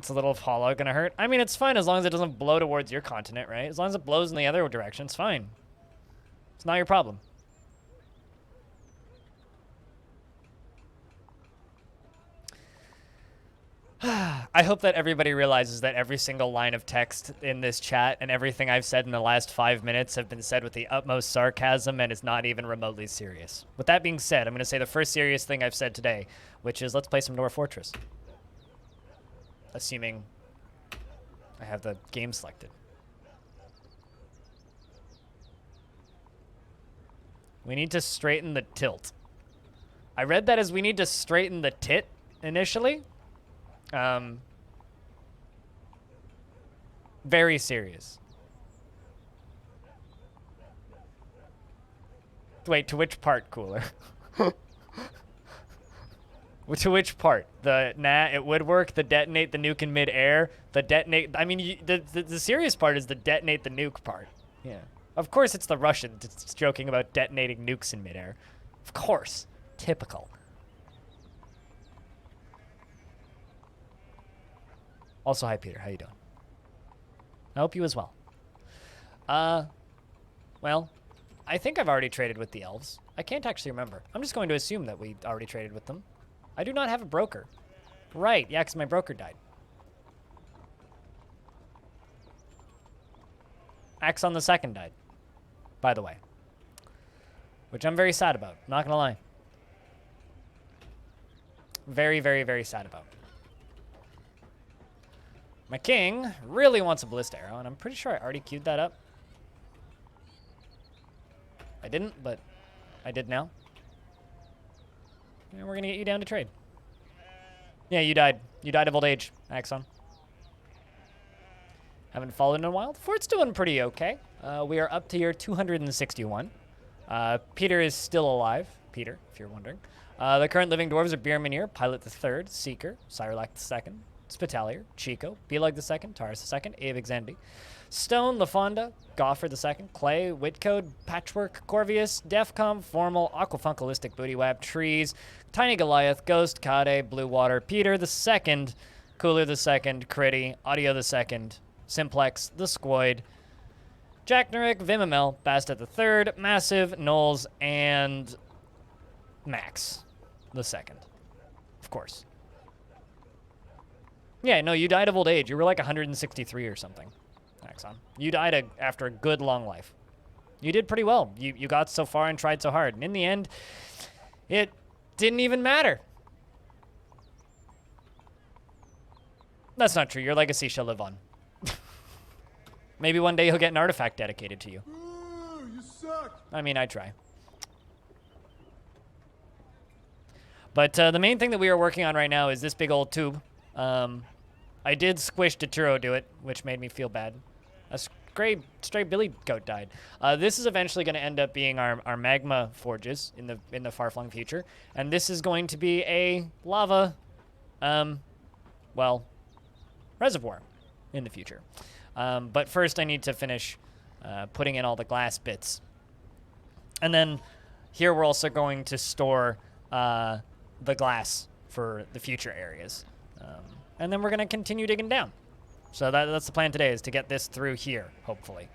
It's a little hollow, gonna hurt. I mean, it's fine as long as it doesn't blow towards your continent, right? As long as it blows in the other direction, it's fine. It's not your problem. I hope that everybody realizes that every single line of text in this chat and everything I've said in the last 5 minutes have been said with the utmost sarcasm and is not even remotely serious. With that being said, I'm going to say the first serious thing I've said today, which is let's play some Dwarf Fortress. Assuming I have the game selected. We need to straighten the tilt. I read that as we need to straighten the tit initially. Very serious. Wait, to which part, Cooler? To which part? Nah, it would work. The detonate the nuke in midair. The detonate. I mean, the serious part is the detonate the nuke part. Yeah. Of course, it's the Russians that's joking about detonating nukes in midair. Of course. Typical. Also, hi, Peter. How you doing? I hope you as well. Well, I think I've already traded with the elves. I can't actually remember. I'm just going to assume that we already traded with them. I do not have a broker. Right, yeah, because my broker died. Axon the Second died, by the way. Which I'm very sad about, not gonna lie. Very, very, very sad about. My king really wants a ballista arrow, and I'm pretty sure I already queued that up. I didn't, but I did now. And we're going to get you down to trade. Yeah, you died. You died of old age, Axon. Haven't fallen in a while. The fort's doing pretty okay. We are up to year 261. Peter is still alive. Peter, if you're wondering. The current living dwarves are Beermanir, Pilot the Third, Seeker, Cyrlac the Second, Spitalier, Chico, Belag the Second, Taurus the Second, Avig Zendi, Stone, LaFonda, Goffer the Second, Clay, Whitcode, Patchwork, Corvius, Defcom, Formal, Aquafunkalistic Bootywap, Trees, Tiny Goliath, Ghost, Kade, Blue Water, Peter the Second, Cooler the Second, Critty, Audio the Second, Simplex, the Squoid, Jack Nurick, Vimamel, Bastet the Third, Massive, Knowles, and Max the Second. Of course. Yeah, no, you died of old age. You were like 163 or something, Axon. You died after a good long life. You did pretty well. You got so far and tried so hard. And in the end, it didn't even matter. That's not true. Your legacy shall live on. Maybe one day you'll get an artifact dedicated to you. You suck. I mean, I try. But the main thing that we are working on right now is this big old tube. I did squish Deturo do it, which made me feel bad. A stray billy goat died. This is eventually going to end up being our magma forges in the far-flung future, and this is going to be a lava, well, reservoir in the future. But first, I need to finish putting in all the glass bits, and then here we're also going to store the glass for the future areas. And then we're going to continue digging down. So that's the plan today, is to get this through here, hopefully.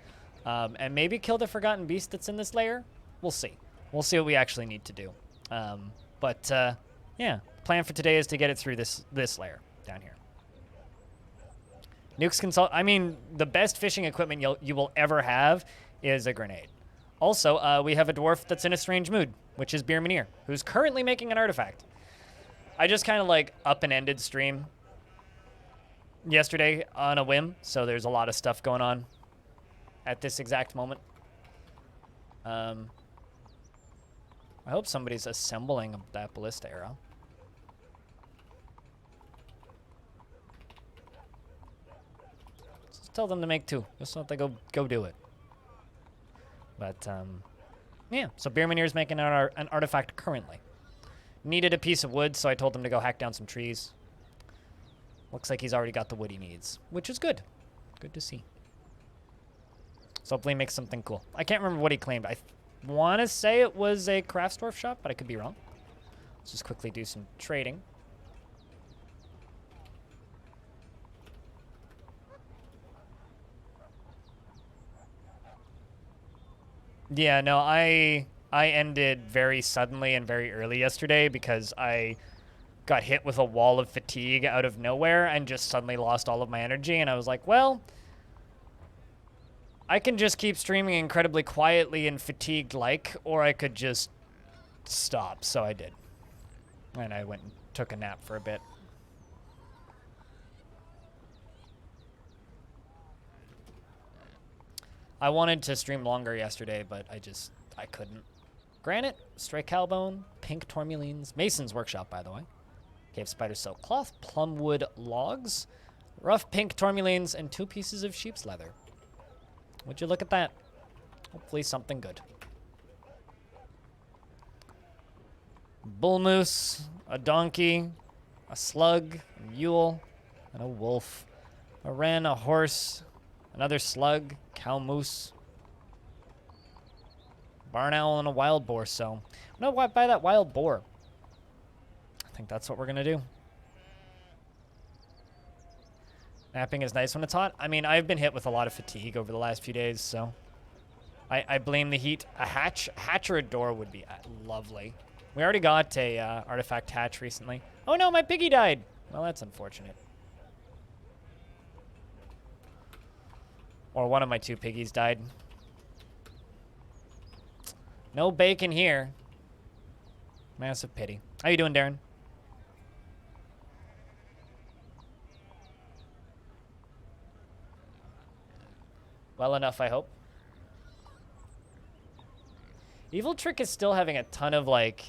And maybe kill the Forgotten Beast that's in this layer. We'll see. We'll see what we actually need to do. Yeah, plan for today is to get it through this layer down here. Nukes consult. I mean, the best fishing equipment you will ever have is a grenade. Also, we have a dwarf that's in a strange mood, which is Beermanir, who's currently making an artifact. I just kind of like up and ended stream yesterday on a whim, so there's a lot of stuff going on at this exact moment. I hope somebody's assembling that ballista arrow. Just tell them to make two, just so that they go do it. But yeah, so Beermanir's making an artifact currently. Needed a piece of wood, so I told him to go hack down some trees. Looks like he's already got the wood he needs, which is good. Good to see. So hopefully he makes something cool. I can't remember what he claimed. I want to say it was a Craftsdwarf shop, but I could be wrong. Let's just quickly do some trading. Yeah, no, I ended very suddenly and very early yesterday because I got hit with a wall of fatigue out of nowhere and just suddenly lost all of my energy. And I was like, well, I can just keep streaming incredibly quietly and fatigued-like, or I could just stop. So I did. And I went and took a nap for a bit. I wanted to stream longer yesterday, but I couldn't. Granite, stray cowbone, pink tourmalines, Mason's Workshop, by the way. Cave spider silk cloth, plumwood logs, rough pink tourmalines, and 2 pieces of sheep's leather. Would you look at that? Hopefully something good. Bull moose, a donkey, a slug, a mule, and a wolf. A wren, a horse, another slug, cow moose, barn owl, and a wild boar. So I'm gonna buy that wild boar. I think that's what we're gonna do. Napping is nice when it's hot. I mean, I've been hit with a lot of fatigue over the last few days, so I blame the heat. A hatch or a door would be lovely. We already got a artifact hatch recently. Oh no, my piggy died. Well, that's unfortunate. Or one of my 2 piggies died. No bacon here. Massive pity. How you doing, Darren? Well enough, I hope. Evil Trick is still having a ton of, like,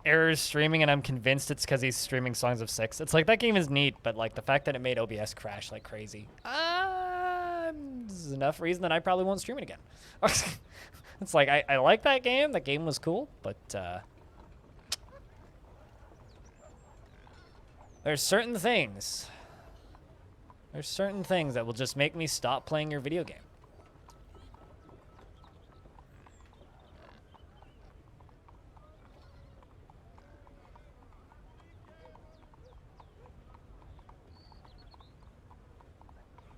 errors streaming, and I'm convinced it's because he's streaming Songs of Six. It's like, that game is neat, but, like, the fact that it made OBS crash like crazy. Is enough reason that I probably won't stream it again. It's like, I like that game. That game was cool, but, there's certain things. There's certain things that will just make me stop playing your video game.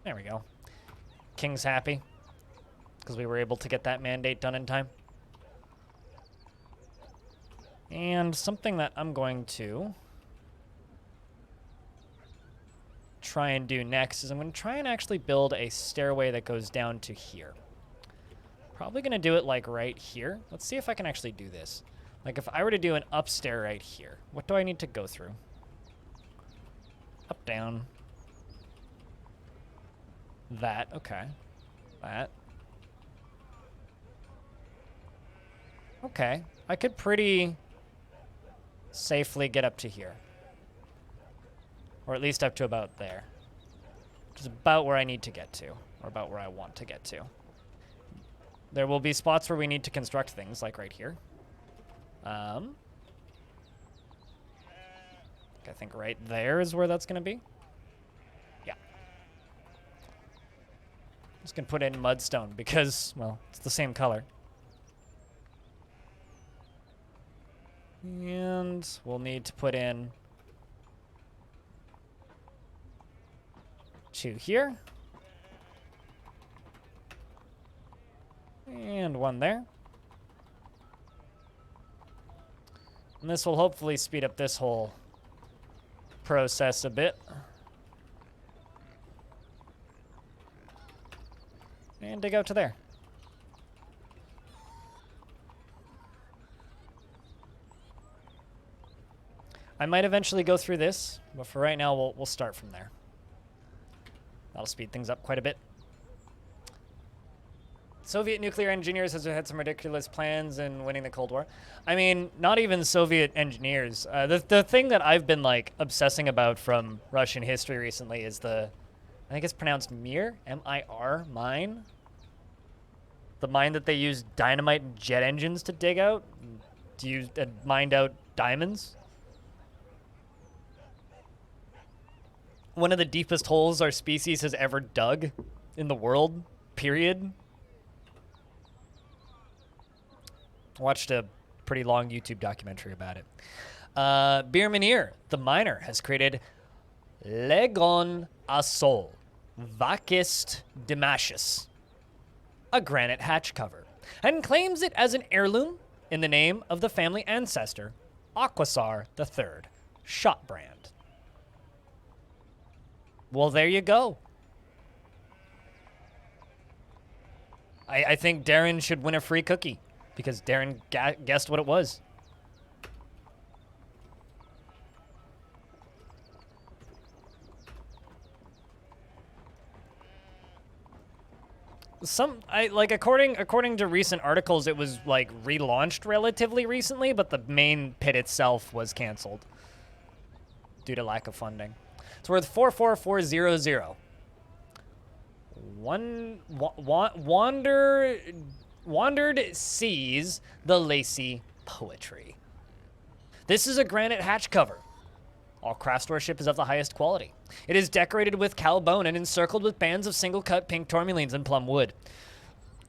There we go. King's happy because we were able to get that mandate done in time. And something that I'm going to try and do next is I'm going to try and actually build a stairway that goes down to here. Probably going to do it like right here. Let's see if I can actually do this. Like if I were to do an upstair right here, what do I need to go through? Up, down. That, okay. That. Okay. I could pretty safely get up to here. Or at least up to about there. Which is about where I need to get to. Or about where I want to get to. There will be spots where we need to construct things, like right here. I think right there is where that's going to be. Yeah. Just going to put in mudstone because, well, it's the same color. And we'll need to put in 2 here. And 1 there. And this will hopefully speed up this whole process a bit. And dig out to there. I might eventually go through this, but for right now, we'll start from there. That'll speed things up quite a bit. Soviet nuclear engineers has had some ridiculous plans in winning the Cold War. I mean, not even Soviet engineers. The thing that I've been like obsessing about from Russian history recently is I think it's pronounced Mir, M-I-R, mine. The mine that they use dynamite and jet engines to dig out, mined out diamonds. One of the deepest holes our species has ever dug in the world, period. Watched a pretty long YouTube documentary about it. Birmanir, the miner, has created Legon Asol, Vakist Demasius. a granite hatch cover and claims it as an heirloom in the name of the family ancestor, Aquasar III, Shotbrand. Well, there you go. I think Darren should win a free cookie because Darren guessed what it was. According to recent articles, it was like relaunched relatively recently, but the main pit itself was canceled due to lack of funding. It's worth 44400. Wandered sees the lacy poetry. This is a granite hatch cover. All craftsmanship is of the highest quality. It is decorated with cow bone and encircled with bands of single-cut pink tourmalines and plum wood.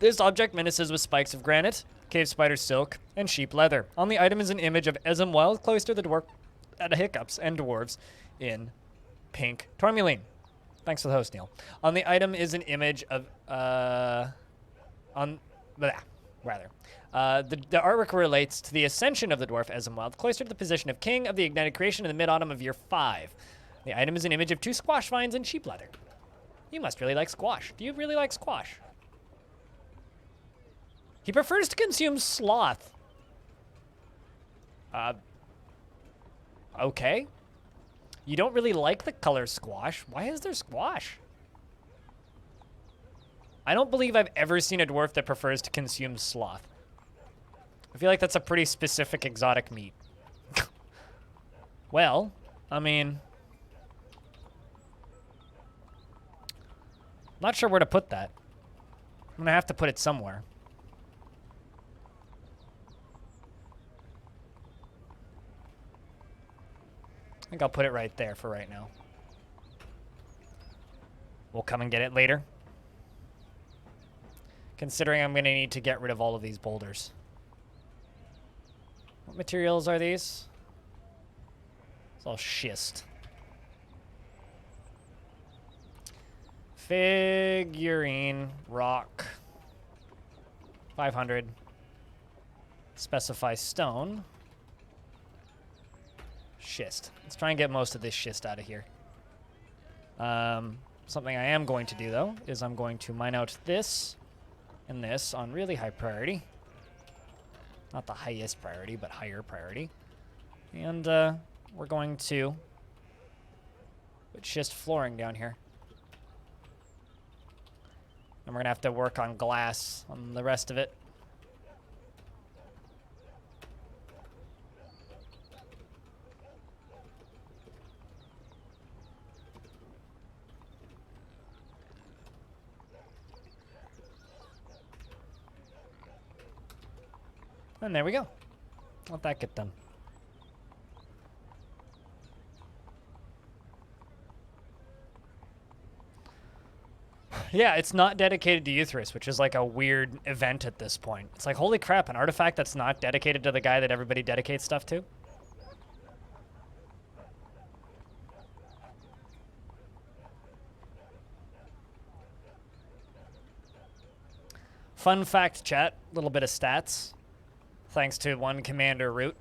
This object menaces with spikes of granite, cave spider silk, and sheep leather. On the item is an image of Esm Wild Cloister, the dwarf at hiccups, and dwarves in pink tourmaline. Thanks for the host, Neil. On the item is an image of, the artwork relates to the ascension of the dwarf Esm Wild Cloister to the position of king of the ignited creation in the mid-autumn of year 5. The item is an image of 2 squash vines and sheep leather. You must really like squash. Do you really like squash? He prefers to consume sloth. Okay. You don't really like the color squash. Why is there squash? I don't believe I've ever seen a dwarf that prefers to consume sloth. I feel like that's a pretty specific exotic meat. Well, I mean... not sure where to put that. I'm gonna have to put it somewhere. I think I'll put it right there for right now. We'll come and get it later. Considering I'm gonna need to get rid of all of these boulders. What materials are these? It's all schist. Figurine, rock, 500. Specify stone. Schist. Let's try and get most of this schist out of here. Something I am going to do, though, is I'm going to mine out this and this on really high priority. Not the highest priority, but higher priority. And we're going to put schist flooring down here. And we're going to have to work on glass on the rest of it. And there we go. Let that get done. Yeah, it's not dedicated to Euthris, which is like a weird event at this point. It's like, holy crap, an artifact that's not dedicated to the guy that everybody dedicates stuff to? Fun fact, chat, little bit of stats. Thanks to one Commander Root.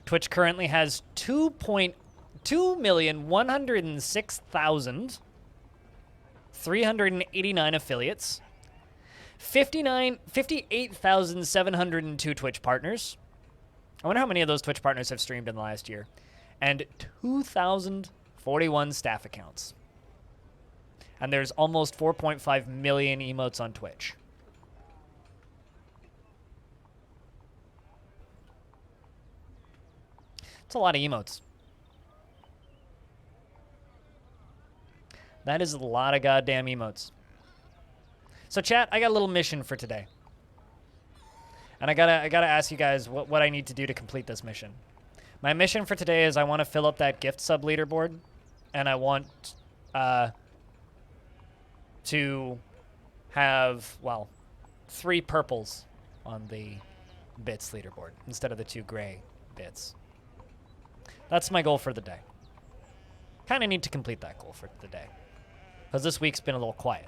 Twitch currently has 2,206,389 affiliates, 58,702 Twitch partners. I wonder how many of those Twitch partners have streamed in the last year. And 2,041 staff accounts. And there's almost 4.5 million emotes on Twitch. It's a lot of emotes. That is a lot of goddamn emotes. So chat, I got a little mission for today. And I gotta ask you guys what I need to do to complete this mission. My mission for today is I want to fill up that gift sub leaderboard. And I want to have, well, 3 purples on the bits leaderboard instead of the 2 gray bits. That's my goal for the day. Kind of need to complete that goal for the day. Because this week's been a little quiet.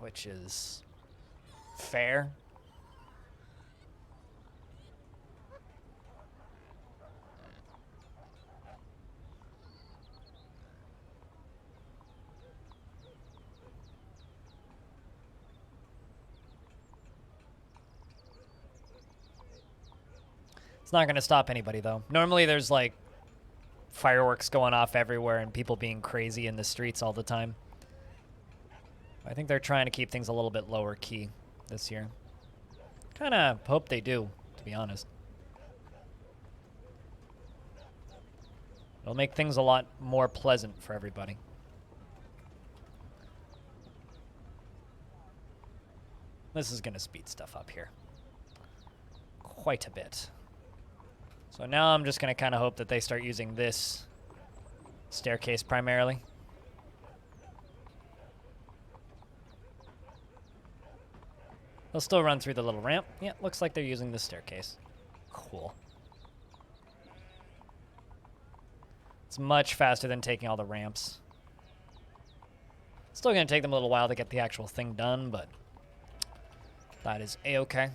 which is fair. It's not going to stop anybody, though. Normally there's, like, fireworks going off everywhere and people being crazy in the streets all the time. I think they're trying to keep things a little bit lower key this year. Kind of hope they do, to be honest. It'll make things a lot more pleasant for everybody. This is going to speed stuff up here quite a bit. So now I'm just going to kind of hope that they start using this staircase primarily. They'll still run through the little ramp. Yeah, looks like they're using the staircase. Cool. It's much faster than taking all the ramps. Still going to take them a little while to get the actual thing done, but that is a-okay.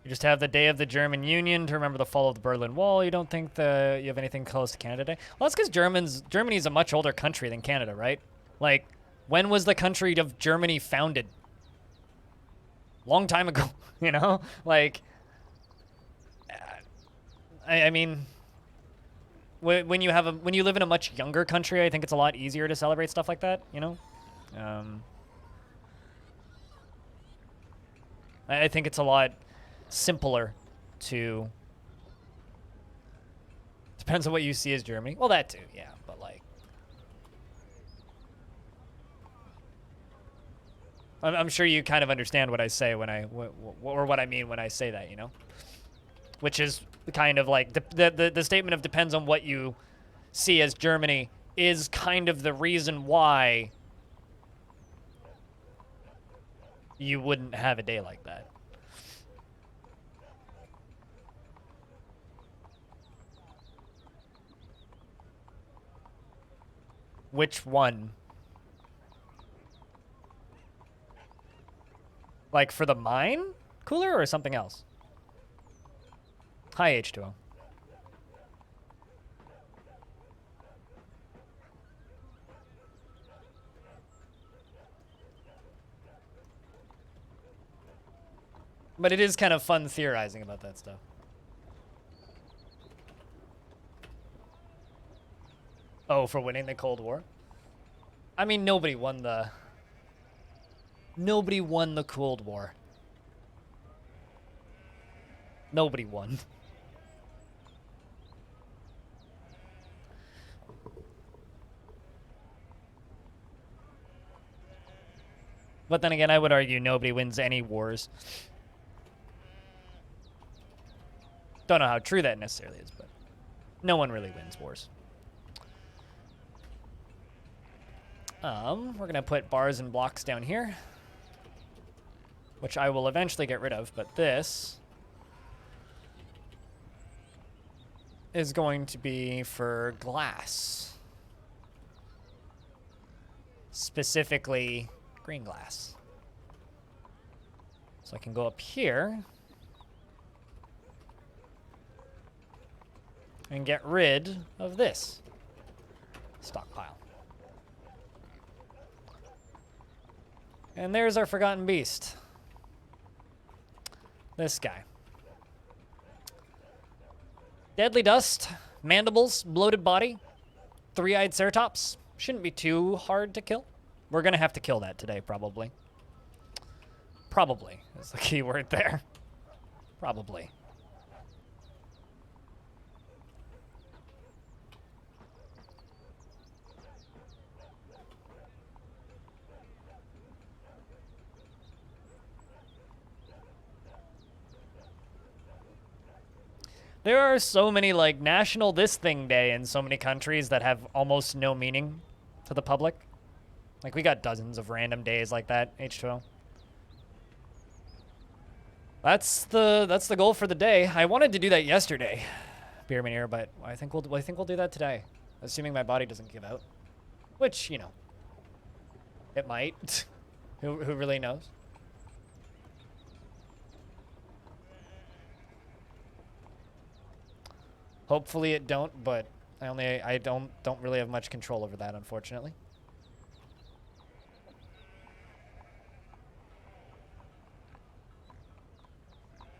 You just have the day of the German Union to remember the fall of the Berlin Wall. You don't think you have anything close to Canada Day? Well, that's because Germany is a much older country than Canada, right? Like, when was the country of Germany founded? Long time ago, you know? Like, I mean, when you live in a much younger country, I think it's a lot easier to celebrate stuff like that, you know? I think it's a lot simpler to... Depends on what you see as Germany. Well, that too, yeah, but like... I'm sure you kind of understand what I say when or what I mean when I say that, you know? Which is kind of like, the statement of depends on what you see as Germany is kind of the reason why you wouldn't have a day like that. Which one? Like for the mine cooler or something else? Hi, H2O. But it is kind of fun theorizing about that stuff. Oh, for winning the Cold War? I mean, nobody won the Cold War. Nobody won. But then again, I would argue nobody wins any wars. Don't know how true that necessarily is, but no one really wins wars. We're gonna put bars and blocks down here, which I will eventually get rid of, but this is going to be for glass. Specifically, green glass. So I can go up here and get rid of this stockpile. And there's our forgotten beast. This guy. Deadly dust, mandibles, bloated body, three-eyed ceratops. Shouldn't be too hard to kill. We're gonna have to kill that today, probably. Probably is the key word there. Probably. There are so many, like, National This Thing Day in so many countries that have almost no meaning to the public. Like, we got dozens of random days like that, H2O. That's the goal for the day. I wanted to do that yesterday, Beermanier, but I think we'll do that today, assuming my body doesn't give out, which you know, it might. Who really knows? Hopefully it don't, but I don't really have much control over that, unfortunately.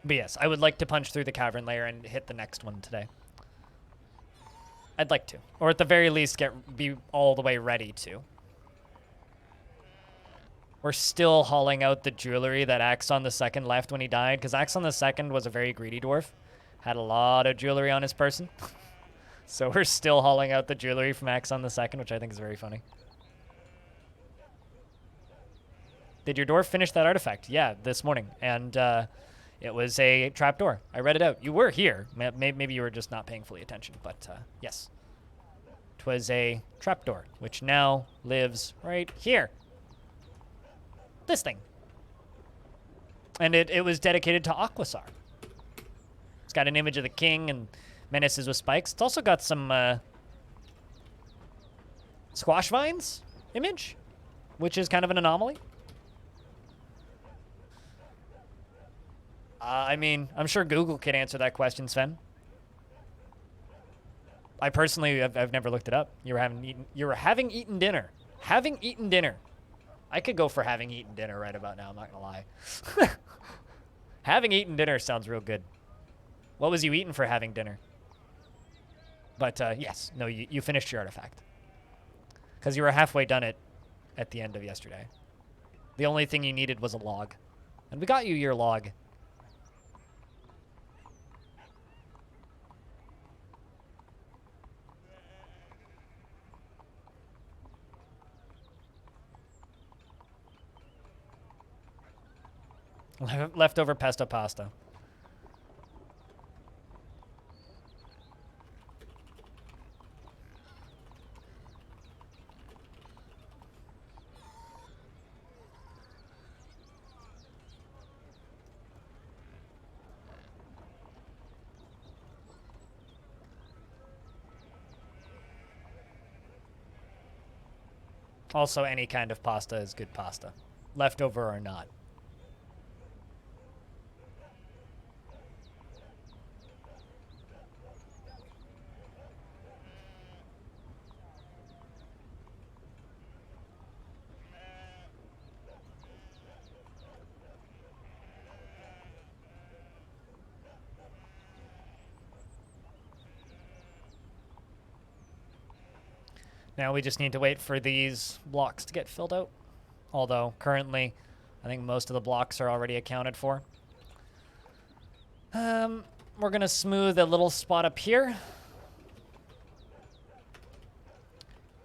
But yes, I would like to punch through the cavern layer and hit the next one today. I'd like to, or at the very least be all the way ready to. We're still hauling out the jewelry that Axon II left when he died, because Axon II was a very greedy dwarf. Had a lot of jewelry on his person. So we're still hauling out the jewelry from Axon II, which I think is very funny. Did your dwarf finish that artifact? Yeah, this morning. And it was a trapdoor. I read it out. You were here. Maybe you were just not paying fully attention, but yes. It was a trapdoor, which now lives right here. This thing. And it was dedicated to Aquasar. It's got an image of the king and menaces with spikes. It's also got some squash vines image, which is kind of an anomaly. I mean, I'm sure Google could answer that question, Sven. I personally, I've never looked it up. You were having eaten dinner. Having eaten dinner. I could go for having eaten dinner right about now, I'm not gonna lie. Having eaten dinner sounds real good. What was you eating for having dinner? But yes, no, you finished your artifact. Because you were halfway done it at the end of yesterday. The only thing you needed was a log. And we got you your log. Leftover pesto pasta. Also, any kind of pasta is good pasta, leftover or not. Now we just need to wait for these blocks to get filled out. Although, currently, I think most of the blocks are already accounted for. We're going to smooth a little spot up here.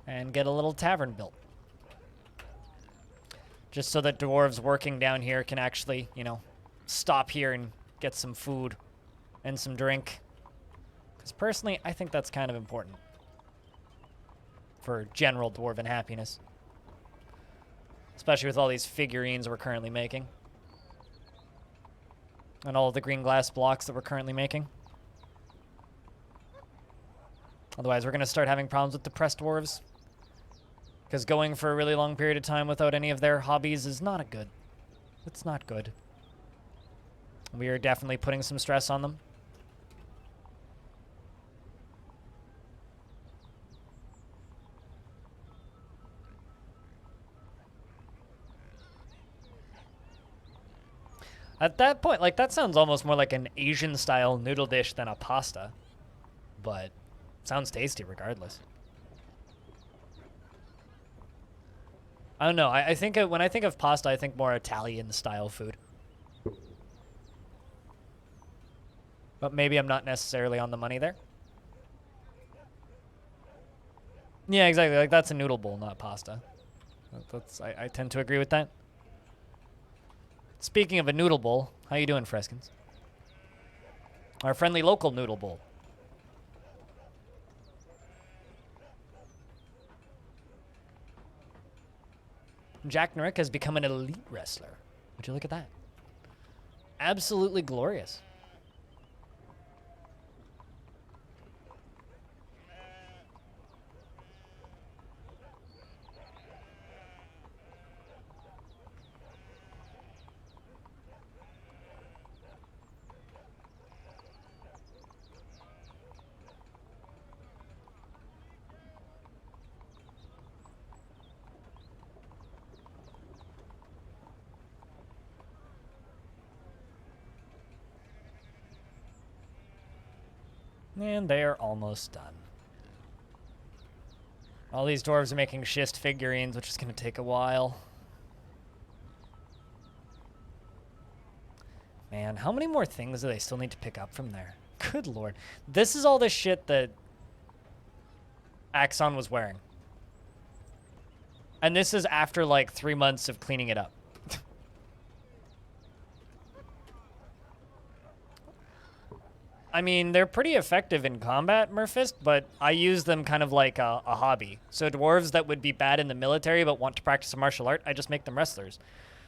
And get a little tavern built. Just so that dwarves working down here can actually, you know, stop here and get some food and some drink. Because personally, I think that's kind of important for general dwarven happiness. Especially with all these figurines we're currently making. And all of the green glass blocks that we're currently making. Otherwise, we're going to start having problems with depressed dwarves. Because going for a really long period of time without any of their hobbies is not a good. It's not good. We are definitely putting some stress on them. At that point, like, that sounds almost more like an Asian-style noodle dish than a pasta. But sounds tasty regardless. I don't know. I think when I think of pasta, I think more Italian-style food. But maybe I'm not necessarily on the money there. Yeah, exactly. Like, that's a noodle bowl, not pasta. I tend to agree with that. Speaking of a noodle bowl, how you doing, Freskins? Our friendly local noodle bowl. Jack Nurick has become an elite wrestler. Would you look at that? Absolutely glorious. And they are almost done. All these dwarves are making schist figurines, which is going to take a while. Man, how many more things do they still need to pick up from there? Good lord. This is all the shit that Axon was wearing. And this is after like 3 months of cleaning it up. I mean, they're pretty effective in combat, Murphist, but I use them kind of like a hobby. So dwarves that would be bad in the military but want to practice a martial art, I just make them wrestlers.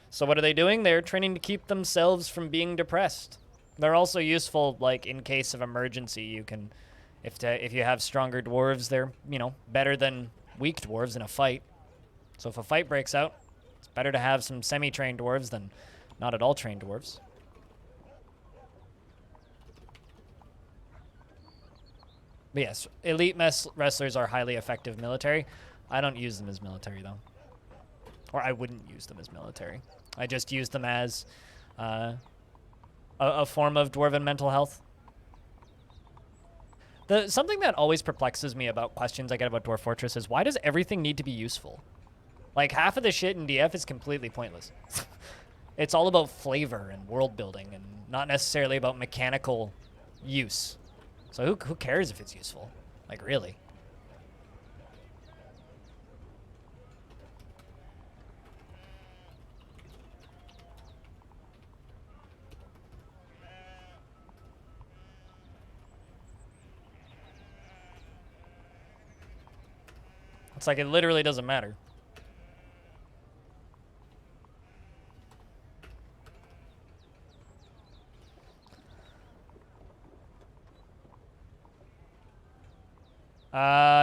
So what are they doing? They're training to keep themselves from being depressed. They're also useful, like, in case of emergency. You can, if you have stronger dwarves, they're, you know, better than weak dwarves in a fight. So if a fight breaks out, it's better to have some semi-trained dwarves than not at all trained dwarves. But yes, elite wrestlers are highly effective military. I don't use them as military, though. Or I wouldn't use them as military. I just use them as a form of dwarven mental health. Something that always perplexes me about questions I get about Dwarf Fortress is, why does everything need to be useful? Like, half of the shit in DF is completely pointless. It's all about flavor and world building and not necessarily about mechanical use. So who cares if it's useful? Like, really? It's like it literally doesn't matter.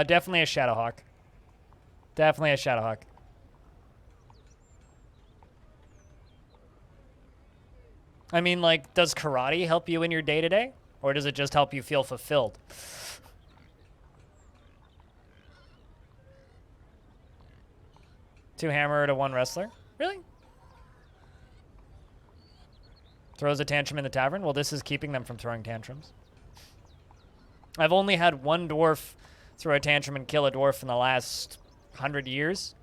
Definitely a Shadowhawk. Definitely a Shadowhawk. I mean, like, does karate help you in your day-to-day? Or does it just help you feel fulfilled? Two hammer to one wrestler? Really? Throws a tantrum in the tavern? Well, this is keeping them from throwing tantrums. I've only had one dwarf throw a tantrum and kill a dwarf in the last 100 years.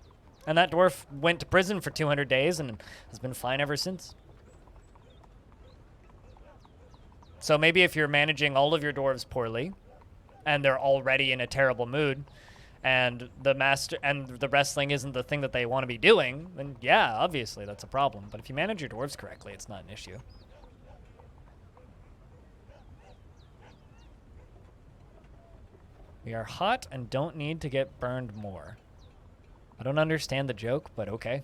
And that dwarf went to prison for 200 days and has been fine ever since. So maybe if you're managing all of your dwarves poorly, and they're already in a terrible mood, and the wrestling isn't the thing that they want to be doing, then yeah, obviously that's a problem. But if you manage your dwarves correctly, it's not an issue. We are hot and don't need to get burned more. I don't understand the joke, but okay.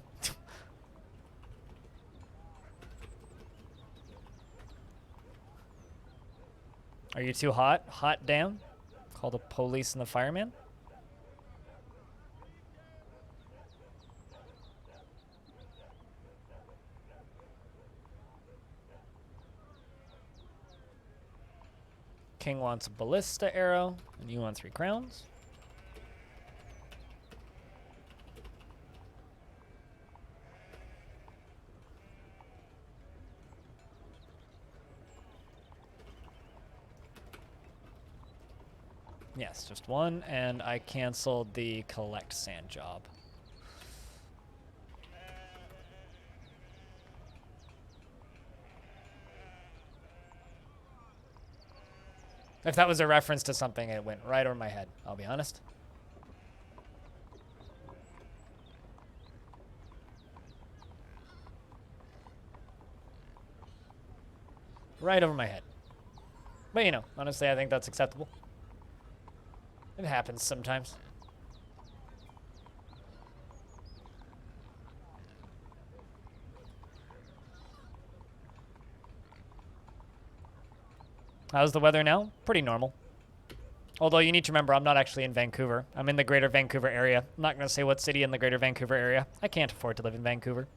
Are you too hot? Hot damn? Call the police and the fireman? King wants a ballista arrow, and you want 3 crowns. Yes, just one, and I canceled the collect sand job. If that was a reference to something, it went right over my head, I'll be honest. Right over my head. But, you know, honestly, I think that's acceptable. It happens sometimes. How's the weather now? Pretty normal. Although you need to remember, I'm not actually in Vancouver. I'm in the greater Vancouver area. I'm not going to say what city in the greater Vancouver area. I can't afford to live in Vancouver.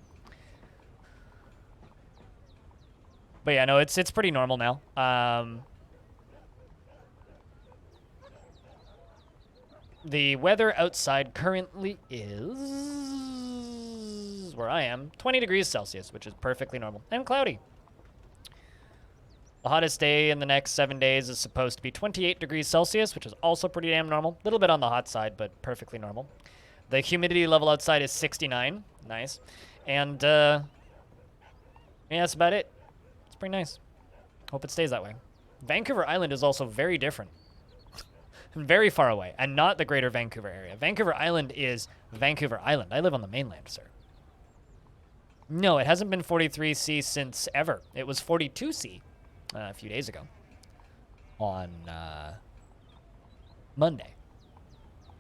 But yeah, no, it's pretty normal now. The weather outside currently is, where I am, 20 degrees Celsius, which is perfectly normal, and cloudy. The hottest day in the next 7 days is supposed to be 28 degrees Celsius, which is also pretty damn normal. A little bit on the hot side, but perfectly normal. The humidity level outside is 69. Nice. And, yeah, that's about it. It's pretty nice. Hope it stays that way. Vancouver Island is also very different. Very far away, and not the greater Vancouver area. Vancouver Island is Vancouver Island. I live on the mainland, sir. No, it hasn't been 43C since ever. It was 42C a few days ago on Monday.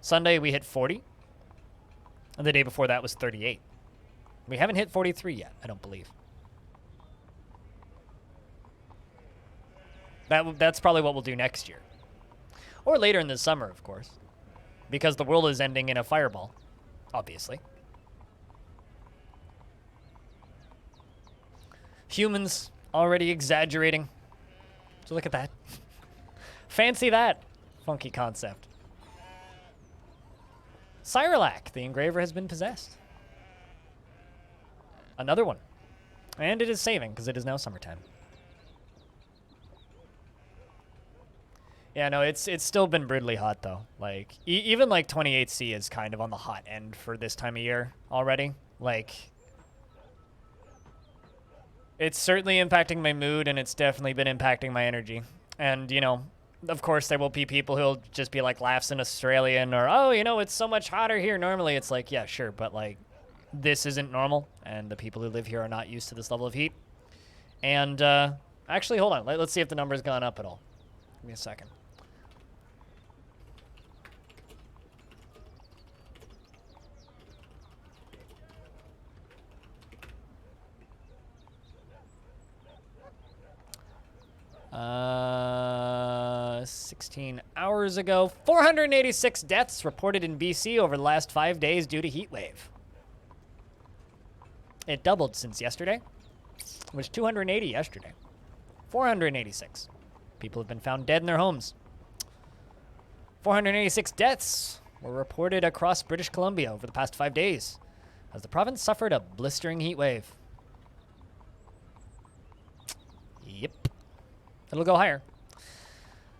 Sunday, we hit 40, and the day before that was 38. We haven't hit 43 yet, I don't believe. That's probably what we'll do next year. Or later in the summer, of course. Because the world is ending in a fireball, obviously. Humans already exaggerating. So look at that. Fancy that. Funky concept. Cyrolac, the engraver has been possessed. Another one. And it is saving, because it is now summertime. Yeah, no, it's still been brutally hot, though. Like, even, like, 28C is kind of on the hot end for this time of year already. Like, it's certainly impacting my mood, and it's definitely been impacting my energy. And, you know, of course there will be people who'll just be, like, laughs in Australian, or, oh, you know, it's so much hotter here normally. It's like, yeah, sure, but, like, this isn't normal, and the people who live here are not used to this level of heat. And, actually, hold on. Let's see if the number's gone up at all. Give me a second. Uh, 16 hours ago, 486 deaths reported in BC over the last 5 days due to heat wave. It doubled since yesterday. It was 280 yesterday. 486 people have been found dead in their homes. 486 deaths were reported across British Columbia over the past 5 days as the province suffered a blistering heat wave. Yep. It'll go higher.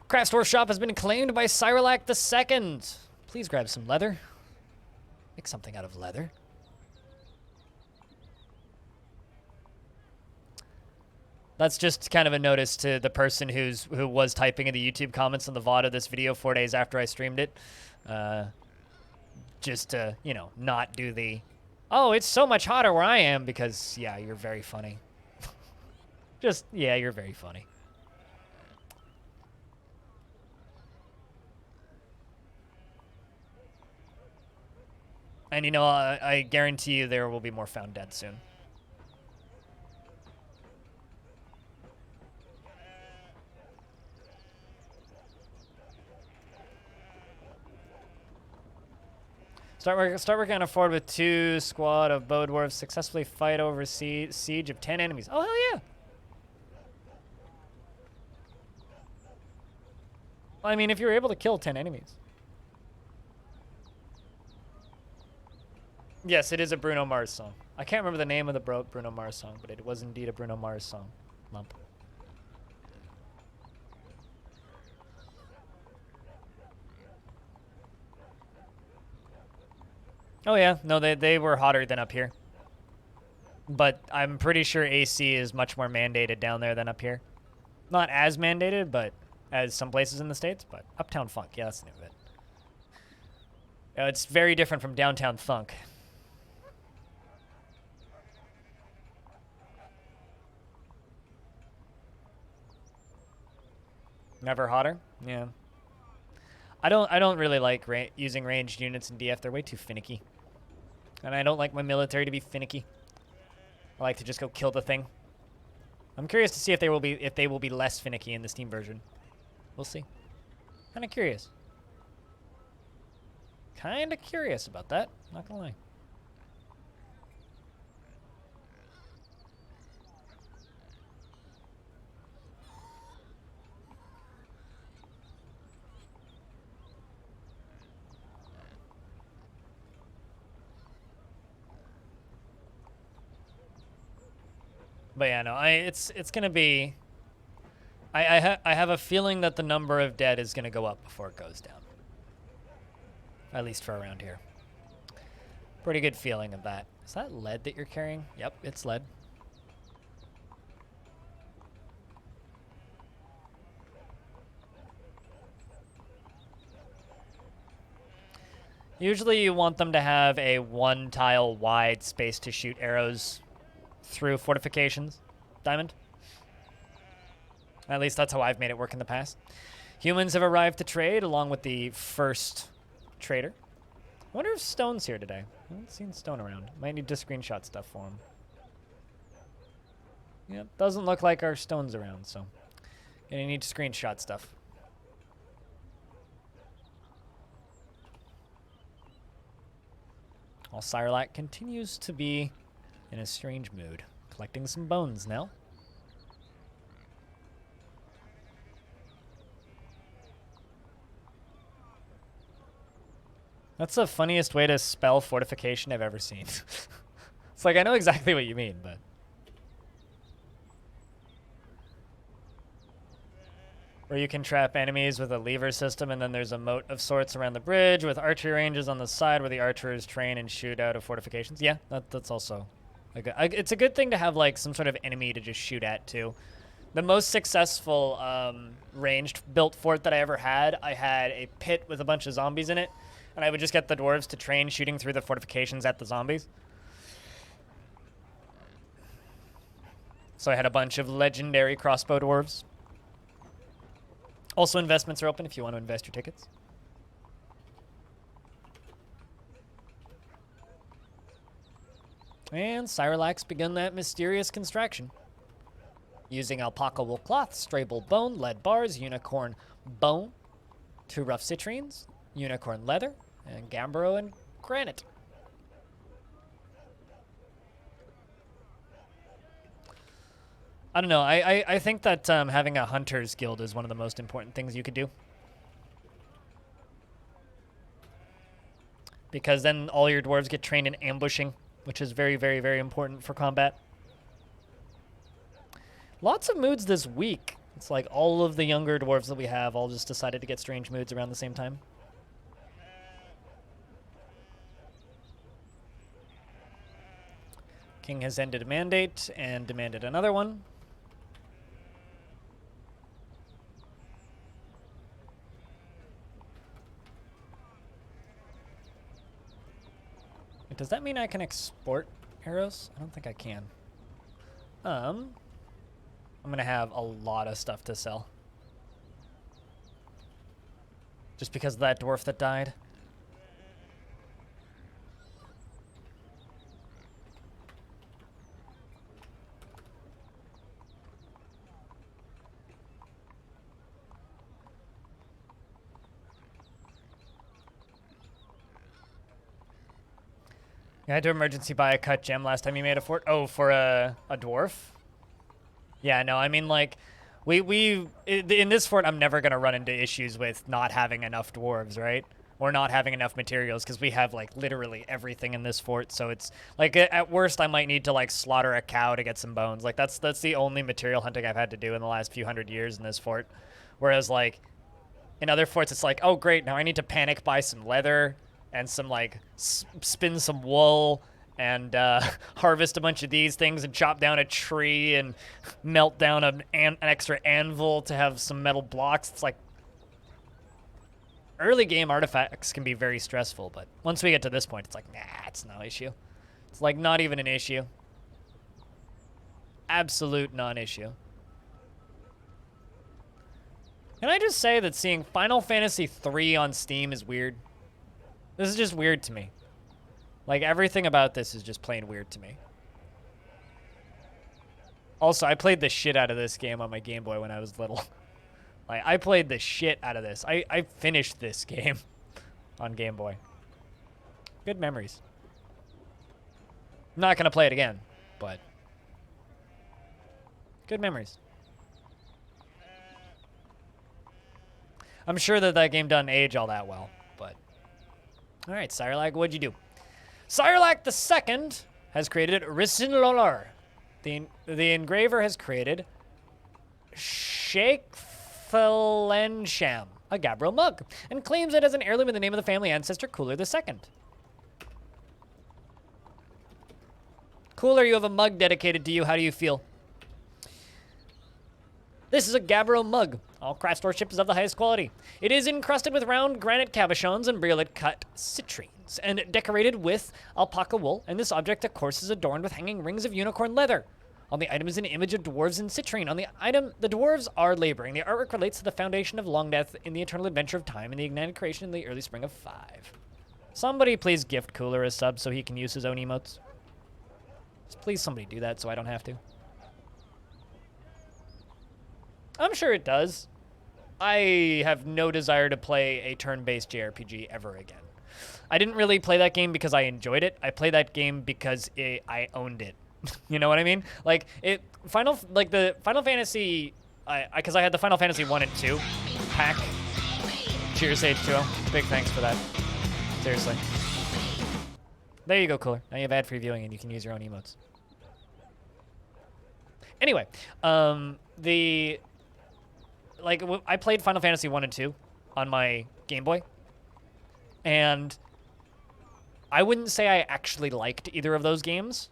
Craft store shop has been claimed by Cyrolac II. Please grab some leather. Make something out of leather. That's just kind of a notice to the person who was typing in the YouTube comments on the VOD of this video 4 days after I streamed it. Just to, you know, not do the, oh, it's so much hotter where I am, because, yeah, you're very funny. Just, yeah, you're very funny. And, you know, I guarantee you there will be more found dead soon. Start working on a fort with 2 squad of bow dwarves. Successfully fight over siege of 10 enemies. Oh, hell yeah. I mean, if you were able to kill 10 enemies. Yes, it is a Bruno Mars song. I can't remember the name of the Bruno Mars song, but it was indeed a Bruno Mars song. Lump. Oh yeah, no, they were hotter than up here. But I'm pretty sure AC is much more mandated down there than up here. Not as mandated, but as some places in the States, but Uptown Funk, yeah, that's the name of it. It's very different from Downtown Thunk. Never hotter? Yeah. I don't really like using ranged units in DF. They're way too finicky. And I don't like my military to be finicky. I like to just go kill the thing. I'm curious to see if they will be less finicky in the Steam version. We'll see. Kind of curious. Kind of curious about that. Not gonna lie. But yeah, no, it's gonna be. I have a feeling that the number of dead is gonna go up before it goes down. At least for around here. Pretty good feeling of that. Is that lead that you're carrying? Yep, it's lead. Usually you want them to have a 1 tile wide space to shoot arrows through fortifications. Diamond? At least that's how I've made it work in the past. Humans have arrived to trade along with the first trader. I wonder if Stone's here today. I haven't seen Stone around. Might need to screenshot stuff for him. Yep, doesn't look like our Stone's around, so gonna need to screenshot stuff. While Cyrlac continues to be in a strange mood. Collecting some bones now. That's the funniest way to spell fortification I've ever seen. It's like, I know exactly what you mean, but... Where you can trap enemies with a lever system, and then there's a moat of sorts around the bridge with archery ranges on the side where the archers train and shoot out of fortifications. Yeah, that's also... it's a good thing to have, like, some sort of enemy to just shoot at, too. The most successful ranged-built fort that I ever had, I had a pit with a bunch of zombies in it, and I would just get the dwarves to train shooting through the fortifications at the zombies. So I had a bunch of legendary crossbow dwarves. Also, investments are open if you want to invest your tickets. And Cyrlax begun that mysterious construction. Using alpaca wool cloth, strable bone, lead bars, unicorn bone, 2 rough citrines, unicorn leather, and gambro and granite. I don't know. I think that having a hunter's guild is one of the most important things you could do. Because then all your dwarves get trained in ambushing, which is very, very, very important for combat. Lots of moods this week. It's like all of the younger dwarves that we have all just decided to get strange moods around the same time. King has ended a mandate and demanded another one. Does that mean I can export arrows? I don't think I can. I'm gonna have a lot of stuff to sell. Just because of that dwarf that died. I had to emergency buy a cut gem last time you made a fort. Oh, for a dwarf? Yeah, no, I mean, like, in this fort, I'm never going to run into issues with not having enough dwarves, right? Or not having enough materials, because we have, like, literally everything in this fort. So it's, like, at worst, I might need to, like, slaughter a cow to get some bones. Like, that's the only material hunting I've had to do in the last few hundred years in this fort. Whereas, like, in other forts, it's like, oh, great, now I need to panic buy some leather and some, like, spin some wool and harvest a bunch of these things and chop down a tree and melt down an extra anvil to have some metal blocks. It's like, early game artifacts can be very stressful, but once we get to this point, it's like, nah, it's no issue. It's like not even an issue. Absolute non-issue. Can I just say that seeing Final Fantasy III on Steam is weird? This is just weird to me. Like, everything about this is just plain weird to me. Also, I played the shit out of this game on my Game Boy when I was little. Like, I played the shit out of this. I finished this game on Game Boy. Good memories. Not going to play it again, but good memories. I'm sure that game doesn't age all that well, but... All right, Sirelac, what'd you do? Sirelac the Second has created Risin Lolar. The engraver has created Sheikh Felensham, a Gabbro mug, and claims it as an heirloom in the name of the family ancestor Cooler the Second. Cooler, you have a mug dedicated to you. How do you feel? This is a Gabbro mug. All craft store ships is of the highest quality. It is encrusted with round granite cabochons and briolette-cut citrines, and decorated with alpaca wool, and this object, of course, is adorned with hanging rings of unicorn leather. On the item is an image of dwarves in citrine. On the item, the dwarves are laboring. The artwork relates to the foundation of Longdeath in the eternal adventure of time and the ignited creation in the early spring of 5. Somebody please gift Cooler a sub so he can use his own emotes. Please somebody do that so I don't have to. I'm sure it does. I have no desire to play a turn-based JRPG ever again. I didn't really play that game because I enjoyed it. I played that game because I owned it. You know what I mean? Like the Final Fantasy, because I had the Final Fantasy 1 and 2 pack. Cheers, H2O. Big thanks for that. Seriously. There you go, Cooler. Now you have ad-free viewing and you can use your own emotes. Anyway, I played Final Fantasy 1 and 2 on my Game Boy, and I wouldn't say I actually liked either of those games,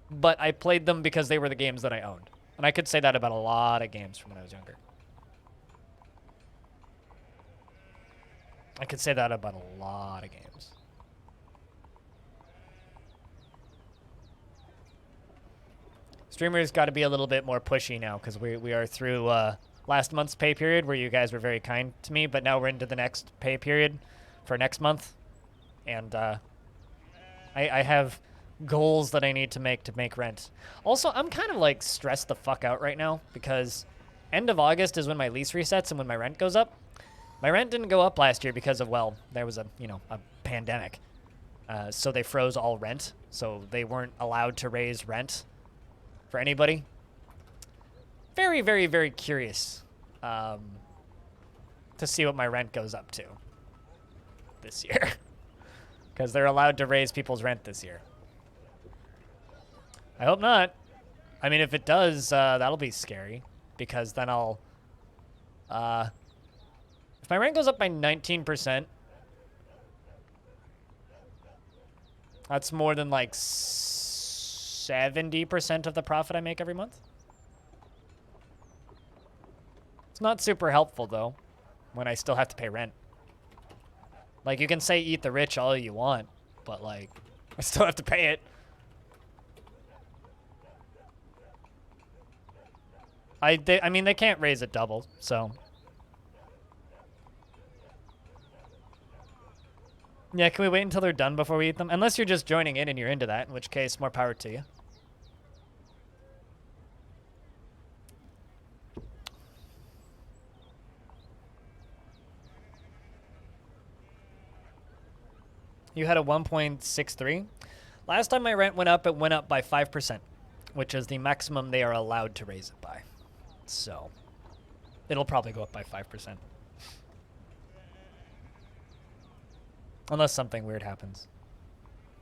but I played them because they were the games that I owned. And I could say that about a lot of games from when I was younger. I could say that about a lot of games. Streamers got to be a little bit more pushy now because we are through last month's pay period where you guys were very kind to me, but now we're into the next pay period for next month. And I have goals that I need to make rent. Also, I'm kind of like stressed the fuck out right now because end of August is when my lease resets and when my rent goes up. My rent didn't go up last year because of, well, there was a pandemic. So they froze all rent. So they weren't allowed to raise rent for anybody. Very, very, very curious to see what my rent goes up to this year. Because they're allowed to raise people's rent this year. I hope not. I mean, if it does, that'll be scary. Because then I'll... if my rent goes up by 19%, that's more than like 70% of the profit I make every month. It's not super helpful, though, when I still have to pay rent. Like, you can say eat the rich all you want, but, like, I still have to pay it. I mean, they can't raise it double, so... Yeah, can we wait until they're done before we eat them? Unless you're just joining in and you're into that, in which case, more power to you. You had a 1.63? Last time my rent went up, it went up by 5%, which is the maximum they are allowed to raise it by. So, it'll probably go up by 5%. Unless something weird happens.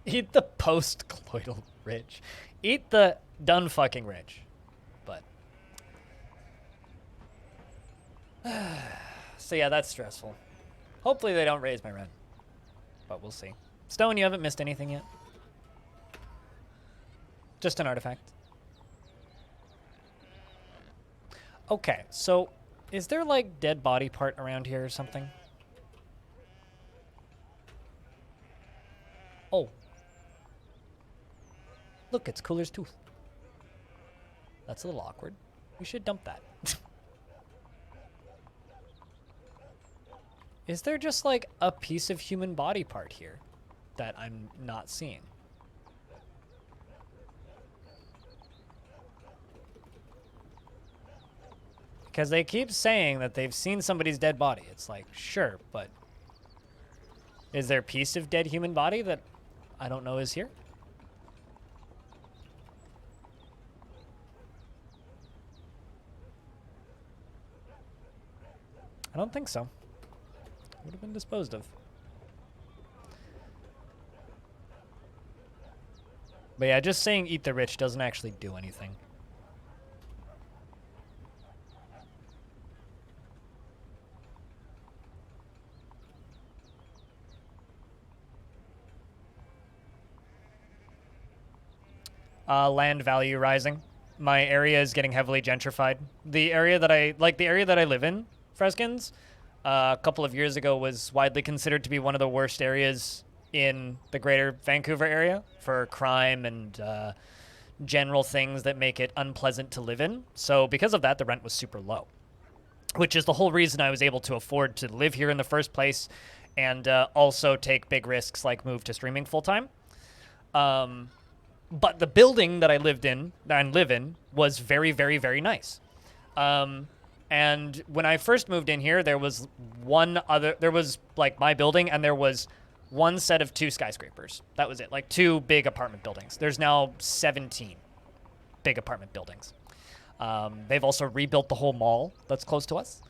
Eat the post-cloidal rich. Eat the done fucking rich. But. So yeah, that's stressful. Hopefully they don't raise my rent. But we'll see. Stone, you haven't missed anything yet? Just an artifact. Okay, so is there like dead body part around here or something? Oh. Look, it's Cooler's tooth. That's a little awkward. We should dump that. Is there just like a piece of human body part here that I'm not seeing? Because they keep saying that they've seen somebody's dead body. It's like, sure, but is there a piece of dead human body that I don't know is here? I don't think so. Would have been disposed of. But yeah, just saying eat the rich doesn't actually do anything. Land value rising. My area is getting heavily gentrified. The area that I live in, Freskins, a couple of years ago was widely considered to be one of the worst areas in the greater Vancouver area for crime and general things that make it unpleasant to live in. So because of that, the rent was super low, which is the whole reason I was able to afford to live here in the first place and also take big risks like move to streaming full-time. But the building that I live in, was very, very, very nice. And when I first moved in here, there was like my building and there was one set of 2 skyscrapers. That was it, like 2 big apartment buildings. There's now 17 big apartment buildings. They've also rebuilt the whole mall that's close to us.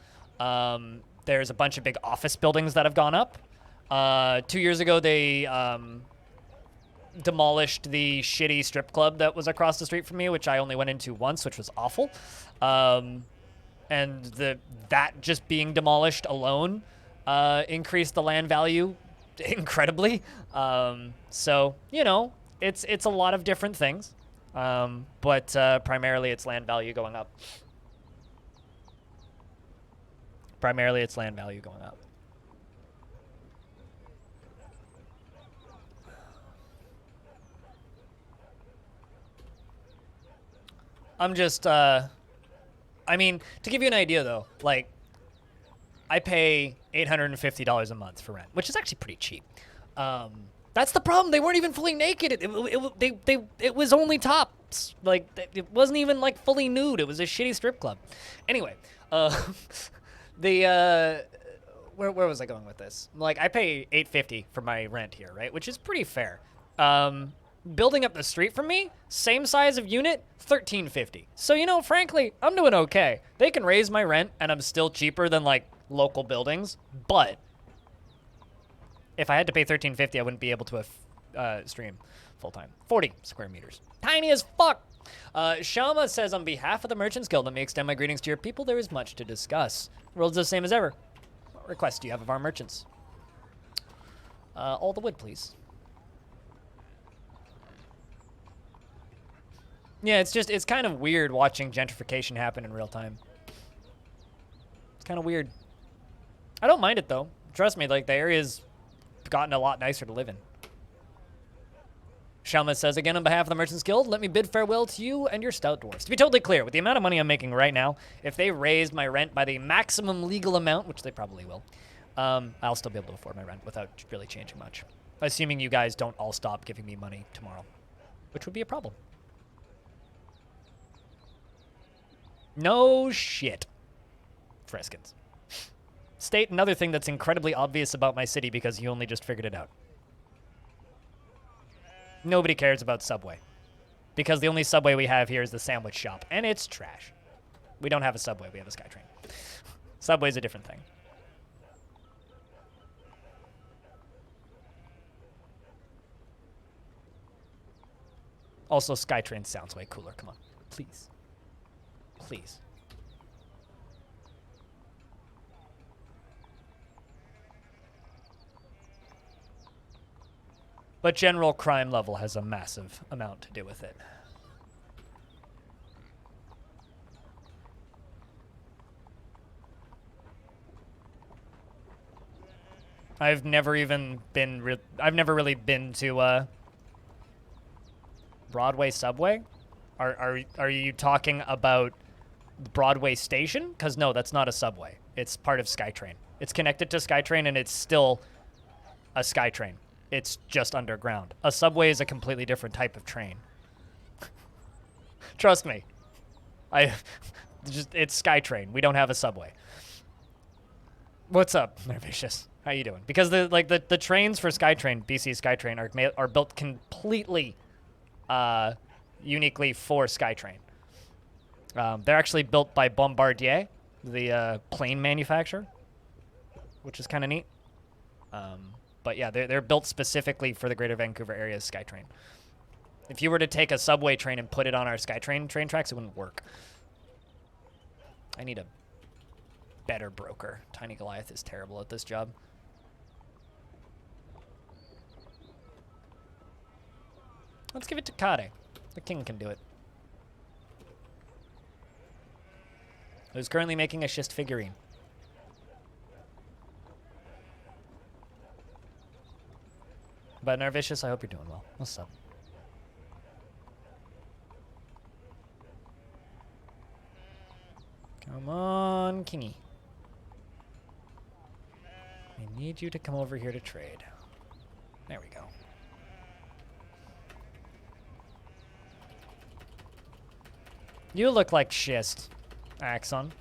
There's a bunch of big office buildings that have gone up. 2 years ago, they demolished the shitty strip club that was across the street from me, which I only went into once, which was awful. And that just being demolished alone increased the land value incredibly. So, you know, it's a lot of different things, but primarily it's land value going up. Primarily it's land value going up. I'm just, I mean, to give you an idea, though, like, I pay $850 a month for rent, which is actually pretty cheap. That's the problem. They weren't even fully naked. It was only tops. Like, it wasn't even, like, fully nude. It was a shitty strip club. Anyway, where was I going with this? Like, I pay $850 for my rent here, right? Which is pretty fair. Building up the street from me, same size of unit, $13.50. So, you know, frankly, I'm doing okay. They can raise my rent, and I'm still cheaper than, like, local buildings. But if I had to pay $13.50, I wouldn't be able to stream full-time. 40 square meters. Tiny as fuck. Shama says, on behalf of the Merchants Guild, let me extend my greetings to your people. There is much to discuss. The world's the same as ever. What requests do you have of our merchants? All the wood, please. Yeah, it's kind of weird watching gentrification happen in real time. It's kind of weird. I don't mind it, though. Trust me, like, the area's gotten a lot nicer to live in. Shalma says, again, on behalf of the Merchants Guild, let me bid farewell to you and your stout dwarfs. To be totally clear, with the amount of money I'm making right now, if they raised my rent by the maximum legal amount, which they probably will, I'll still be able to afford my rent without really changing much. Assuming you guys don't all stop giving me money tomorrow, which would be a problem. No shit. Freskins. State another thing that's incredibly obvious about my city because you only just figured it out. Nobody cares about Subway. Because the only Subway we have here is the sandwich shop, and it's trash. We don't have a Subway, we have a SkyTrain. Subway's a different thing. Also, SkyTrain sounds way cooler. Come on, please. Please. But general crime level has a massive amount to do with it. I've never really been to Broadway Subway. Are you talking about Broadway Station? Because no, that's not a subway. It's part of SkyTrain. It's connected to SkyTrain, and it's still a SkyTrain. It's just underground. A subway is a completely different type of train. Trust me. It's SkyTrain. We don't have a subway. What's up, Nervicious? How you doing? Because the trains for SkyTrain, BC SkyTrain, are built completely uniquely for SkyTrain. They're actually built by Bombardier, the plane manufacturer, which is kind of neat. But yeah, they're built specifically for the Greater Vancouver Area's SkyTrain. If you were to take a subway train and put it on our SkyTrain train tracks, it wouldn't work. I need a better broker. Tiny Goliath is terrible at this job. Let's give it to Kade. The king can do it. Who's currently making a schist figurine. But Nervicious, I hope you're doing well. What's up? Come on, Kingy. I need you to come over here to trade. There we go. You look like schist, Axon.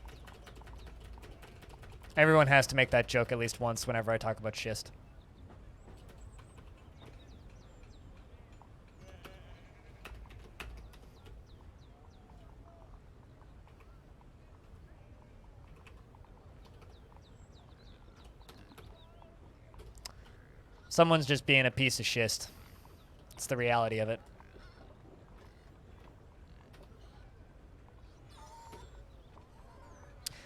Everyone has to make that joke at least once whenever I talk about schist. Someone's just being a piece of schist. It's the reality of it.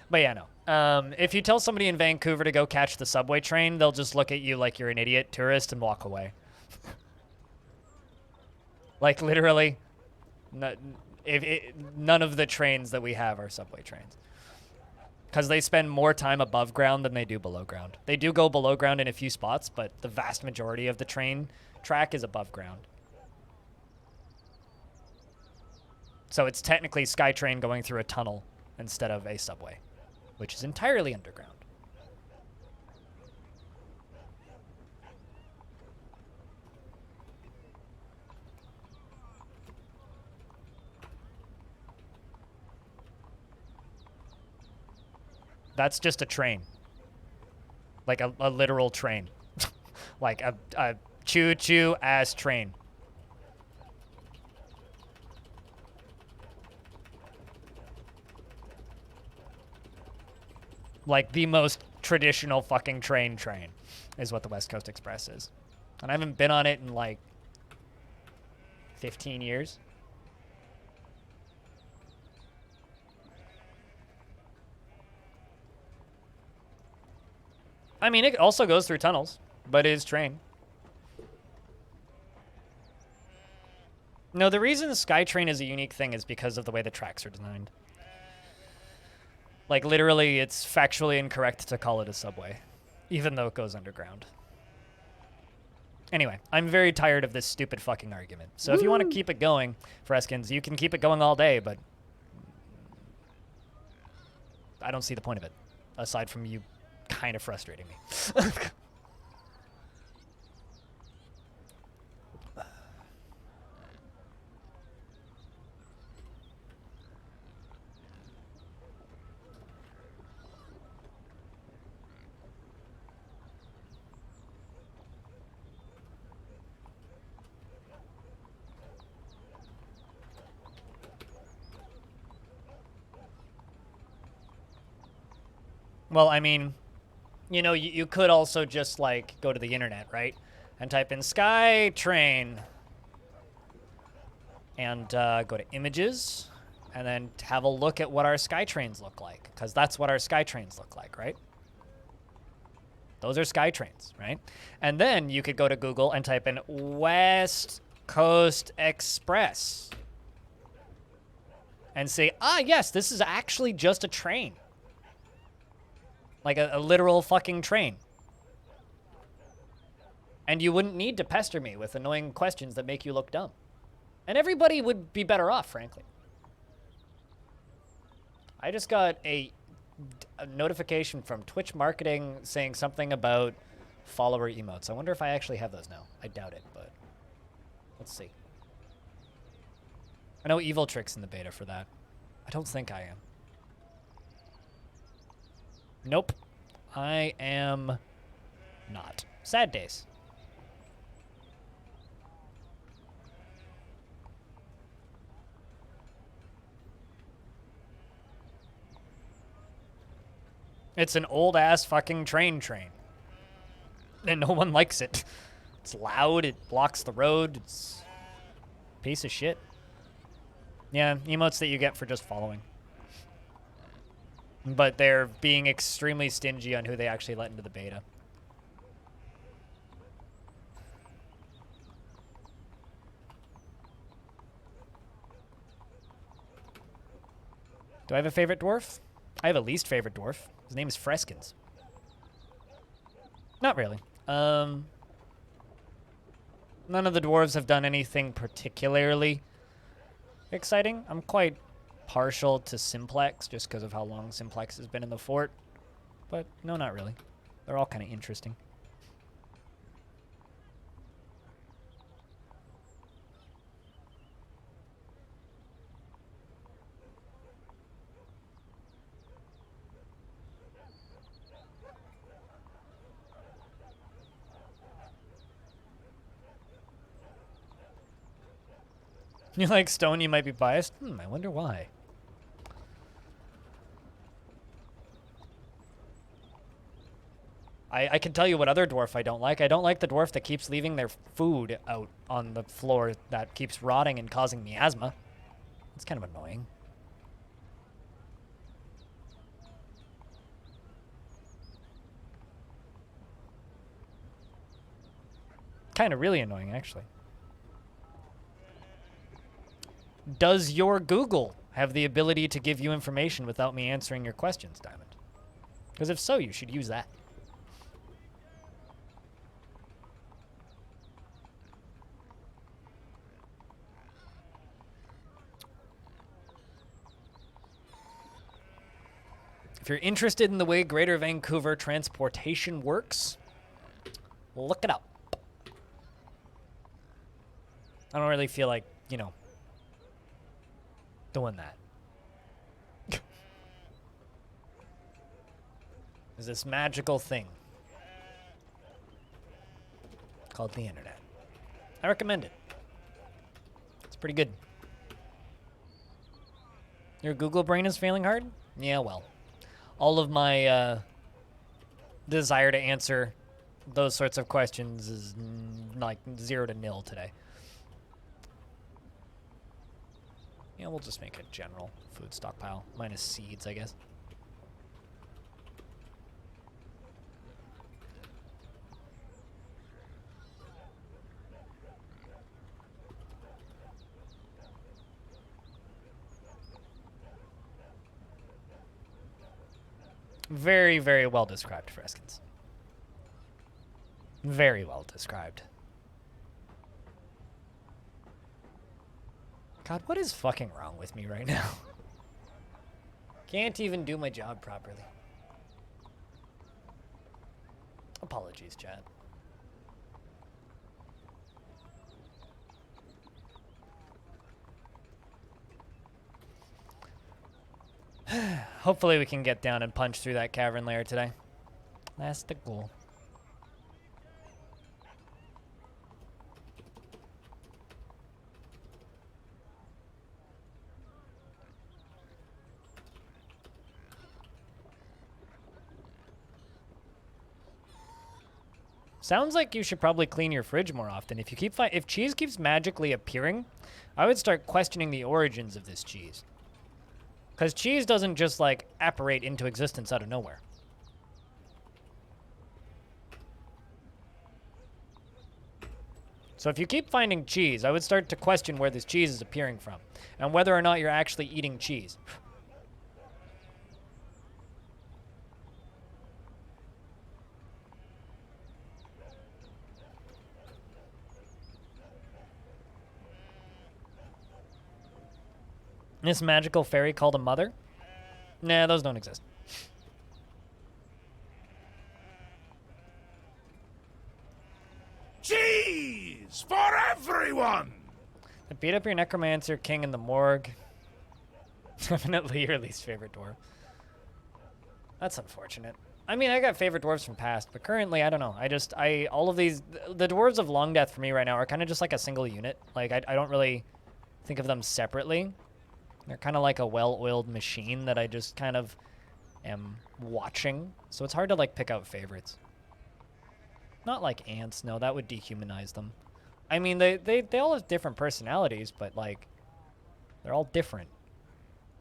But yeah, no. If you tell somebody in Vancouver to go catch the subway train, they'll just look at you like you're an idiot tourist and walk away. Like, literally, none of the trains that we have are subway trains. Because they spend more time above ground than they do below ground. They do go below ground in a few spots, but the vast majority of the train track is above ground. So it's technically SkyTrain going through a tunnel instead of a subway, which is entirely underground. That's just a train. Like a literal train. Like a choo-choo ass train. Like the most traditional fucking train is what the West Coast Express is. And I haven't been on it in like 15 years. I mean, it also goes through tunnels, but it is train. No, the reason SkyTrain is a unique thing is because of the way the tracks are designed. Like, literally, it's factually incorrect to call it a subway, even though it goes underground. Anyway, I'm very tired of this stupid fucking argument. So if you want to keep it going, Freskins, you can keep it going all day, but I don't see the point of it, aside from you kind of frustrating me. Well, I mean, you know, you could also just, like, go to the internet, right? And type in SkyTrain. And go to images. And then have a look at what our SkyTrains look like. Because that's what our SkyTrains look like, right? Those are SkyTrains, right? And then you could go to Google and type in West Coast Express. And say, ah, yes, this is actually just a train. Like a literal fucking train. And you wouldn't need to pester me with annoying questions that make you look dumb. And everybody would be better off, frankly. I just got a notification from Twitch marketing saying something about follower emotes. I wonder if I actually have those now. I doubt it, but let's see. I know Evil Trick's in the beta for that. I don't think I am. Nope. I am not. Sad days. It's an old-ass fucking train. And no one likes it. It's loud, it blocks the road, it's a piece of shit. Yeah, emotes that you get for just following. But they're being extremely stingy on who they actually let into the beta. Do I have a favorite dwarf? I have a least favorite dwarf. His name is Freskins. Not really. None of the dwarves have done anything particularly exciting. I'm quite partial to Simplex just because of how long Simplex has been in the fort. But no, not really. They're all kind of interesting. You like Stone, you might be biased. I wonder why. I can tell you what other dwarf I don't like. I don't like the dwarf that keeps leaving their food out on the floor that keeps rotting and causing miasma. It's kind of annoying. Kind of really annoying, actually. Does your Google have the ability to give you information without me answering your questions, Diamond? Because if so, you should use that. If you're interested in the way Greater Vancouver transportation works, look it up. I don't really feel like, you know, doing that. There's this magical thing called the internet. I recommend it. It's pretty good. Your Google brain is failing hard? Yeah, well. All of my desire to answer those sorts of questions is like 0 to 0 today. Yeah, we'll just make a general food stockpile. Minus seeds, I guess. Very, very well described, Freskins. Very well described. God, what is fucking wrong with me right now? Can't even do my job properly. Apologies, chat. Hopefully we can get down and punch through that cavern layer today. That's the goal. Sounds like you should probably clean your fridge more often. If you keep if cheese keeps magically appearing, I would start questioning the origins of this cheese. Because cheese doesn't just, like, apparate into existence out of nowhere. So if you keep finding cheese, I would start to question where this cheese is appearing from. And whether or not you're actually eating cheese. This magical fairy called a mother? Nah, those don't exist. Cheese for everyone! I beat up your necromancer king in the morgue. Definitely your least favorite dwarf. That's unfortunate. I mean, I got favorite dwarves from past, but currently, I don't know. All of these, the dwarves of Longdeath for me right now are kind of just like a single unit. Like, I don't really think of them separately. They're kind of like a well-oiled machine that I just kind of am watching. So it's hard to, like, pick out favorites. Not like ants, no, that would dehumanize them. I mean, they all have different personalities, but, like, they're all different.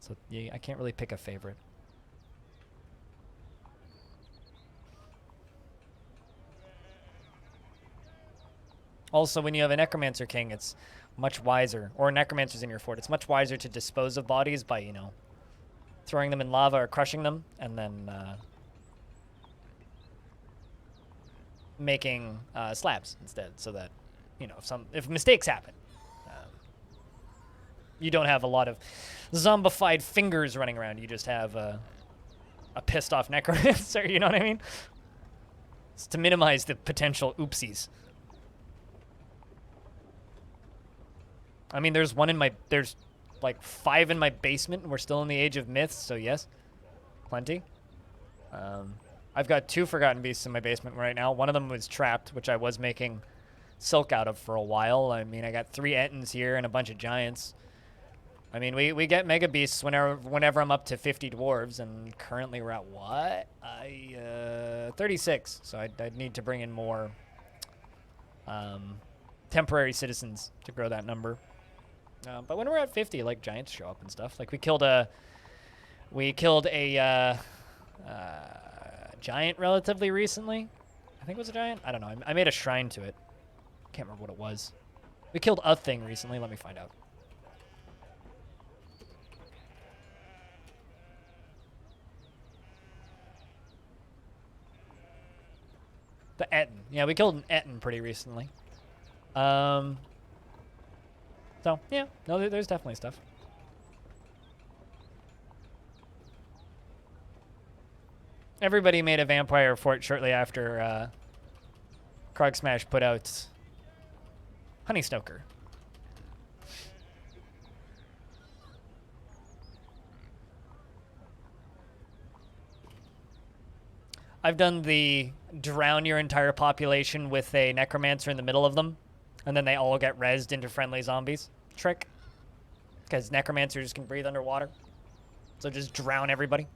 So, yeah, I can't really pick a favorite. Also, when you have a Necromancer King, it's much wiser, or Necromancers in your fort, it's much wiser to dispose of bodies by, you know, throwing them in lava or crushing them, and then making slabs instead, so that, you know, if mistakes happen, you don't have a lot of zombified fingers running around. You just have a pissed off Necromancer, you know what I mean? It's to minimize the potential oopsies. I mean, there's like 5 in my basement, and we're still in the Age of Myths, so yes, plenty. I've got 2 Forgotten Beasts in my basement right now. One of them was trapped, which I was making silk out of for a while. I mean, I got 3 Ettins here and a bunch of giants. I mean, we get Mega Beasts whenever I'm up to 50 dwarves, and currently we're at what? 36, so I'd need to bring in more temporary citizens to grow that number. But when we're at 50, like, giants show up and stuff. Like, we killed a giant relatively recently. I think it was a giant. I don't know. I made a shrine to it. Can't remember what it was. We killed a thing recently. Let me find out. The Ettin. Yeah, we killed an Ettin pretty recently. So, yeah. No, there's definitely stuff. Everybody made a vampire fort shortly after Krog Smash put out Honey Stoker. I've done the drown your entire population with a necromancer in the middle of them, and then they all get rezzed into friendly zombies trick. Because necromancers can breathe underwater. So just drown everybody.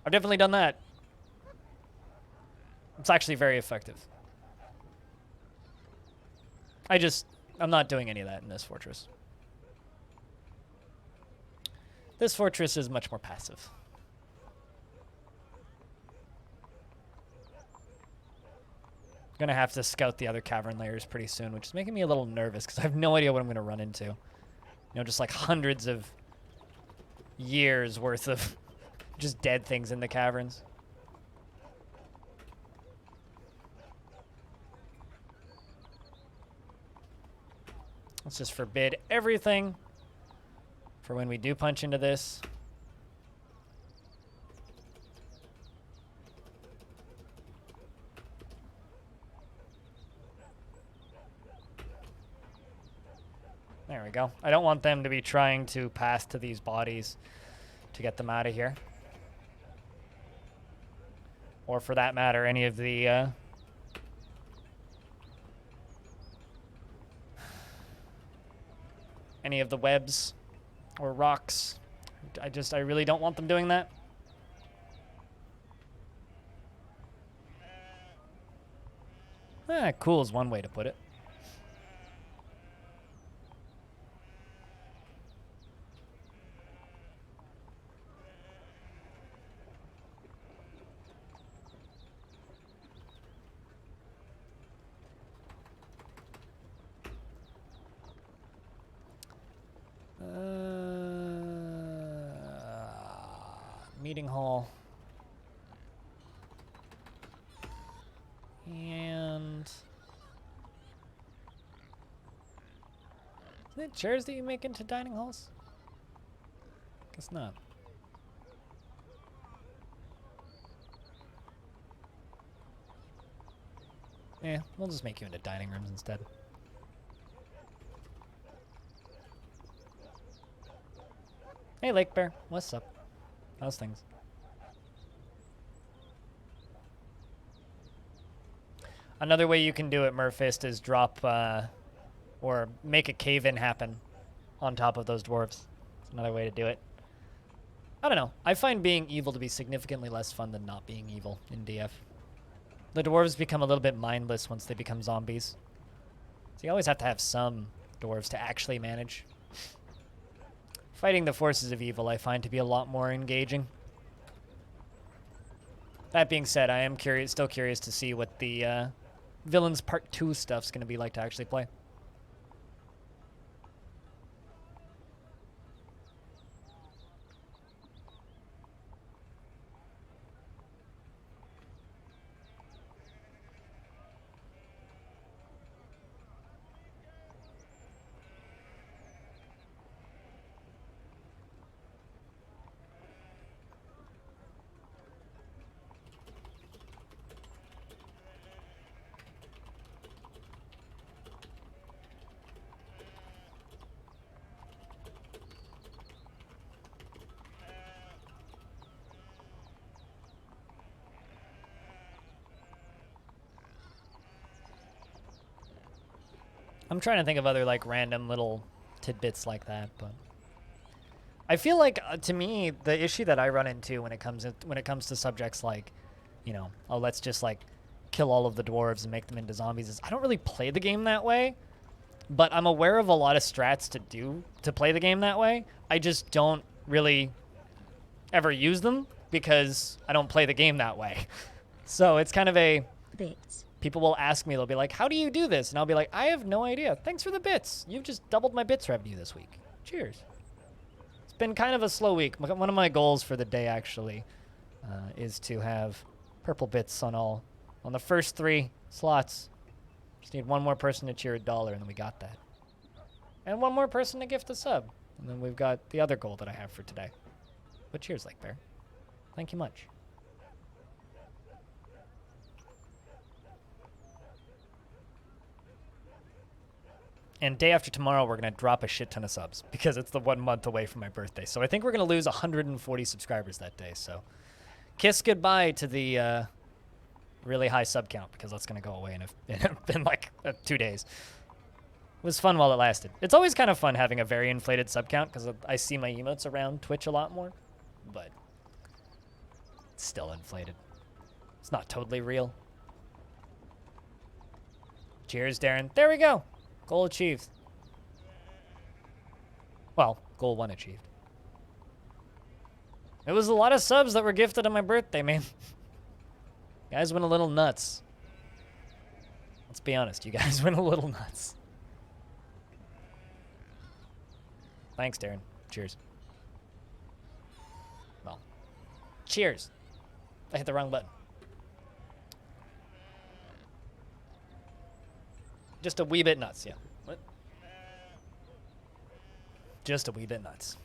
I've definitely done that. It's actually very effective. I'm not doing any of that in this fortress. This fortress is much more passive. Gonna have to scout the other cavern layers pretty soon, which is making me a little nervous because I have no idea what I'm gonna run into. You know, just like hundreds of years worth of just dead things in the caverns. Let's just forbid everything for when we do punch into this. There we go. I don't want them to be trying to pass to these bodies to get them out of here. Or for that matter, any of the webs or rocks. I really don't want them doing that. Cool is one way to put it. Meeting hall. And isn't it chairs that you make into dining halls? Guess not. Yeah, we'll just make you into dining rooms instead. Hey, Lake Bear. What's up? How's things? Another way you can do it, Murfist, is drop or make a cave-in happen on top of those dwarves. It's another way to do it. I don't know. I find being evil to be significantly less fun than not being evil in DF. The dwarves become a little bit mindless once they become zombies. So you always have to have some dwarves to actually manage. Fighting the forces of evil I find to be a lot more engaging. That being said, I am still curious to see what the Villains Part 2 stuff's going to be like to actually play. I'm trying to think of other like random little tidbits like that, but I feel like to me the issue that I run into when it comes to subjects like, you know, oh let's just like kill all of the dwarves and make them into zombies is I don't really play the game that way, but I'm aware of a lot of strats to play the game that way. I just don't really ever use them because I don't play the game that way. So it's kind of a Bits. People will ask me, they'll be like, how do you do this? And I'll be like, I have no idea. Thanks for the bits. You've just doubled my bits revenue this week. Cheers. It's been kind of a slow week. One of my goals for the day, actually, is to have purple bits on the first 3 slots. Just need one more person to cheer $1, and then we got that. And one more person to gift a sub. And then we've got the other goal that I have for today. But cheers, Lake Bear. Thank you much. And day after tomorrow, we're going to drop a shit ton of subs because it's the 1 month away from my birthday. So I think we're going to lose 140 subscribers that day. So kiss goodbye to the really high sub count because that's going to go away in like 2 days. It was fun while it lasted. It's always kind of fun having a very inflated sub count because I see my emotes around Twitch a lot more. But it's still inflated. It's not totally real. Cheers, Darren. There we go. Goal achieved. Well, goal 1 achieved. It was a lot of subs that were gifted on my birthday, man. You guys went a little nuts. Let's be honest, you guys went a little nuts. Thanks, Darren. Cheers. Well, cheers. I hit the wrong button. Just a wee bit nuts, yeah. What? Just a wee bit nuts.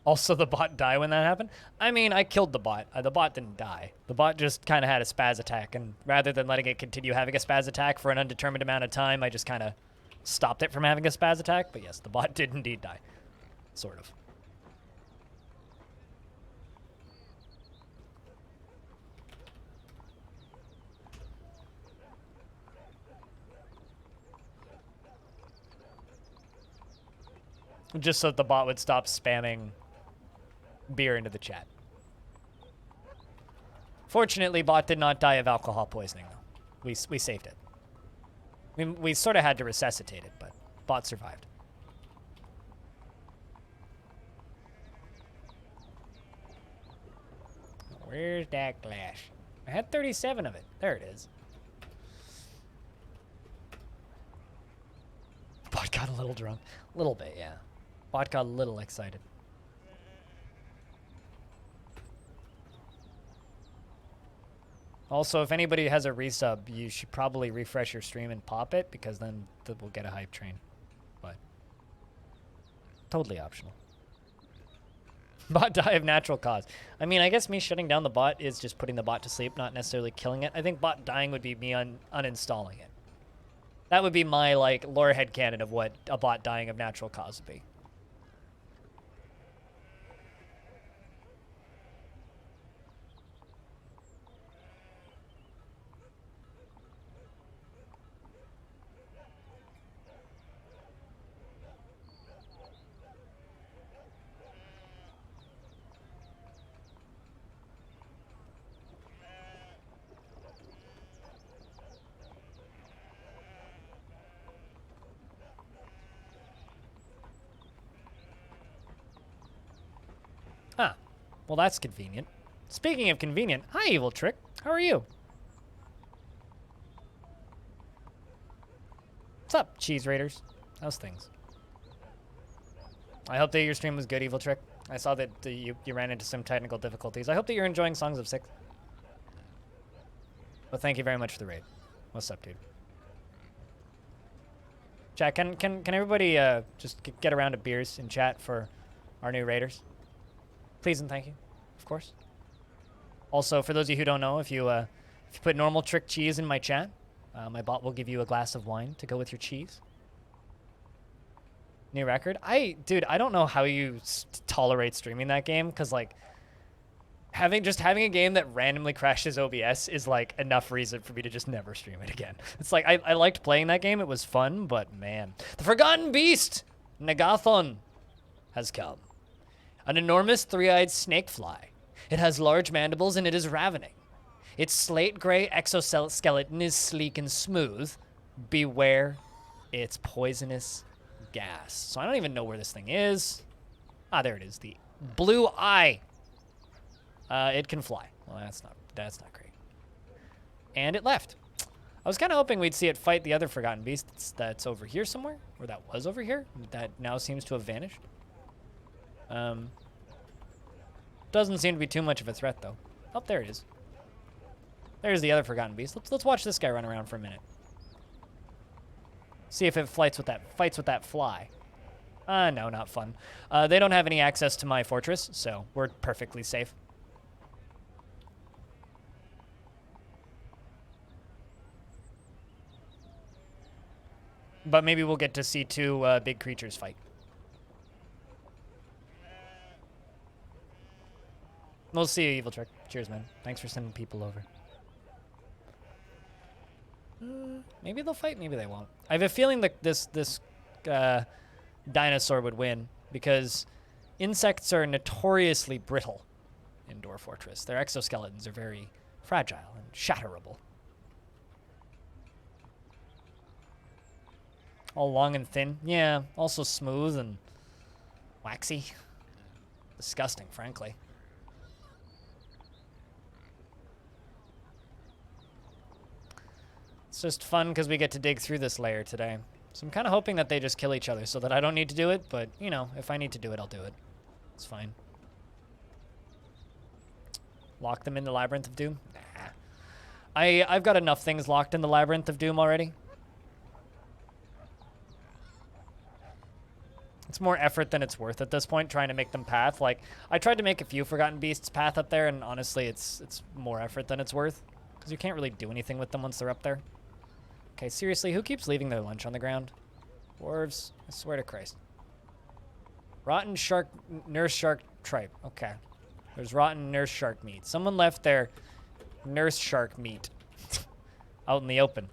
Also, the bot die when that happened? I mean, I killed the bot. The bot didn't die. The bot just kind of had a spaz attack, and rather than letting it continue having a spaz attack for an undetermined amount of time, I just kind of stopped it from having a spaz attack. But yes, the bot did indeed die. Sort of. Just so that the bot would stop spamming beer into the chat. Fortunately, bot did not die of alcohol poisoning, though. We saved it. I mean, we sort of had to resuscitate it, but bot survived. Where's that glass? I had 37 of it. There it is. Bot got a little drunk. A little bit, yeah. Bot got a little excited. Also, if anybody has a resub, you should probably refresh your stream and pop it, because then we'll get a hype train. But totally optional. Bot die of natural cause. I mean, I guess me shutting down the bot is just putting the bot to sleep, not necessarily killing it. I think bot dying would be me uninstalling it. That would be my, like, lore headcanon of what a bot dying of natural cause would be. Ah, well, that's convenient. Speaking of convenient, hi, Evil Trick. How are you? What's up, Cheese Raiders? How's things? I hope that your stream was good, Evil Trick. I saw that you ran into some technical difficulties. I hope that you're enjoying Songs of Six. Well, thank you very much for the raid. What's up, dude? Chat, can everybody just get around to beers in chat for our new raiders? Please and thank you, of course. Also, for those of you who don't know, if you put normal Trick cheese in my chat, my bot will give you a glass of wine to go with your cheese. New record? Dude, I don't know how you tolerate streaming that game, because, like, having a game that randomly crashes OBS is, like, enough reason for me to just never stream it again. It's like, I liked playing that game, it was fun, but man. The Forgotten Beast, Nagathon, has come. An enormous three-eyed snakefly. It has large mandibles and it is ravening. Its slate-gray exoskeleton is sleek and smooth. Beware its poisonous gas. So I don't even know where this thing is. Ah, there it is. The blue eye. It can fly. Well, that's not great. And it left. I was kind of hoping we'd see it fight the other Forgotten Beast that's over here somewhere, or that was over here. That now seems to have vanished. Doesn't seem to be too much of a threat, though. Oh, there it is. There's the other Forgotten Beast. Let's watch this guy run around for a minute. See if it fights with that fly. No, not fun. They don't have any access to my fortress, so we're perfectly safe. But maybe we'll get to see two big creatures fight. We'll see you, Evil Trick. Cheers, man. Thanks for sending people over. Maybe they'll fight, maybe they won't. I have a feeling that this dinosaur would win, because insects are notoriously brittle in Dwarf Fortress. Their exoskeletons are very fragile and shatterable. All long and thin. Yeah, also smooth and waxy. Disgusting, frankly. It's just fun because we get to dig through this layer today. So I'm kind of hoping that they just kill each other so that I don't need to do it, but, you know, if I need to do it, I'll do it. It's fine. Lock them in the Labyrinth of Doom? Nah. I've got enough things locked in the Labyrinth of Doom already. It's more effort than it's worth at this point, trying to make them path. Like, I tried to make a few Forgotten Beasts path up there, and honestly, it's more effort than it's worth. Because you can't really do anything with them once they're up there. Okay, seriously, who keeps leaving their lunch on the ground? Dwarves, I swear to Christ. Rotten shark, nurse shark tripe. Okay. There's rotten nurse shark meat. Someone left their nurse shark meat out in the open.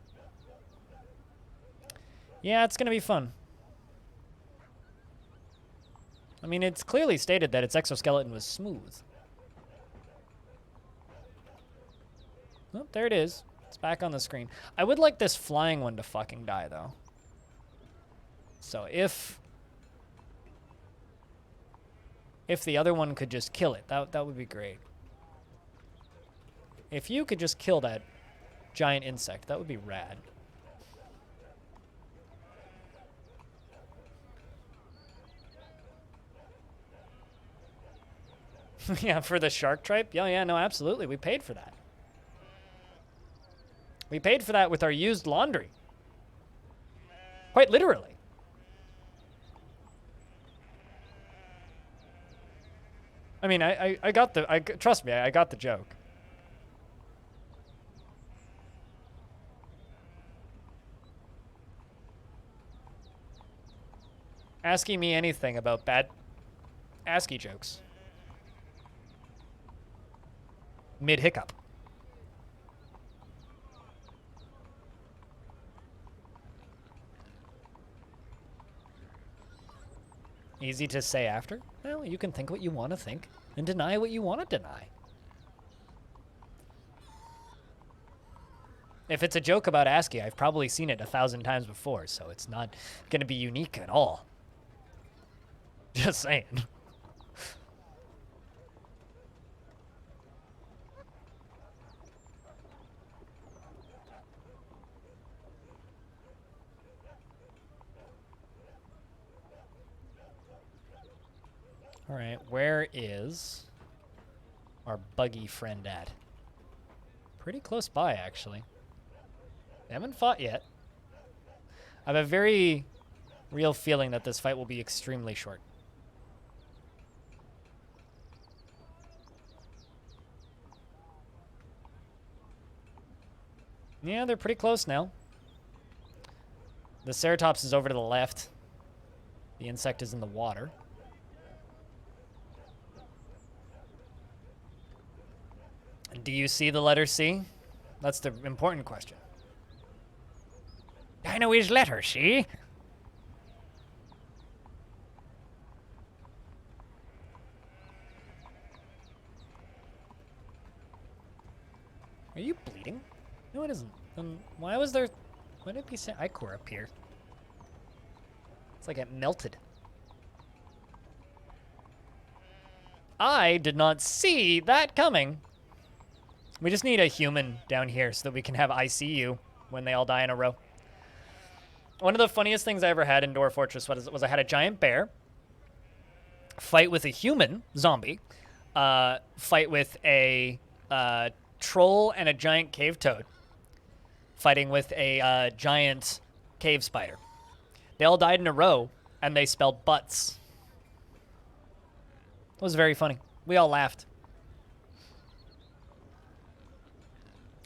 Yeah, it's going to be fun. I mean, it's clearly stated that its exoskeleton was smooth. Oh, there it is. It's back on the screen. I would like this flying one to fucking die, though. So if the other one could just kill it, that would be great. If you could just kill that giant insect, that would be rad. Yeah, for the shark tripe? Yeah, no, absolutely. We paid for that. We paid for that with our used laundry. Quite literally. I mean, I got the, trust me, I got the joke. Asking me anything about bad ASCII jokes. Mid-hiccup. Easy to say after? Well, you can think what you want to think and deny what you want to deny. If it's a joke about ASCII, I've probably seen it 1,000 times before, so it's not going to be unique at all. Just saying. All right, where is our buggy friend at? Pretty close by, actually. They haven't fought yet. I have a very real feeling that this fight will be extremely short. Yeah, they're pretty close now. The Ceratops is over to the left. The insect is in the water. Do you see the letter C? That's the important question. I know his letter, see? Are you bleeding? No, it isn't. Then why was there... Why did it be saying Ichor up here? It's like it melted. I did not see that coming. We just need a human down here so that we can have ICU when they all die in a row. One of the funniest things I ever had in Dwarf Fortress was I had a giant bear fight with a human zombie, fight with a troll and a giant cave toad, fighting with a giant cave spider. They all died in a row, and they spelled butts. It was very funny. We all laughed.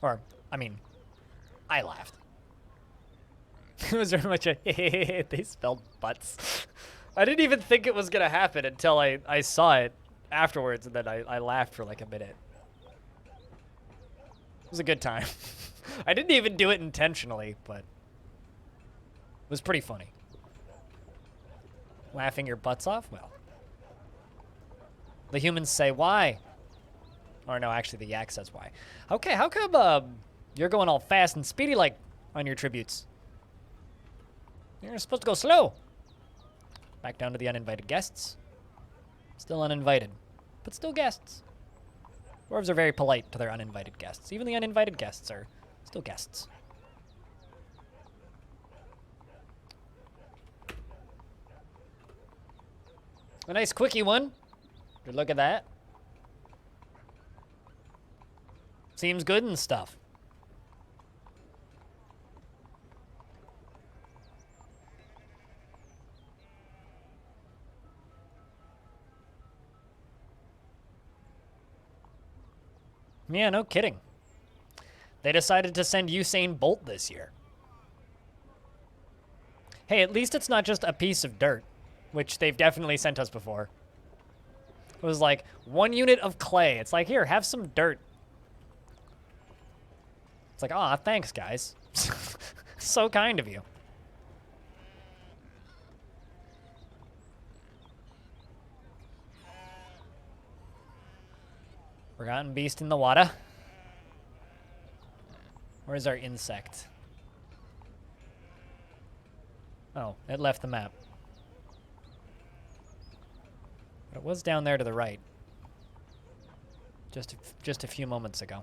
Or, I mean, I laughed. It was very much a, they spelled butts. I didn't even think it was going to happen until I saw it afterwards, and then I laughed for like a minute. It was a good time. I didn't even do it intentionally, but it was pretty funny. Laughing your butts off? Well. The humans say, why? Or no, actually the yak says why. Okay, how come you're going all fast and speedy like on your tributes? You're supposed to go slow. Back down to the uninvited guests. Still uninvited, but still guests. Dwarves are very polite to their uninvited guests. Even the uninvited guests are still guests. A nice quickie one. Good look at that. Seems good and stuff. Yeah, no kidding. They decided to send Usain Bolt this year. Hey, at least it's not just a piece of dirt, which they've definitely sent us before. It was like 1 unit of clay. It's like, here, have some dirt. It's like, aw, thanks, guys. So kind of you. Forgotten beast in the water. Where's our insect? Oh, it left the map. But it was down there to the right. Just a few moments ago.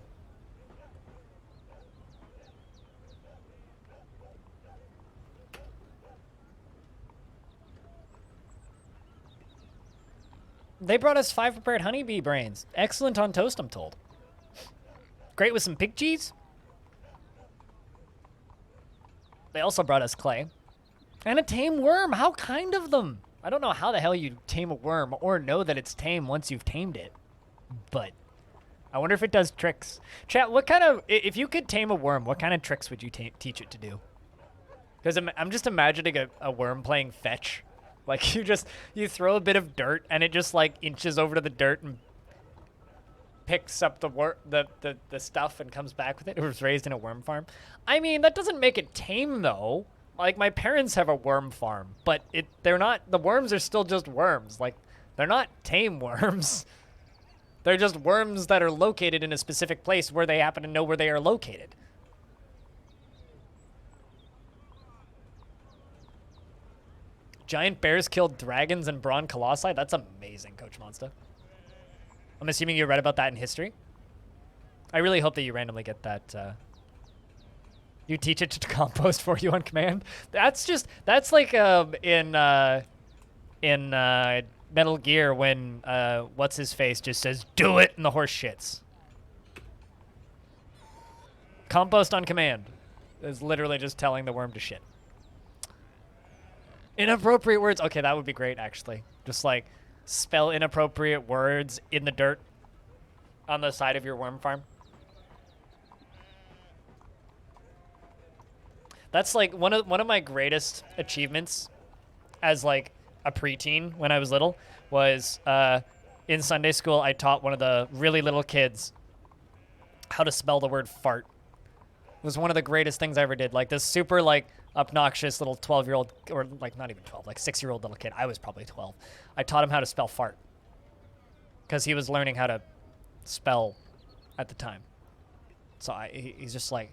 They brought us 5 prepared honeybee brains. Excellent on toast, I'm told. Great with some pig cheese. They also brought us clay. And a tame worm. How kind of them. I don't know how the hell you tame a worm or know that it's tame once you've tamed it, but I wonder if it does tricks. Chat, what kind of, if you could tame a worm, what kind of tricks would you teach it to do? Because I'm just imagining a worm playing fetch. Like you throw a bit of dirt and it just like inches over to the dirt and picks up the stuff and comes back with it. It was raised in a worm farm. I mean, that doesn't make it tame though. Like my parents have a worm farm, but they're not, the worms are still just worms. Like they're not tame worms. They're just worms that are located in a specific place where they happen to know where they are located. Giant bears killed dragons and brawn colossi? That's amazing, Coach Monster. I'm assuming you read about that in history? I really hope that you randomly get that. You teach it to compost for you on command? That's like in Metal Gear when what's-his-face just says, do it, and the horse shits. Compost on command is literally just telling the worm to shit. Inappropriate words. Okay, that would be great, actually. Just like spell inappropriate words in the dirt on the side of your worm farm. That's like one of my greatest achievements as like a preteen when I was little was in Sunday school I taught one of the really little kids how to spell the word fart. It was one of the greatest things I ever did. Like this super like obnoxious little 12-year-old, or like not even 12, like 6-year-old little kid. I was probably 12. I taught him how to spell fart because he was learning how to spell at the time. So he's just like,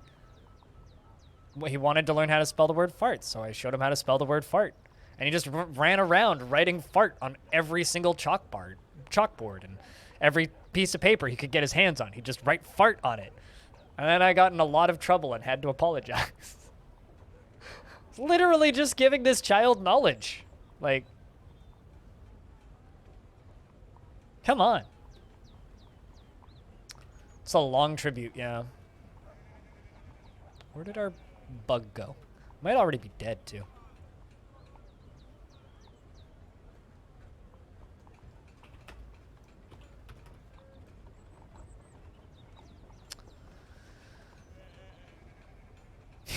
he wanted to learn how to spell the word fart, so I showed him how to spell the word fart. And he just ran around writing fart on every single chalkboard and every piece of paper he could get his hands on. He'd just write fart on it. And then I got in a lot of trouble and had to apologize. Literally just giving this child knowledge. Like, come on. It's a long tribute, yeah. Where did our bug go? Might already be dead, too.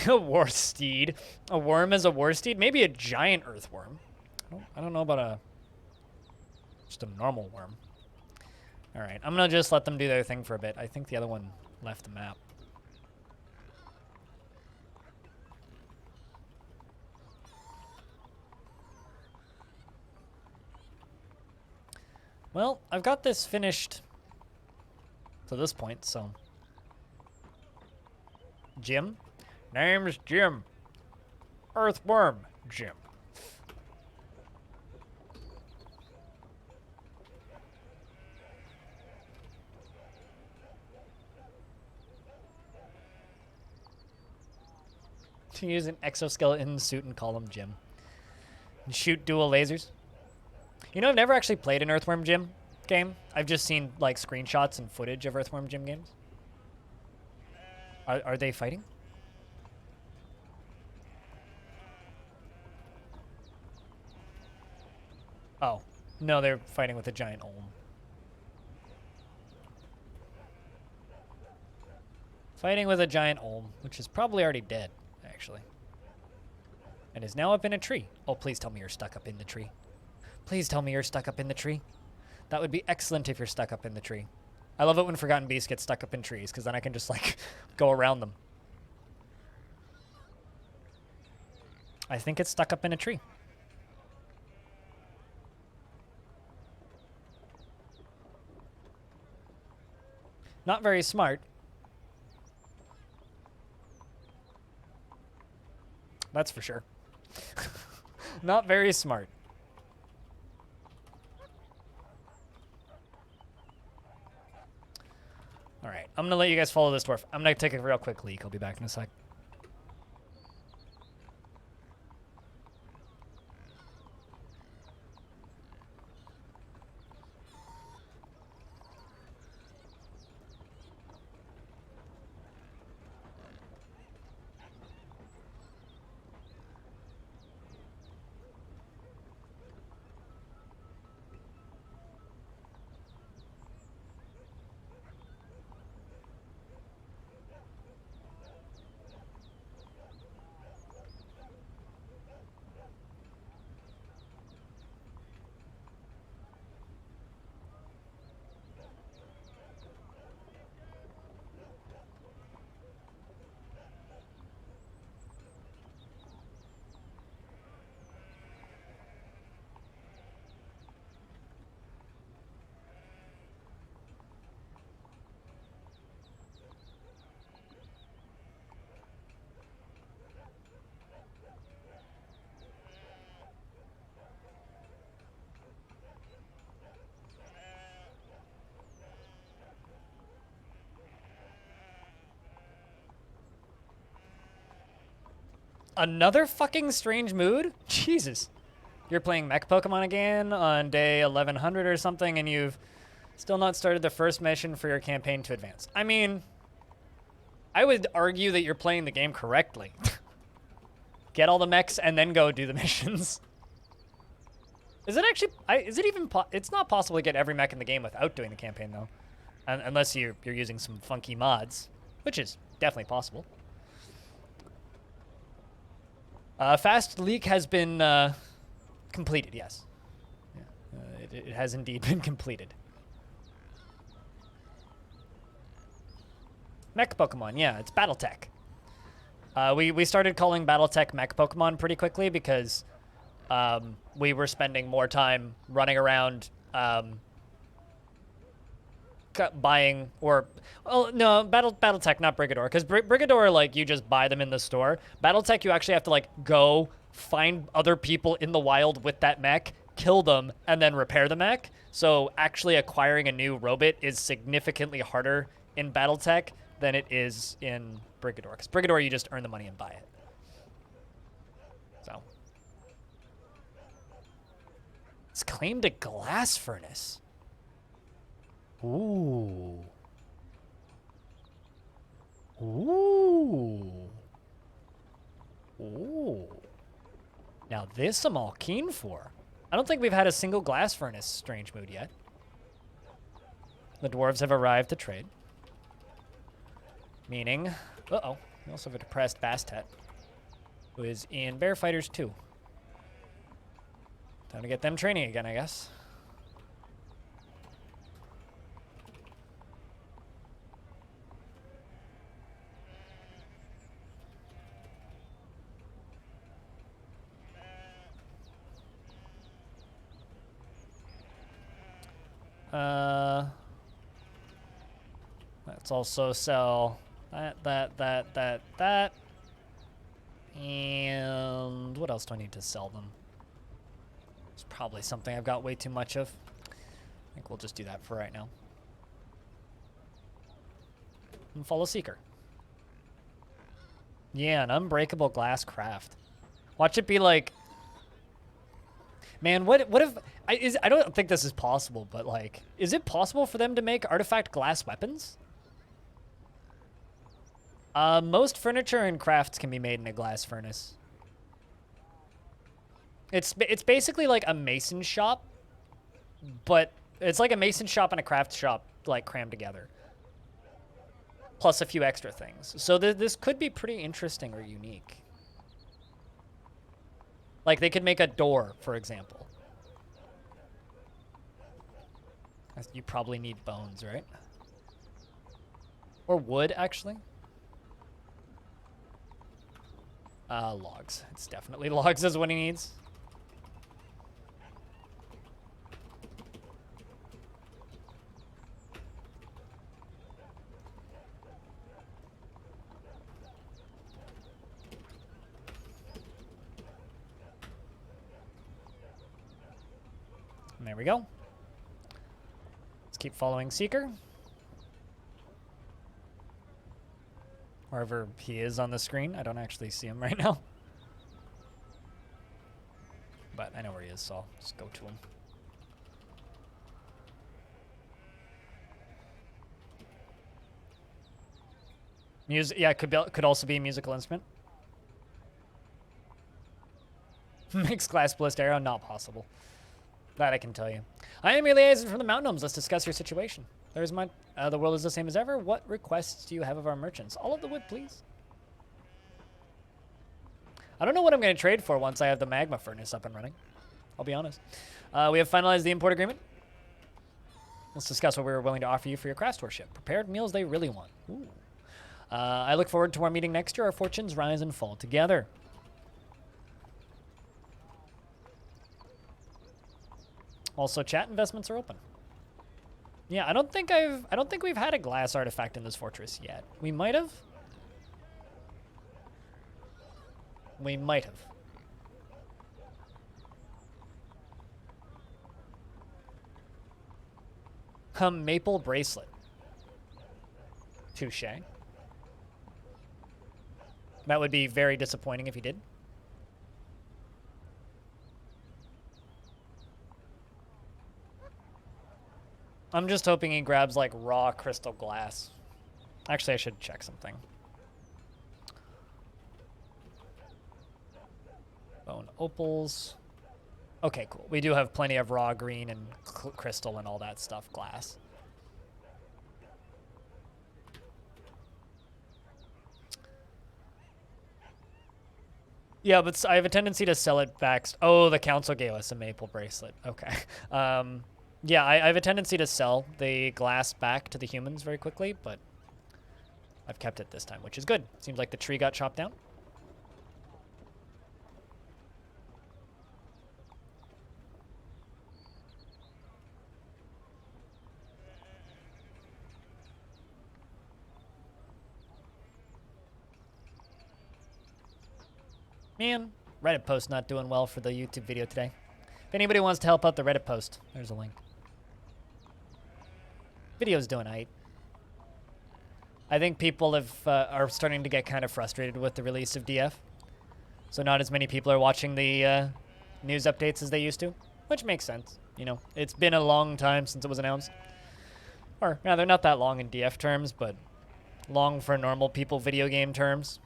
A war steed. A worm is a war steed? Maybe a giant earthworm. I don't know about just a normal worm. All right, I'm going to just let them do their thing for a bit. I think the other one left the map. Well, I've got this finished to this point, so. Jim? Name's Jim. Earthworm Jim. To use an exoskeleton suit and call him Jim. And shoot dual lasers. You know, I've never actually played an Earthworm Jim game. I've just seen like screenshots and footage of Earthworm Jim games. Are they fighting? Oh, no, they're fighting with a giant olm. Fighting with a giant olm, which is probably already dead, actually. And is now up in a tree. Oh, please tell me you're stuck up in the tree. Please tell me you're stuck up in the tree. That would be excellent if you're stuck up in the tree. I love it when Forgotten Beasts get stuck up in trees, because then I can just, like, go around them. I think it's stuck up in a tree. Not very smart. That's for sure. Not very smart. All right, I'm gonna let you guys follow this dwarf. I'm gonna take a real quick leak. I'll be back in a sec. Another fucking strange mood? Jesus. You're playing mech Pokemon again on day 1100 or something, and you've still not started the first mission for your campaign to advance. I mean, I would argue that you're playing the game correctly. Get all the mechs and then go do the missions. Is it actually, is it even, it's not possible to get every mech in the game without doing the campaign though. Unless you're using some funky mods, which is definitely possible. Fast leak has been completed, yes. Yeah. It has indeed been completed. Mech Pokemon, yeah, it's Battletech. We started calling Battletech Mech Pokemon pretty quickly because we were spending more time running around buying, or, well, no, Battletech, not Brigador, because Brigador, like, you just buy them in the store. Battletech, you actually have to, like, go find other people in the wild with that mech, kill them, and then repair the mech. So actually acquiring a new robot is significantly harder in Battletech than it is in Brigador, because Brigador, you just earn the money and buy it. So. It's claimed a glass furnace. Ooh. Ooh. Ooh. Now this I'm all keen for. I don't think we've had a single glass furnace strange mood yet. The dwarves have arrived to trade. Meaning, uh-oh, we also have a depressed Bastet, who is in Bear Fighters 2. Time to get them training again, I guess. Let's also sell that. And what else do I need to sell them? It's probably something I've got way too much of. I think we'll just do that for right now. And follow Seeker. Yeah, an unbreakable glass craft. Watch it be like, man, what if I don't think this is possible, but like, is it possible for them to make artifact glass weapons? Most furniture and crafts can be made in a glass furnace. It's basically like a mason shop, but it's like a mason shop and a craft shop like crammed together, plus a few extra things. So this could be pretty interesting or unique. Like they could make a door, for example. You probably need bones, right? Or wood, actually. Logs. It's definitely logs is what he needs. And there we go. Let's keep following Seeker. Wherever he is on the screen. I don't actually see him right now. But I know where he is, so I'll just go to him. Yeah, could also be a musical instrument. Mixed glass ballist arrow, not possible. That I can tell you. I am your liaison from the Mountain Gnomes. Let's discuss your situation. There's my, the world is the same as ever. What requests do you have of our merchants? All of the wood, please. I don't know what I'm going to trade for once I have the magma furnace up and running. I'll be honest. We have finalized the import agreement. Let's discuss what we're willing to offer you for your craft store ship. Prepared meals they really want. Ooh. I look forward to our meeting next year. Our fortunes rise and fall together. Also, chat investments are open. Yeah, I don't think we've had a glass artifact in this fortress yet. We might have. We might have. Maple bracelet. Touche. That would be very disappointing if he did. I'm just hoping he grabs like raw crystal glass. Actually, I should check something. Bone opals. Okay, cool. We do have plenty of raw green and crystal and all that stuff, glass. Yeah, but I have a tendency to sell it back. Oh, the council gave us a maple bracelet. Okay. Yeah, I have a tendency to sell the glass back to the humans very quickly, but I've kept it this time, which is good. Seems like the tree got chopped down. Man, Reddit post not doing well for the YouTube video today. If anybody wants to help out the Reddit post, there's a link. Video's doing aight. I think people are starting to get kind of frustrated with the release of DF. So not as many people are watching the news updates as they used to, which makes sense. You know, it's been a long time since it was announced. Or rather, not that long in DF terms, but long for normal people video game terms.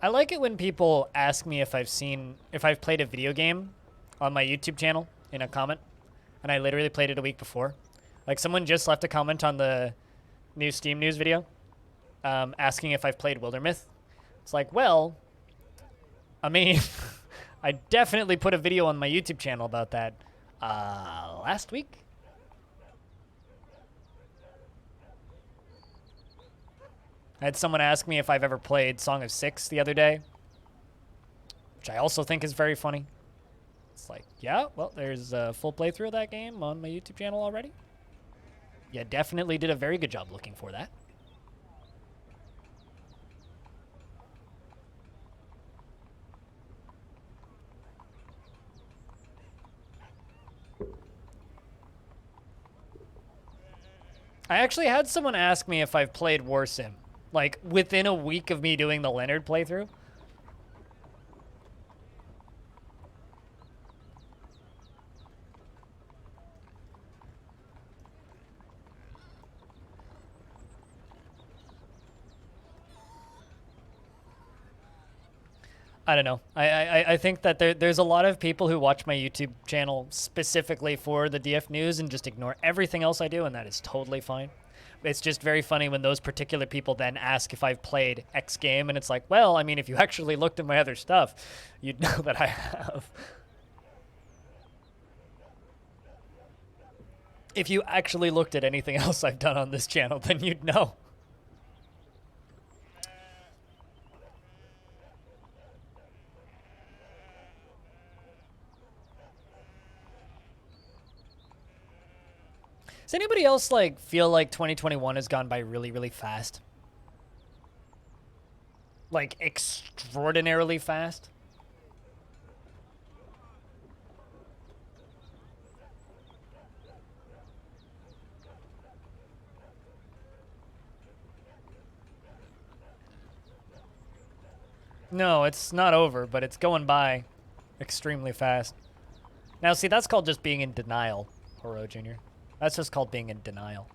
I like it when people ask me if I've played a video game on my YouTube channel in a comment, and I literally played it a week before. Like someone just left a comment on the new Steam news video, asking if I've played Wildermyth. It's like, well, I mean, I definitely put a video on my YouTube channel about that last week. I had someone ask me if I've ever played Song of Six the other day, which I also think is very funny. It's like, yeah, well, there's a full playthrough of that game on my YouTube channel already. Yeah, definitely did a very good job looking for that. I actually had someone ask me if I've played War Sim. Like, within a week of me doing the Leonard playthrough. I don't know. I think that there's a lot of people who watch my YouTube channel specifically for the DF news and just ignore everything else I do, and that is totally fine. It's just very funny when those particular people then ask if I've played X game, and it's like, well, I mean, if you actually looked at my other stuff, you'd know that I have. If you actually looked at anything else I've done on this channel, then you'd know. Does anybody else like feel like 2021 has gone by really, really fast? Like extraordinarily fast? No, it's not over, but it's going by extremely fast. Now, see, that's called just being in denial, Horo Jr. That's just called being in denial.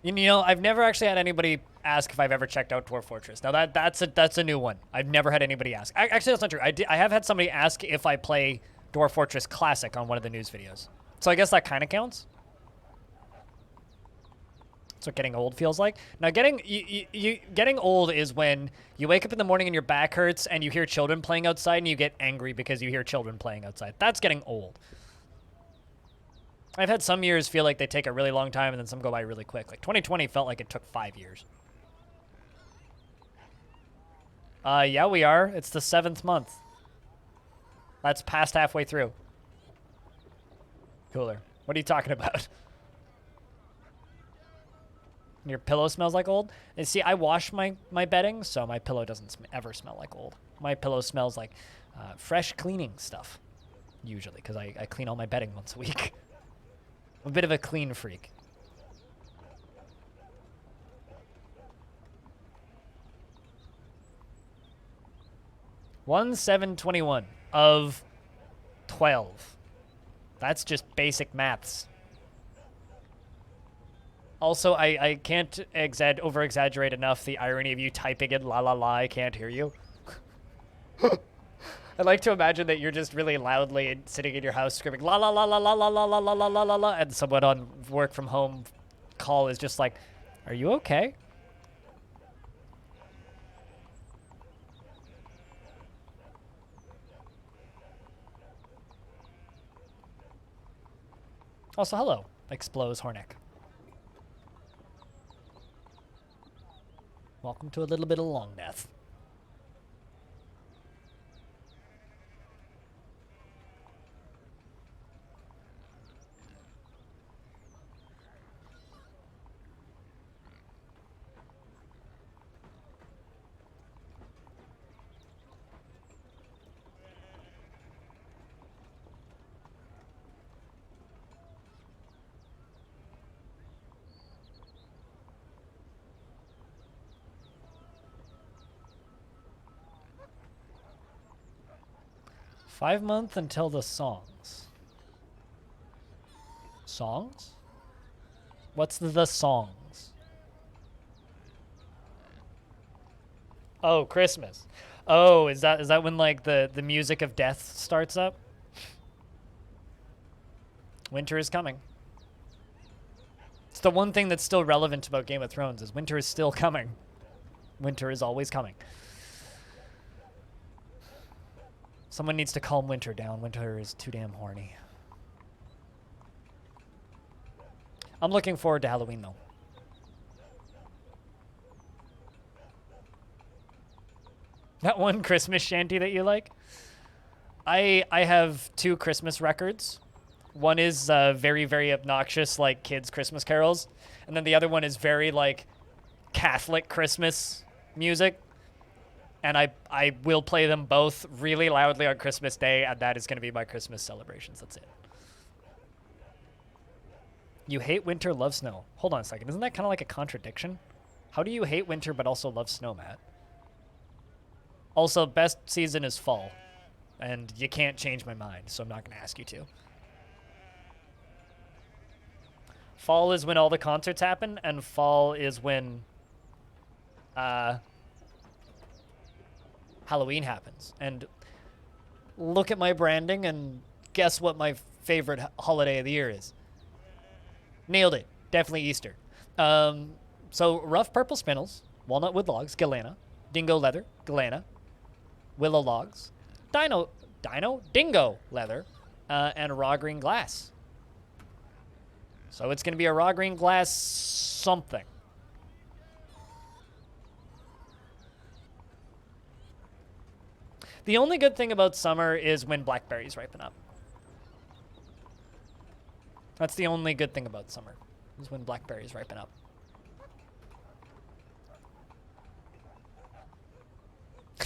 You know, I've never actually had anybody ask if I've ever checked out Dwarf Fortress. Now, that's a new one. I've never had anybody ask. Actually, that's not true. I have had somebody ask if I play Dwarf Fortress Classic on one of the news videos. So I guess that kind of counts. That's what getting old feels like. Now, getting old is when you wake up in the morning and your back hurts and you hear children playing outside and you get angry because you hear children playing outside. That's getting old. I've had some years feel like they take a really long time and then some go by really quick. Like 2020 felt like it took 5 years. Yeah, we are. It's the 7th month. That's past halfway through. Cooler. What are you talking about? And your pillow smells like old. And see, I wash my bedding, so my pillow doesn't ever smell like old. My pillow smells like fresh cleaning stuff, usually, because I clean all my bedding once a week. I'm a bit of a clean freak. $1,721 of 12. That's just basic maths. Also, I can't over-exaggerate enough the irony of you typing in la la la, I can't hear you. I'd like to imagine that you're just really loudly sitting in your house screaming la la la la la la la la la la la la la, and someone on work from home call is just like, are you okay? Also, hello, Explos Hornick. Welcome to a little bit of Longdeath. Five months until the songs. Songs? What's the songs? Oh, Christmas. Oh, is that when like the music of death starts up? Winter is coming. It's the one thing that's still relevant about Game of Thrones is winter is still coming. Winter is always coming. Someone needs to calm Winter down. Winter is too damn horny. I'm looking forward to Halloween, though. That one Christmas shanty that you like? I have two Christmas records. One is very, very obnoxious, like kids' Christmas carols. And then the other one is very, like, Catholic Christmas music. And I will play them both really loudly on Christmas Day, and that is going to be my Christmas celebrations. That's it. You hate winter, love snow. Hold on a second. Isn't that kind of like a contradiction? How do you hate winter but also love snow, Matt? Also, best season is fall. And you can't change my mind, so I'm not going to ask you to. Fall is when all the concerts happen, and fall is when Halloween happens. And look at my branding and guess what my favorite holiday of the year is. Nailed it. Definitely Easter. So rough purple spindles, walnut wood logs, galena, dingo leather, galena, willow logs, dingo leather, and raw green glass. So it's going to be a raw green glass something. The only good thing about summer is when blackberries ripen up. That's the only good thing about summer, is when blackberries ripen up.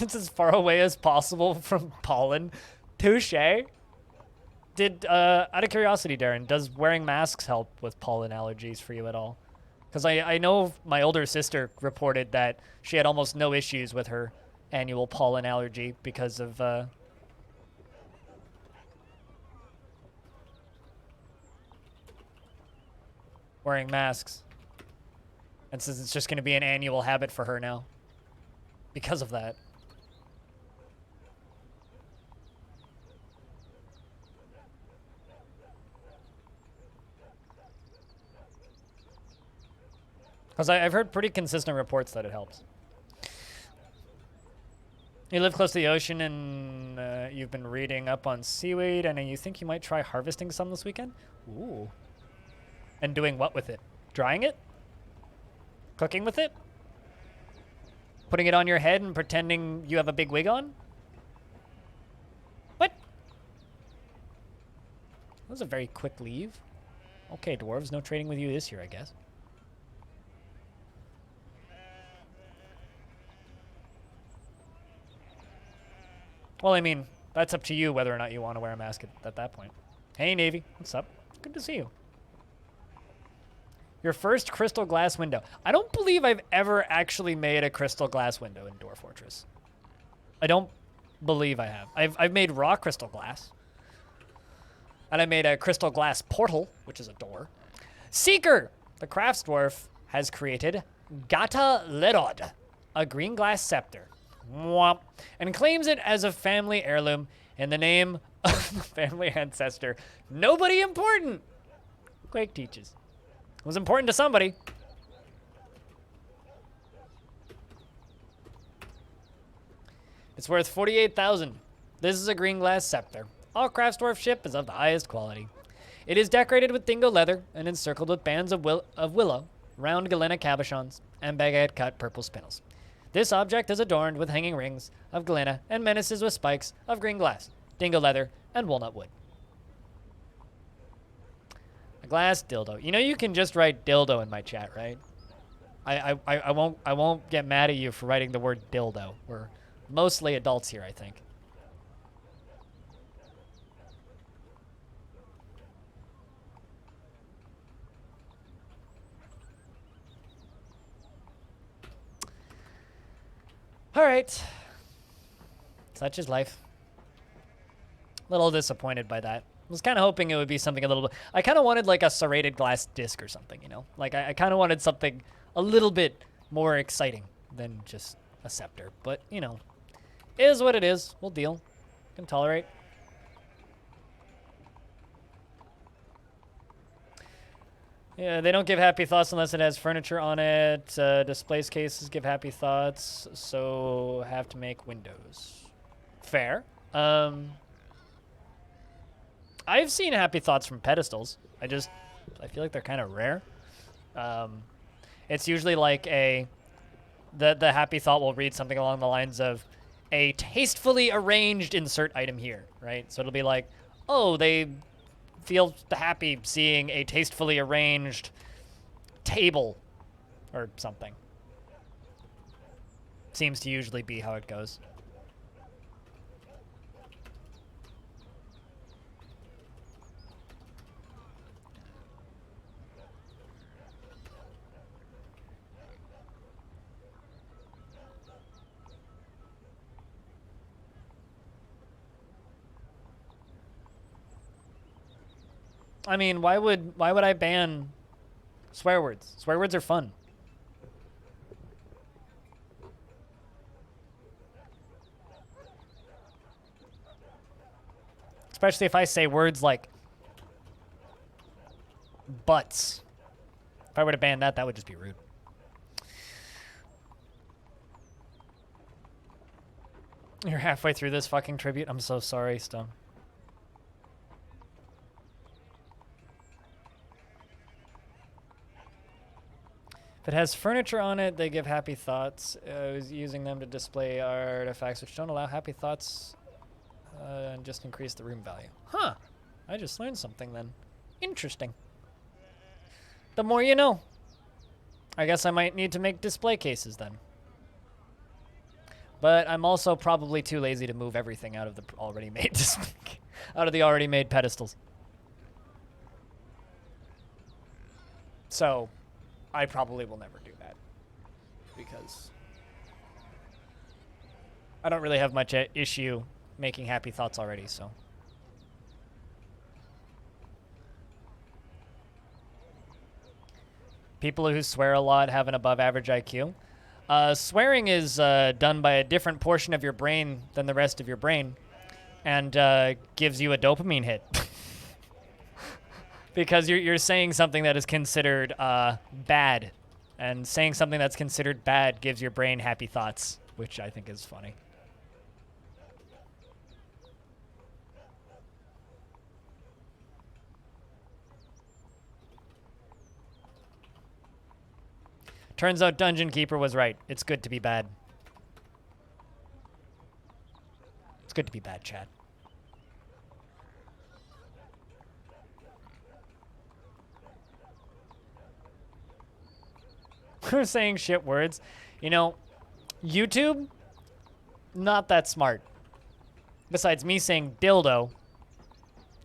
It's as far away as possible from pollen. Touché. Out of curiosity, Darren, does wearing masks help with pollen allergies for you at all? Because I know my older sister reported that she had almost no issues with her annual pollen allergy because of wearing masks. And says it's just going to be an annual habit for her now because of that. Because I've heard pretty consistent reports that it helps. You live close to the ocean and you've been reading up on seaweed and you think you might try harvesting some this weekend? Ooh. And doing what with it? Drying it? Cooking with it? Putting it on your head and pretending you have a big wig on? What? That was a very quick leave. Okay, dwarves, no trading with you this year, I guess. Well, I mean, that's up to you whether or not you want to wear a mask at that point. Hey, Navy. What's up? Good to see you. Your first crystal glass window. I don't believe I've ever actually made a crystal glass window in Dwarf Fortress. I don't believe I have. I've made raw crystal glass. And I made a crystal glass portal, which is a door. Seeker! The crafts dwarf has created Gata Lerod, a green glass scepter. Mwah, and claims it as a family heirloom in the name of the family ancestor. Nobody important! Quake teaches. It was important to somebody. It's worth 48,000. This is a green glass scepter. All Craftsdwarf ship is of the highest quality. It is decorated with dingo leather and encircled with bands of willow, round galena cabochons, and baguette-cut purple spindles. This object is adorned with hanging rings of galena and menaces with spikes of green glass, dingo leather, and walnut wood. A glass dildo. You know you can just write dildo in my chat, right? I won't get mad at you for writing the word dildo. We're mostly adults here, I think. All right. Such is life. A little disappointed by that. I was kind of hoping it would be something a little bit... I kind of wanted like a serrated glass disc or something, you know? Like I kind of wanted something a little bit more exciting than just a scepter. But, you know, it is what it is. We'll deal. Can tolerate. Yeah, they don't give happy thoughts unless it has furniture on it. Displays cases give happy thoughts, so have to make windows. Fair. I've seen happy thoughts from pedestals. I feel like they're kind of rare. It's usually like the happy thought will read something along the lines of a tastefully arranged insert item here, right? So it'll be like, oh, they feel happy seeing a tastefully arranged table or something. Seems to usually be how it goes. I mean, why would I ban swear words? Swear words are fun. Especially if I say words like butts. If I were to ban that, that would just be rude. You're halfway through this fucking tribute. I'm so sorry, Stone. If it has furniture on it, they give happy thoughts. Using them to display artifacts which don't allow happy thoughts and just increase the room value. Huh. I just learned something then. Interesting. The more you know. I guess I might need to make display cases then. But I'm also probably too lazy to move everything out of the already made out of the already made pedestals. So I probably will never do that because I don't really have much issue making happy thoughts already, so. People who swear a lot have an above average IQ. Swearing is done by a different portion of your brain than the rest of your brain and gives you a dopamine hit. Because you're saying something that is considered bad, and saying something that's considered bad gives your brain happy thoughts, which I think is funny. Turns out Dungeon Keeper was right. It's good to be bad. It's good to be bad, Chad. We're saying shit words. You know, YouTube, not that smart. Besides, me saying dildo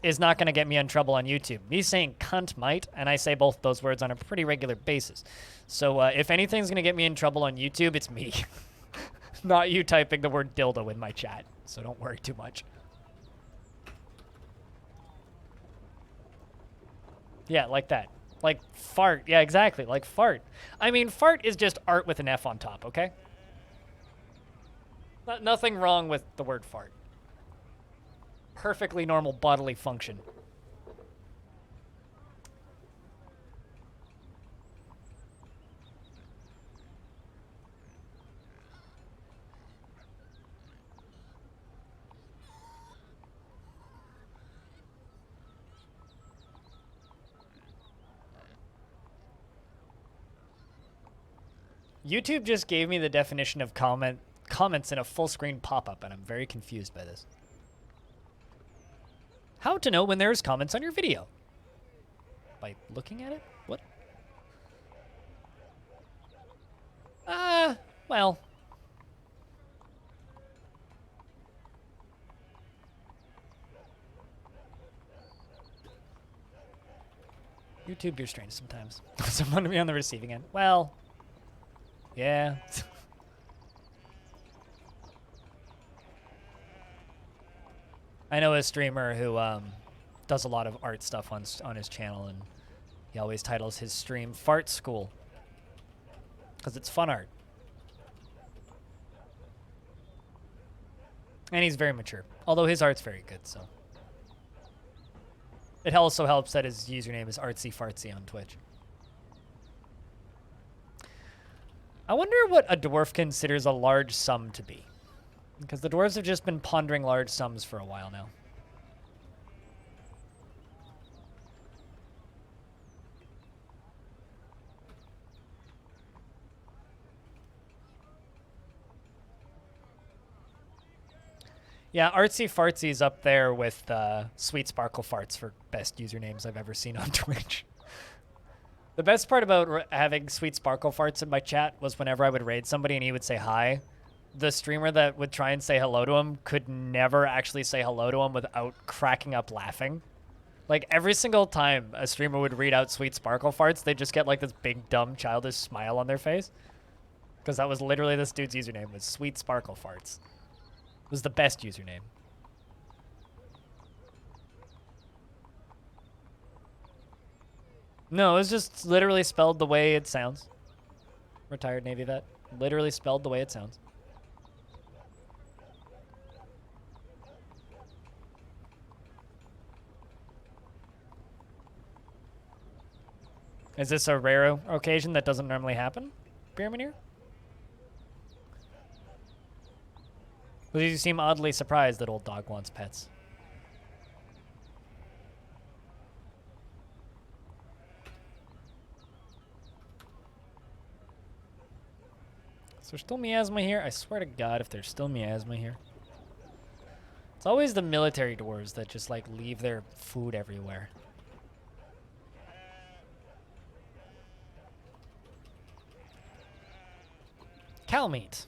is not going to get me in trouble on YouTube. Me saying cunt might, and I say both those words on a pretty regular basis. So if anything's going to get me in trouble on YouTube, it's me. Not you typing the word dildo in my chat. So don't worry too much. Yeah, like that. Like fart. Yeah, exactly. Like fart. I mean, fart is just art with an F on top, okay? Nothing wrong with the word fart. Perfectly normal bodily function. YouTube just gave me the definition of comments in a full screen pop-up, and I'm very confused by this. How to know when there's comments on your video? By looking at it? What? Well. YouTube, you're strange sometimes. Someone to be on the receiving end. Well. Yeah. I know a streamer who does a lot of art stuff on his channel, and he always titles his stream Fart School because it's fun art. And he's very mature, although his art's very good, so. It also helps that his username is Artsy Fartsy on Twitch. I wonder what a dwarf considers a large sum to be. Because the dwarves have just been pondering large sums for a while now. Yeah, Artsy Fartsy is up there with Sweet Sparkle Farts for best usernames I've ever seen on Twitch. The best part about having Sweet Sparkle Farts in my chat was whenever I would raid somebody and he would say hi, the streamer that would try and say hello to him could never actually say hello to him without cracking up laughing. Like, every single time a streamer would read out Sweet Sparkle Farts, they'd just get, like, this big, dumb, childish smile on their face. Because that was literally this dude's username, was Sweet Sparkle Farts. It was the best username. No, it was just literally spelled the way it sounds. Retired Navy vet. Literally spelled the way it sounds. Is this a rare occasion that doesn't normally happen, Beermanier? Well, you seem oddly surprised that old dog wants pets. Is there still miasma here? I swear to God, if there's still miasma here. It's always the military dwarves that just, like, leave their food everywhere. Cow meat.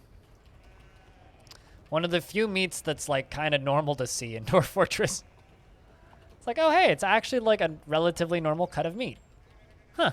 One of the few meats that's, like, kind of normal to see in Dwarf Fortress. It's like, oh, hey, it's actually, like, a relatively normal cut of meat. Huh.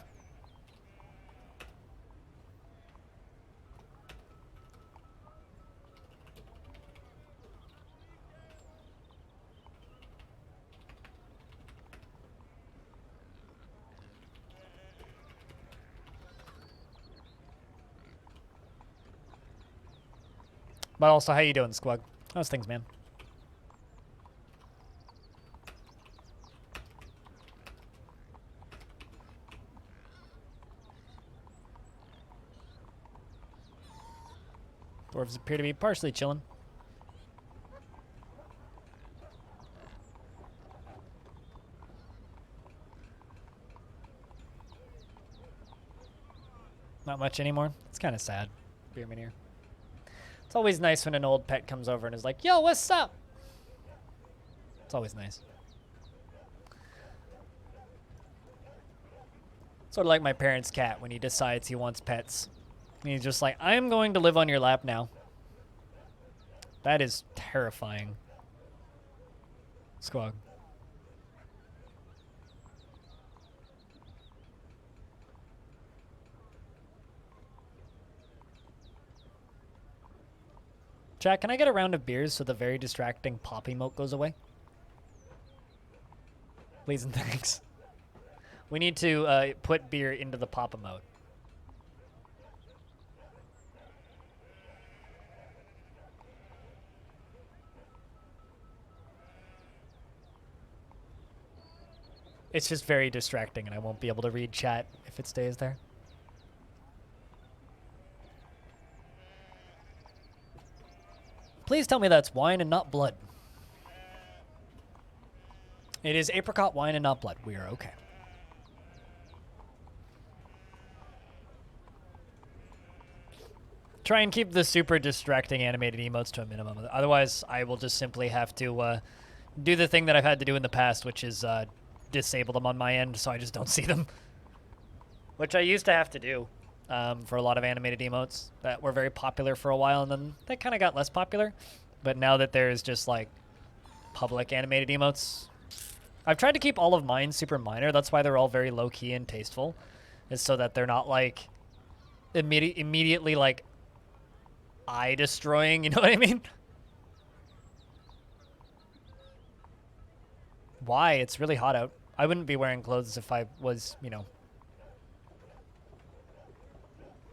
But also, how you doing, Squug? How's things, man? Dwarves appear to be partially chilling. Not much anymore. It's kind of sad. Beerman here. It's always nice when an old pet comes over and is like, yo, what's up? It's always nice. Sort of like my parents' cat when he decides he wants pets. And he's just like, I'm going to live on your lap now. That is terrifying. Squawk. Chat, can I get a round of beers so the very distracting pop emote goes away? Please and thanks. We need to put beer into the pop emote. It's just very distracting and I won't be able to read chat if it stays there. Please tell me that's wine and not blood. It is apricot wine and not blood. We are okay. Try and keep the super distracting animated emotes to a minimum. Otherwise, I will just simply have to do the thing that I've had to do in the past, which is disable them on my end so I just don't see them. Which I used to have to do for a lot of animated emotes that were very popular for a while, and then they kind of got less popular. But now that there's just like public animated emotes, I've tried to keep all of mine super minor. That's why they're all very low-key and tasteful, is so that they're not like immediately like eye-destroying, you know what I mean? Why? It's really hot out. I wouldn't be wearing clothes if I was, you know,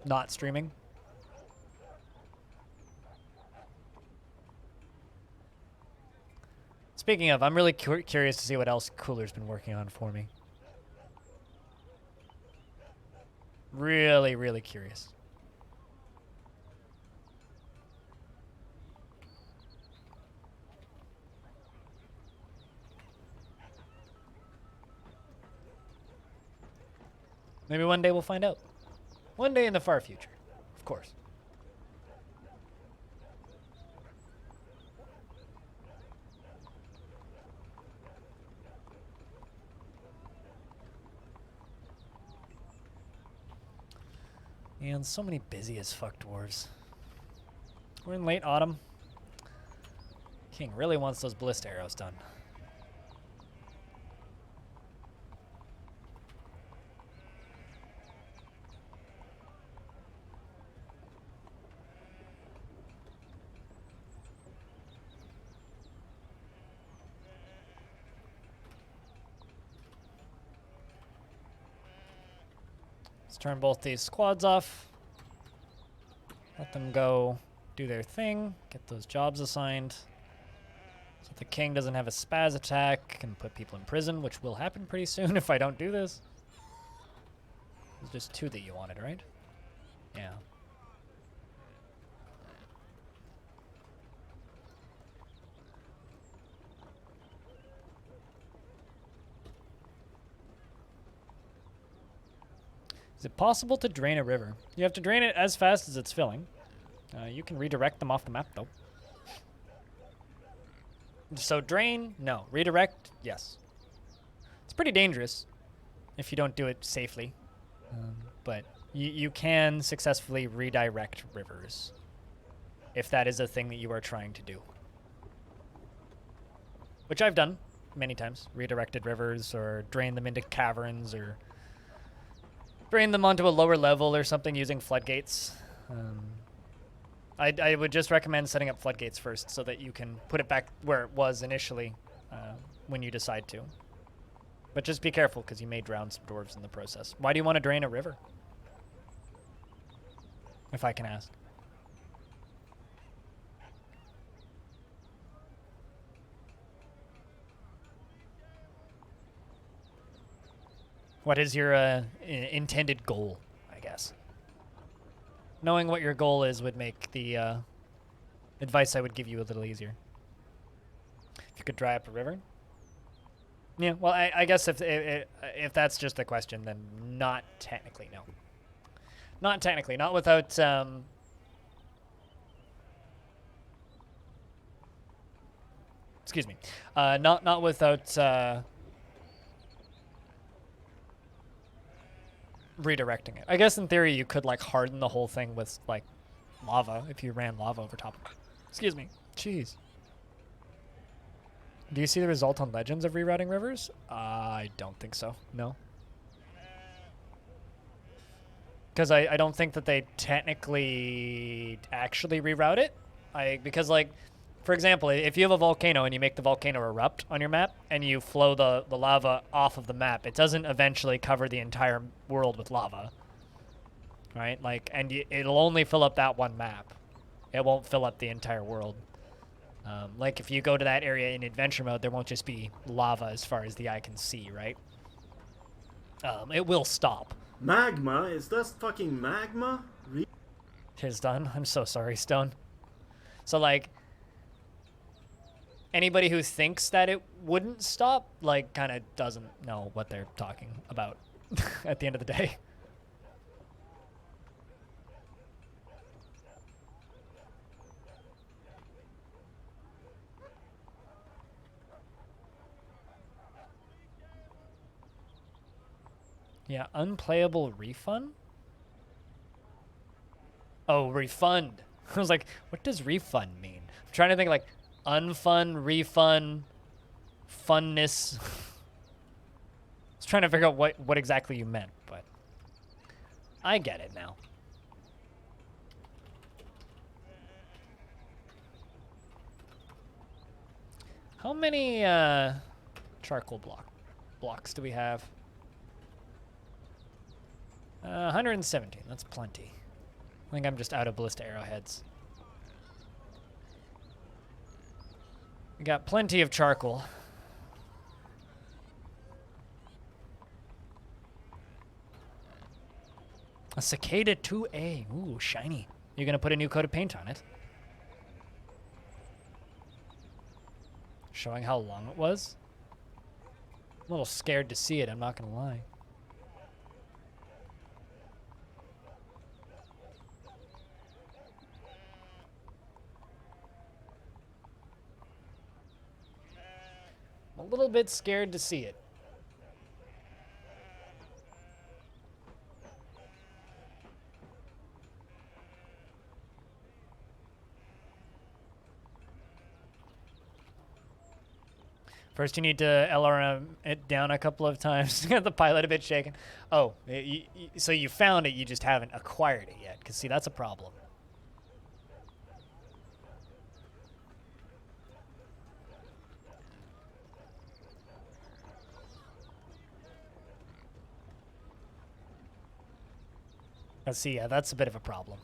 not streaming. Speaking of, I'm really curious to see what else Cooler's been working on for me. Really, really curious. Maybe one day we'll find out. One day in the far future, of course. And so many busy as fuck dwarves. We're in late autumn. King really wants those ballista arrows done. Let's turn both these squads off. Let them go do their thing. Get those jobs assigned. So the king doesn't have a spaz attack and put people in prison, which will happen pretty soon if I don't do this. There's just 2 that you wanted, right? Yeah. Is it possible to drain a river? You have to drain it as fast as it's filling. You can redirect them off the map, though. So drain, no. Redirect, yes. It's pretty dangerous if you don't do it safely. But you can successfully redirect rivers if that is a thing that you are trying to do. Which I've done many times. Redirected rivers or drain them into caverns or drain them onto a lower level or something using floodgates. I would just recommend setting up floodgates first so that you can put it back where it was initially when you decide to. But just be careful because you may drown some dwarves in the process. Why do you want to drain a river? If I can ask. What is your intended goal, I guess? Knowing what your goal is would make the advice I would give you a little easier. If you could dry up a river? Yeah, well, I guess if that's just the question, then not technically, no. Not technically, not without... excuse me. Not without... redirecting it. I guess in theory you could like harden the whole thing with like lava if you ran lava over top of it. Excuse me. Jeez. Do you see the result on Legends of rerouting rivers? I don't think so. No. Because I don't think that they technically actually reroute it. Because, like, for example, if you have a volcano and you make the volcano erupt on your map and you flow the lava off of the map, it doesn't eventually cover the entire world with lava. Right? Like, and it'll only fill up that one map. It won't fill up the entire world. Like, if you go to that area in adventure mode, there won't just be lava as far as the eye can see, right? It will stop. Magma? Is that fucking magma? Tis done. I'm so sorry, Stone. So, like, anybody who thinks that it wouldn't stop, like, kind of doesn't know what they're talking about at the end of the day. Yeah, unplayable refund? Oh, refund. I was like, what does refund mean? I'm trying to think like unfun, refund, funness. I was trying to figure out what exactly you meant, but I get it now. How many charcoal blocks do we have? 117. That's plenty. I think I'm just out of ballista arrowheads. We got plenty of charcoal. A cicada 2A. Ooh, shiny. You're gonna put a new coat of paint on it. Showing how long it was. I'm a little scared to see it, I'm not gonna lie. I'm a little bit scared to see it. First, you need to LRM it down a couple of times. Get the pilot a bit shaken. Oh, so you found it, you just haven't acquired it yet. Because, see, that's a problem. Let's see, yeah, that's a bit of a problem.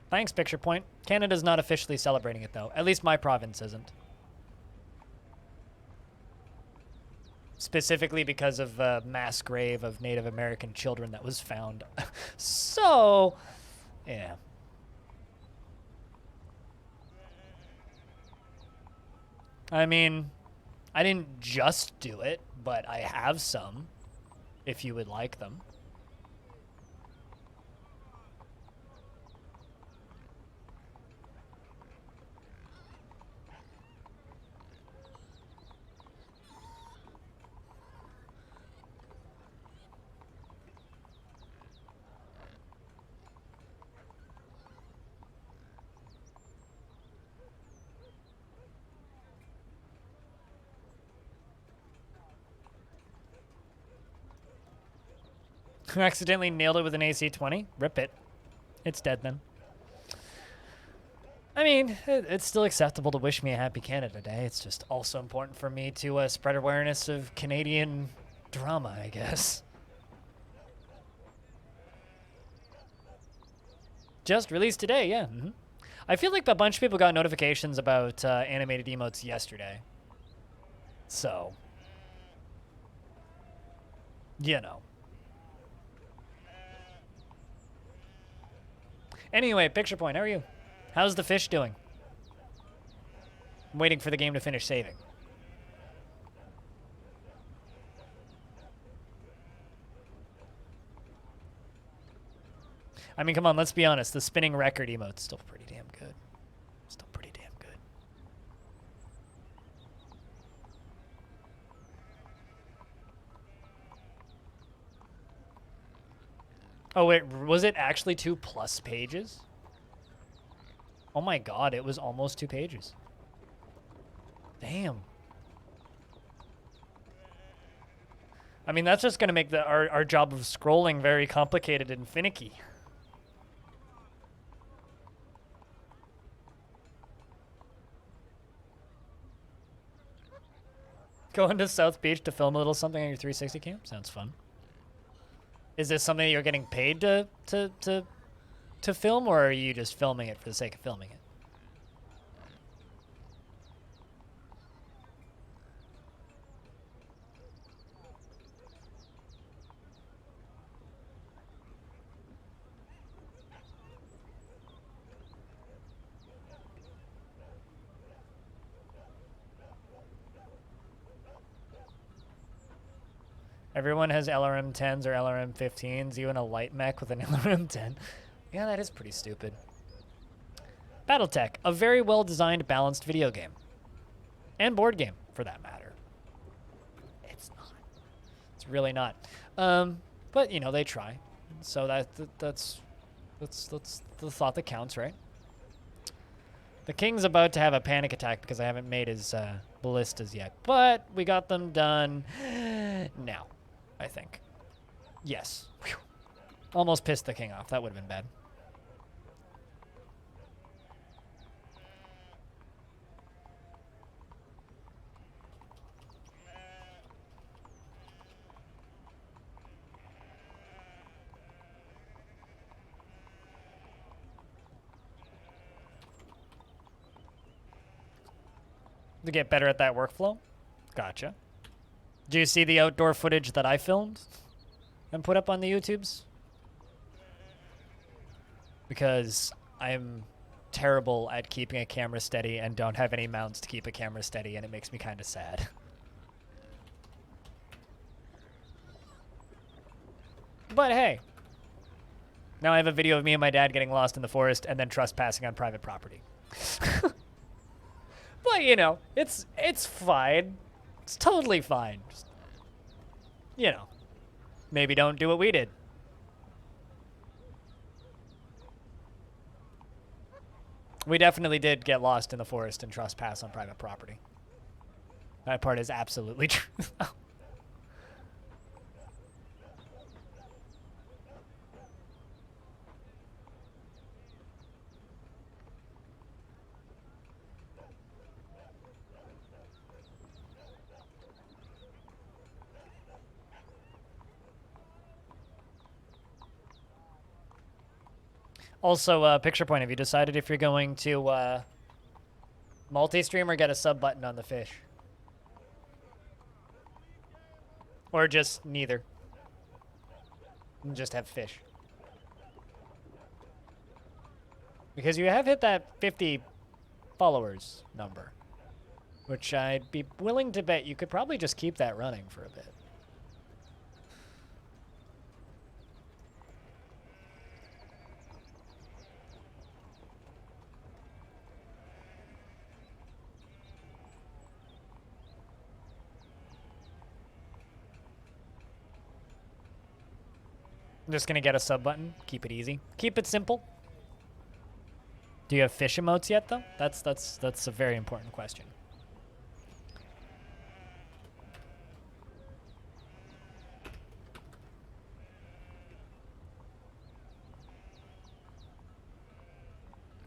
Thanks, Picture Point. Canada's not officially celebrating it, though. At least my province isn't. Specifically because of a mass grave of Native American children that was found. So, yeah. I mean, I didn't just do it, but I have some, if you would like them. Who accidentally nailed it with an AC-20? Rip it. It's dead then. I mean, it's still acceptable to wish me a happy Canada Day. It's just also important for me to spread awareness of Canadian drama, I guess. Just released today, yeah. Mm-hmm. I feel like a bunch of people got notifications about animated emotes yesterday. So, you know. Anyway, Picture Point, how are you? How's the fish doing? I'm waiting for the game to finish saving. I mean, come on, let's be honest. The spinning record emote's still pretty damn good. Still pretty damn good. Oh, wait, was it actually 2+ pages? Oh my god, it was almost 2 pages. Damn. I mean, that's just going to make our job of scrolling very complicated and finicky. Going to South Beach to film a little something on your 360 cam? Sounds fun. Is this something that you're getting paid to film, or are you just filming it for the sake of filming it? Everyone has LRM 10s or LRM 15s, even a light mech with an LRM 10. Yeah, that is pretty stupid. Battletech, a very well-designed, balanced video game. And board game, for that matter. It's not. It's really not. But, you know, they try. So that's the thought that counts, right? The king's about to have a panic attack because I haven't made his ballistas yet. But we got them done now, I think. Yes. Whew. Almost pissed the king off. That would have been bad. To get better at that workflow? Gotcha. Do you see the outdoor footage that I filmed and put up on the YouTubes? Because I'm terrible at keeping a camera steady and don't have any mounts to keep a camera steady, and it makes me kind of sad. But hey, now I have a video of me and my dad getting lost in the forest and then trespassing on private property. But, you know, it's fine. It's totally fine. Just, you know, maybe don't do what we did. We definitely did get lost in the forest and trespass on private property. That part is absolutely true. Also, picture point, have you decided if you're going to multi-stream or get a sub button on the fish? Or just neither? And just have fish? Because you have hit that 50 followers number, which I'd be willing to bet you could probably just keep that running for a bit. I'm just gonna get a sub button. Keep it easy. Keep it simple. Do you have fish emotes yet, though? That's a very important question.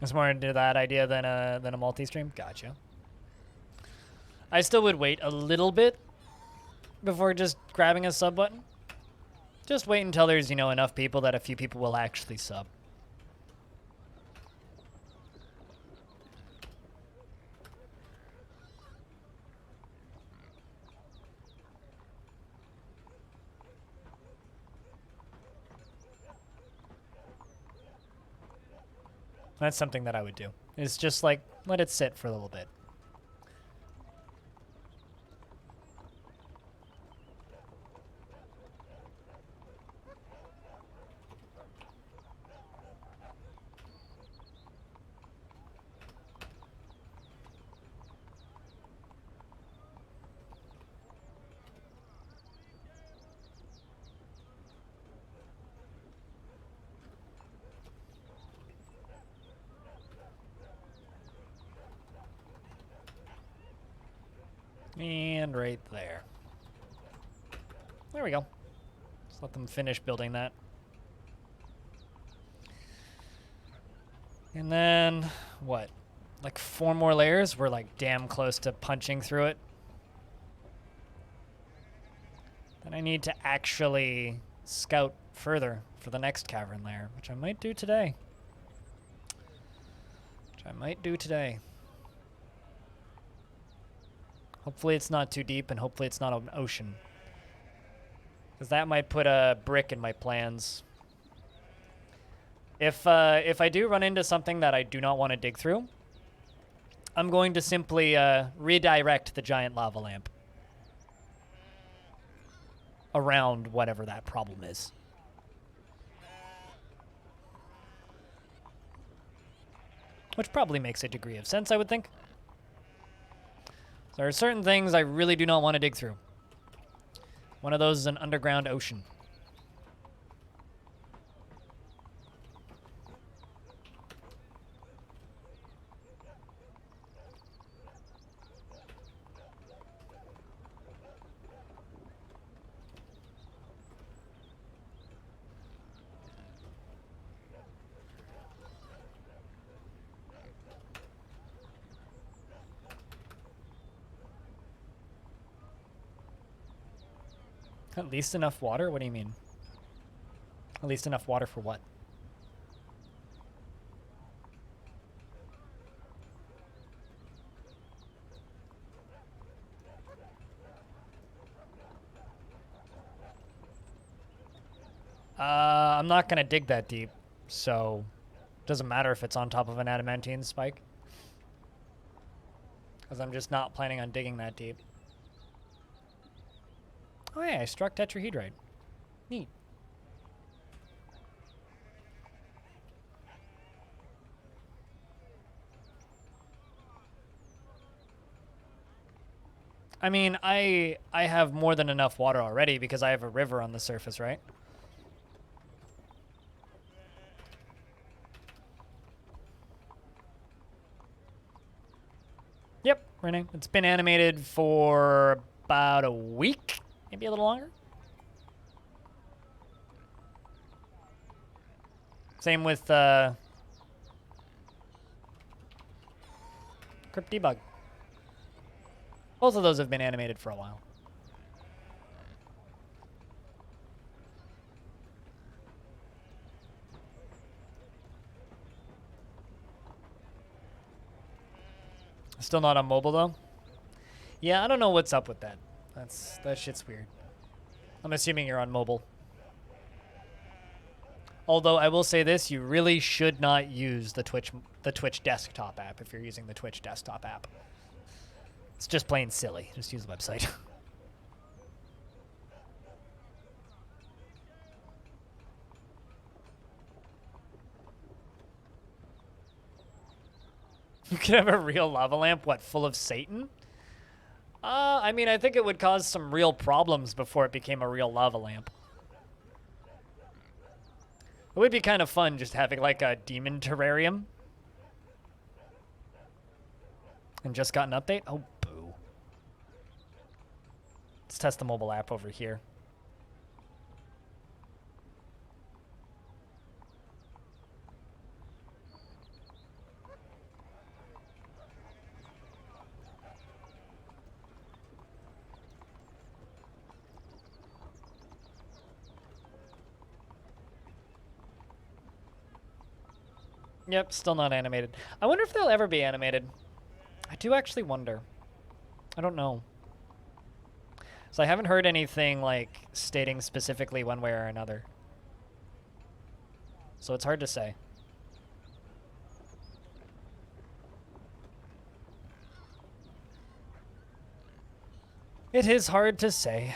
It's more into that idea than a multi-stream. Gotcha. I still would wait a little bit before just grabbing a sub button. Just wait until there's, you know, enough people that a few people will actually sub. That's something that I would do. It's just like, let it sit for a little bit. land right there. There we go. Just let them finish building that. And then, what? Like 4 more layers? We're like damn close to punching through it. Then I need to actually scout further for the next cavern layer, which I might do today. Hopefully it's not too deep, and hopefully it's not an ocean. Because that might put a brick in my plans. If I do run into something that I do not want to dig through, I'm going to simply redirect the giant lava lamp around whatever that problem is. Which probably makes a degree of sense, I would think. There are certain things I really do not want to dig through. One of those is an underground ocean. At least enough water? What do you mean? At least enough water for what? I'm not going to dig that deep, so it doesn't matter if it's on top of an adamantine spike. Because I'm just not planning on digging that deep. Oh yeah, I struck tetrahedrite. Neat. I mean, I have more than enough water already because I have a river on the surface, right? Yep, Renee. It's been animated for about a week, maybe a little longer. Same with Crypt Debug. Both of those have been animated for a while. Still not on mobile though? Yeah, I don't know what's up with that. That shit's weird. I'm assuming you're on mobile. Although I will say this, you really should not use the Twitch desktop app if you're using the Twitch desktop app. It's just plain silly. Just use the website. You could have a real lava lamp, what, full of Satan? I mean, I think it would cause some real problems before it became a real lava lamp. It would be kind of fun just having like a demon terrarium. And just got an update? Oh, boo. Let's test the mobile app over here. Yep, still not animated. I wonder if they'll ever be animated. I do actually wonder. I don't know. So I haven't heard anything like stating specifically one way or another. So it's hard to say. It is hard to say.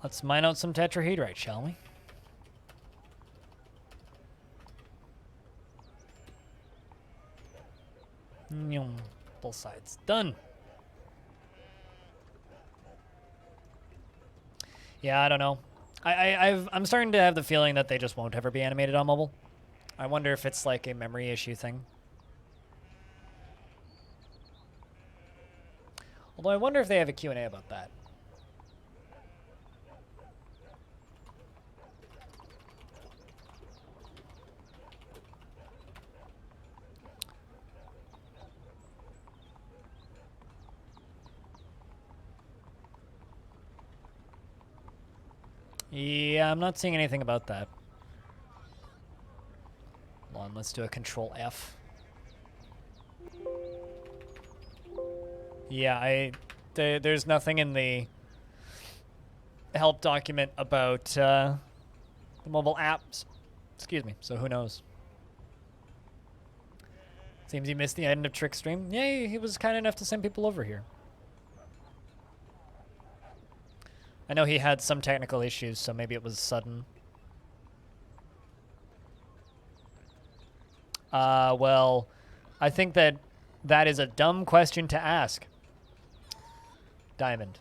Let's mine out some tetrahedrite, shall we? sides. Done. Yeah, I don't know. I'm starting to have the feeling that they just won't ever be animated on mobile. I wonder if it's like a memory issue thing. Although I wonder if they have a Q&A about that. Yeah, I'm not seeing anything about that. Hold on, let's do a Control F. Yeah, there's nothing in the help document about the mobile apps. Excuse me, so who knows? Seems he missed the end of Trick stream. Yeah, he was kind enough to send people over here. I know he had some technical issues, so maybe it was sudden. Well, I think that is a dumb question to ask. Diamond.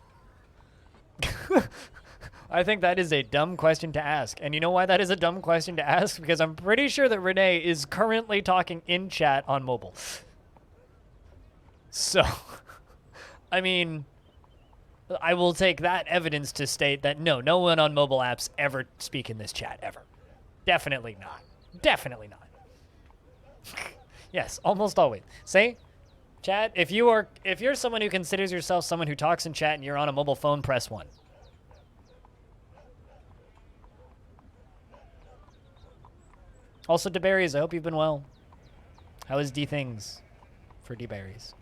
I think that is a dumb question to ask. And you know why that is a dumb question to ask? Because I'm pretty sure that Renee is currently talking in chat on mobile. So, I mean, I will take that evidence to state that no one on mobile apps ever speak in this chat, ever. Definitely not. Definitely not. Yes, almost always. Say, chat, if you're someone who considers yourself someone who talks in chat and you're on a mobile phone, press 1. Also, DeBerries, I hope you've been well. How is D things for DeBerries?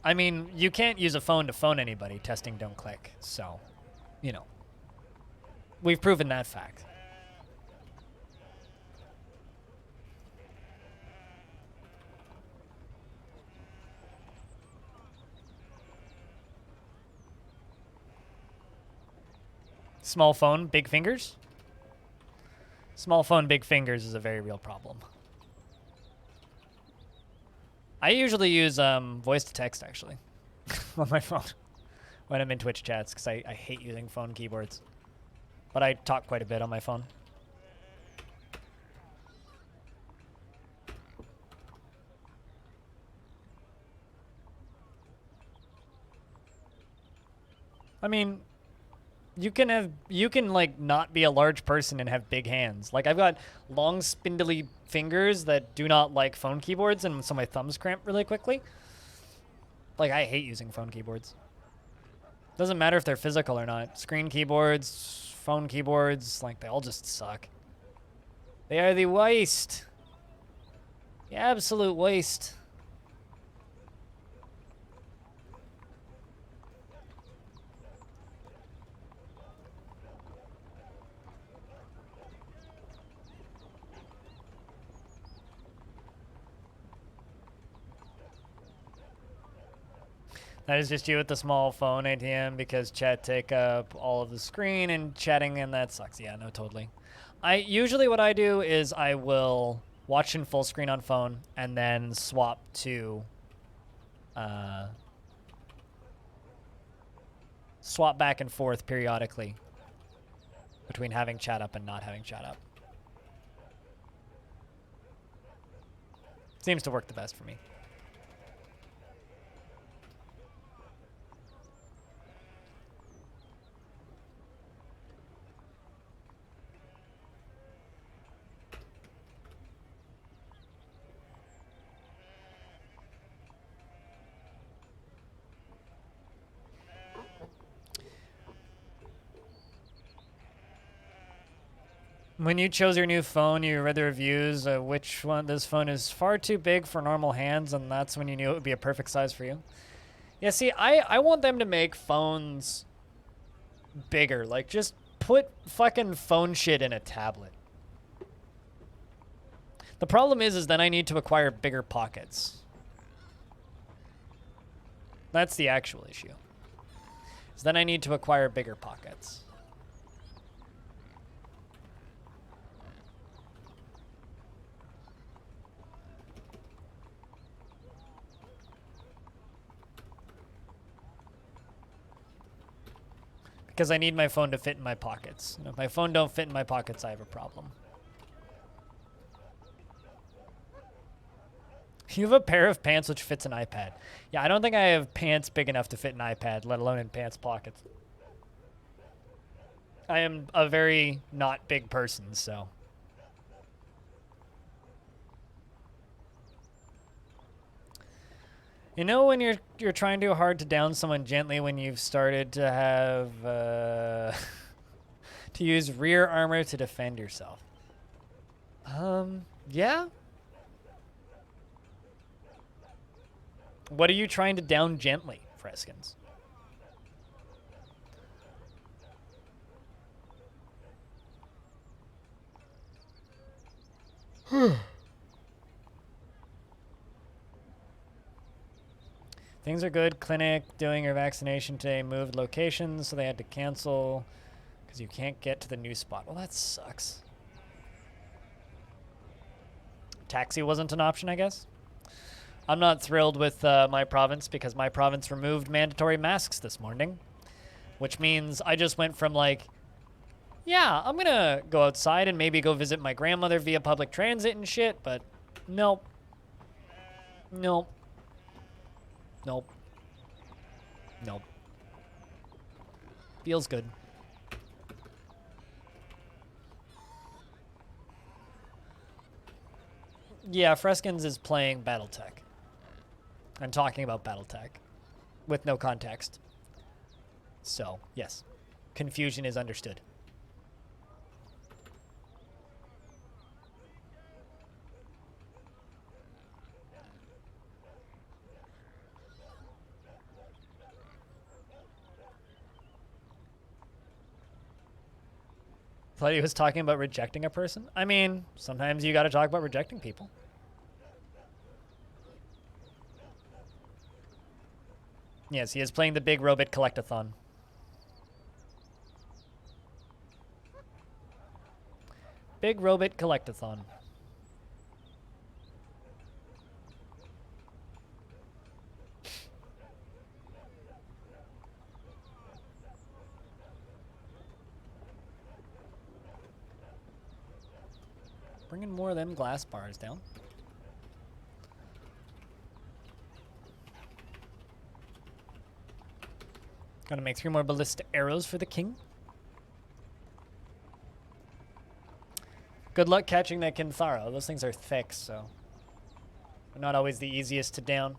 I mean, you can't use a phone to phone anybody. Testing don't click. So, you know, we've proven that fact. Small phone, big fingers? Small phone, big fingers is a very real problem. I usually use voice to text, actually, on my phone when I'm in Twitch chats, because I hate using phone keyboards. But I talk quite a bit on my phone. I mean, you can like not be a large person and have big hands. Like I've got long spindly fingers that do not like phone keyboards, and so my thumbs cramp really quickly. Like I hate using phone keyboards. Doesn't matter if they're physical or not. Screen keyboards, phone keyboards, like they all just suck. They are the waste. The absolute waste. That is just you with the small phone ATM because chat take up all of the screen and chatting, and that sucks. Yeah, no, totally. Usually what I do is I will watch in full screen on phone and then swap to swap back and forth periodically between having chat up and not having chat up. Seems to work the best for me. When you chose your new phone, you read the reviews. Which one? This phone is far too big for normal hands, and that's when you knew it would be a perfect size for you. Yeah, see, I want them to make phones bigger. Like, just put fucking phone shit in a tablet. The problem is then I need to acquire bigger pockets. That's the actual issue. Is then I need to acquire bigger pockets. Because I need my phone to fit in my pockets. And if my phone don't fit in my pockets, I have a problem. You have a pair of pants which fits an iPad. Yeah, I don't think I have pants big enough to fit an iPad, let alone in pants pockets. I am a very not big person, so. You know when you're trying too hard to down someone gently when you've started to have to use rear armor to defend yourself. Yeah. What are you trying to down gently, Freskins? Things are good. Clinic doing your vaccination today moved locations, so they had to cancel because you can't get to the new spot. Well, that sucks. Taxi wasn't an option, I guess. I'm not thrilled with my province because my province removed mandatory masks this morning, which means I just went from like, yeah, I'm gonna go outside and maybe go visit my grandmother via public transit and shit, but nope. Nope. Nope. Nope. Feels good. Yeah, Freskins is playing Battletech. I'm talking about Battletech with no context. So, yes. Confusion is understood. Thought he was talking about rejecting a person. I mean, sometimes you gotta talk about rejecting people. Yes, he is playing the big Robot Collectathon. Big Robot Collectathon. Bringing more of them glass bars down. Gotta make 3 more ballista arrows for the king. Good luck catching that Kintharo. Those things are thick, so they're not always the easiest to down.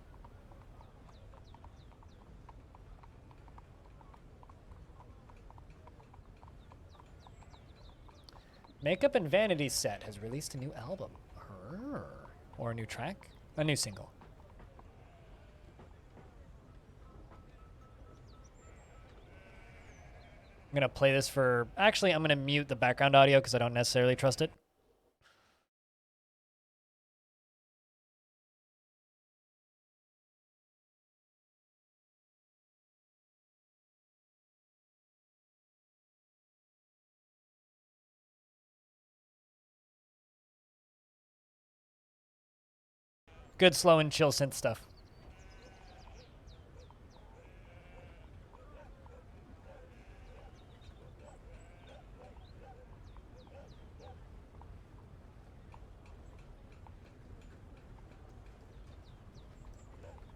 Makeup and Vanity Set has released a new album. Or a new track? A new single. I'm going to play this for... Actually, I'm going to mute the background audio because I don't necessarily trust it. Good, slow, and chill synth stuff.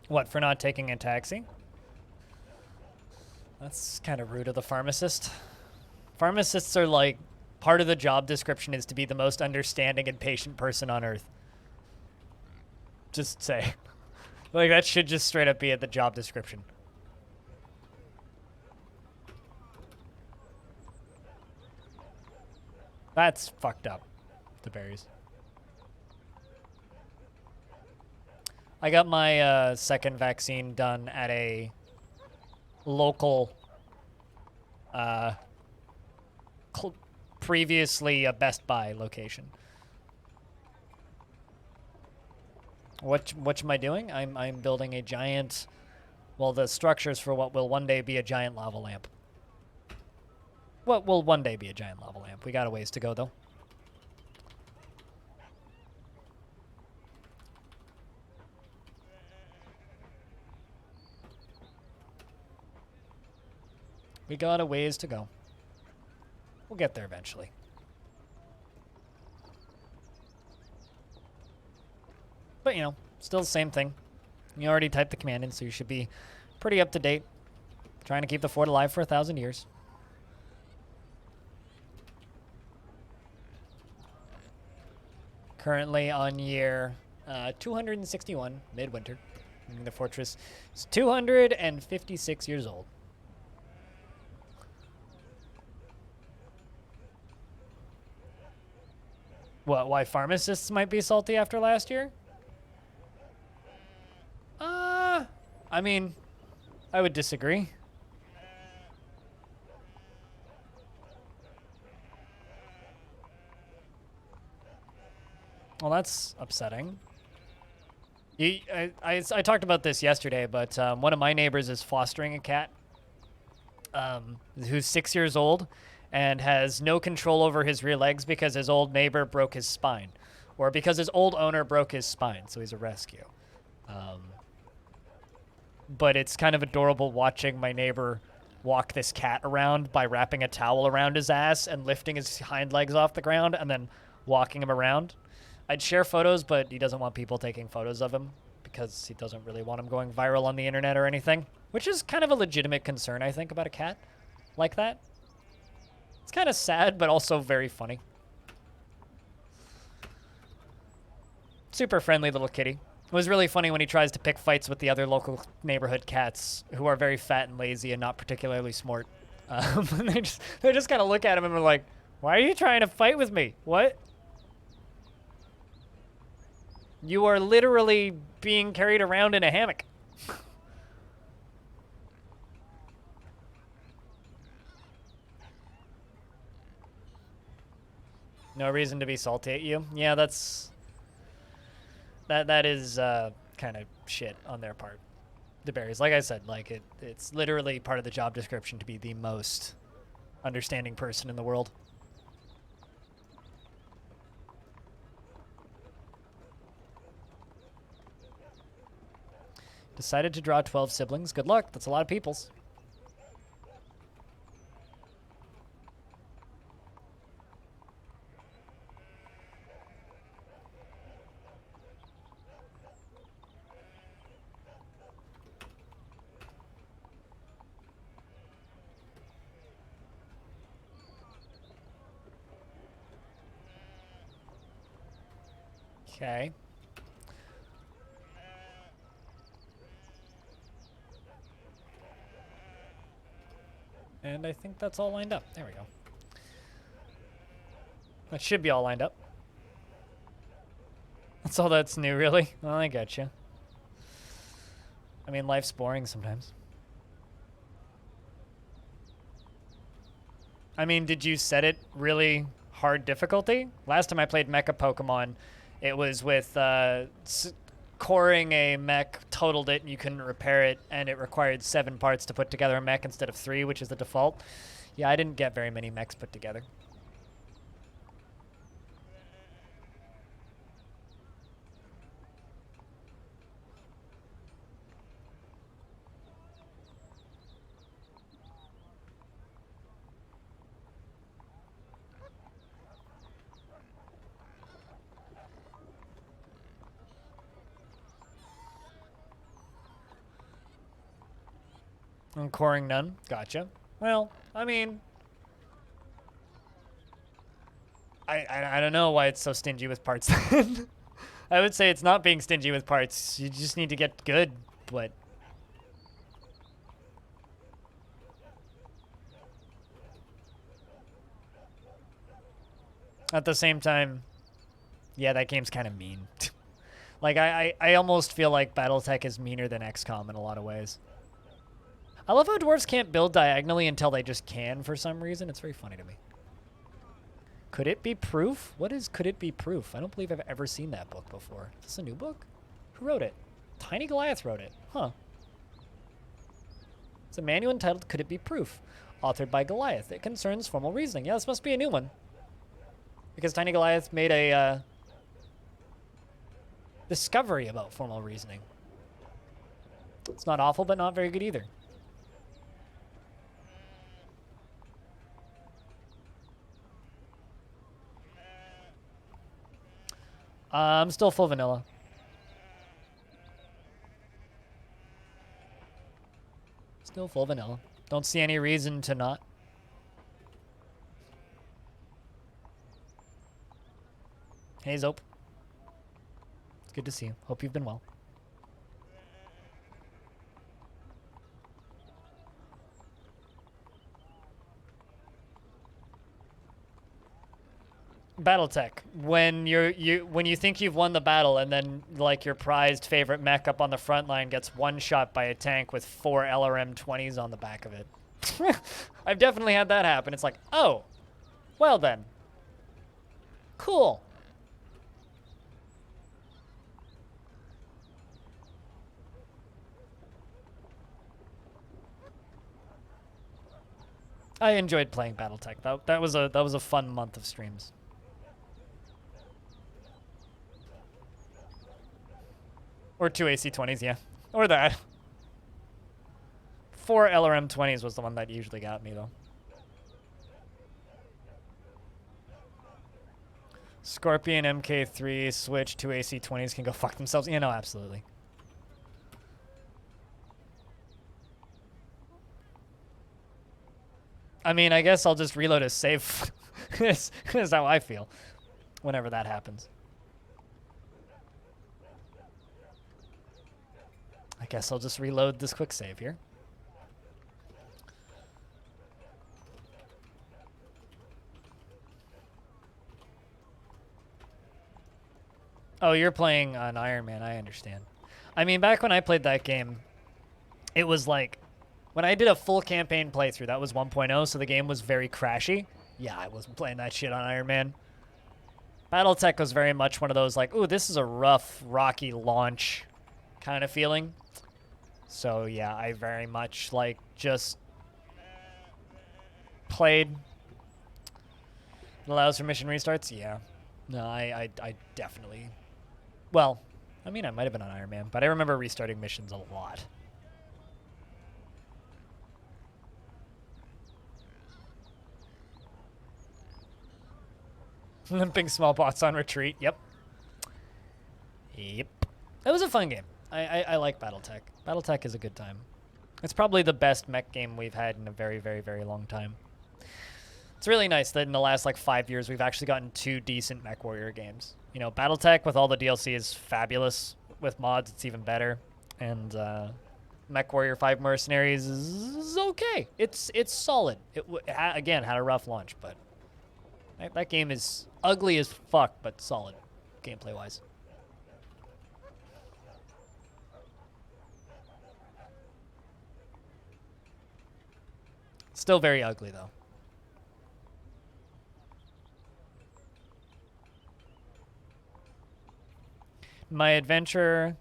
What, for not taking a taxi? That's kind of rude of the pharmacist. Pharmacists are like, part of the job description is to be the most understanding and patient person on earth. Just say. Like, that should just straight up be at the job description. That's fucked up, the berries. I got my second vaccine done at a local, previously a Best Buy location. What am I doing? I'm building a giant, well, the structures for what will one day be a giant lava lamp. What will one day be a giant lava lamp? We got a ways to go, though. We got a ways to go. We'll get there eventually. But, you know, still the same thing. You already typed the command in, so you should be pretty up to date. Trying to keep the fort alive for 1,000 years. Currently on year 261, midwinter. Meaning the fortress is 256 years old. What, why pharmacists might be salty after last year? I mean, I would disagree. Well, that's upsetting. I talked about this yesterday, but one of my neighbors is fostering a cat who's 6 years old and has no control over his rear legs because his old neighbor broke his spine, or because his old owner broke his spine, so he's a rescue. But it's kind of adorable watching my neighbor walk this cat around by wrapping a towel around his ass and lifting his hind legs off the ground and then walking him around. I'd share photos, but he doesn't want people taking photos of him because he doesn't really want him going viral on the internet or anything, which is kind of a legitimate concern, I think, about a cat like that. It's kind of sad, but also very funny. Super friendly little kitty. It was really funny when he tries to pick fights with the other local neighborhood cats who are very fat and lazy and not particularly smart. And they just kind of look at him and are like, "Why are you trying to fight with me? What? You are literally being carried around in a hammock." No reason to be salty at you. Yeah, that is kind of shit on their part. The berries, like I said, like it's literally part of the job description to be the most understanding person in the world. Decided to draw 12 siblings. Good luck. That's a lot of peoples. Okay. And I think that's all lined up. There we go. That should be all lined up. That's all that's new, really? Well, I got you. I mean, life's boring sometimes. I mean, did you set it really hard difficulty? Last time I played Mecha Pokemon, it was with coring a mech, totaled it, and you couldn't repair it, and it required 7 parts to put together a mech instead of 3, which is the default. Yeah, I didn't get very many mechs put together. And coring none. Gotcha. Well, I mean, I don't know why it's so stingy with parts then. I would say it's not being stingy with parts. You just need to get good, but... At the same time, yeah, that game's kind of mean. Like, I almost feel like Battletech is meaner than XCOM in a lot of ways. I love how dwarves can't build diagonally until they just can for some reason. It's very funny to me. Could it be proof? What is Could It Be Proof? I don't believe I've ever seen that book before. Is this a new book? Who wrote it? Tiny Goliath wrote it. Huh. It's a manual entitled Could It Be Proof? Authored by Goliath. It concerns formal reasoning. Yeah, this must be a new one. Because Tiny Goliath made a discovery about formal reasoning. It's not awful, but not very good either. I'm still full vanilla. Still full vanilla. Don't see any reason to not. Hey, Zope. It's good to see you. Hope you've been well. BattleTech. When when you think you've won the battle and then like your prized favorite mech up on the front line gets one shot by a tank with 4 LRM-20s on the back of it. I've definitely had that happen. It's like, oh, well then. Cool. I enjoyed playing BattleTech. That was a fun month of streams. Or 2 AC-20s, yeah. Or that. 4 LRM-20s was the one that usually got me, though. Scorpion, MK3, Switch, 2 AC-20s can go fuck themselves. You know, absolutely. I mean, I guess I'll just reload a save. Is how I feel whenever that happens. I guess I'll just reload this quick save here. Oh, you're playing on Iron Man, I understand. I mean, back when I played that game, it was like, when I did a full campaign playthrough, that was 1.0, so the game was very crashy. Yeah, I wasn't playing that shit on Iron Man. BattleTech was very much one of those like, ooh, this is a rough, rocky launch kind of feeling. So yeah, I very much like just played. It allows for mission restarts? Yeah. No, I definitely... Well, I mean, I might have been on Iron Man, but I remember restarting missions a lot. Limping small bots on retreat. Yep. Yep. That was a fun game. I like BattleTech. BattleTech is a good time. It's probably the best mech game we've had in a very, very, very long time. It's really nice that in the last, like, 5 years, we've actually gotten 2 decent Mech Warrior games. You know, BattleTech with all the DLC is fabulous. With mods, it's even better. And Mech Warrior 5 Mercenaries is okay. It's solid. It again had a rough launch, but that game is ugly as fuck, but solid gameplay-wise. Still very ugly, though. My adventure...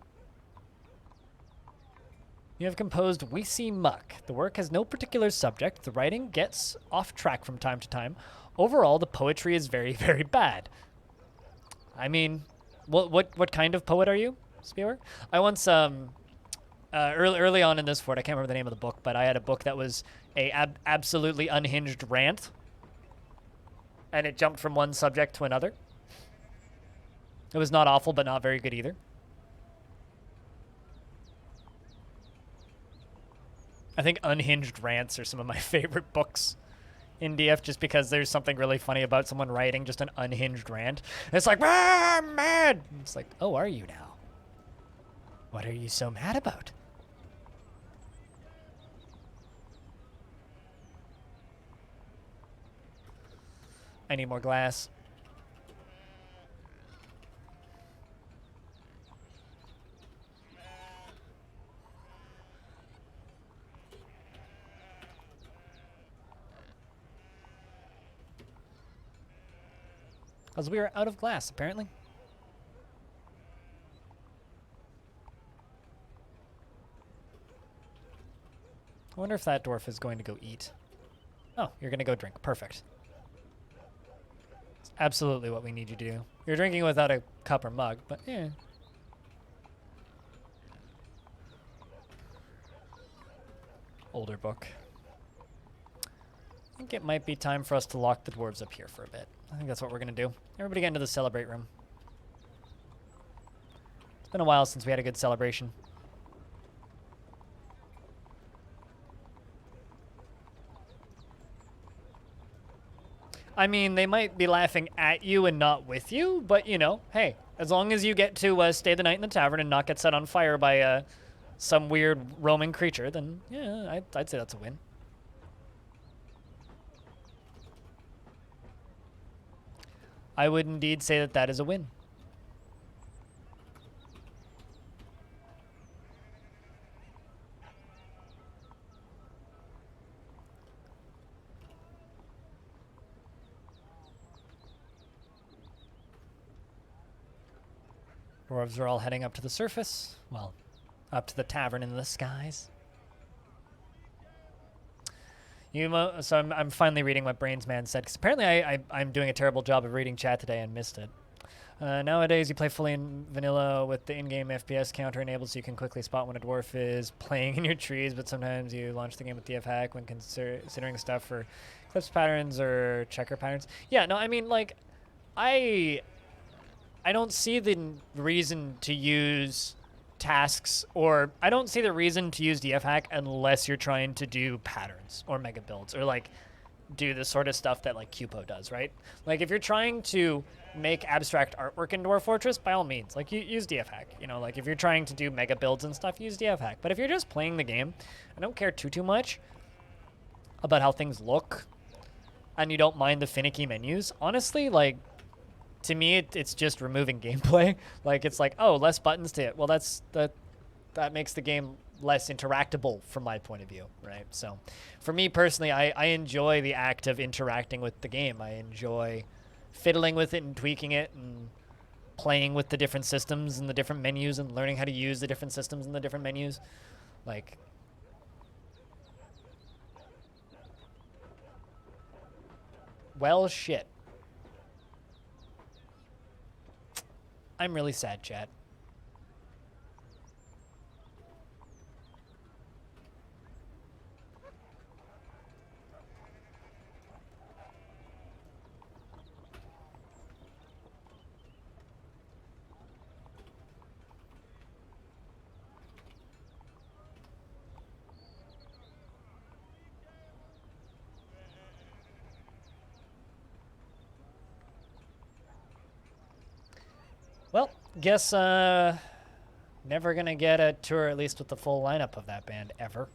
You have composed We See Muck. The work has no particular subject. The writing gets off track from time to time. Overall, the poetry is very, very bad. I mean, what kind of poet are you, Spewer? I once, early on in this fort, I can't remember the name of the book, but I had a book that was a absolutely unhinged rant. And it jumped from one subject to another. It was not awful, but not very good either. I think unhinged rants are some of my favorite books in DF just because there's something really funny about someone writing just an unhinged rant. And it's like, ah, I'm mad. It's like, oh, are you now? What are you so mad about? I need more glass. Because we are out of glass, apparently. I wonder if that dwarf is going to go eat. Oh, you're going to go drink. Perfect. It's absolutely what we need you to do. You're drinking without a cup or mug, but yeah. Older book. I think it might be time for us to lock the dwarves up here for a bit. I think that's what we're going to do. Everybody get into the celebrate room. Been a while since we had a good celebration. I mean, they might be laughing at you and not with you, but you know, hey, as long as you get to stay the night in the tavern and not get set on fire by some weird roaming creature, then yeah, I'd say that's a win. I would indeed say that that is a win. Dwarves are all heading up to the surface. Well, up to the tavern in the skies. So I'm finally reading what Brainsman said, because apparently I'm doing a terrible job of reading chat today and missed it. Nowadays, you play fully in vanilla with the in-game FPS counter enabled, so you can quickly spot when a dwarf is playing in your trees, but sometimes you launch the game with DF hack when considering stuff for eclipse patterns or checker patterns. Yeah, no, I mean, like, I don't see the reason to use tasks, or I don't see the reason to use DF hack unless you're trying to do patterns or mega builds or like do the sort of stuff that like Cupo does, right? Like if you're trying to make abstract artwork in Dwarf Fortress, by all means, like you use DF hack. You know, like if you're trying to do mega builds and stuff, use DF hack. But if you're just playing the game, I don't care too much about how things look, and you don't mind the finicky menus. Honestly, like, to me, it's just removing gameplay. Like, it's like, oh, less buttons to hit. Well, that makes the game less interactable from my point of view, right? So, for me personally, I enjoy the act of interacting with the game. I enjoy fiddling with it and tweaking it and playing with the different systems and the different menus and learning how to use the different systems and the different menus. Like, well, shit. I'm really sad, chat. Well, guess never gonna get a tour, at least with the full lineup of that band, ever.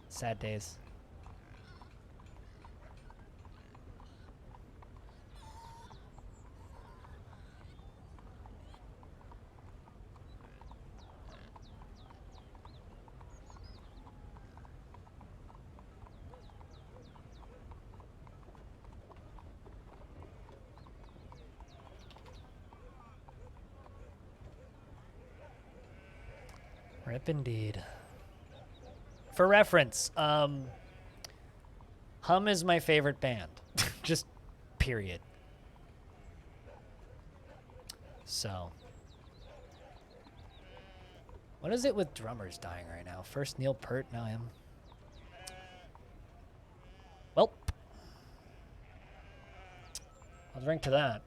Sad days. Rip indeed. For reference, Hum is my favorite band. Just period. So. What is it with drummers dying right now? First Neil Peart, now him. Well. I'll drink to that.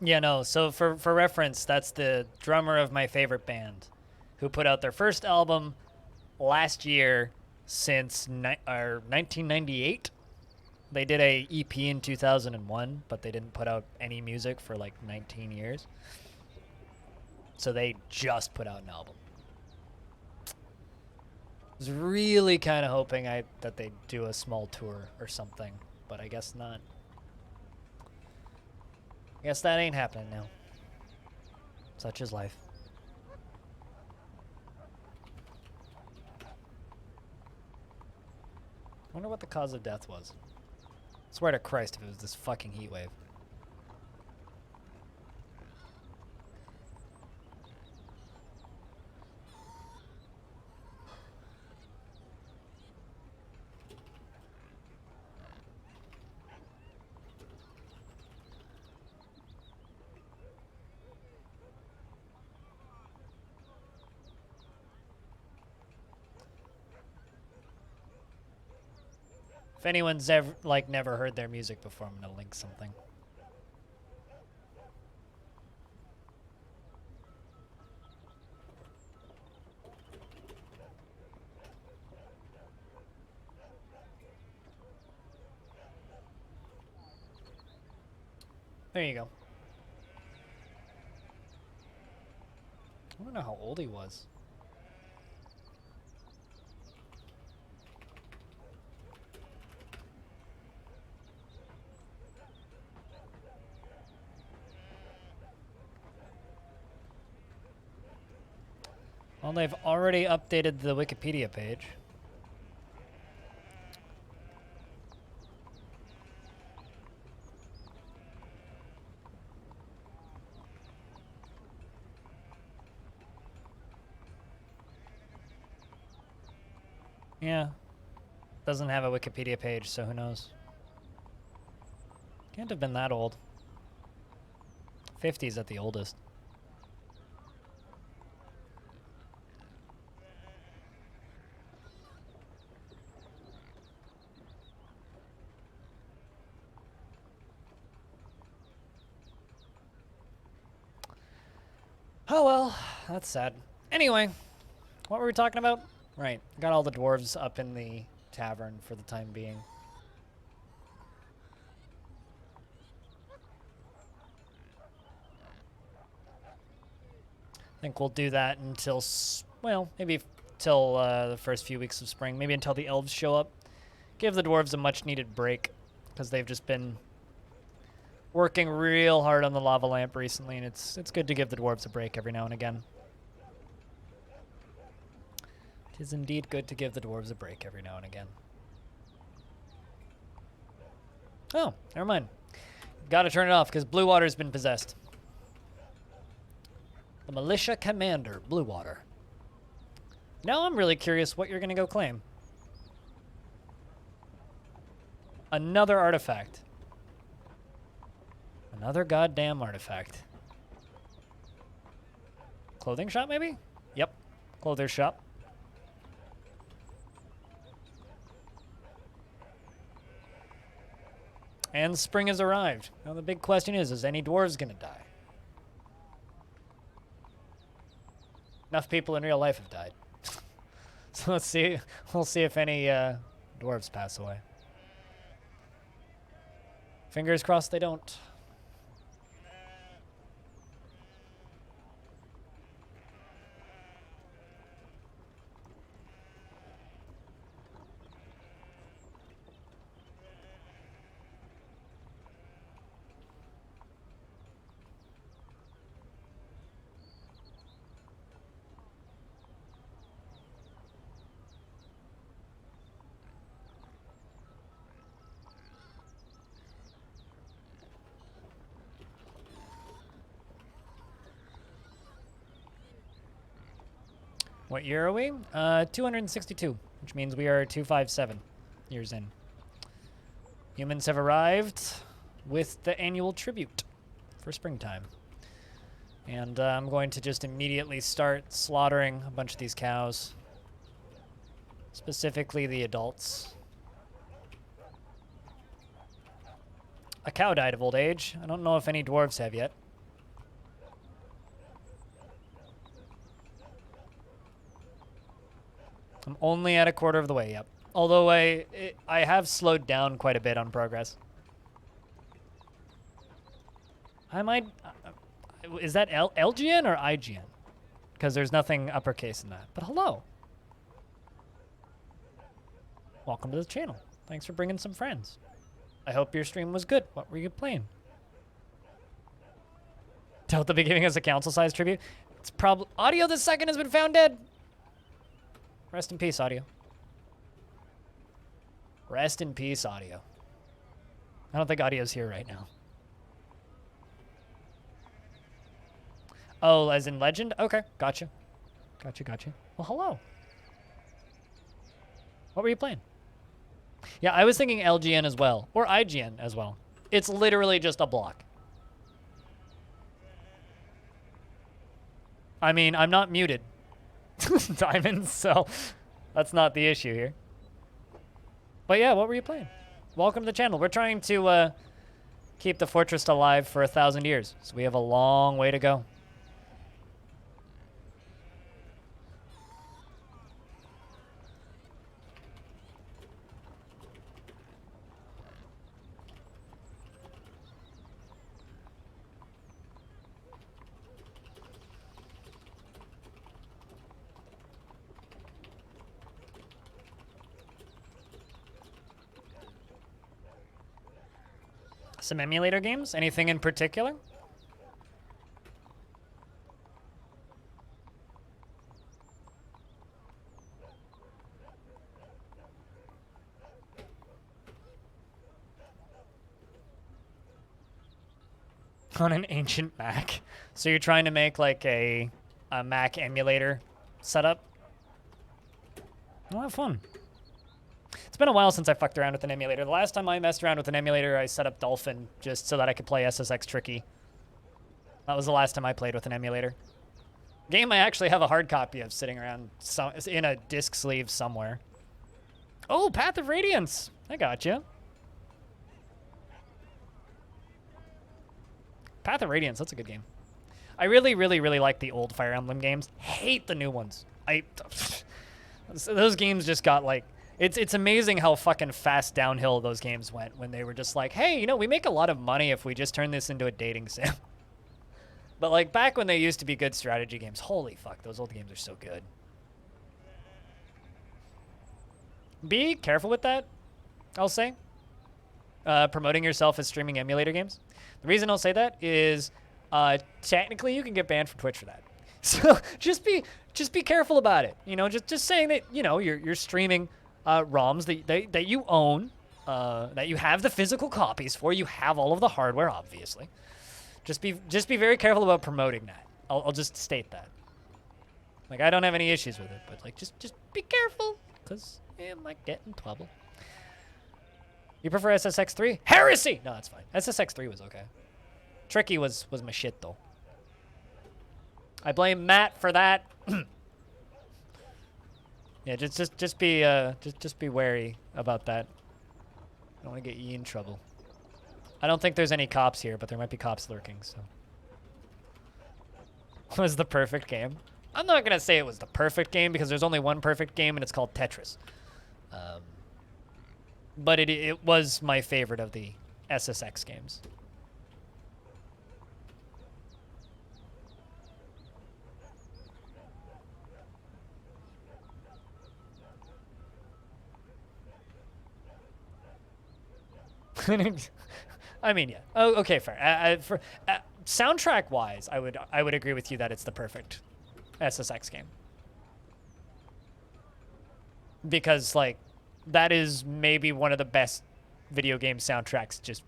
Yeah, no, so for reference, that's the drummer of my favorite band, who put out their first album last year since 1998. They did a EP in 2001, but they didn't put out any music for like 19 years. So they just put out an album. I was really kind of hoping that they'd do a small tour or something, but I guess not. Guess that ain't happening now. Such is life. Wonder what the cause of death was. Swear to Christ if it was this fucking heat wave. If anyone's ever, like, never heard their music before, I'm gonna link something. There you go. I don't know how old he was. Well, they've already updated the Wikipedia page. Yeah. Doesn't have a Wikipedia page, so who knows? Can't have been that old. 50s at the oldest. Oh well, that's sad. Anyway, what were we talking about? Right, got all the dwarves up in the tavern for the time being. I think we'll do that until, well, maybe till the first few weeks of spring. Maybe until the elves show up. Give the dwarves a much-needed break, because they've just been working real hard on the lava lamp recently, and it's good to give the dwarves a break every now and again. It is indeed good to give the dwarves a break every now and again. Oh, never mind. Gotta turn it off, because Blue Water's been possessed. The Militia Commander, Blue Water. Now I'm really curious what you're gonna go claim. Another artifact. Another goddamn artifact. Clothing shop, maybe? Yep. Clother's shop. And spring has arrived. Now the big question is any dwarves gonna die? Enough people in real life have died. So let's see. We'll see if any dwarves pass away. Fingers crossed they don't. What year are we? 262, which means we are 257 years in. Humans have arrived with the annual tribute for springtime. And I'm going to just immediately start slaughtering a bunch of these cows. Specifically the adults. A cow died of old age. I don't know if any dwarves have yet. I'm only at a quarter of the way, yep. Although I have slowed down quite a bit on progress. I might... is that LGN or IGN? Because there's nothing uppercase in that. But hello. Welcome to the channel. Thanks for bringing some friends. I hope your stream was good. What were you playing? Tell at the beginning as a council-sized tribute. It's probably... Audio the second has been found dead. Rest in peace, audio. Rest in peace, audio. I don't think audio's here right now. Oh, as in legend? Okay, gotcha. Gotcha. Well, hello. What were you playing? Yeah, I was thinking LGN as well, or IGN as well. It's literally just a block. I mean, I'm not muted. Diamonds, so that's not the issue here. But yeah, what were you playing? Welcome to the channel. We're trying to keep the fortress alive for 1,000 years, so we have a long way to go. Some emulator games? Anything in particular? On an ancient Mac. So you're trying to make like a Mac emulator setup? Well, have fun. It's been a while since I fucked around with an emulator. The last time I messed around with an emulator, I set up Dolphin just so that I could play SSX Tricky. That was the last time I played with an emulator. Game I actually have a hard copy of sitting around in a disc sleeve somewhere. Oh, Path of Radiance. I gotcha. Path of Radiance, that's a good game. I really, really, really like the old Fire Emblem games. Hate the new ones. Those games just got like... It's amazing how fucking fast downhill those games went when they were just like, hey, you know, we make a lot of money if we just turn this into a dating sim. But like back when they used to be good strategy games, holy fuck, those old games are so good. Be careful with that, I'll say. Promoting yourself as streaming emulator games. The reason I'll say that is technically you can get banned from Twitch for that. So just be careful about it. You know, just saying that, you know, you're streaming ROMs that you own, that you have the physical copies for. You have all of the hardware, obviously. Just be very careful about promoting that. I'll just state that. Like, I don't have any issues with it, but like, just be careful, because it might get in trouble. You prefer SSX3? Heresy! No, that's fine. SSX3 was okay. Tricky was my shit, though. I blame Matt for that. Yeah, just be wary about that. I don't want to get you in trouble. I don't think there's any cops here, but there might be cops lurking, so. Was the perfect game? I'm not gonna say it was the perfect game because there's only one perfect game and it's called Tetris. But it was my favorite of the SSX games. I mean, yeah. Oh, okay, fair. Soundtrack-wise, I would agree with you that it's the perfect SSX game. Because, like, that is maybe one of the best video game soundtracks just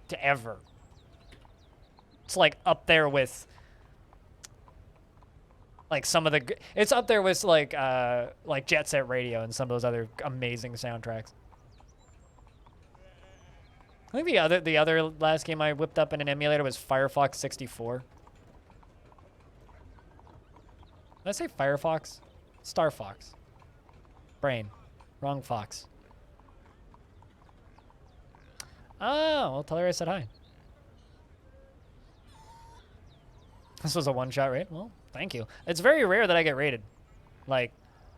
to ever. It's, like, up there with, like, some of the... It's up there with, like Jet Set Radio and some of those other amazing soundtracks. I think the other last game I whipped up in an emulator was Firefox 64. Did I say Firefox? Star Fox. Brain. Wrong Fox. Oh, well, tell her I said hi. This was a one-shot raid? Well, thank you. It's very rare that I get raided. Like,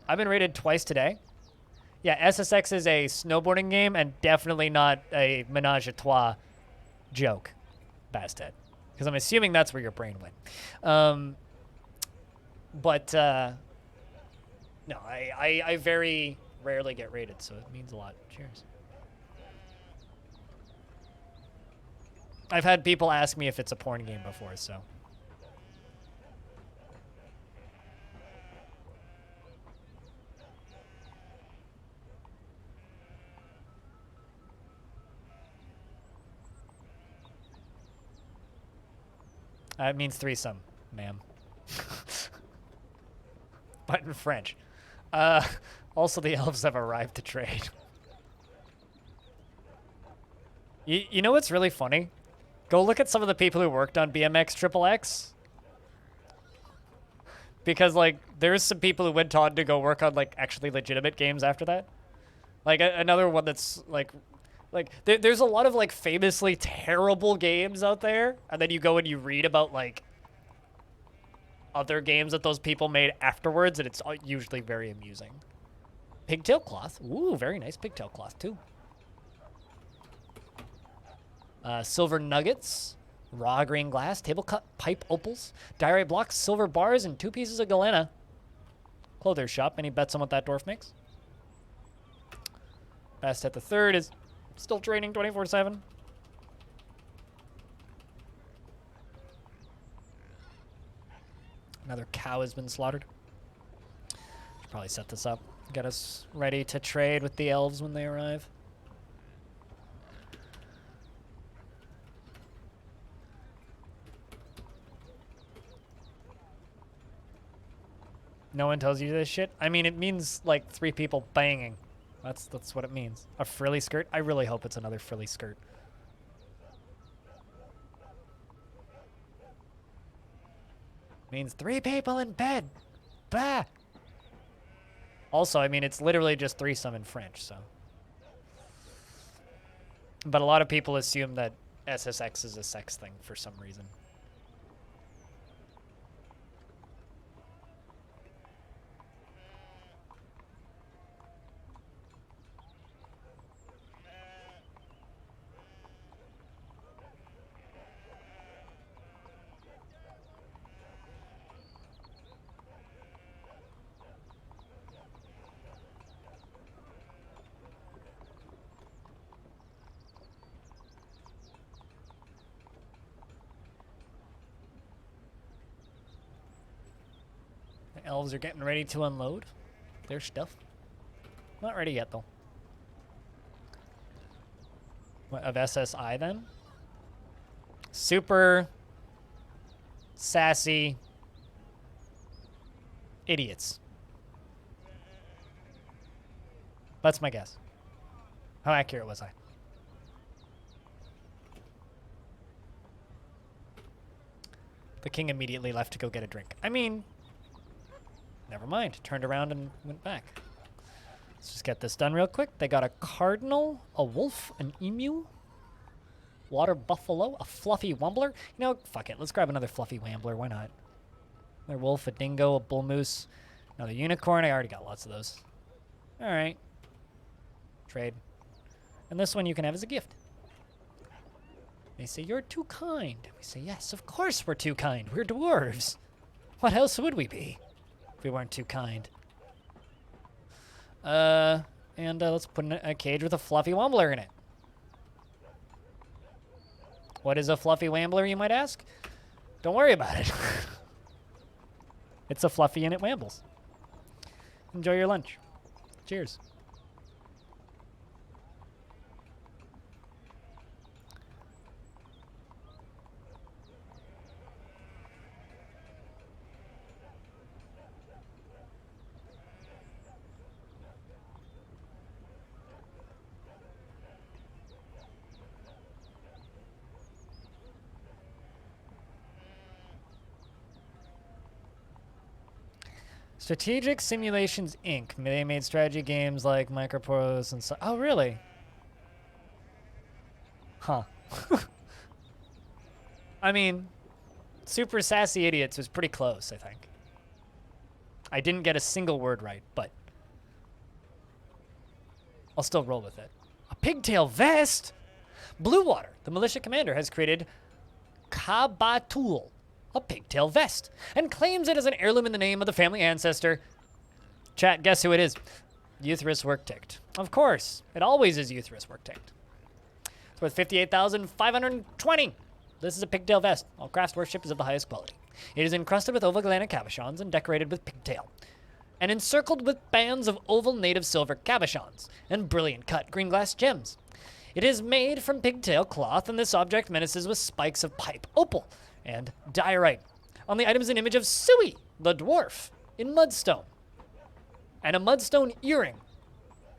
I've been raided twice today. Yeah, SSX is a snowboarding game and definitely not a menage a trois joke, Bastet. Because I'm assuming that's where your brain went. No, I very rarely get raided, so it means a lot. Cheers. I've had people ask me if it's a porn game before, so... It means threesome, ma'am. But in French. Also, the elves have arrived to trade. You know what's really funny? Go look at some of the people who worked on BMX XXX. Because, like, there's some people who went on to go work on, like, actually legitimate games after that. Like another one that's like there's a lot of like famously terrible games out there, and then you go and you read about like other games that those people made afterwards, and it's usually very amusing. Pigtail cloth. Ooh, very nice pigtail cloth too. Silver nuggets, raw green glass, table cut pipe opals, diorite blocks, silver bars, and 2 pieces of galena. Clother's shop. Any bets on what that dwarf makes? Best at the third is still training 24/7. Another cow has been slaughtered. Should probably set this up. Get us ready to trade with the elves when they arrive. No one tells you this shit? I mean, it means like 3 people banging. That's what it means. A frilly skirt? I really hope it's another frilly skirt. Means 3 people in bed. Bah! Also, I mean, it's literally just threesome in French, so. But a lot of people assume that SSX is a sex thing for some reason. Elves are getting ready to unload their stuff. Not ready yet, though. What, of SSI, then? Super sassy idiots. That's my guess. How accurate was I? The king immediately left to go get a drink. I mean... Never mind. Turned around and went back. Let's just get this done real quick. They got a cardinal, a wolf, an emu, water buffalo, a fluffy wambler. You know, fuck it. Let's grab another fluffy wambler. Why not? Another wolf, a dingo, a bull moose, another unicorn. I already got lots of those. All right. Trade. And this one you can have as a gift. They say, you're too kind. We say, yes, of course we're too kind. We're dwarves. What else would we be? If we weren't too kind. Let's put in a cage with a fluffy wambler in it. What is a fluffy wambler, you might ask? Don't worry about it. It's a fluffy and it wambles. Enjoy your lunch. Cheers. Strategic Simulations Inc. They made strategy games like Microprose and so. Oh, really? Huh. I mean, Super Sassy Idiots was pretty close, I think. I didn't get a single word right, but I'll still roll with it. A Pigtail Vest? Bluewater, the militia commander, has created Kabatul, a pigtail vest, and claims it as an heirloom in the name of the family ancestor. Chat, guess who it is? Euthris Workticked. Of course, it always is Euthris Workticked. It's worth 58,520. This is a pigtail vest. All craftsmanship is of the highest quality. It is encrusted with oval galena cabochons and decorated with pigtail, and encircled with bands of oval native silver cabochons and brilliant cut green glass gems. It is made from pigtail cloth, and this object menaces with spikes of pipe opal and diorite. On the item is an image of Suey, the dwarf, in mudstone, and a mudstone earring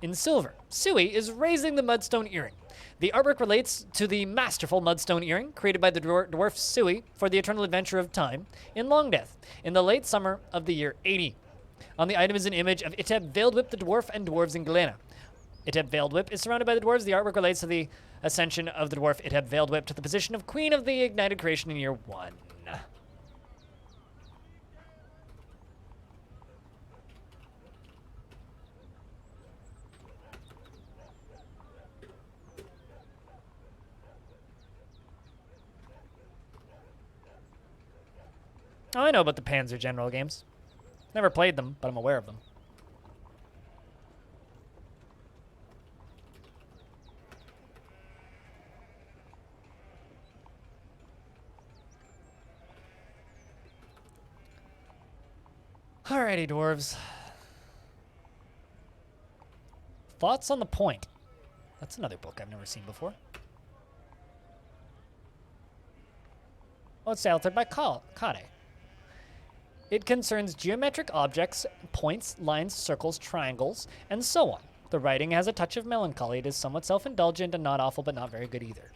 in silver. Suey is raising the mudstone earring. The artwork relates to the masterful mudstone earring created by the dwarf Suey for the eternal adventure of time in Longdeath in the late summer of the year 80. On the item is an image of Iteb veiled whip the dwarf and dwarves in Galena. Iteb Veiled Whip is surrounded by the dwarves. The artwork relates to the ascension of the dwarf Iteb Veiled Whip to the position of Queen of the Ignited Creation in year 1. Oh, I know about the Panzer General games. Never played them, but I'm aware of them. Alrighty, dwarves. Thoughts on the Point. That's another book I've never seen before. Oh, it's authored by Kade. It concerns geometric objects, points, lines, circles, triangles, and so on. The writing has a touch of melancholy. It is somewhat self-indulgent and not awful, but not very good either.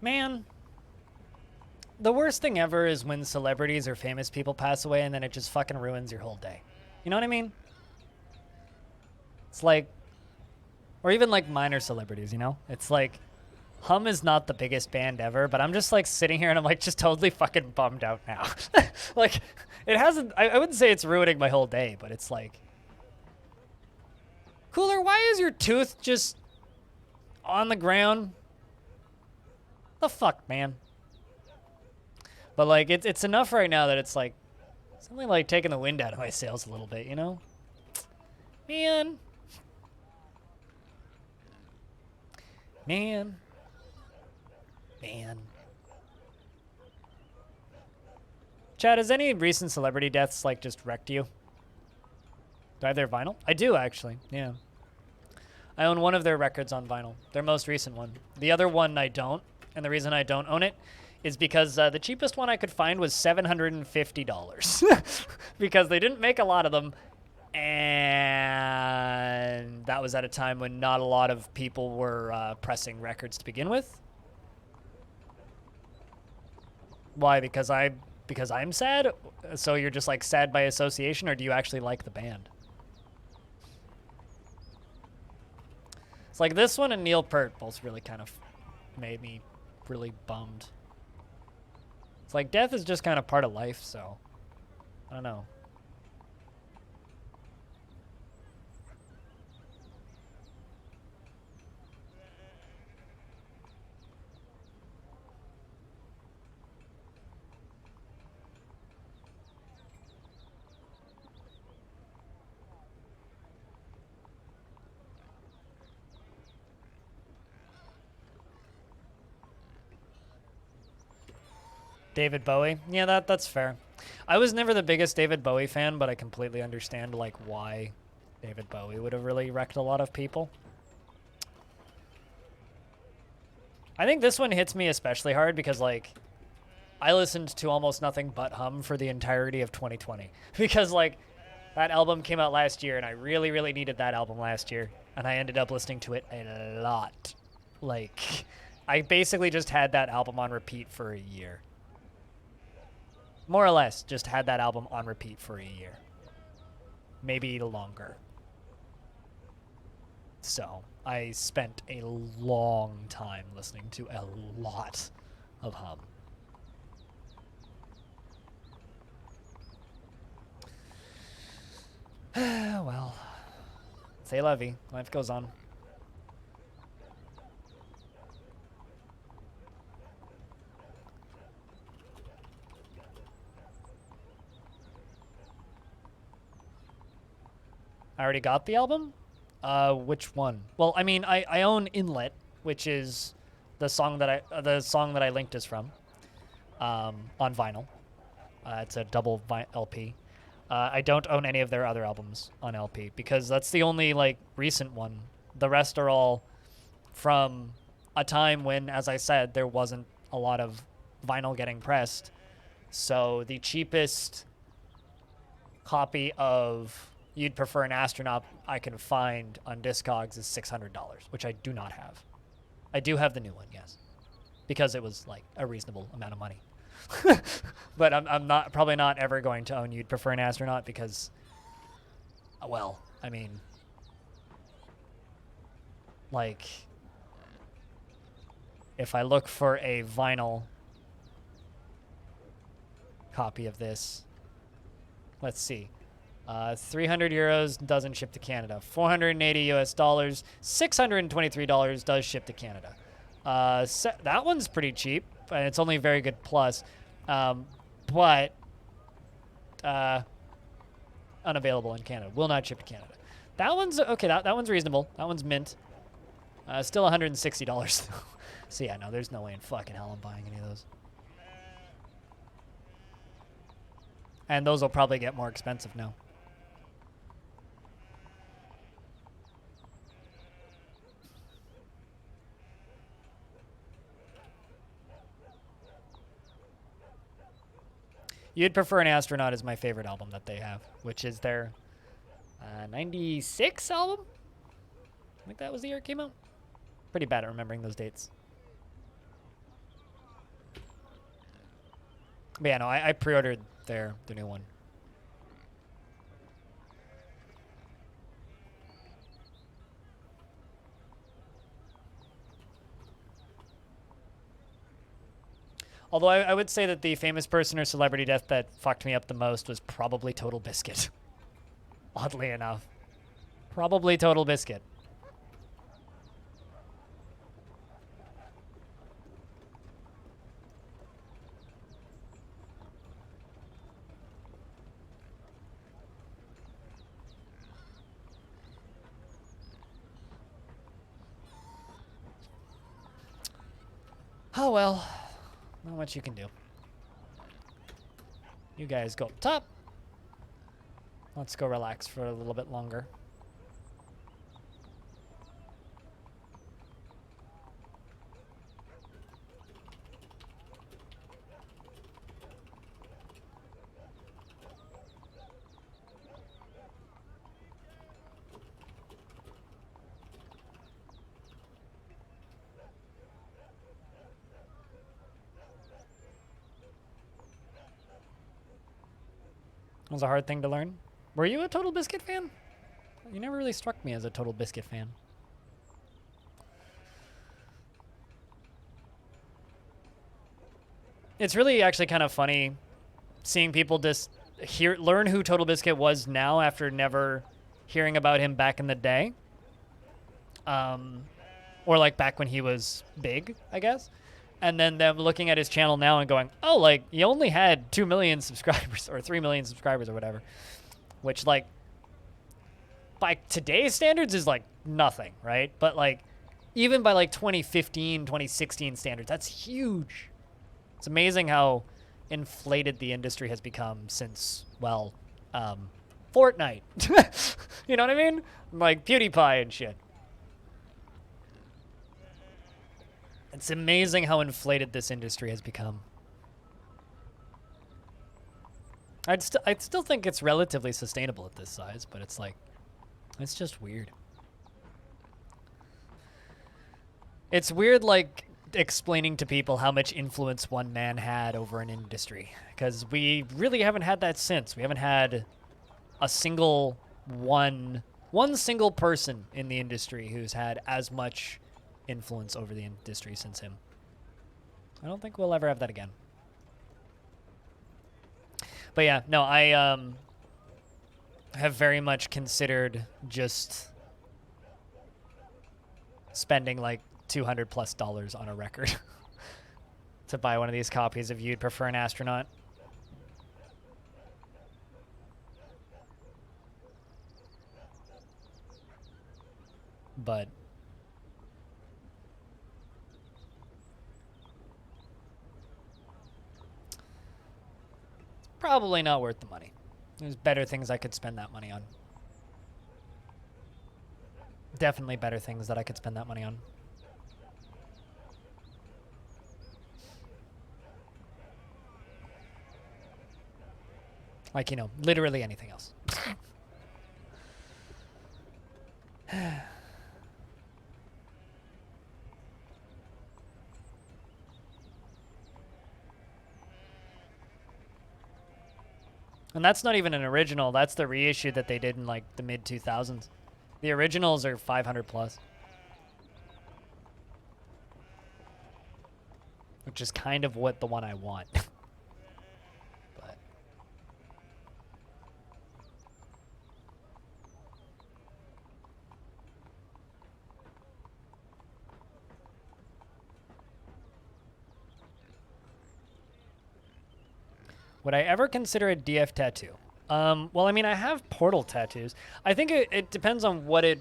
Man, the worst thing ever is when celebrities or famous people pass away and then it just fucking ruins your whole day. You know what I mean? It's like, or even like minor celebrities, you know? It's like, Hum is not the biggest band ever, but I'm just like sitting here and I'm like just totally fucking bummed out now. Like, it hasn't, I wouldn't say it's ruining my whole day, but it's like, Cooler, why is your tooth just on the ground? The fuck, man. But like, it's enough right now that it's like, something like taking the wind out of my sails a little bit, you know? Man. Man. Man. Chad, has any recent celebrity deaths like just wrecked you? Do I have their vinyl? I do, actually, yeah. I own one of their records on vinyl, their most recent one. The other one I don't, and the reason I don't own it is because the cheapest one I could find was $750 because they didn't make a lot of them, and that was at a time when not a lot of people were pressing records to begin with. Why? Because I'm sad? So you're just like sad by association, or do you actually like the band? It's like this one and Neil Peart both really kind of made me really bummed. It's like death is just kind of part of life, so I don't know. David Bowie? Yeah, that's fair. I was never the biggest David Bowie fan, but I completely understand like why David Bowie would have really wrecked a lot of people. I think this one hits me especially hard because, like, I listened to almost nothing but Hum for the entirety of 2020. Because, like, that album came out last year, and I really, really needed that album last year. And I ended up listening to it a lot. Like, I basically just had that album on repeat for a year. More or less, just had that album on repeat for a year. Maybe longer. So, I spent a long time listening to a lot of Hum. Well, c'est la vie. Life goes on. I already got the album? Which one? Well, I mean, I own Inlet, which is the song that I linked is from, on vinyl. It's a double LP. I don't own any of their other albums on LP because that's the only, like, recent one. The rest are all from a time when, as I said, there wasn't a lot of vinyl getting pressed. So the cheapest copy of You'd Prefer an Astronaut I can find on Discogs is $600, which I do not have. I do have the new one, yes, because it was, like, a reasonable amount of money. But I'm probably not ever going to own You'd Prefer an Astronaut because, well, I mean, like, if I look for a vinyl copy of this, let's see, 300 euros doesn't ship to Canada. 480 US dollars, $623 does ship to Canada. That one's pretty cheap, and it's only very good plus, but unavailable in Canada. Will not ship to Canada. That one's okay. That one's reasonable. That one's mint. Still $160. So yeah, no, there's no way in fucking hell I'm buying any of those. And those will probably get more expensive now. You'd Prefer an Astronaut is my favorite album that they have, which is their 96 album? I think that was the year it came out. Pretty bad at remembering those dates. But yeah, no, I pre-ordered their new one. Although I would say that the famous person or celebrity death that fucked me up the most was probably Total Biscuit. Oddly enough. Probably Total Biscuit. Oh well. Not much you can do. You guys go up top. Let's go relax for a little bit longer. It was a hard thing to learn. Were you a Total Biscuit fan? You never really struck me as a Total Biscuit fan. It's really actually kind of funny seeing people just learn who Total Biscuit was now after never hearing about him back in the day. Or like back when he was big, I guess. And then them looking at his channel now and going, oh, like, he only had 2 million subscribers or 3 million subscribers or whatever. Which, like, by today's standards is, like, nothing, right? But, like, even by, like, 2015, 2016 standards, that's huge. It's amazing how inflated the industry has become since, well, Fortnite. You know what I mean? Like PewDiePie and shit. It's amazing how inflated this industry has become. I'd still think it's relatively sustainable at this size, but it's like, it's just weird. It's weird, like, explaining to people how much influence one man had over an industry, because we really haven't had that since. We haven't had a single one single person in the industry who's had as much influence over the industry since him. I don't think we'll ever have that again. But yeah, no, I have very much considered just spending like $200+ on a record to buy one of these copies of You'd Prefer an Astronaut. But it's probably not worth the money. There's better things I could spend that money on. Definitely better things that I could spend that money on. Like, you know, literally anything else. And that's not even an original. That's the reissue that they did in like the mid 2000s. The originals are 500+. Which is kind of what the one I want. But would I ever consider a DF tattoo? Well, I mean, I have portal tattoos. I think it depends on what it...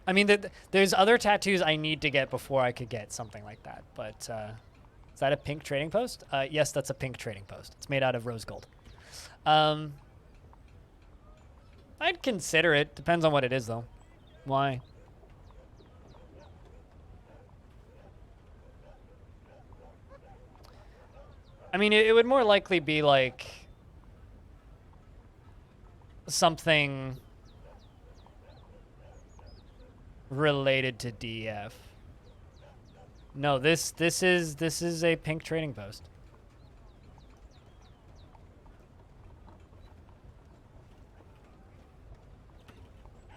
I mean, there's other tattoos I need to get before I could get something like that. But is that a pink trading post? Yes, that's a pink trading post. It's made out of rose gold. I'd consider it. Depends on what it is, though. Why? I mean, it would more likely be like something related to DF. No, this is a pink trading post.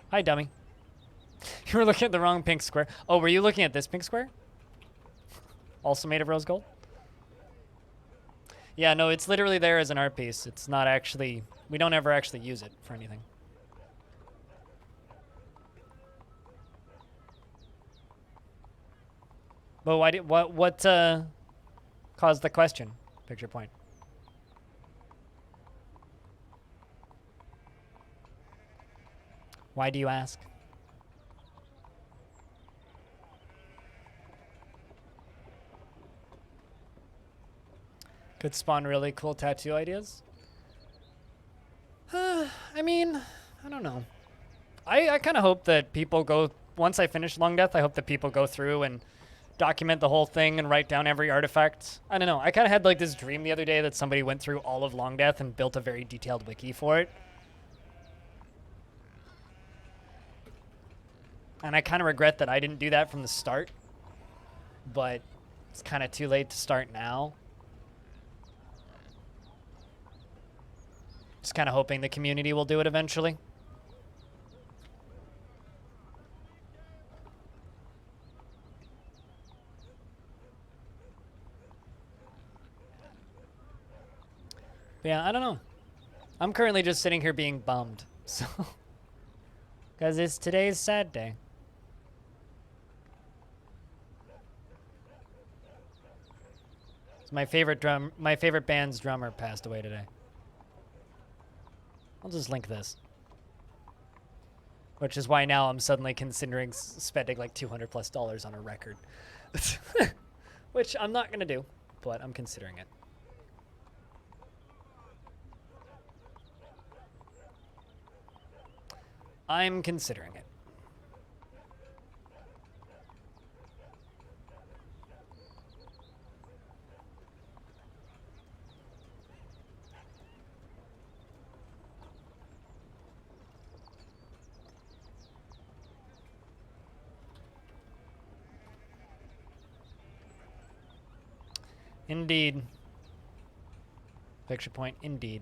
Hi, dummy. You were looking at the wrong pink square. Oh, were you looking at this pink square? Also made of rose gold? Yeah, no, it's literally there as an art piece. It's not actually... We don't ever actually use it for anything. But why did... What caused the question? Picture point. Why do you ask? Could spawn really cool tattoo ideas. I mean, I don't know. I kind of hope that people go... Once I finish Longdeath, I hope that people go through and document the whole thing and write down every artifact. I don't know. I kind of had like this dream the other day that somebody went through all of Longdeath and built a very detailed wiki for it. And I kind of regret that I didn't do that from the start. But it's kind of too late to start now. Just kind of hoping the community will do it eventually. But yeah, I don't know. I'm currently just sitting here being bummed. So, because it's today's sad day. So my favorite band's drummer passed away today. I'll just link this. Which is why now I'm suddenly considering spending like $200+ on a record. Which I'm not gonna do, but I'm considering it. I'm considering it. Indeed. Picture point, indeed.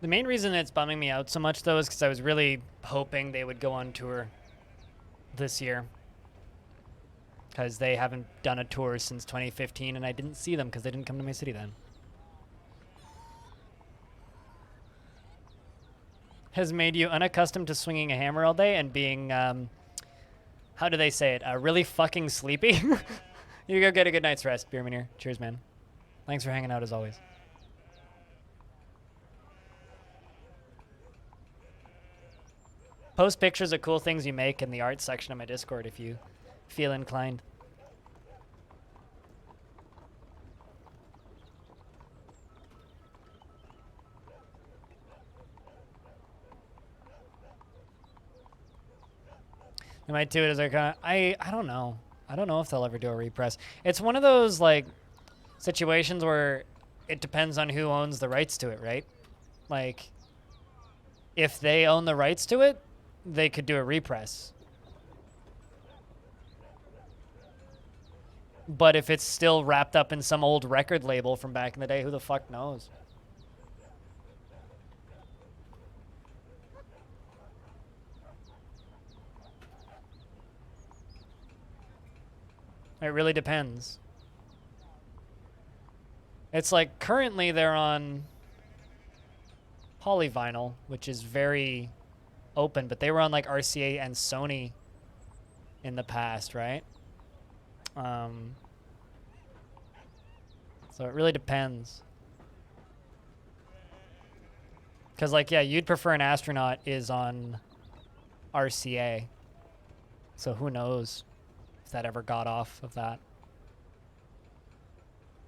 The main reason it's bumming me out so much, though, is because I was really hoping they would go on tour this year. Because they haven't done a tour since 2015, and I didn't see them because they didn't come to my city then. Has made you unaccustomed to swinging a hammer all day and being, how do they say it, really fucking sleepy? You go get a good night's rest, Beermanier. Cheers, man. Thanks for hanging out as always. Post pictures of cool things you make in the art section of my Discord if you feel inclined. They might do it as a I don't know. I don't know if they'll ever do a repress. It's one of those like situations where it depends on who owns the rights to it, right? Like if they own the rights to it, they could do a repress. But if it's still wrapped up in some old record label from back in the day, who the fuck knows? It really depends. It's like currently they're on polyvinyl, which is very open, but they were on like RCA and Sony in the past, right? So it really depends. Because like, yeah, you'd prefer an astronaut is on RCA. So who knows if that ever got off of that.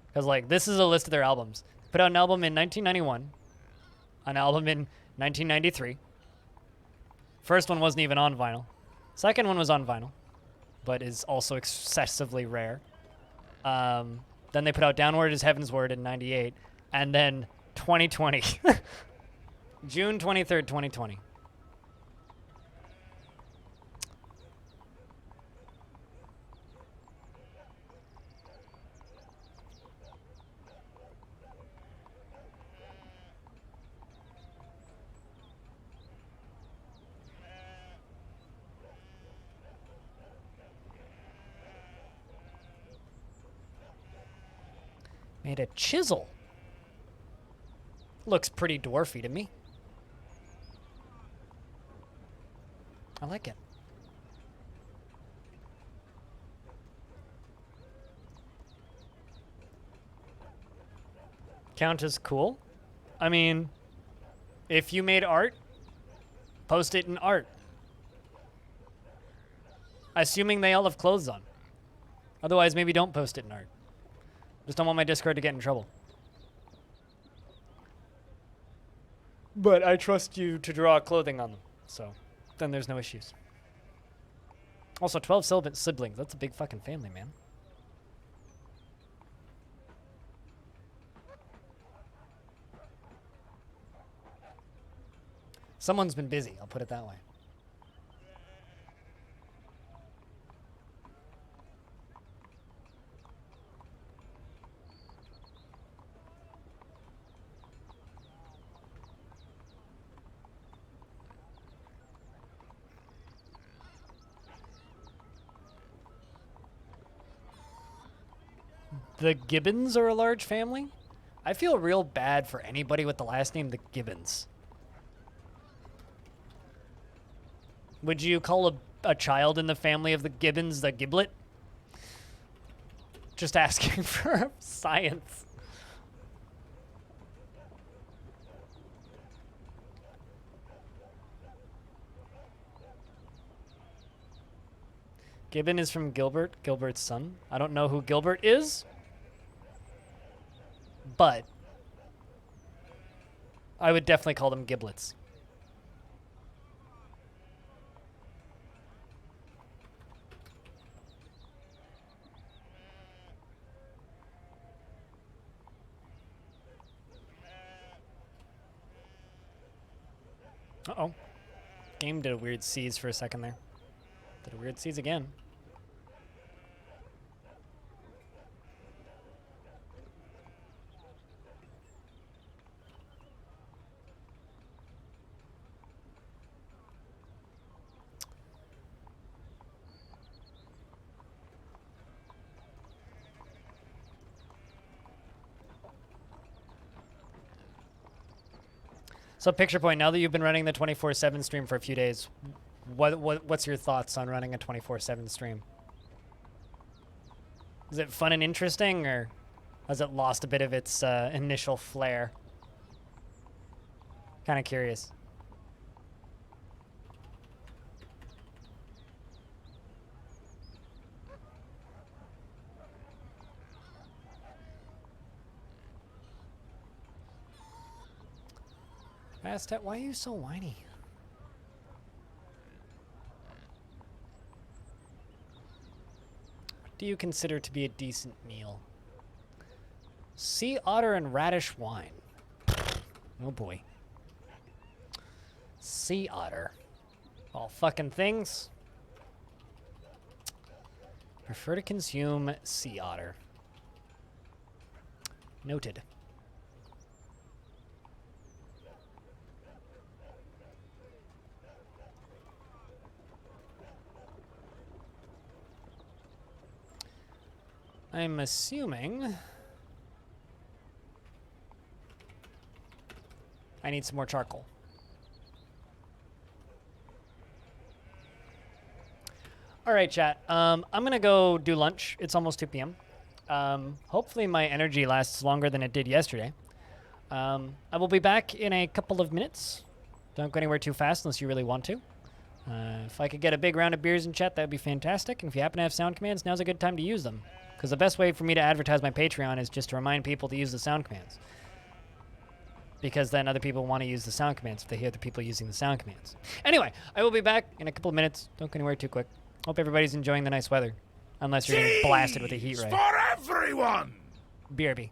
Because like, this is a list of their albums. Put out an album in 1991. An album in 1993. First one wasn't even on vinyl. Second one was on vinyl, but is also excessively rare. Then they put out Downward is Heaven's Word in 98. And then 2020. June 23rd, 2020. Made a chisel. Looks pretty dwarfy to me. I like it. Count as cool? I mean, if you made art, post it in art. Assuming they all have clothes on. Otherwise, maybe don't post it in art. Just don't want my Discord to get in trouble. But I trust you to draw clothing on them, so then there's no issues. Also, 12 siblings. That's a big fucking family, man. Someone's been busy, I'll put it that way. The Gibbons are a large family? I feel real bad for anybody with the last name the Gibbons. Would you call a child in the family of the Gibbons the Giblet? Just asking for science. Gibbon is from Gilbert, Gilbert's son. I don't know who Gilbert is, but I would definitely call them giblets. Uh-oh. Game did a weird seize for a second there. Did a weird seize again. So picture point, now that you've been running the 24/7 stream for a few days, what's your thoughts on running a 24/7 stream? Is it fun and interesting, or has it lost a bit of its initial flair? Kind of curious. Bastet, why are you so whiny? What do you consider to be a decent meal? Sea otter and radish wine. Oh boy. Sea otter. All fucking things. Prefer to consume sea otter. Noted. I'm assuming I need some more charcoal. All right, chat. I'm going to go do lunch. It's almost 2 p.m. Hopefully my energy lasts longer than it did yesterday. I will be back in a couple of minutes. Don't go anywhere too fast unless you really want to. If I could get a big round of beers in chat, that would be fantastic. And if you happen to have sound commands, now's a good time to use them. Because the best way for me to advertise my Patreon is just to remind people to use the sound commands. Because then other people want to use the sound commands if they hear the people using the sound commands. Anyway, I will be back in a couple of minutes. Don't go anywhere too quick. Hope everybody's enjoying the nice weather. Unless you're getting blasted with a heat ray. For everyone! BRB.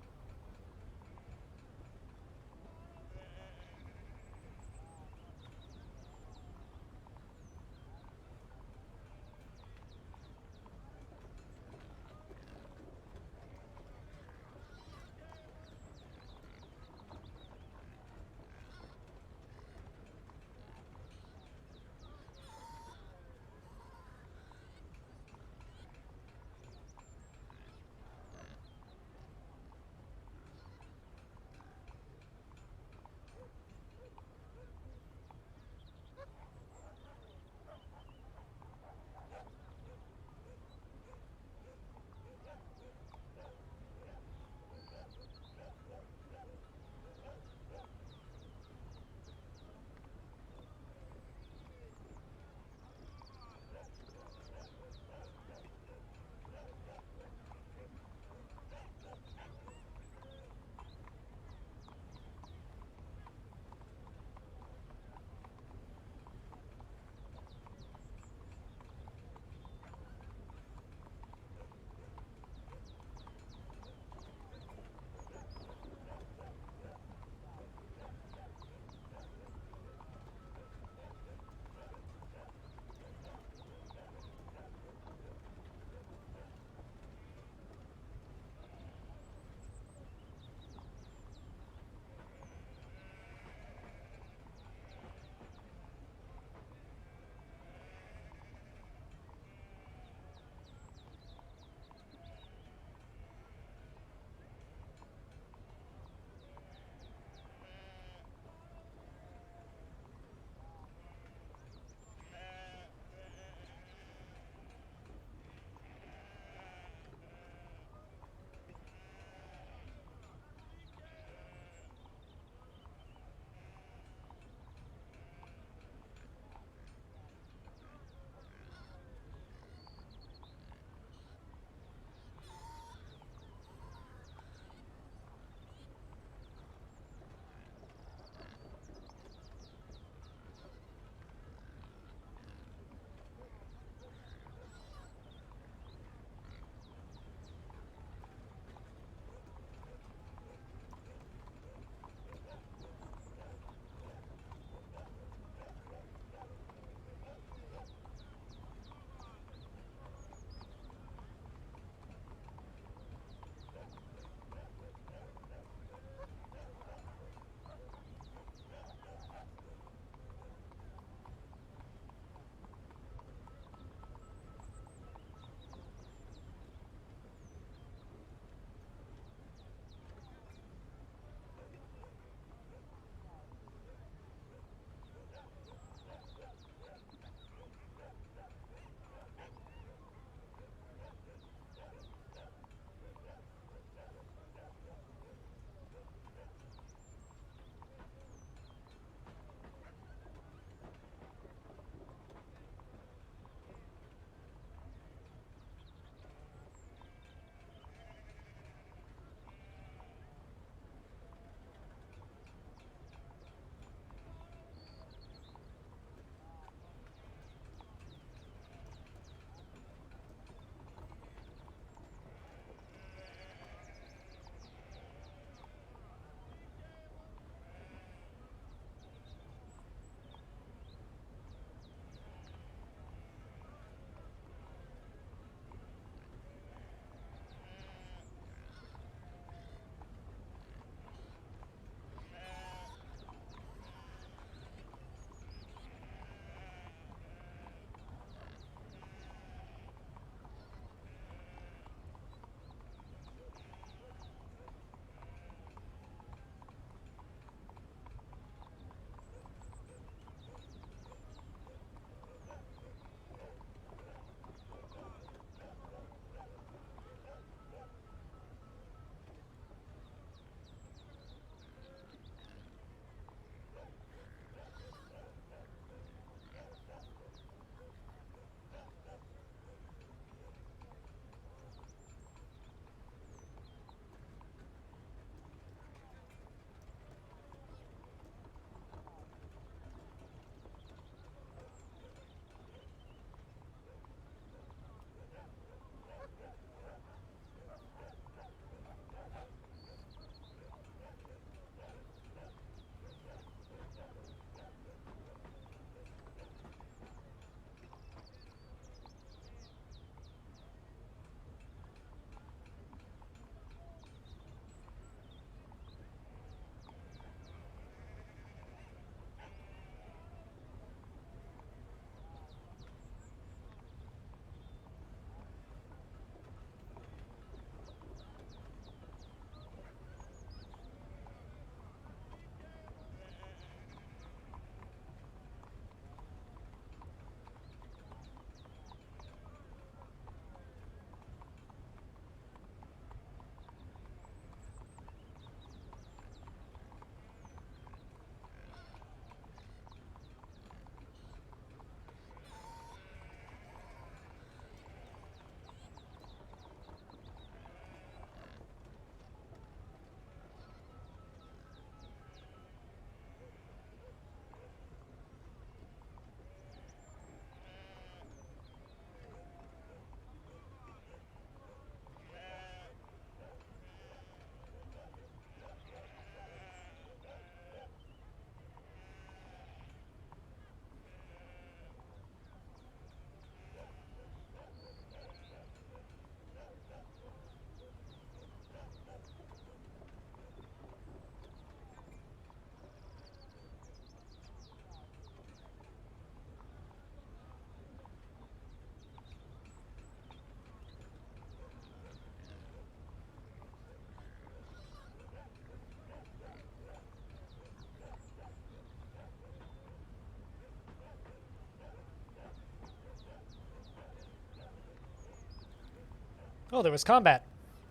Oh, there was combat.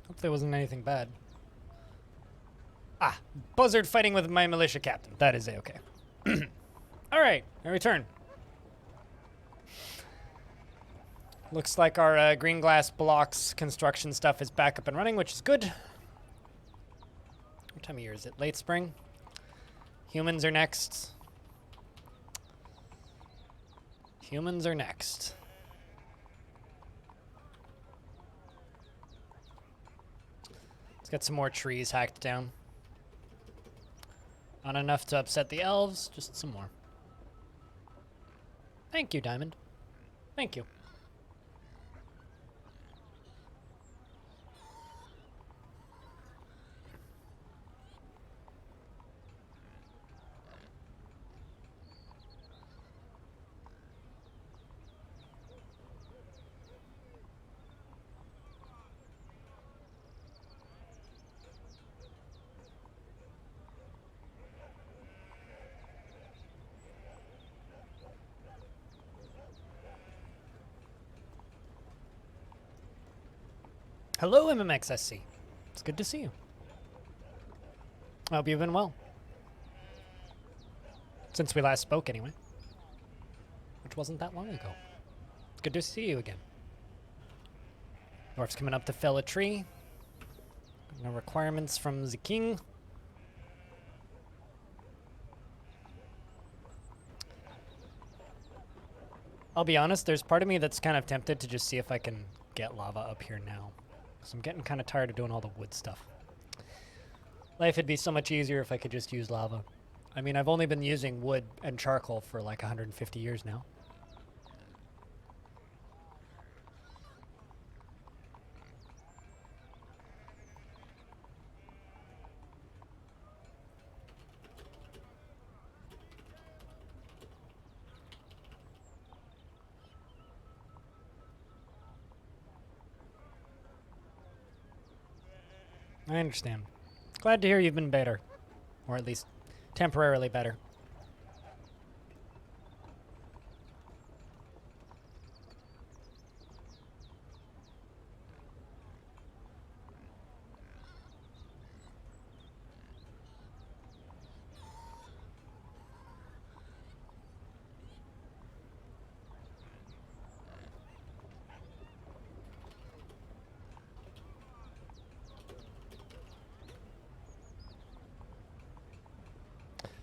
Hope there wasn't anything bad. Ah, buzzard fighting with my militia captain. That is a-okay. Alright, I return. Looks like our green glass blocks construction stuff is back up and running, which is good. What time of year is it? Late spring? Humans are next. Humans are next. Let's get some more trees hacked down. Not enough to upset the elves, just some more. Thank you, Diamond. Thank you. Hello, MMXSC. It's good to see you. I hope you've been well. Since we last spoke, anyway. Which wasn't that long ago. It's good to see you again. Dwarf's coming up to fell a tree. No requirements from the king. I'll be honest, there's part of me that's kind of tempted to just see if I can get lava up here now. So I'm getting kind of tired of doing all the wood stuff. Life would be so much easier if I could just use lava. I mean, I've only been using wood and charcoal for like 150 years now. I understand. Glad to hear you've been better. Or at least temporarily better.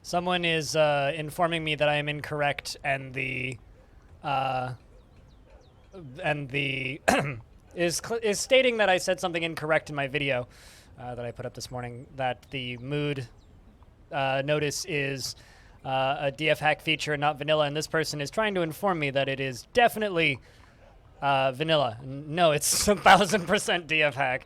Someone is informing me that I am incorrect, and the is stating that I said something incorrect in my video that I put up this morning. That the mood notice is a DF hack feature, not vanilla, and this person is trying to inform me that it is definitely vanilla. No, it's 1000% DF hack.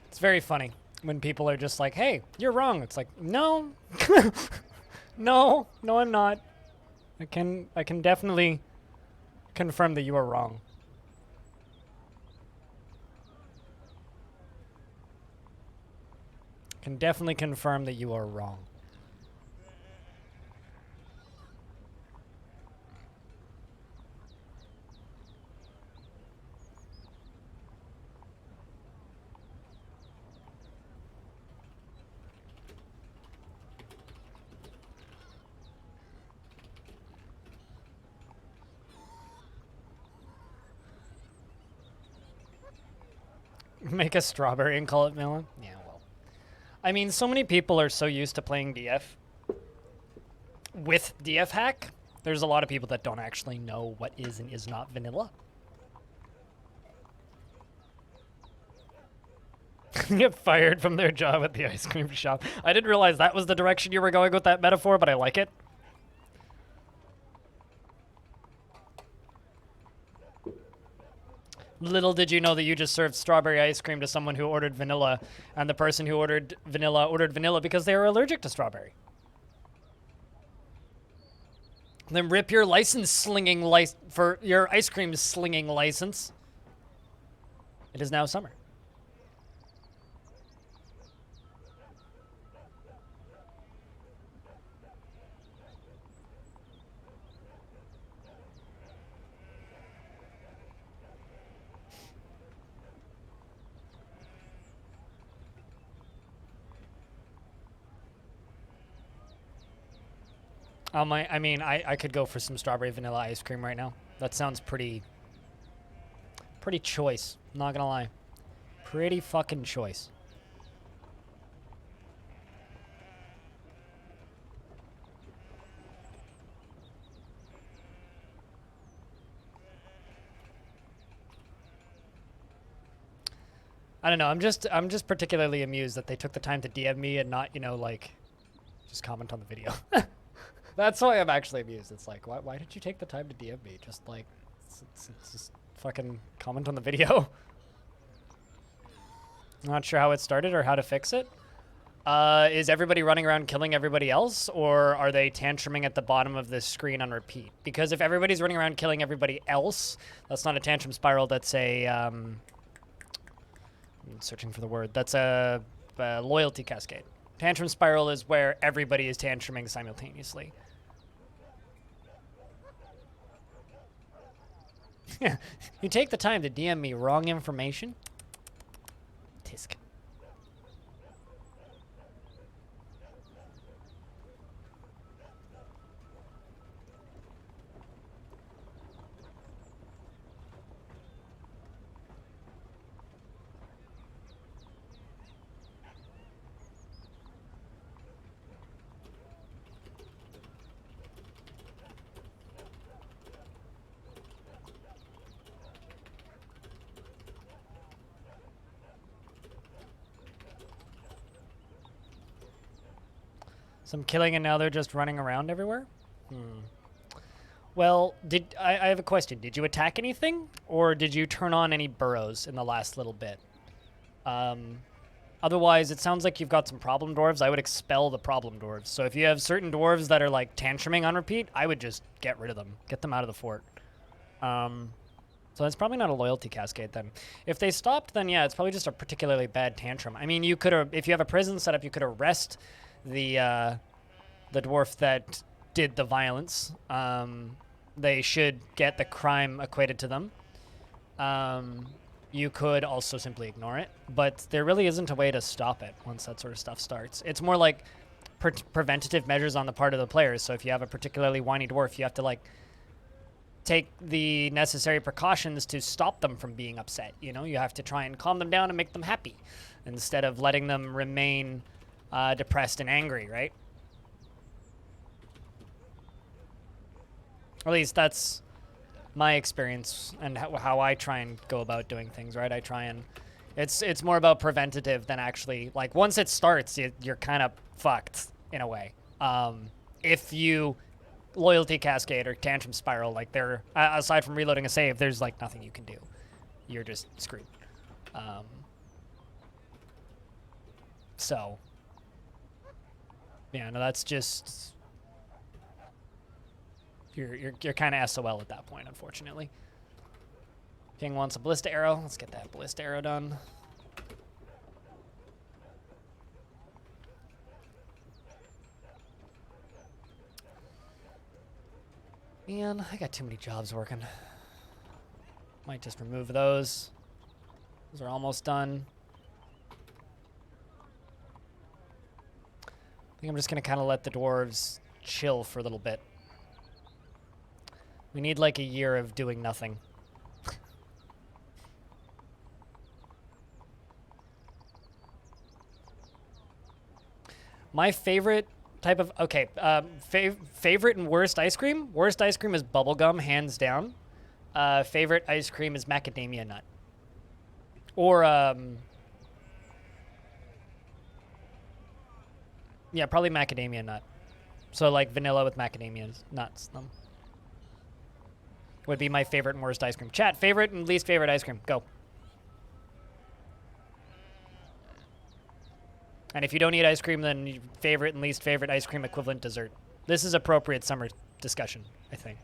It's very funny when people are just like, hey, you're wrong. It's like, no, no, I'm not. I can definitely confirm that you are wrong. Can definitely confirm that you are wrong. Make a strawberry and call it melon? Yeah, well. I mean, so many people are so used to playing DF with DF hack. There's a lot of people that don't actually know what is and is not vanilla. Get fired from their job at the ice cream shop. I didn't realize that was the direction you were going with that metaphor, but I like it. Little did you know that you just served strawberry ice cream to someone who ordered vanilla, and the person who ordered vanilla because they were allergic to strawberry. Then rip your license slinging for your ice cream slinging license. It is now summer. I mean, I could go for some strawberry vanilla ice cream right now. That sounds pretty choice. Not gonna lie. Pretty fucking choice. I don't know. I'm just particularly amused that they took the time to DM me and not, you know, like, just comment on the video. That's why I'm actually amused. It's like, why did you take the time to DM me? Just like, just fucking comment on the video. Not sure how it started or how to fix it. Is everybody running around killing everybody else, or are they tantruming at the bottom of this screen on repeat? Because if everybody's running around killing everybody else, that's not a tantrum spiral. That's a I'm searching for the word. That's a loyalty cascade. Tantrum spiral is where everybody is tantruming simultaneously. You take the time to DM me wrong information? Tisk. Some killing and now they're just running around everywhere? Well, I have a question. Did you attack anything? Or did you turn on any burrows in the last little bit? Otherwise, it sounds like you've got some problem dwarves. I would expel the problem dwarves. So if you have certain dwarves that are like tantruming on repeat, I would just get rid of them. Get them out of the fort. So that's probably not a loyalty cascade then. If they stopped, then yeah, it's probably just a particularly bad tantrum. I mean, you could, if you have a prison setup, you could arrest the dwarf that did the violence. They should get the crime equated to them. You could also simply ignore it, but there really isn't a way to stop it once that sort of stuff starts. It's more like preventative measures on the part of the players. So if you have a particularly whiny dwarf, you have to like take the necessary precautions to stop them from being upset. You know, you have to try and calm them down and make them happy instead of letting them remain depressed and angry, right? At least that's my experience and how I try and go about doing things, right? I try and it's more about preventative than actually, like, once it starts, you're kind of fucked in a way. If you loyalty cascade or tantrum spiral, like, there, aside from reloading a save, there's like nothing you can do. You're just screwed. So yeah, no, that's just, you're kind of SOL at that point, unfortunately. King wants a ballista arrow. Let's get that ballista arrow done. Man, I got too many jobs working. Might just remove those. Those are almost done. I think I'm just going to kind of let the dwarves chill for a little bit. We need like a year of doing nothing. My favorite type of, okay, favorite and worst ice cream? Worst ice cream is bubblegum, hands down. Favorite ice cream is macadamia nut. Or, yeah, probably macadamia nut. So like vanilla with macadamia nuts. would be my favorite and worst ice cream. Chat, favorite and least favorite ice cream. Go. And if you don't eat ice cream, then your favorite and least favorite ice cream equivalent dessert. This is appropriate summer discussion, I think.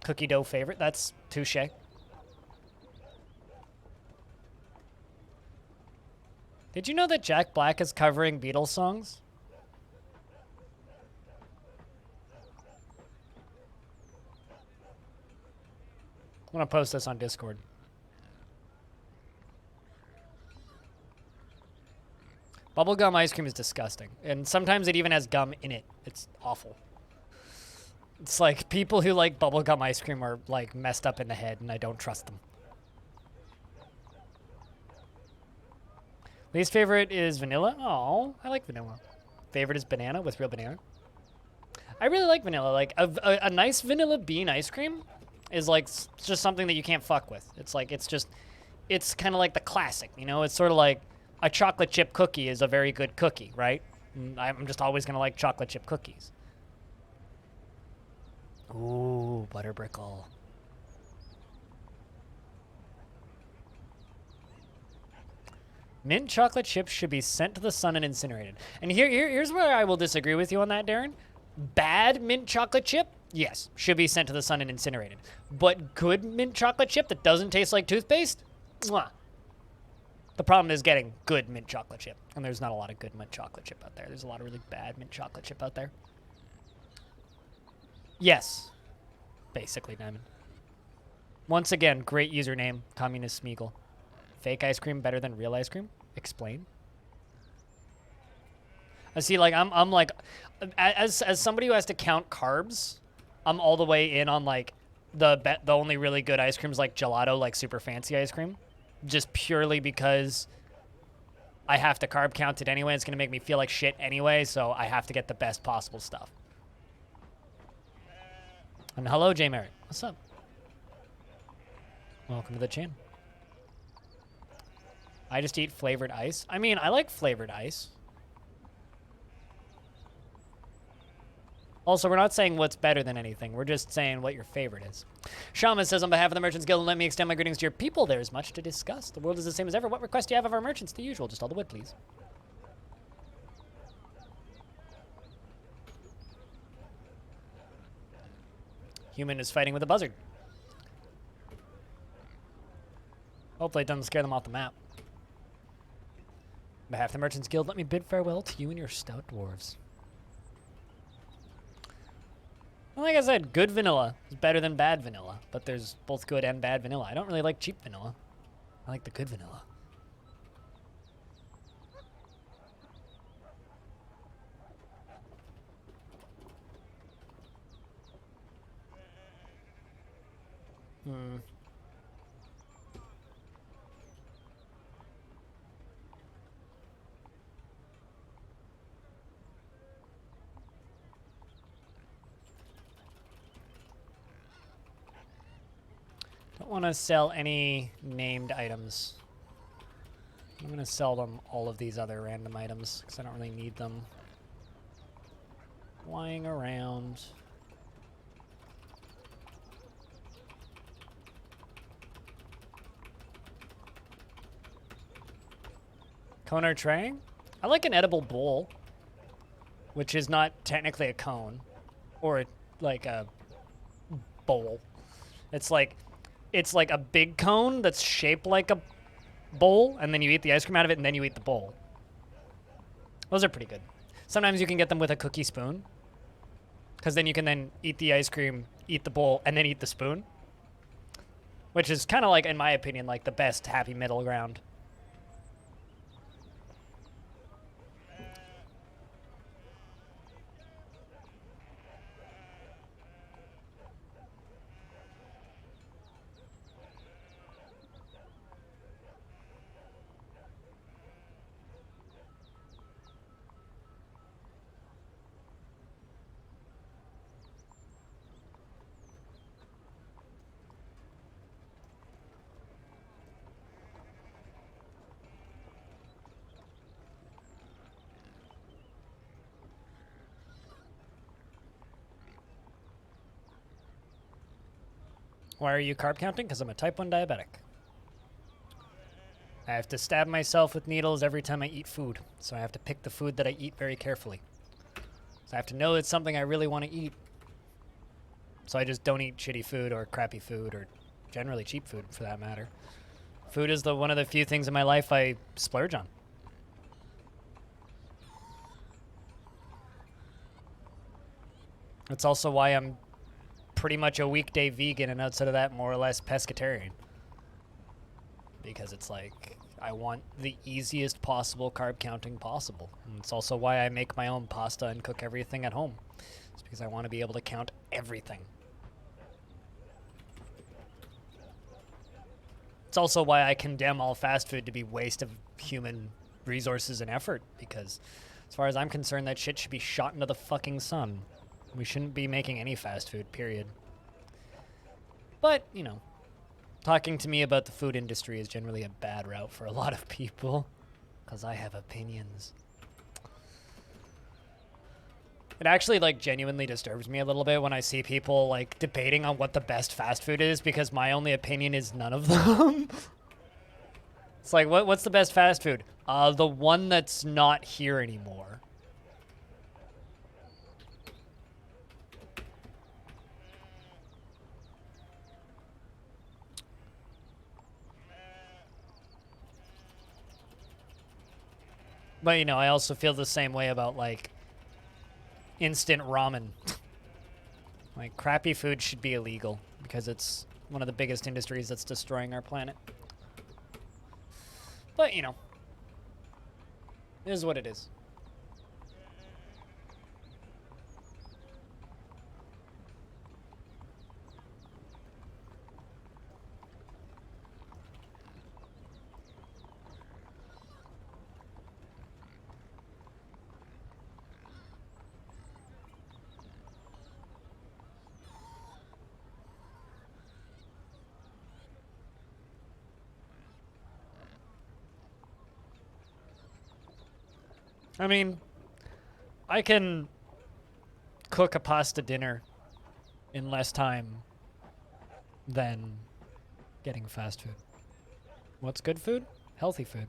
Cookie dough favorite. That's touche. Did you know that Jack Black is covering Beatles songs? I'm going to post this on Discord. Bubblegum ice cream is disgusting. And sometimes it even has gum in it. It's awful. It's like people who like bubblegum ice cream are like messed up in the head, and I don't trust them. Least favorite is vanilla. Oh, I like vanilla. Favorite is banana with real banana. I really like vanilla. Like a nice vanilla bean ice cream is like just something that you can't fuck with. It's like it's kind of like the classic, you know? It's sort of like a chocolate chip cookie is a very good cookie, right? And I'm just always gonna like chocolate chip cookies. Ooh, butterbrickle. Mint chocolate chips should be sent to the sun and incinerated. And here's where I will disagree with you on that, Darren. Bad mint chocolate chip, yes, should be sent to the sun and incinerated. But good mint chocolate chip that doesn't taste like toothpaste, mwah. The problem is getting good mint chocolate chip. And there's not a lot of good mint chocolate chip out there. There's a lot of really bad mint chocolate chip out there. Yes. Basically, Diamond. Once again, great username, Communist Smeagol. Fake ice cream better than real ice cream? Explain. I see, like, I'm like, as somebody who has to count carbs, I'm all the way in on, like, the only really good ice creams like gelato, like super fancy ice cream. Just purely because I have to carb count it anyway. It's going to make me feel like shit anyway, so I have to get the best possible stuff. And hello, J Merritt. What's up? Welcome to the channel. I just eat flavored ice. I mean, I like flavored ice. Also, we're not saying what's better than anything. We're just saying what your favorite is. Shaman says, on behalf of the Merchants Guild, let me extend my greetings to your people. There is much to discuss. The world is the same as ever. What request do you have of our merchants? The usual. Just all the wood, please. Human is fighting with a buzzard. Hopefully it doesn't scare them off the map. On behalf of the Merchants Guild, let me bid farewell to you and your stout dwarves. Well, like I said, good vanilla is better than bad vanilla, but there's both good and bad vanilla. I don't really like cheap vanilla. I like the good vanilla. Don't want to sell any named items. I'm going to sell them all of these other random items because I don't really need them. Flying around. Cone or tray? I like an edible bowl, which is not technically a cone or like a bowl. It's like a big cone that's shaped like a bowl, and then you eat the ice cream out of it, and then you eat the bowl. Those are pretty good. Sometimes you can get them with a cookie spoon, because then you can then eat the ice cream, eat the bowl, and then eat the spoon, which is kind of like, in my opinion, like the best happy middle ground. Why are you carb counting? Because I'm a type 1 diabetic. I have to stab myself with needles every time I eat food, so I have to pick the food that I eat very carefully. So I have to know it's something I really want to eat. So I just don't eat shitty food or crappy food or generally cheap food for that matter. Food is one of the few things in my life I splurge on. That's also why I'm pretty much a weekday vegan and outside of that more or less pescatarian. Because it's like, I want the easiest possible carb counting possible. And it's also why I make my own pasta and cook everything at home. It's because I want to be able to count everything. It's also why I condemn all fast food to be waste of human resources and effort. Because as far as I'm concerned, that shit should be shot into the fucking sun. We shouldn't be making any fast food, period. But, you know, talking to me about the food industry is generally a bad route for a lot of people, because I have opinions. It actually, like, genuinely disturbs me a little bit when I see people, like, debating on what the best fast food is, because my only opinion is none of them. It's like, what's the best fast food? The one that's not here anymore. But, you know, I also feel the same way about, like, instant ramen. Like, crappy food should be illegal because it's one of the biggest industries that's destroying our planet. But, you know, it is what it is. I mean, I can cook a pasta dinner in less time than getting fast food. What's good food? Healthy food.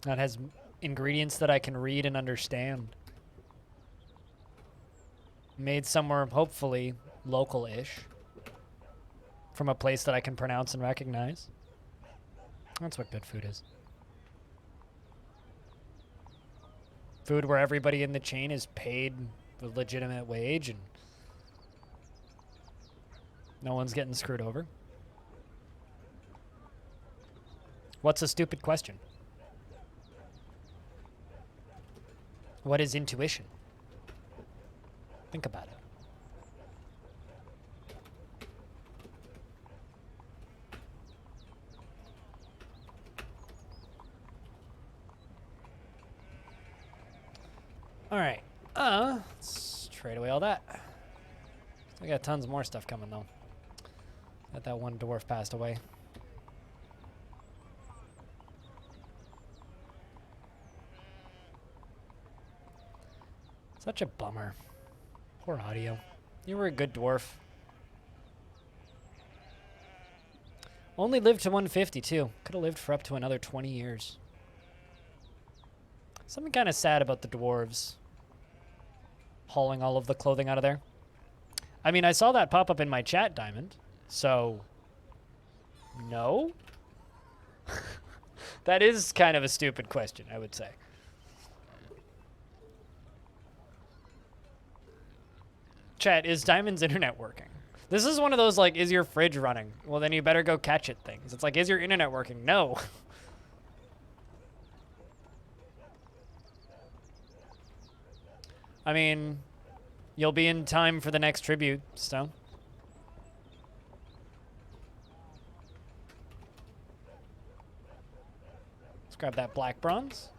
That has ingredients that I can read and understand. Made somewhere, hopefully, local-ish. From a place that I can pronounce and recognize. That's what good food is. Food where everybody in the chain is paid a legitimate wage and no one's getting screwed over. What's a stupid question? What is intuition? Think about it. Alright, let's trade away all that. Still got tons more stuff coming, though. That one dwarf passed away. Such a bummer. Poor audio. You were a good dwarf. Only lived to 150, too. Could have lived for up to another 20 years. Something kind of sad about the dwarves hauling all of the clothing out of there. I mean, I saw that pop up in my chat, Diamond. So, no? That is kind of a stupid question, I would say. Chat, is Diamond's internet working? This is one of those, like, is your fridge running? Well, then you better go catch it things. It's like, is your internet working? No. I mean, you'll be in time for the next tribute, so. Let's grab that black bronze.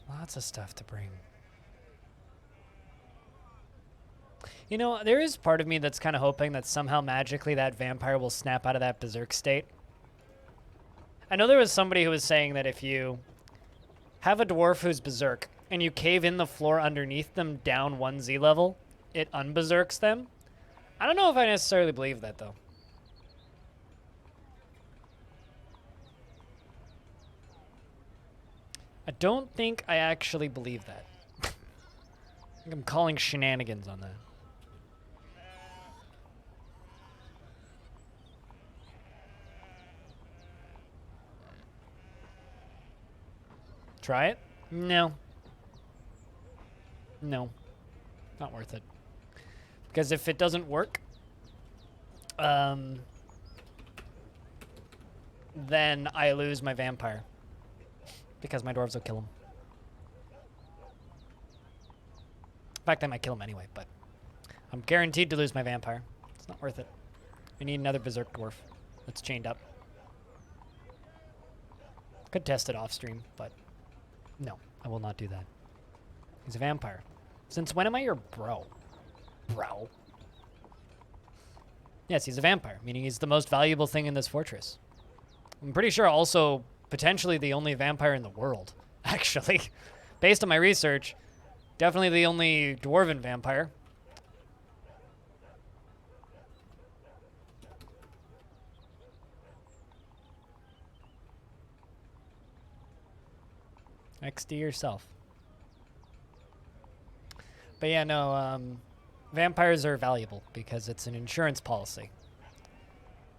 Lots of stuff to bring. You know, there is part of me that's kind of hoping that somehow magically that vampire will snap out of that berserk state. I know there was somebody who was saying that if you have a dwarf who's berserk and you cave in the floor underneath them down 1 Z level, it unberserks them. I don't know if I necessarily believe that, though. I don't think I actually believe that. I think I'm calling shenanigans on that. Try it? No. No. Not worth it. Because if it doesn't work, then I lose my vampire. Because my dwarves will kill him. In fact, I might kill him anyway, but I'm guaranteed to lose my vampire. It's not worth it. We need another berserk dwarf that's chained up. Could test it off stream, but no, I will not do that. He's a vampire. Since when am I your bro? Bro? Yes, he's a vampire, meaning he's the most valuable thing in this fortress. I'm pretty sure also potentially the only vampire in the world, actually. Based on my research, definitely the only dwarven vampire. XD yourself. But yeah, no, vampires are valuable because it's an insurance policy.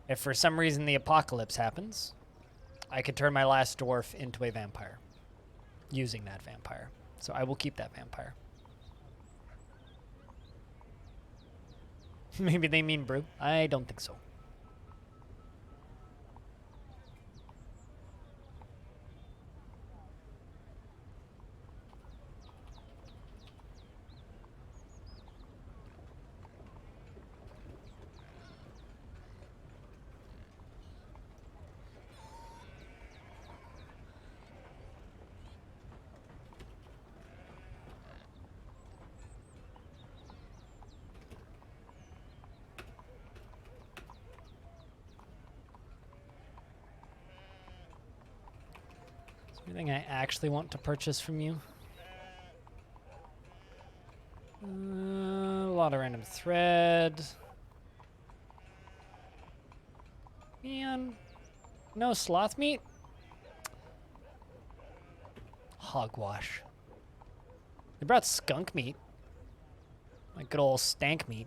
If for some reason the apocalypse happens, I could turn my last dwarf into a vampire using that vampire. So I will keep that vampire. Maybe they mean brew. I don't think so. Anything I actually want to purchase from you? A lot of random thread. Man, no sloth meat? Hogwash. They brought skunk meat. Like good old stank meat.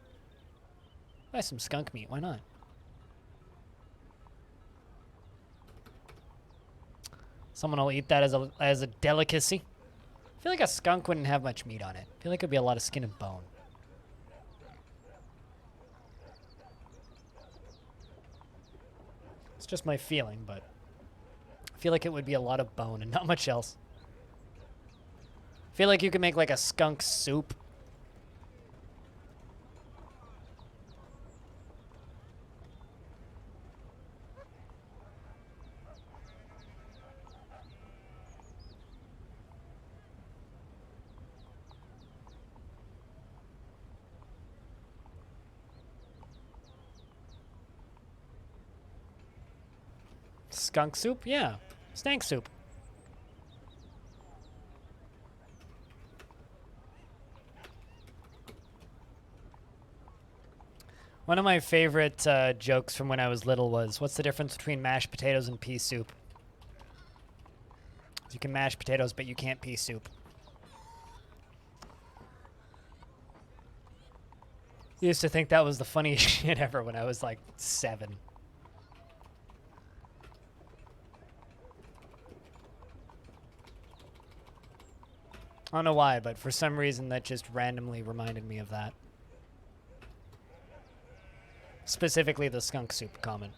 Buy some skunk meat, why not? Someone will eat that as a delicacy. I feel like a skunk wouldn't have much meat on it. I feel like it'd be a lot of skin and bone. It's just my feeling, but I feel like it would be a lot of bone and not much else. I feel like you could make like a skunk soup. Skunk soup? Yeah. Stank soup. One of my favorite jokes from when I was little was, what's the difference between mashed potatoes and pea soup? You can mash potatoes, but you can't pea soup. I used to think that was the funniest shit ever when I was like 7. I don't know why, but for some reason that just randomly reminded me of that. Specifically the skunk soup comment.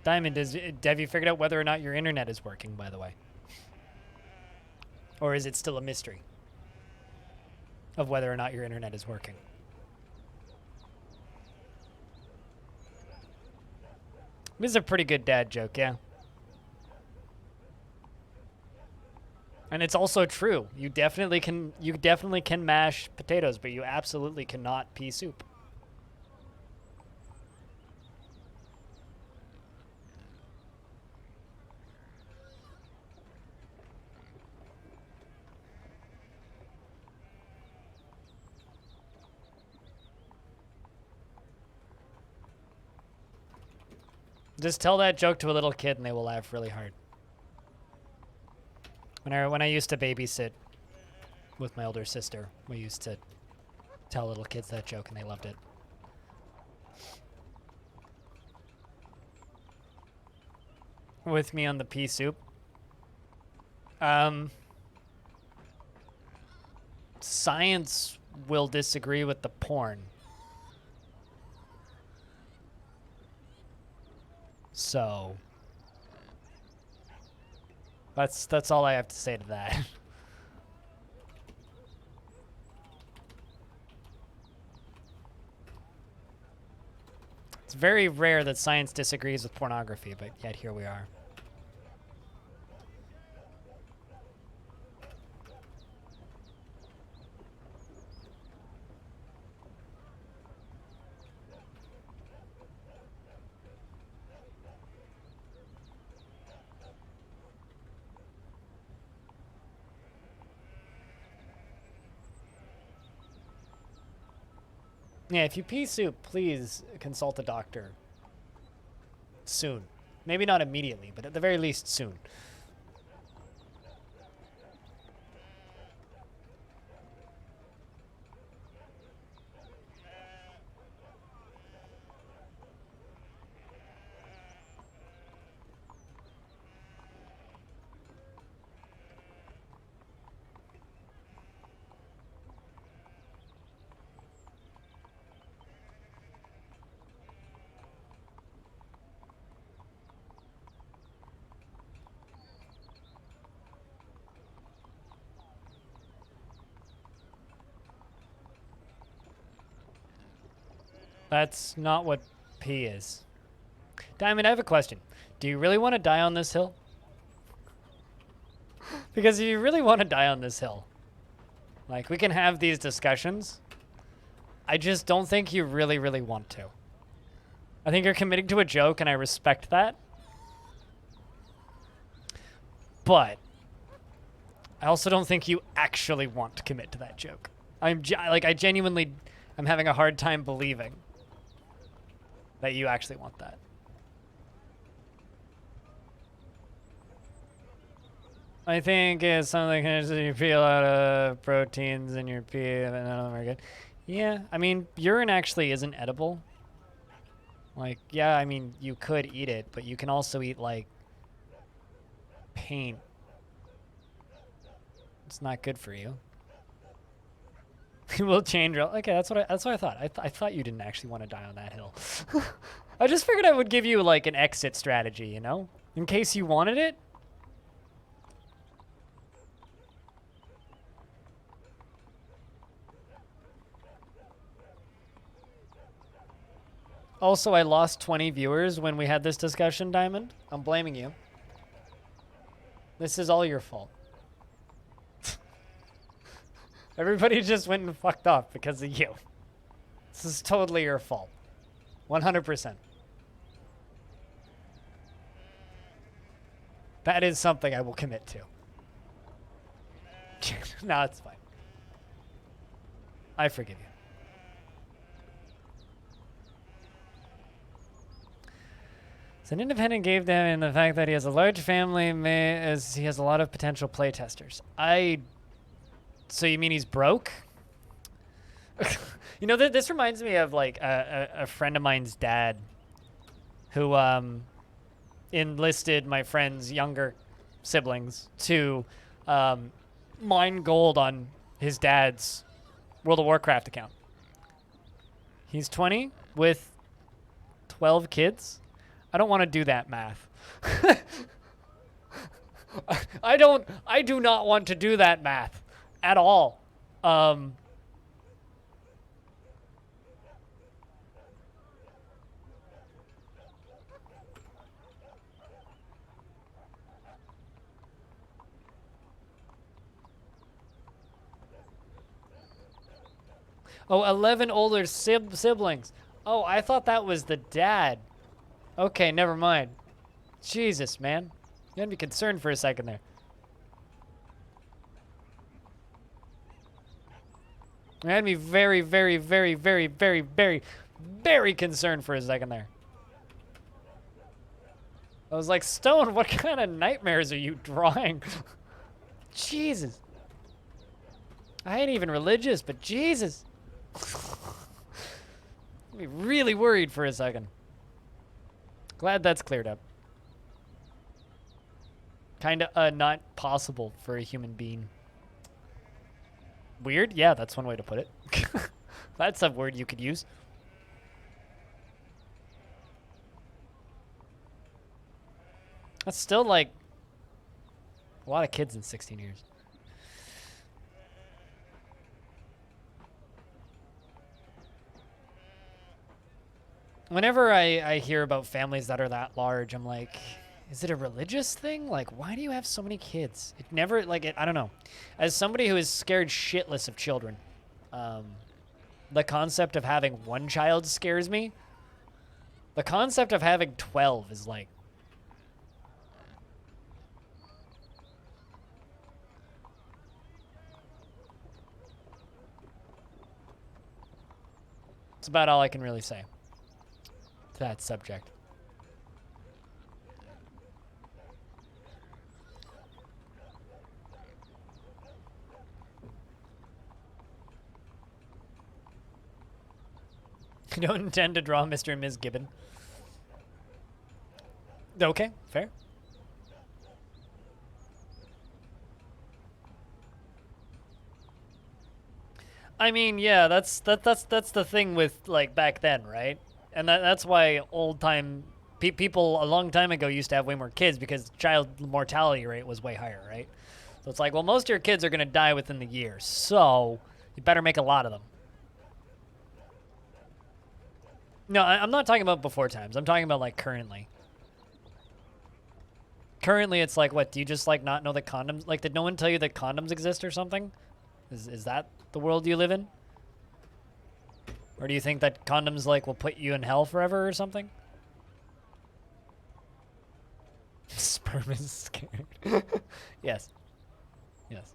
Diamond, have you figured out whether or not your internet is working, by the way? Or is it still a mystery of whether or not your internet is working? This is a pretty good dad joke, yeah. And it's also true. You definitely can mash potatoes, but you absolutely cannot pea soup. Just tell that joke to a little kid and they will laugh really hard. When I used to babysit with my older sister, we used to tell little kids that joke and they loved it. With me on the pea soup. Science will disagree with the porn. So that's all I have to say to that. It's very rare that science disagrees with pornography, but yet here we are. Yeah, if you pea soup, please consult a doctor soon. Maybe not immediately, but at the very least soon. That's not what P is. Diamond, I have a question. Do you really want to die on this hill? Because if you really want to die on this hill, like, we can have these discussions. I just don't think you really, really want to. I think you're committing to a joke, and I respect that. But I also don't think you actually want to commit to that joke. I genuinely am having a hard time believing that you actually want that. I think it's something you peel out of proteins in your pee, and none of them are good. Yeah, I mean, urine actually isn't edible. Like, yeah, I mean, you could eat it, but you can also eat, like, paint. It's not good for you. We'll change. Okay, that's what I thought. I thought you didn't actually want to die on that hill. I just figured I would give you, like, an exit strategy, you know? In case you wanted it. Also, I lost 20 viewers when we had this discussion, Diamond. I'm blaming you. This is all your fault. Everybody just went and fucked off because of you. This is totally your fault. 100%. That is something I will commit to. No, it's fine. I forgive you. It's an independent game dev in the fact that he has a large family, as he has a lot of potential playtesters. So you mean he's broke? You know, this reminds me of, like, a friend of mine's dad who enlisted my friend's younger siblings to mine gold on his dad's World of Warcraft account. He's 20 with 12 kids. I don't want to do that math. I do not want to do that math at all. Oh, 11 older siblings. Oh, I thought that was the dad. Okay, never mind. Jesus, man. You had me concerned for a second there. You had me very, very, very, very, very, very, very concerned for a second there. I was like, Stone, what kind of nightmares are you drawing? Jesus. I ain't even religious, but Jesus. I'd be really worried for a second. Glad that's cleared up. Kinda not possible for a human being. Weird? Yeah, that's one way to put it. That's a word you could use. That's still like a lot of kids in 16 years. Whenever I hear about families that are that large, I'm like, is it a religious thing? Like, why do you have so many kids? It never, like, I don't know. As somebody who is scared shitless of children, the concept of having one child scares me. The concept of having 12 is like, it's about all I can really say to that subject. You don't intend to draw Mr. and Ms. Gibbon. Okay, fair. I mean, yeah, that's the thing with like back then, right? And that's why old time people a long time ago used to have way more kids because child mortality rate was way higher, right? So it's like, well, most of your kids are gonna die within the year, so you better make a lot of them. No, I'm not talking about before times. I'm talking about like currently. Currently, it's like, what, do you just like not know that condoms, like, did no one tell you that condoms exist or something? Is that the world you live in? Or do you think that condoms, like, will put you in hell forever or something? Sperm is scared. Yes. Yes.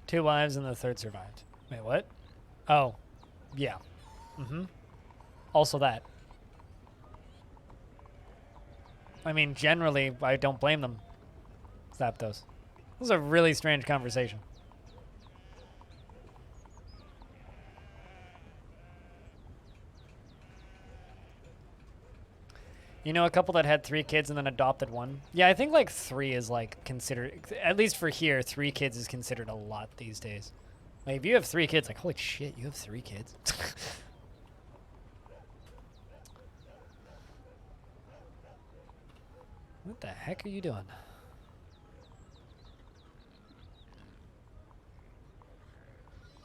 Two wives and the third survived. Wait, what? Oh, yeah. Mm-hmm. Also that. I mean, generally, I don't blame them. Zapdos. This is a really strange conversation. You know a couple that had 3 kids and then adopted one? Yeah, I think like 3 is like considered, at least for here, 3 kids is considered a lot these days. Like if you have 3 kids, like holy shit, you have 3 kids. What the heck are you doing?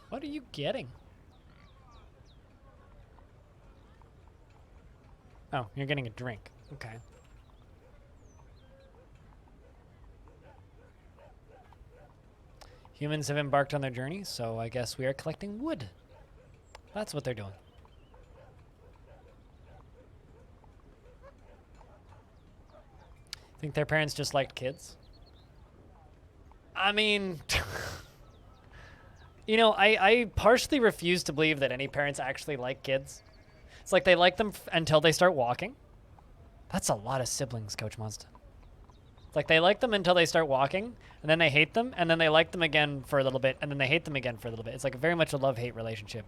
What are you getting? Oh, you're getting a drink. Okay. Humans have embarked on their journey, so I guess we are collecting wood. That's what they're doing. Think their parents just liked kids? I mean, you know, I partially refuse to believe that any parents actually like kids. It's like they like them until they start walking. That's a lot of siblings, Coach Monster. It's like they like them until they start walking, and then they hate them, and then they like them again for a little bit, and then they hate them again for a little bit. It's like very much a love-hate relationship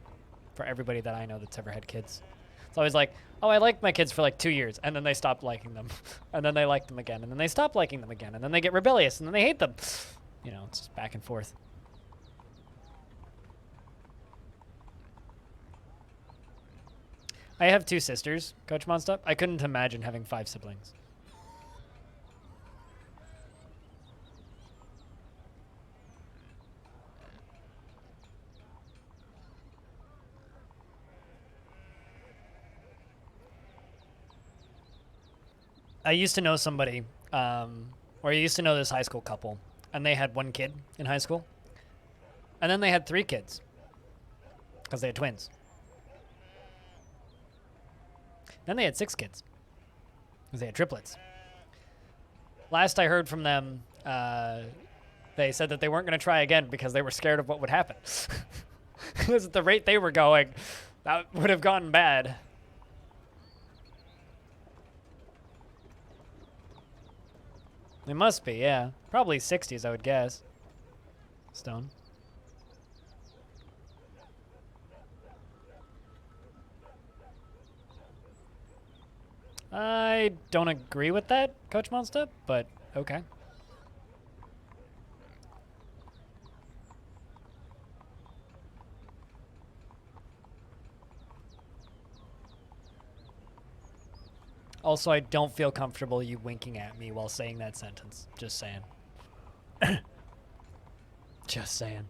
for everybody that I know that's ever had kids. It's always like, oh, I liked my kids for like 2 years, and then they stopped liking them, and then they like them again, and then they stop liking them again, and then they get rebellious, and then they hate them. You know, it's just back and forth. I have 2 sisters, Coach Monstop. I couldn't imagine having 5 siblings. I used to know somebody, or I used to know this high school couple, and they had 1 kid in high school. And then they had 3 kids, because they had twins. Then they had 6 kids, because they had triplets. Last I heard from them, they said that they weren't going to try again because they were scared of what would happen. Because at the rate they were going, that would have gotten bad. It must be, yeah. Probably 60s, I would guess. Stone. I don't agree with that, Coach Monstep, but okay. Also, I don't feel comfortable you winking at me while saying that sentence. Just saying. Just saying.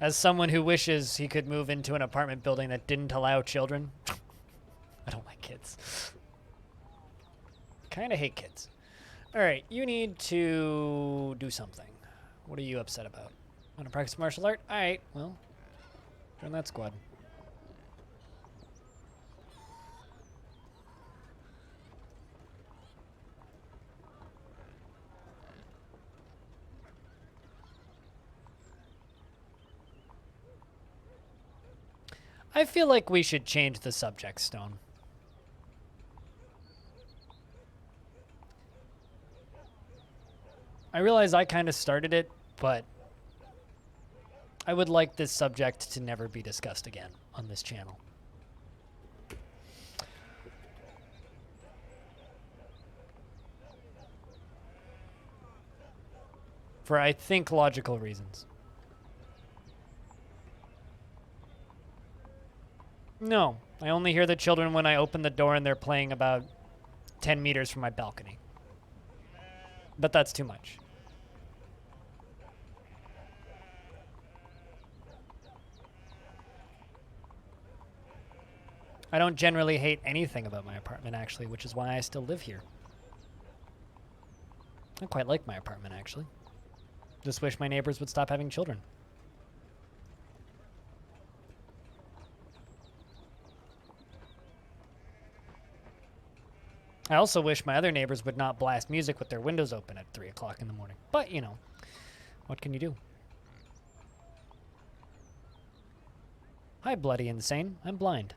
As someone who wishes he could move into an apartment building that didn't allow children, I don't like kids. Kind of hate kids. All right, you need to do something. What are you upset about? Want to practice martial art? All right, well, join that squad. I feel like we should change the subject, Stone. I realize I kind of started it, but I would like this subject to never be discussed again on this channel. For, I think, logical reasons. No, I only hear the children when I open the door and they're playing about 10 meters from my balcony. But that's too much. I don't generally hate anything about my apartment, actually, which is why I still live here. I quite like my apartment, actually. Just wish my neighbors would stop having children. I also wish my other neighbors would not blast music with their windows open at 3 o'clock in the morning. But, you know, what can you do? Hi, Bloody Insane. I'm blind.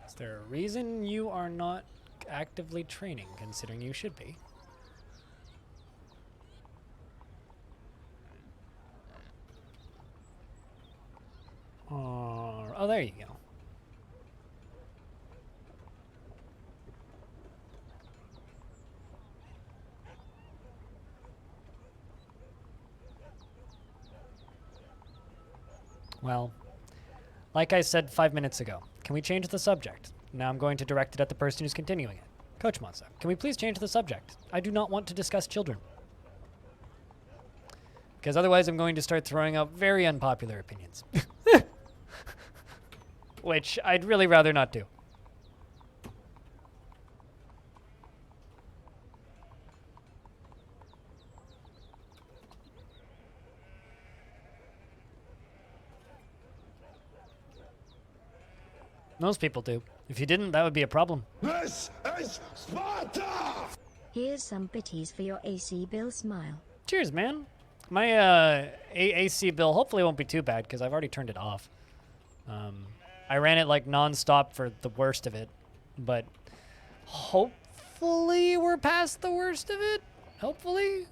Is there a reason you are not actively training, considering you should be? Oh, there you go. Well, like I said 5 minutes ago, can we change the subject? Now I'm going to direct it at the person who's continuing it. Coach Monza, can we please change the subject? I do not want to discuss children. Because otherwise I'm going to start throwing out very unpopular opinions. Which I'd really rather not do. Most people do. If you didn't, that would be a problem. This is Sparta! Here's some bitties for your AC bill. Smile. Cheers, man. My AC bill hopefully won't be too bad because I've already turned it off. I ran it like non-stop for the worst of it, but hopefully we're past the worst of it. Hopefully.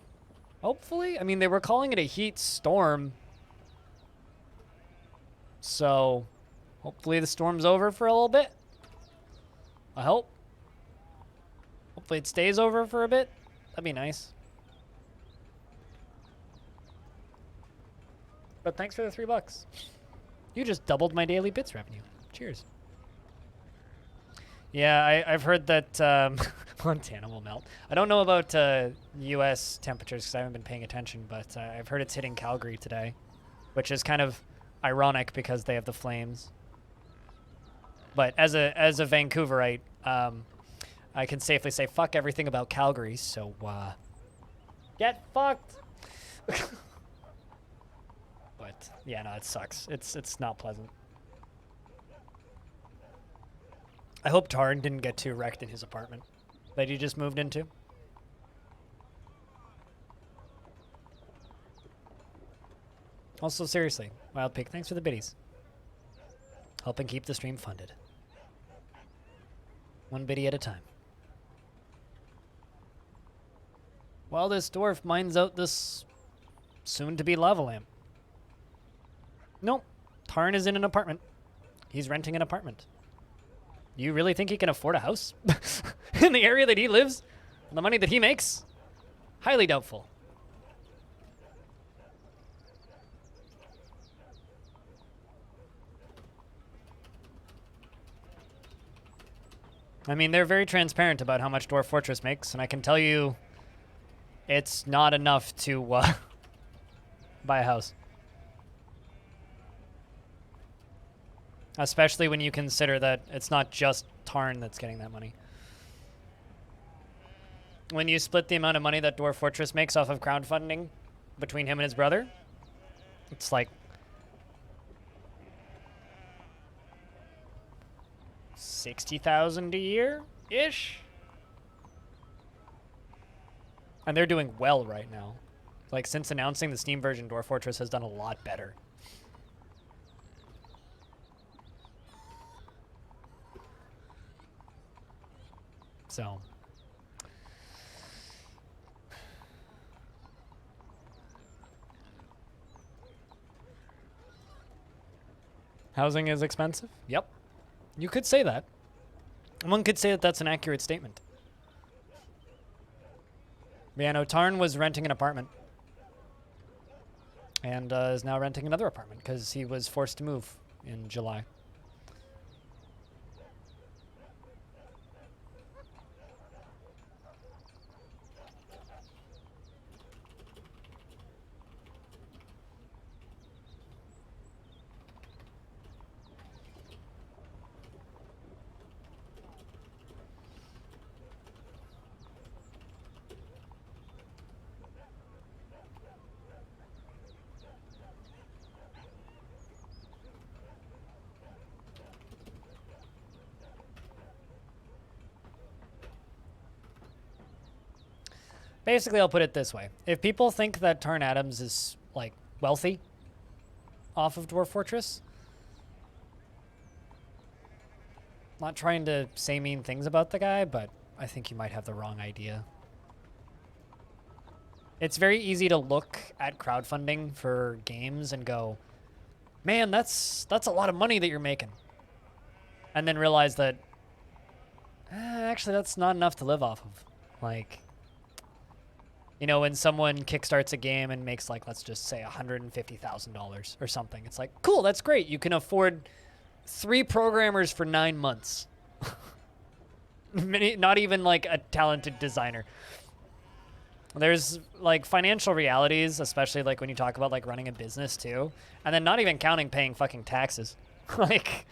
Hopefully. I mean, they were calling it a heat storm. So hopefully the storm's over for a little bit. I hope. Hopefully it stays over for a bit. That'd be nice. But thanks for the $3. You just doubled my daily bits revenue. Cheers. Yeah, I've heard that Montana will melt. I don't know about U.S. temperatures because I haven't been paying attention, but I've heard it's hitting Calgary today, which is kind of ironic because they have the flames. But as a Vancouverite, I can safely say fuck everything about Calgary. So get fucked. But yeah, no, it sucks. It's not pleasant. I hope Tarn didn't get too wrecked in his apartment that he just moved into. Also, seriously, Wild Pig, thanks for the biddies. Helping keep the stream funded. One biddy at a time. While this dwarf mines out this soon-to-be lava lamp. Nope. Tarn is in an apartment. He's renting an apartment. You really think he can afford a house? In the area that he lives? The money that he makes? Highly doubtful. I mean, they're very transparent about how much Dwarf Fortress makes, and I can tell you it's not enough to buy a house. Especially when you consider that it's not just Tarn that's getting that money. When you split the amount of money that Dwarf Fortress makes off of crowdfunding between him and his brother, it's like $60,000 a year-ish? And they're doing well right now. Like, since announcing the Steam version, Dwarf Fortress has done a lot better. So, housing is expensive? Yep. You could say that. One could say that that's an accurate statement. But yeah, no, Tarn was renting an apartment. And is now renting another apartment because he was forced to move in July. Basically, I'll put it this way. If people think that Tarn Adams is, like, wealthy off of Dwarf Fortress, not trying to say mean things about the guy, but I think you might have the wrong idea. It's very easy to look at crowdfunding for games and go, man, that's a lot of money that you're making. And then realize that, actually, that's not enough to live off of. Like, you know, when someone kickstarts a game and makes, like, let's just say $150,000 or something, it's like, cool, that's great. You can afford 3 programmers for 9 months. Not even, like, a talented designer. There's, like, financial realities, especially, like, when you talk about, like, running a business, too. And then not even counting paying fucking taxes. Like,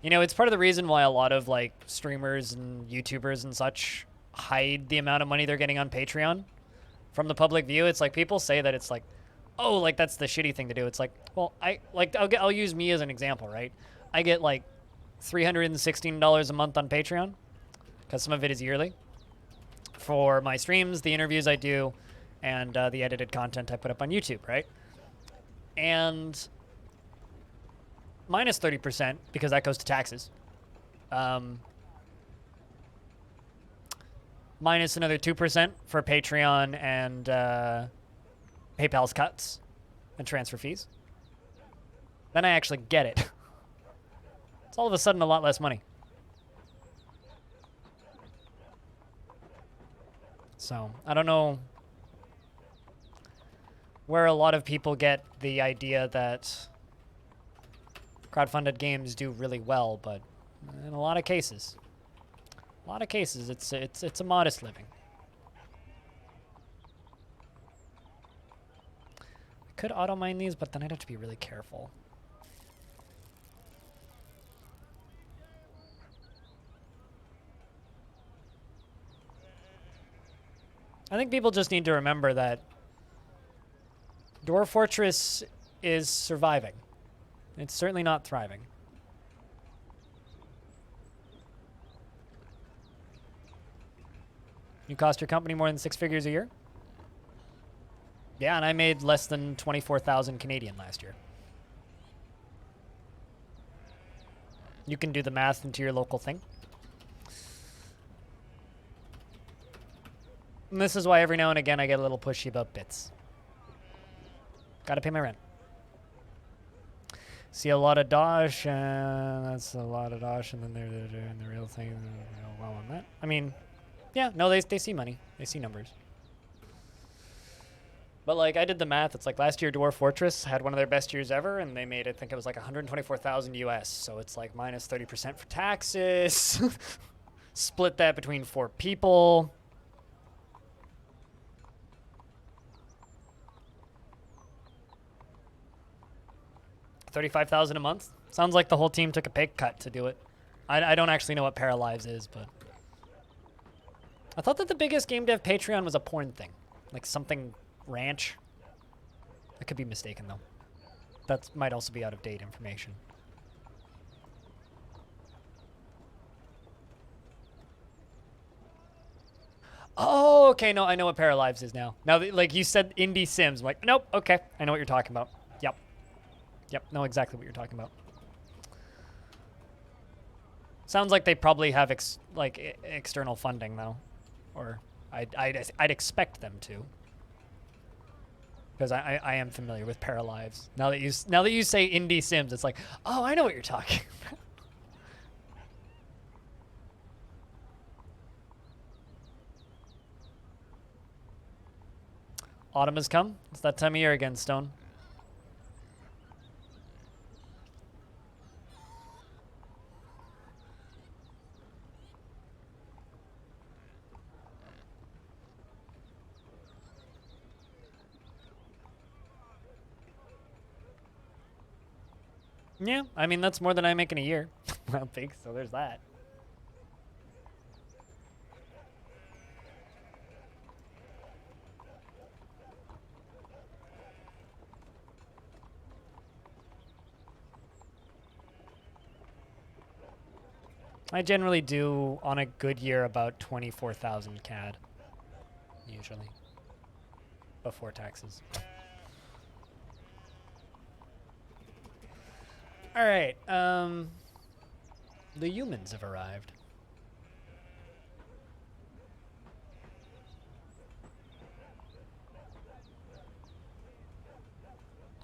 you know, it's part of the reason why a lot of, like, streamers and YouTubers and such hide the amount of money they're getting on Patreon from the public view. It's like people say that it's like, oh, like that's the shitty thing to do. It's like, well, I'll use me as an example, right? I get like $316 a month on Patreon because some of it is yearly. for my streams, the interviews I do, and the edited content I put up on YouTube, right? And minus 30% because that goes to taxes. Minus another 2% for Patreon and PayPal's cuts and transfer fees. Then I actually get it. It's all of a sudden a lot less money. So, I don't know where a lot of people get the idea that crowdfunded games do really well, but in a lot of cases, it's a modest living. I could auto mine these, but then I'd have to be really careful. I think people just need to remember that Dwarf Fortress is surviving. It's certainly not thriving. You cost your company more than 6 figures a year? Yeah, and I made less than 24,000 Canadian last year. You can do the math into your local thing. And this is why every now and again I get a little pushy about bits. Gotta pay my rent. See a lot of dosh, and that's a lot of dosh, and then they're doing the real thing. Well on that. I mean, yeah, no, they see money. They see numbers. But like, I did the math. It's like last year Dwarf Fortress had one of their best years ever, and they made, I think it was like 124,000 US. So it's like minus 30% for taxes. Split that between 4 people. $35,000 a month. Sounds like the whole team took a pay cut to do it. I don't actually know what Paralives is, but I thought that the biggest game dev Patreon was a porn thing, like something ranch. I could be mistaken though. That might also be out of date information. Oh, okay. No, I know what Paralives is now. Now, like you said, indie Sims. I'm like, nope. Okay, I know what you're talking about. Yep. Yep, know exactly what you're talking about. Sounds like they probably have external funding though, or I'd expect them to, because I am familiar with Paralives. Now that you say indie Sims, it's like, oh, I know what you're talking about. Autumn has come. It's that time of year again, Stone. Yeah, I mean, that's more than I make in a year. I don't think so. There's that. I generally do, on a good year, about 24,000 CAD, usually, before taxes. All right, the humans have arrived.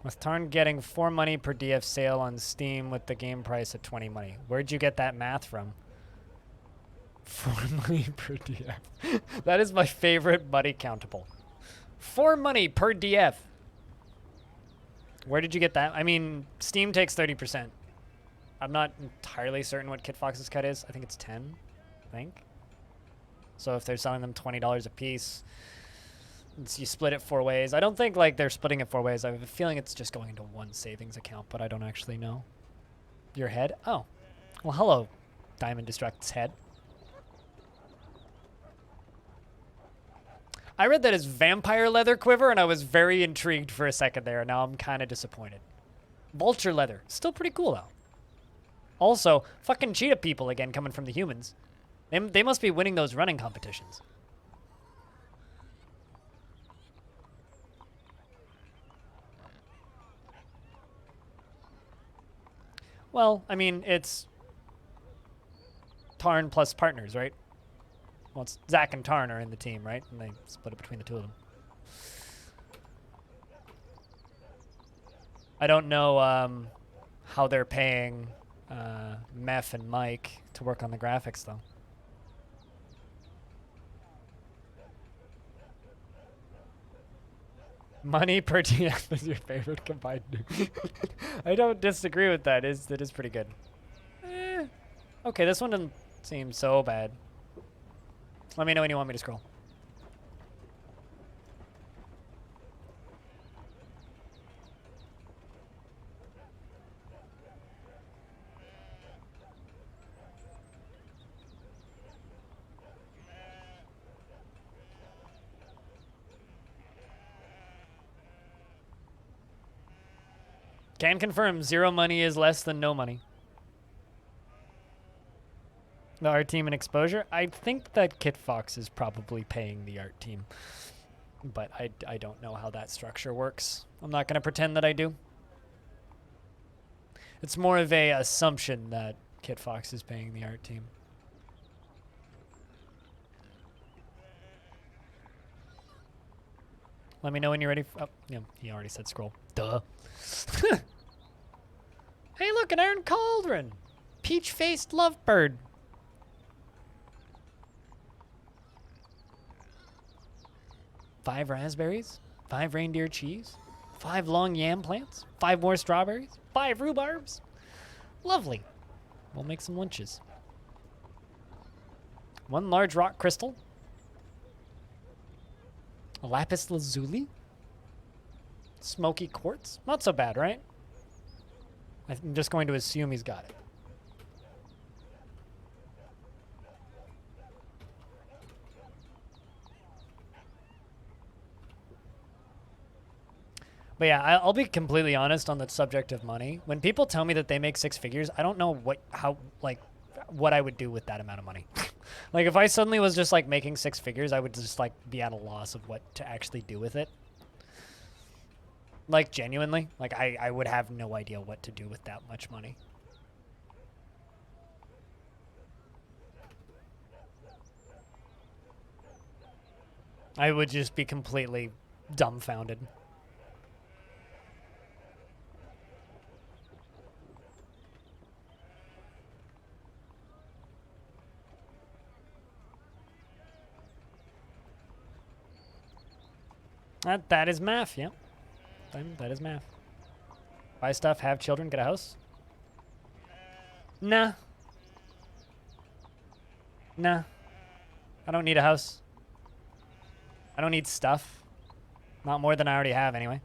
With Tarn getting 4 money per DF sale on Steam with the game price at 20 money. Where'd you get that math from? 4 money per DF. That is my favorite money countable. 4 money per DF. Where did you get that? I mean, Steam takes 30%. I'm not entirely certain what KitFox's cut is. I think it's 10, I think. So if they're selling them $20 a piece, you split it 4 ways. I don't think like they're splitting it 4 ways. I have a feeling it's just going into one savings account, but I don't actually know. Your head? Oh. Well, hello, Diamond Destruct's head. I read that as vampire leather quiver, and I was very intrigued for a second there. Now I'm kind of disappointed. Vulture leather. Still pretty cool, though. Also, fucking cheetah people again coming from the humans. They must be winning those running competitions. Well, I mean, it's Tarn plus partners, right? Well, it's Zach and Tarn are in the team, right? And they split it between the two of them. I don't know how they're paying Meph and Mike to work on the graphics, though. Money per TF is your favorite combined. I don't disagree with that. It is pretty good. Okay, this one doesn't seem so bad. Let me know when you want me to scroll. Can confirm 0 money is less than no money. The art team and exposure? I think that Kit Fox is probably paying the art team. But I don't know how that structure works. I'm not going to pretend that I do. It's more of a assumption that Kit Fox is paying the art team. Let me know when you're ready. Oh, yeah, he already said scroll. Duh. Hey, look, an iron cauldron. Peach-faced lovebird. Five raspberries, 5 reindeer cheese, 5 long yam plants, 5 more strawberries, 5 rhubarbs. Lovely. We'll make some lunches. 1 large rock crystal. A lapis lazuli. Smoky quartz. Not so bad, right? I'm just going to assume he's got it. But yeah, I'll be completely honest on the subject of money. When people tell me that they make 6 figures, I don't know what I would do with that amount of money. Like if I suddenly was just like making 6 figures, I would just like be at a loss of what to actually do with it. Like genuinely, like I would have no idea what to do with that much money. I would just be completely dumbfounded. That is math, yeah. That is math. Buy stuff, have children, get a house? Nah. Nah. I don't need a house. I don't need stuff. Not more than I already have, anyway.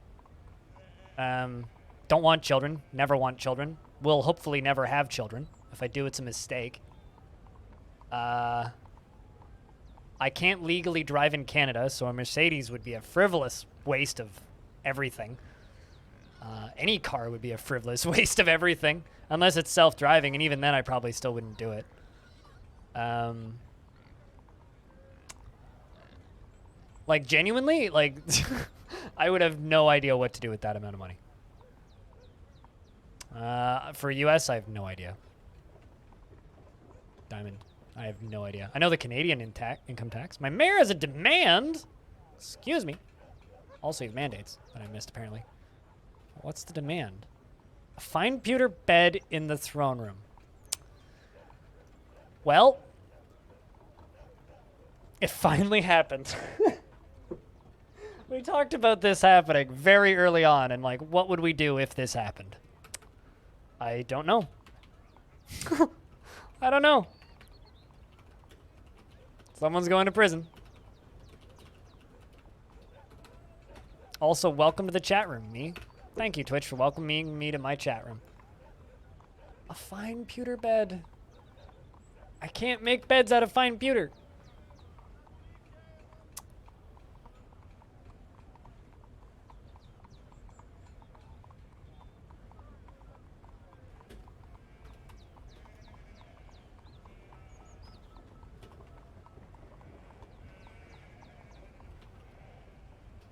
Don't want children. Never want children. Will hopefully never have children. If I do, it's a mistake. I can't legally drive in Canada, so a Mercedes would be a frivolous waste of everything. Any car would be a frivolous waste of everything, unless it's self-driving, and even then I probably still wouldn't do it. Like, genuinely, like, I would have no idea what to do with that amount of money. For US, I have no idea. Diamond. I have no idea. I know the Canadian income tax. My mayor has a demand. Excuse me. Also, you have mandates that I missed, apparently. What's the demand? A fine pewter bed in the throne room. Well, it finally happened. We talked about this happening very early on, and like, what would we do if this happened? I don't know. I don't know. Someone's going to prison. Also, welcome to the chat room, me. Thank you, Twitch, for welcoming me to my chat room. A fine pewter bed. I can't make beds out of fine pewter.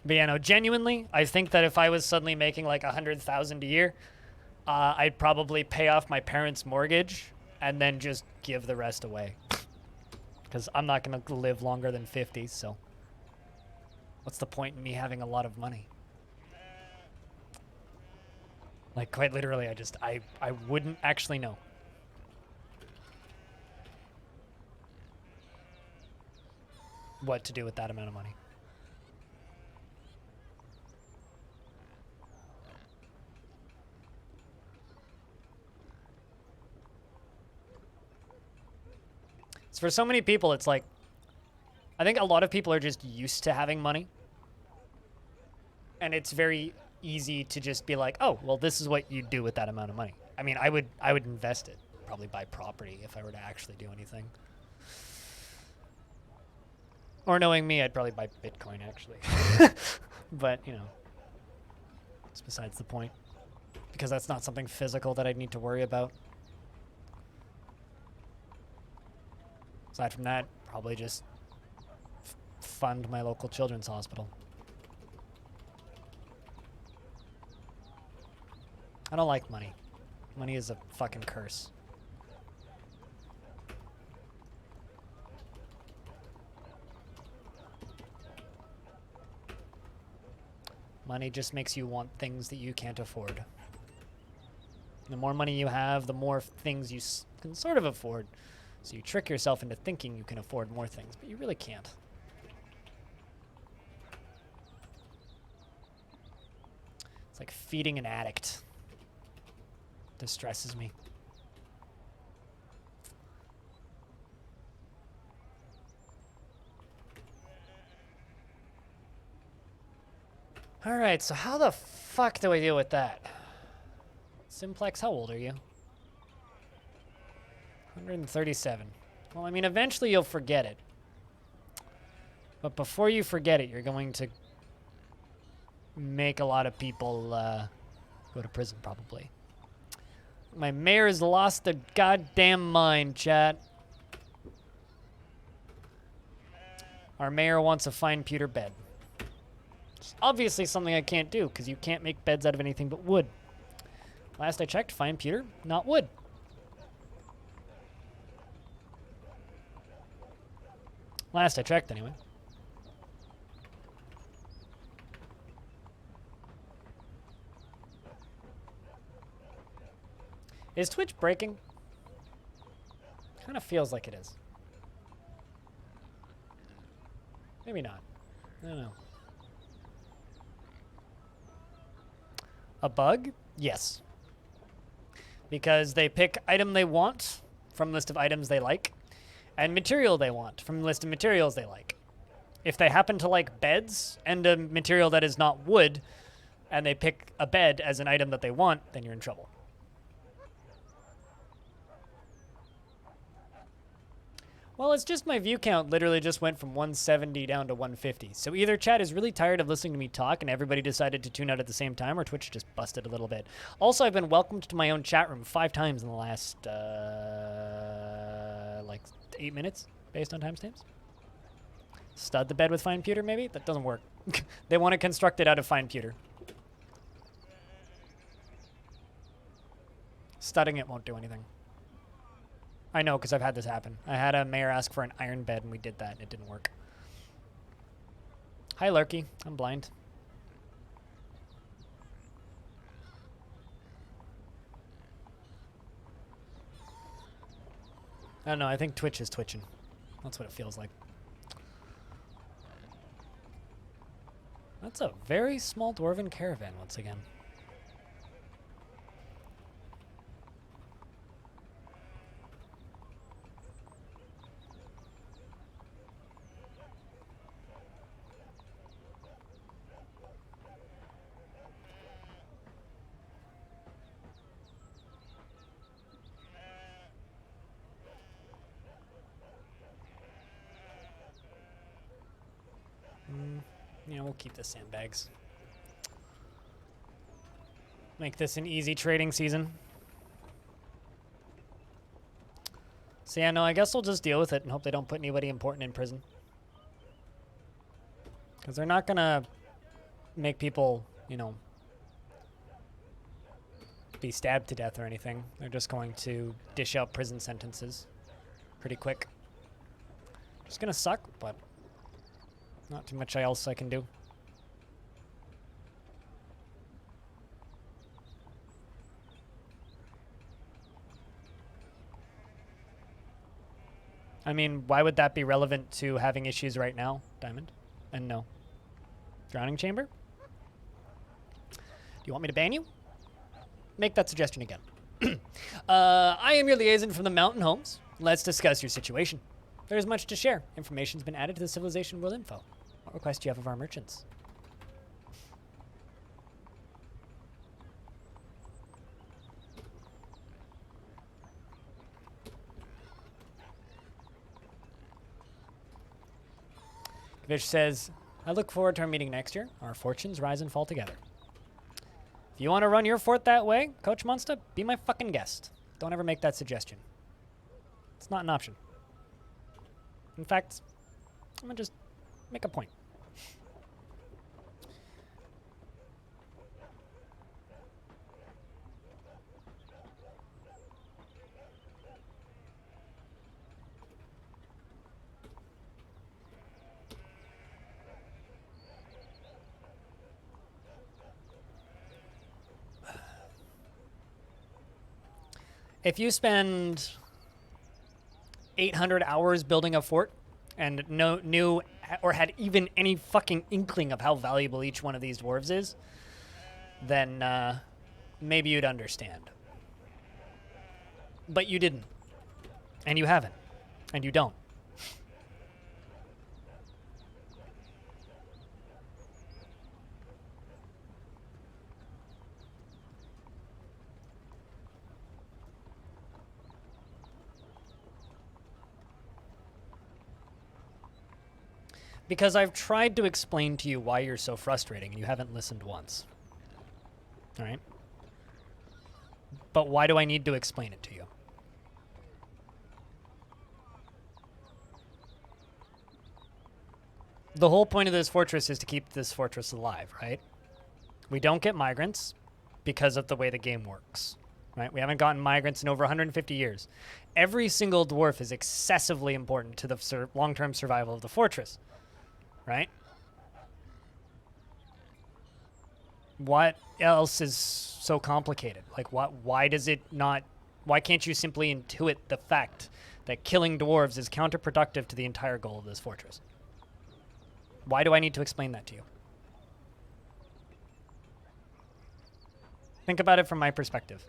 But yeah, no, genuinely, I think that if I was suddenly making like 100,000 a year, I'd probably pay off my parents' mortgage and then just give the rest away. Because I'm not going to live longer than 50, so what's the point in me having a lot of money? Like, quite literally, I wouldn't actually know. What to do with that amount of money. So for so many people, it's like, I think a lot of people are just used to having money. And it's very easy to just be like, oh, well, this is what you do with that amount of money. I mean, I would invest it, probably buy property if I were to actually do anything. Or knowing me, I'd probably buy Bitcoin, actually. But, you know, it's besides the point. Because that's not something physical that I'd need to worry about. Aside from that, probably just fund my local children's hospital. I don't like money. Money is a fucking curse. Money just makes you want things that you can't afford. The more money you have, the more things you can sort of afford. So you trick yourself into thinking you can afford more things, but you really can't. It's like feeding an addict. Distresses me. Alright, so how the fuck do I deal with that? Simplex, how old are you? 137. Well, I mean, eventually you'll forget it. But before you forget it, you're going to make a lot of people go to prison, probably. My mayor's lost their goddamn mind, chat. Our mayor wants a fine pewter bed. It's obviously something I can't do, because you can't make beds out of anything but wood. Last I checked, fine pewter, not wood. Last I checked, anyway. Is Twitch breaking? Kind of feels like it is. Maybe not. I don't know. A bug? Yes. Because they pick item they want from list of items they like, and material they want from list of materials they like. If they happen to like beds and a material that is not wood, and they pick a bed as an item that they want, then you're in trouble. Well, it's just my view count literally just went from 170 down to 150. So either chat is really tired of listening to me talk and everybody decided to tune out at the same time, or Twitch just busted a little bit. Also, I've been welcomed to my own chat room 5 times in the last, like 8 minutes, based on timestamps. Stud the bed with fine pewter, maybe? That doesn't work. They want to construct it out of fine pewter. Studding it won't do anything. I know, because I've had this happen. I had a mayor ask for an iron bed, and we did that, and it didn't work. Hi, Lurky. I'm blind. I don't know. I think Twitch is twitching. That's what it feels like. That's a very small dwarven caravan, once again. Yeah, we'll keep the sandbags. Make this an easy trading season. So yeah, no, I guess we'll just deal with it and hope they don't put anybody important in prison. Because they're not gonna make people, you know, be stabbed to death or anything. They're just going to dish out prison sentences pretty quick. It's gonna suck, but not too much else I can do. I mean, why would that be relevant to having issues right now, Diamond? And no. Drowning chamber? Do you want me to ban you? Make that suggestion again. I am your liaison from the Mountain Homes. Let's discuss your situation. There's much to share. Information's been added to the Civilization World Info. What request do you have of our merchants? Vish says, I look forward to our meeting next year. Our fortunes rise and fall together. If you want to run your fort that way, Coach Monster, be my fucking guest. Don't ever make that suggestion. It's not an option. In fact, I'm gonna just make a point. If you spend 800 hours building a fort and knew or had even any fucking inkling of how valuable each one of these dwarves is, then maybe you'd understand. But you didn't. And you haven't. And you don't. Because I've tried to explain to you why you're so frustrating and you haven't listened once. All right? But why do I need to explain it to you? The whole point of this fortress is to keep this fortress alive, right? We don't get migrants because of the way the game works, right? We haven't gotten migrants in over 150 years. Every single dwarf is excessively important to the long-term survival of the fortress. Right? What else is so complicated? Like, why does it not... Why can't you simply intuit the fact that killing dwarves is counterproductive to the entire goal of this fortress? Why do I need to explain that to you? Think about it from my perspective.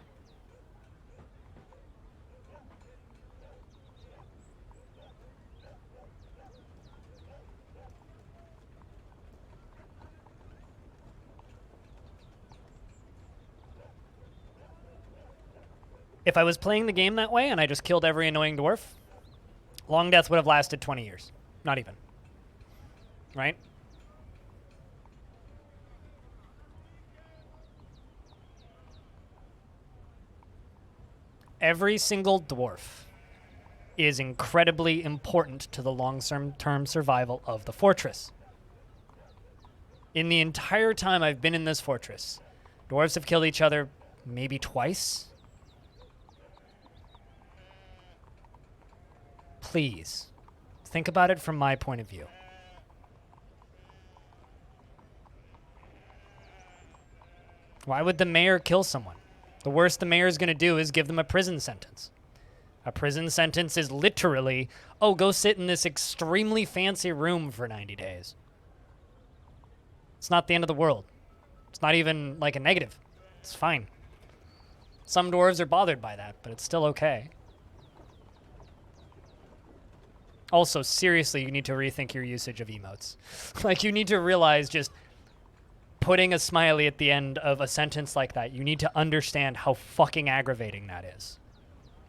If I was playing the game that way and I just killed every annoying dwarf, Longdeath would have lasted 20 years. Not even. Right? Every single dwarf is incredibly important to the long-term survival of the fortress. In the entire time I've been in this fortress, dwarves have killed each other maybe twice. Please, think about it from my point of view. Why would the mayor kill someone? The worst the mayor is going to do is give them a prison sentence. A prison sentence is literally, oh, go sit in this extremely fancy room for 90 days. It's not the end of the world. It's not even like a negative. It's fine. Some dwarves are bothered by that, but it's still okay. Also, seriously, you need to rethink your usage of emotes. Like, you need to realize just putting a smiley at the end of a sentence like that, you need to understand how fucking aggravating that is.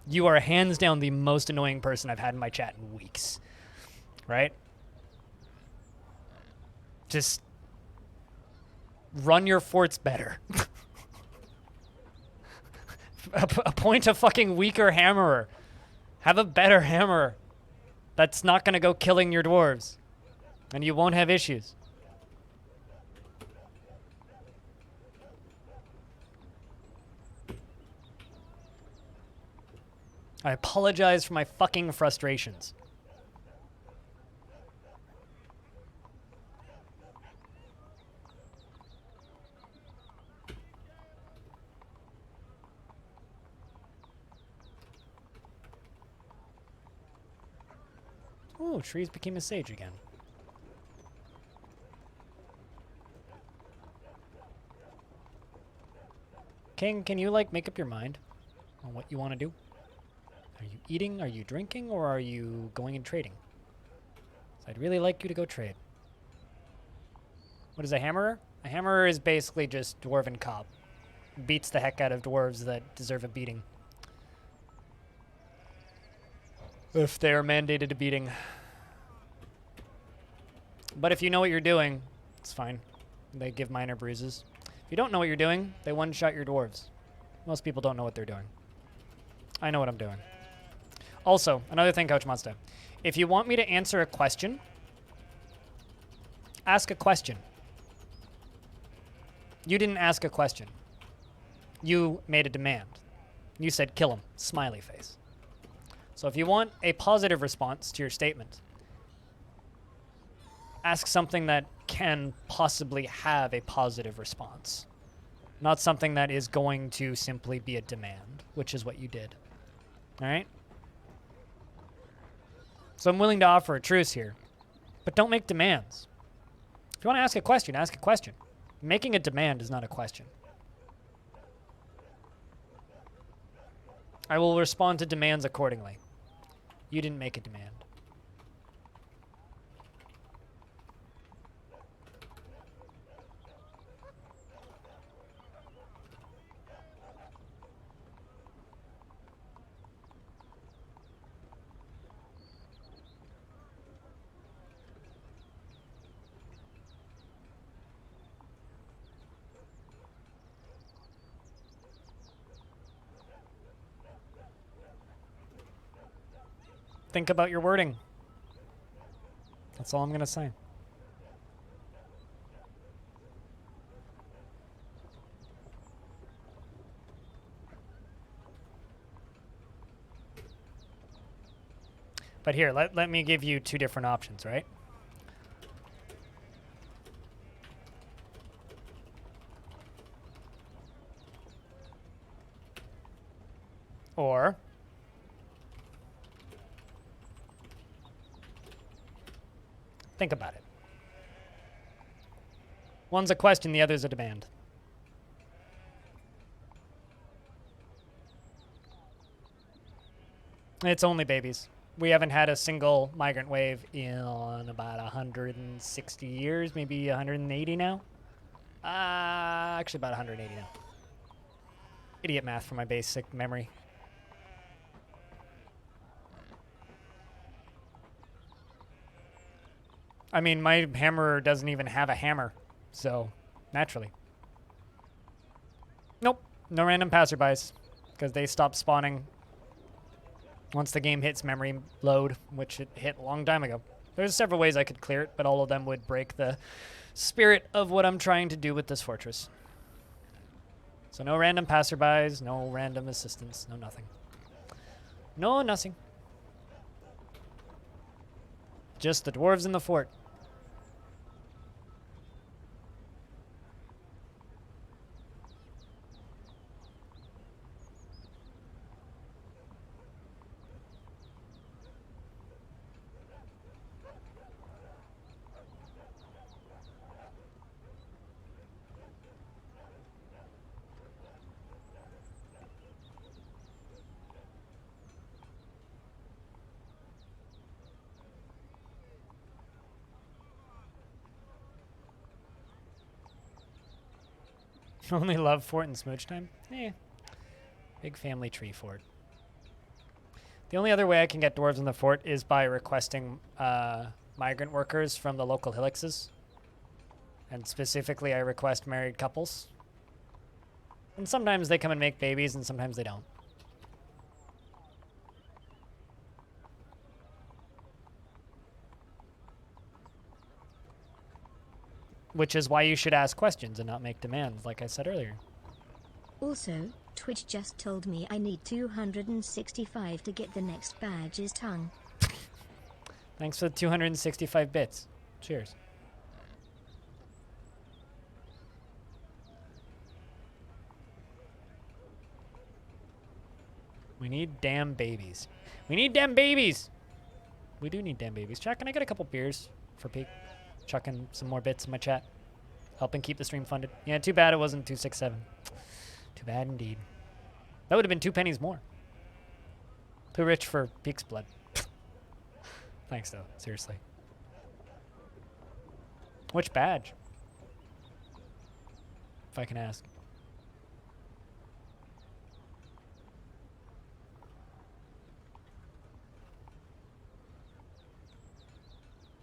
You are hands down the most annoying person I've had in my chat in weeks. Right? Just run your forts better. Appoint a fucking weaker hammerer. Have a better hammerer. That's not going to go killing your dwarves. And you won't have issues. I apologize for my fucking frustrations. Oh, trees became a sage again. King, can you, like, make up your mind on what you want to do? Are you eating, are you drinking, or are you going and trading? So I'd really like you to go trade. What is a hammerer? A hammerer is basically just dwarven cop. Beats the heck out of dwarves that deserve a beating. If they are mandated a beating. But if you know what you're doing, it's fine. They give minor bruises. If you don't know what you're doing, they one-shot your dwarves. Most people don't know what they're doing. I know what I'm doing. Also, another thing, Coach Monster. If you want me to answer a question, ask a question. You didn't ask a question. You made a demand. You said, kill him. Smiley face. So if you want a positive response to your statement, ask something that can possibly have a positive response. Not something that is going to simply be a demand, which is what you did. All right? So I'm willing to offer a truce here, but don't make demands. If you want to ask a question, ask a question. Making a demand is not a question. I will respond to demands accordingly. You didn't make a demand. Think about your wording. That's all I'm going to say. But here, let me give you two different options, right? Or think about it. One's a question, the other's a demand. It's only babies. We haven't had a single migrant wave in about 160 years, maybe 180 now. Actually about 180 now. Idiot math for my basic memory. I mean, my hammerer doesn't even have a hammer, so naturally. Nope, no random passerbys, because they stop spawning once the game hits memory load, which it hit a long time ago. There's several ways I could clear it, but all of them would break the spirit of what I'm trying to do with this fortress. So no random passerbys, no random assistance, no nothing. No nothing. Just the dwarves in the fort. Only love fort and smooch time? Eh. Big family tree fort. The only other way I can get dwarves in the fort is by requesting migrant workers from the local hillixes. And specifically, I request married couples. And sometimes they come and make babies, and sometimes they don't. Which is why you should ask questions and not make demands, like I said earlier. Also, Twitch just told me I need 265 to get the next badge's tongue. Thanks for the 265 bits. Cheers. We need damn babies. We need damn babies! We do need damn babies. Chat, can I get a couple beers for Peak? Chucking some more bits in my chat. Helping keep the stream funded. Yeah, too bad it wasn't 267. Too bad indeed. That would have been 2 pennies more. Too rich for Peak's blood. Thanks, though. Seriously. Which badge? If I can ask.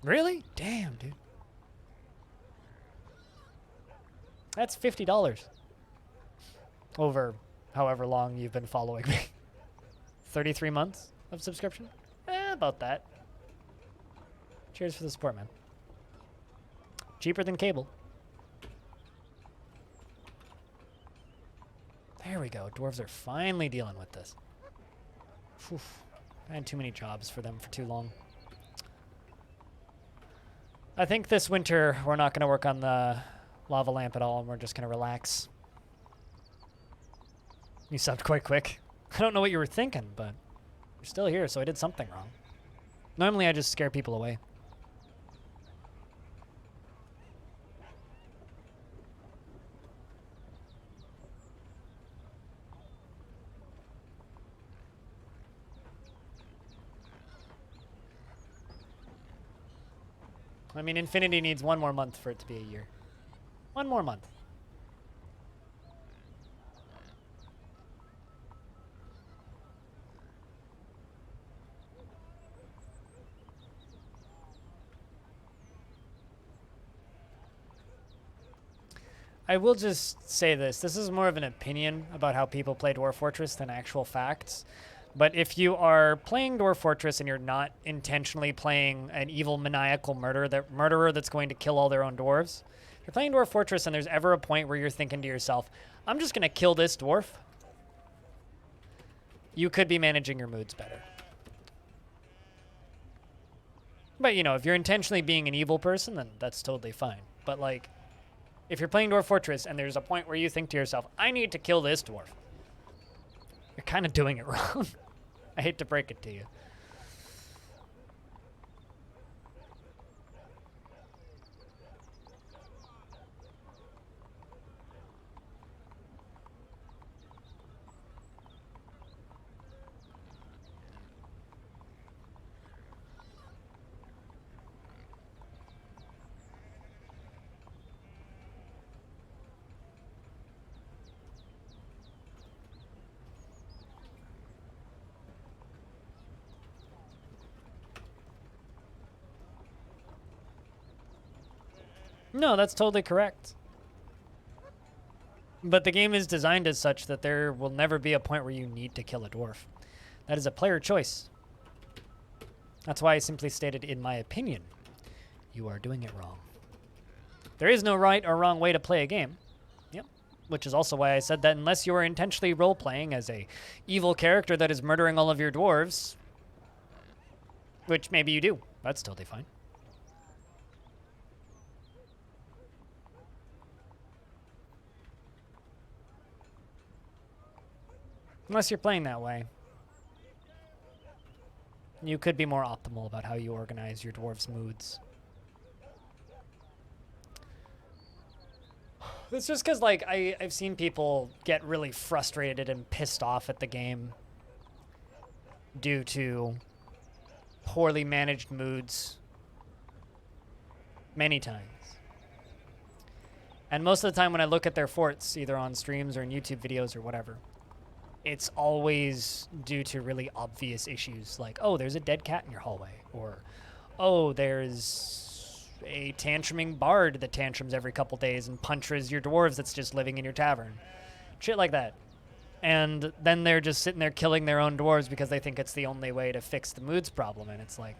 Really? Damn, dude. That's $50 over however long you've been following me. 33 months of subscription? About that. Cheers for the support, man. Cheaper than cable. There we go. Dwarves are finally dealing with this. Whew. I had too many jobs for them for too long. I think this winter we're not going to work on the lava lamp at all, and we're just going to relax. You subbed quite quick. I don't know what you were thinking, but you're still here, so I did something wrong. Normally I just scare people away. I mean, Infinity needs 1 more month for it to be a year. 1 more month. I will just say this. This is more of an opinion about how people play Dwarf Fortress than actual facts. But if you are playing Dwarf Fortress and you're not intentionally playing an evil maniacal murderer that's going to kill all their own dwarves, if you're playing Dwarf Fortress and there's ever a point where you're thinking to yourself, I'm just going to kill this dwarf, you could be managing your moods better. But, you know, if you're intentionally being an evil person, then that's totally fine. But, like, if you're playing Dwarf Fortress and there's a point where you think to yourself, I need to kill this dwarf, you're kind of doing it wrong. I hate to break it to you. No, that's totally correct. But the game is designed as such that there will never be a point where you need to kill a dwarf. That is a player choice. That's why I simply stated, in my opinion, you are doing it wrong. There is no right or wrong way to play a game. Yep. Which is also why I said that unless you are intentionally role-playing as a evil character that is murdering all of your dwarves, which maybe you do, that's totally fine. Unless you're playing that way, you could be more optimal about how you organize your dwarves' moods. It's just because, like, I've seen people get really frustrated and pissed off at the game due to poorly managed moods many times. And most of the time when I look at their forts, either on streams or in YouTube videos or whatever, it's always due to really obvious issues like, oh, there's a dead cat in your hallway, or, oh, there's a tantruming bard that tantrums every couple days and punches your dwarves that's just living in your tavern. Shit like that. And then they're just sitting there killing their own dwarves because they think it's the only way to fix the moods problem, and it's like,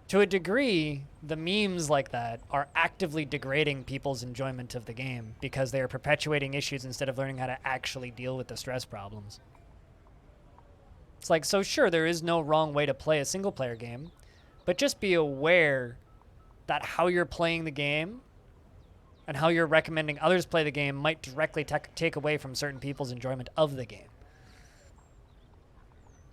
To a degree, the memes like that are actively degrading people's enjoyment of the game because they are perpetuating issues instead of learning how to actually deal with the stress problems. It's like, so sure, there is no wrong way to play a single-player game, but just be aware that how you're playing the game and how you're recommending others play the game might directly take away from certain people's enjoyment of the game.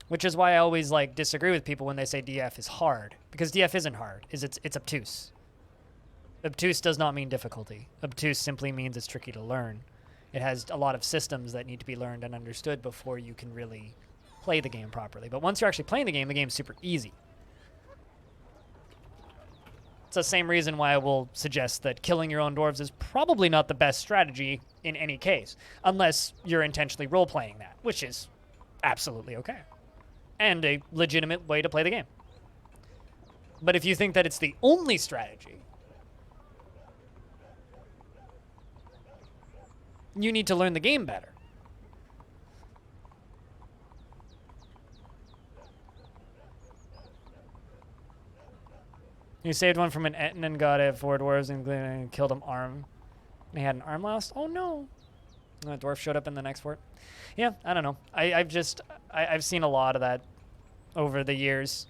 Which is why I always disagree with people when they say DF is hard, because DF isn't hard. It's obtuse. Obtuse does not mean difficulty. Obtuse simply means it's tricky to learn. It has a lot of systems that need to be learned and understood before you can really play the game properly. But once you're actually playing the game's super easy. It's the same reason why I will suggest that killing your own dwarves is probably not the best strategy in any case, unless you're intentionally role-playing that, which is absolutely okay. And a legitimate way to play the game. But if you think that it's the only strategy, you need to learn the game better. You saved one from an Etten and got it 4 dwarves and killed him arm. He had an arm lost? Oh no. And a dwarf showed up in the next fort. Yeah, I don't know. I've seen a lot of that over the years.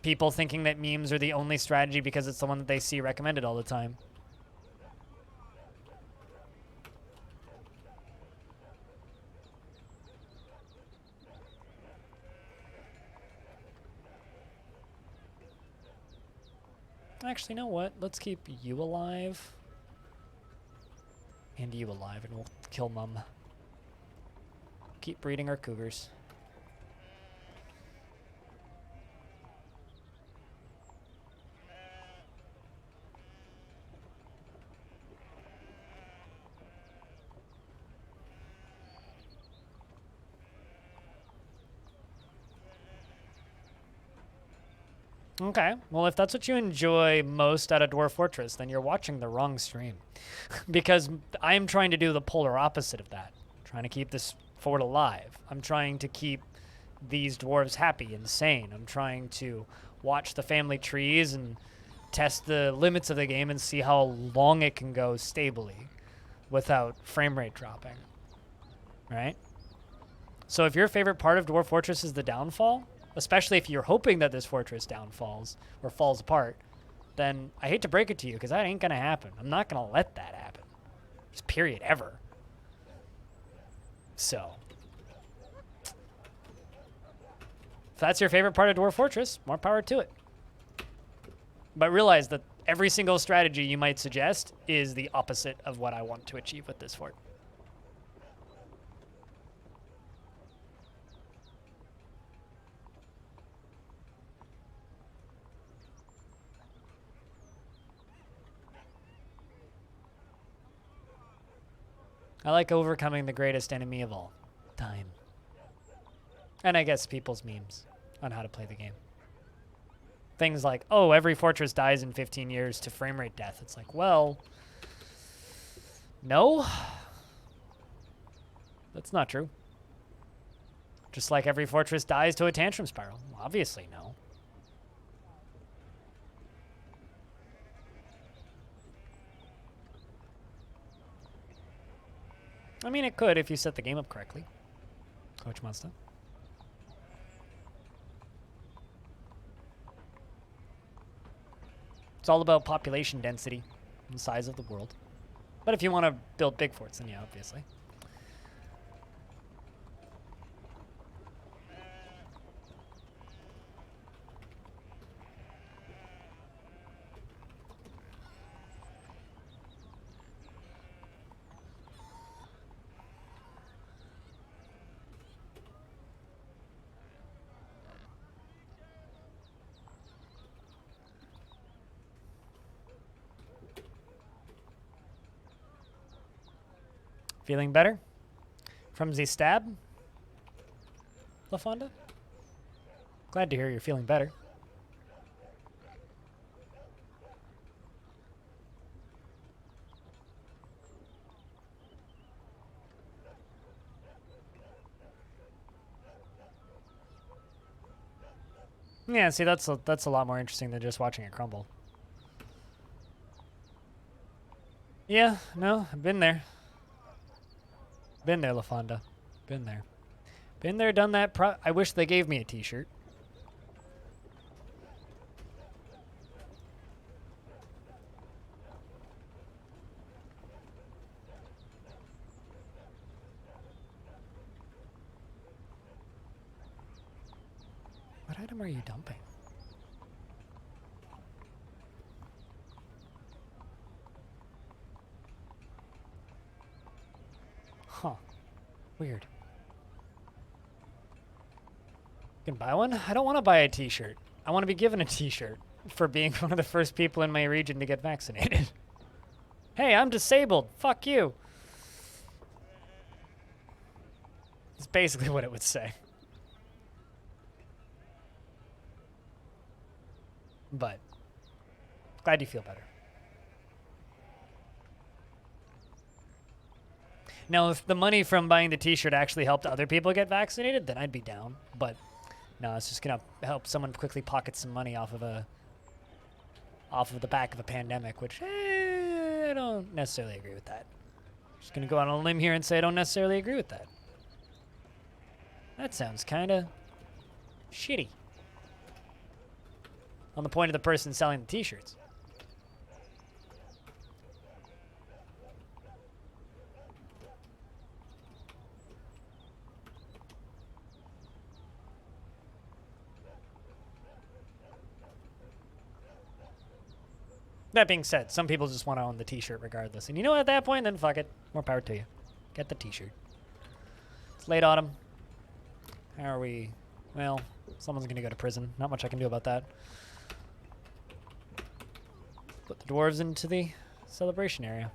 People thinking that memes are the only strategy because it's the one that they see recommended all the time. Actually, you know what? Let's keep you alive. And you alive, and we'll kill Mum. Keep breeding our cougars. Okay, well, if that's what you enjoy most out of Dwarf Fortress, then you're watching the wrong stream. Because I'm trying to do the polar opposite of that. I'm trying to keep this fort alive. I'm trying to keep these dwarves happy and sane. I'm trying to watch the family trees and test the limits of the game and see how long it can go stably without frame rate dropping. Right? So if your favorite part of Dwarf Fortress is the downfall, especially if you're hoping that this fortress downfalls or falls apart, then I hate to break it to you because that ain't going to happen. I'm not going to let that happen. Just period, ever. So, if that's your favorite part of Dwarf Fortress, more power to it. But realize that every single strategy you might suggest is the opposite of what I want to achieve with this fort. I like overcoming the greatest enemy of all, time. And I guess people's memes on how to play the game. Things like, oh, every fortress dies in 15 years to frame rate death. It's like, well, no. That's not true. Just like every fortress dies to a tantrum spiral. Well, obviously, no. I mean, it could if you set the game up correctly. Coach Monster. It's all about population density and size of the world. But if you want to build big forts, then yeah, obviously. Feeling better? From the stab? LaFonda? Glad to hear you're feeling better. Yeah, see, that's a lot more interesting than just watching it crumble. Yeah, no, I've been there. Been there, LaFonda. Been there. Been there, done that. I wish they gave me a t-shirt. What item are you dumping? Huh. Weird. You can buy one? I don't want to buy a t-shirt. I want to be given a t-shirt for being one of the first people in my region to get vaccinated. Hey, I'm disabled. Fuck you. It's basically what it would say. But glad you feel better. Now, if the money from buying the t-shirt actually helped other people get vaccinated, then I'd be down. But no, it's just gonna help someone quickly pocket some money off of the back of a pandemic, which I don't necessarily agree with that. Just gonna go out on a limb here and say I don't necessarily agree with that. That sounds kind of shitty. On the point of the person selling the t-shirts. That being said, some people just want to own the t-shirt regardless. And you know, at that point, then fuck it. More power to you. Get the t-shirt. It's late autumn. How are we? Well, someone's going to go to prison. Not much I can do about that. Put the dwarves into the celebration area.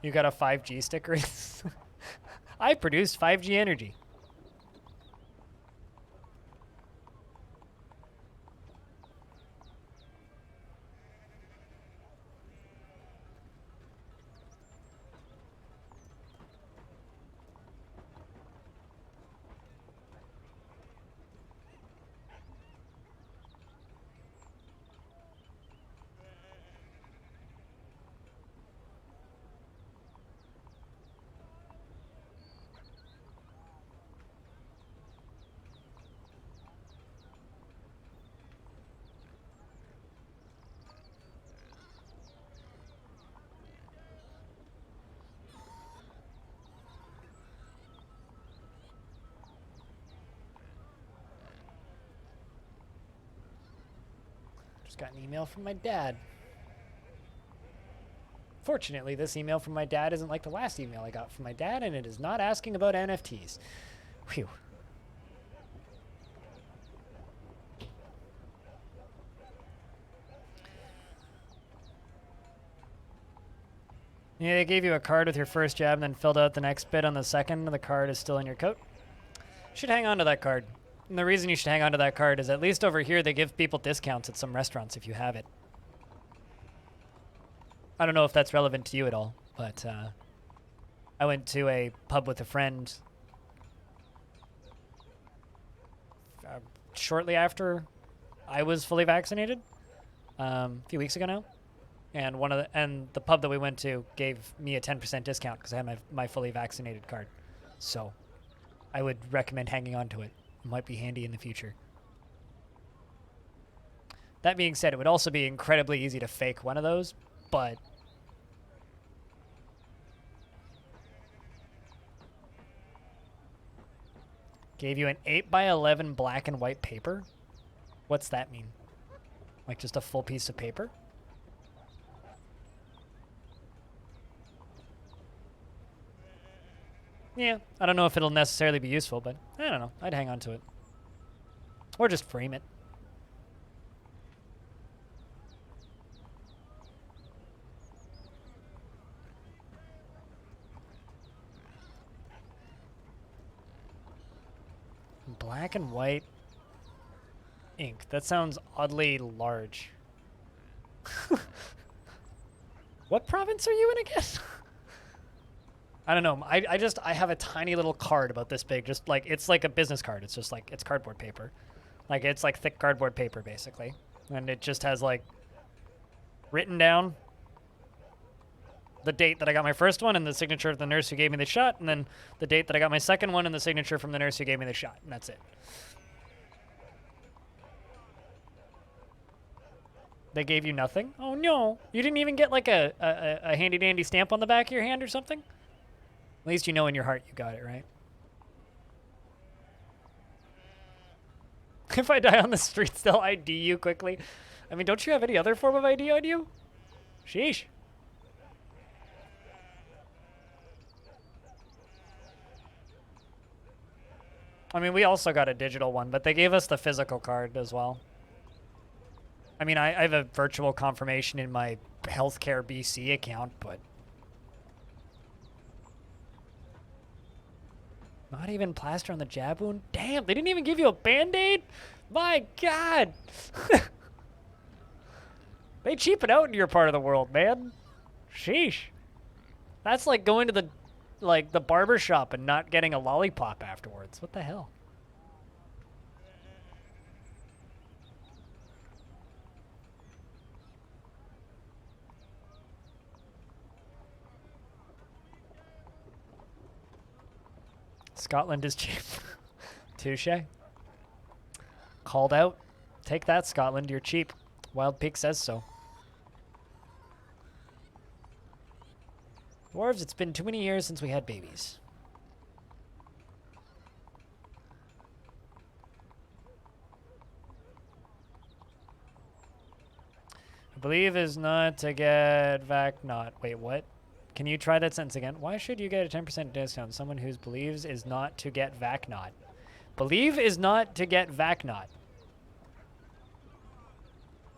You got a 5G sticker? I produced 5G energy. Just got an email from my dad. Fortunately, this email from my dad isn't like the last email I got from my dad, and it is not asking about NFTs. Whew. Yeah, they gave you a card with your first jab and then filled out the next bit on the second, and the card is still in your coat. You should hang on to that card. And the reason you should hang on to that card is at least over here they give people discounts at some restaurants if you have it. I don't know if that's relevant to you at all, but I went to a pub with a friend shortly after I was fully vaccinated, a few weeks ago now, and the pub that we went to gave me a 10% discount because I had my fully vaccinated card. So I would recommend hanging on to it. It might be handy in the future. That being said, it would also be incredibly easy to fake one of those, but gave you an 8x11 black and white paper? What's that mean? Like just a full piece of paper? Yeah, I don't know if it'll necessarily be useful, but I don't know. I'd hang on to it. Or just frame it. Black and white ink. That sounds oddly large. What province are you in again? I don't know. I have a tiny little card about this big. Just like, it's like a business card. It's just like, it's cardboard paper. Like, it's like thick cardboard paper, basically. And it just has like, written down the date that I got my first one and the signature of the nurse who gave me the shot, and then the date that I got my second one and the signature from the nurse who gave me the shot, and that's it. They gave you nothing? Oh no. You didn't even get like a handy dandy stamp on the back of your hand or something? At least you know in your heart you got it, right? If I die on the streets, they'll ID you quickly. I mean, don't you have any other form of ID on you? Sheesh. I mean, we also got a digital one, but they gave us the physical card as well. I mean, I have a virtual confirmation in my Healthcare BC account, but... Not even plaster on the jab wound? Damn, they didn't even give you a Band-Aid? My God! They cheap it out in your part of the world, man. Sheesh. That's like going to the barber shop and not getting a lollipop afterwards. What the hell? Scotland is cheap. Touche. Called out. Take that, Scotland. You're cheap. Wild Peak says so. Dwarves, it's been too many years since we had babies. I believe is not to get vac not. Wait, what? Can you try that sentence again? Why should you get a 10% discount? Someone who believes is not to get vac not. Believe is not to get vac not.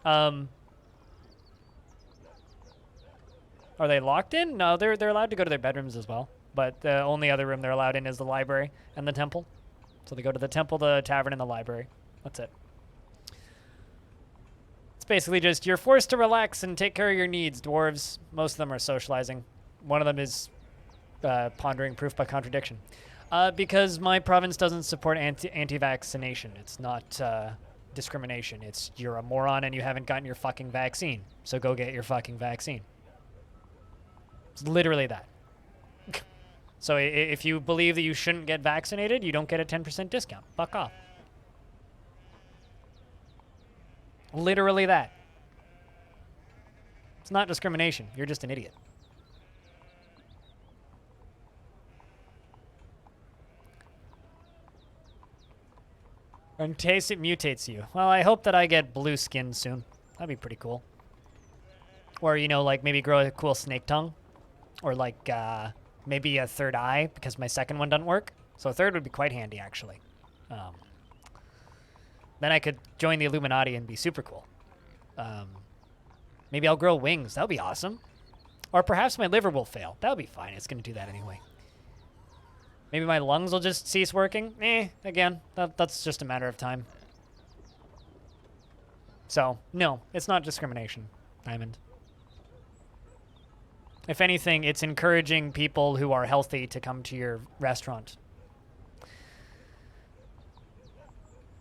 Are they locked in? No, they're allowed to go to their bedrooms as well. But the only other room they're allowed in is the library and the temple. So they go to the temple, the tavern, and the library. That's it. It's basically just you're forced to relax and take care of your needs, dwarves. Most of them are socializing. One of them is pondering proof by contradiction. Because my province doesn't support anti-vaccination. It's not discrimination. It's you're a moron and you haven't gotten your fucking vaccine. So go get your fucking vaccine. It's literally that. So if you believe that you shouldn't get vaccinated, you don't get a 10% discount. Fuck off. Literally that. It's not discrimination. You're just an idiot. In case it mutates you. Well, I hope that I get blue skin soon. That'd be pretty cool. Or, you know, like maybe grow a cool snake tongue. Or like maybe a third eye because my second one doesn't work. So a third would be quite handy, actually. Then I could join the Illuminati and be super cool. Maybe I'll grow wings. That would be awesome. Or perhaps my liver will fail. That would be fine. It's going to do that anyway. Maybe my lungs will just cease working. Again, that's just a matter of time. So, no, it's not discrimination, Diamond. If anything, it's encouraging people who are healthy to come to your restaurant.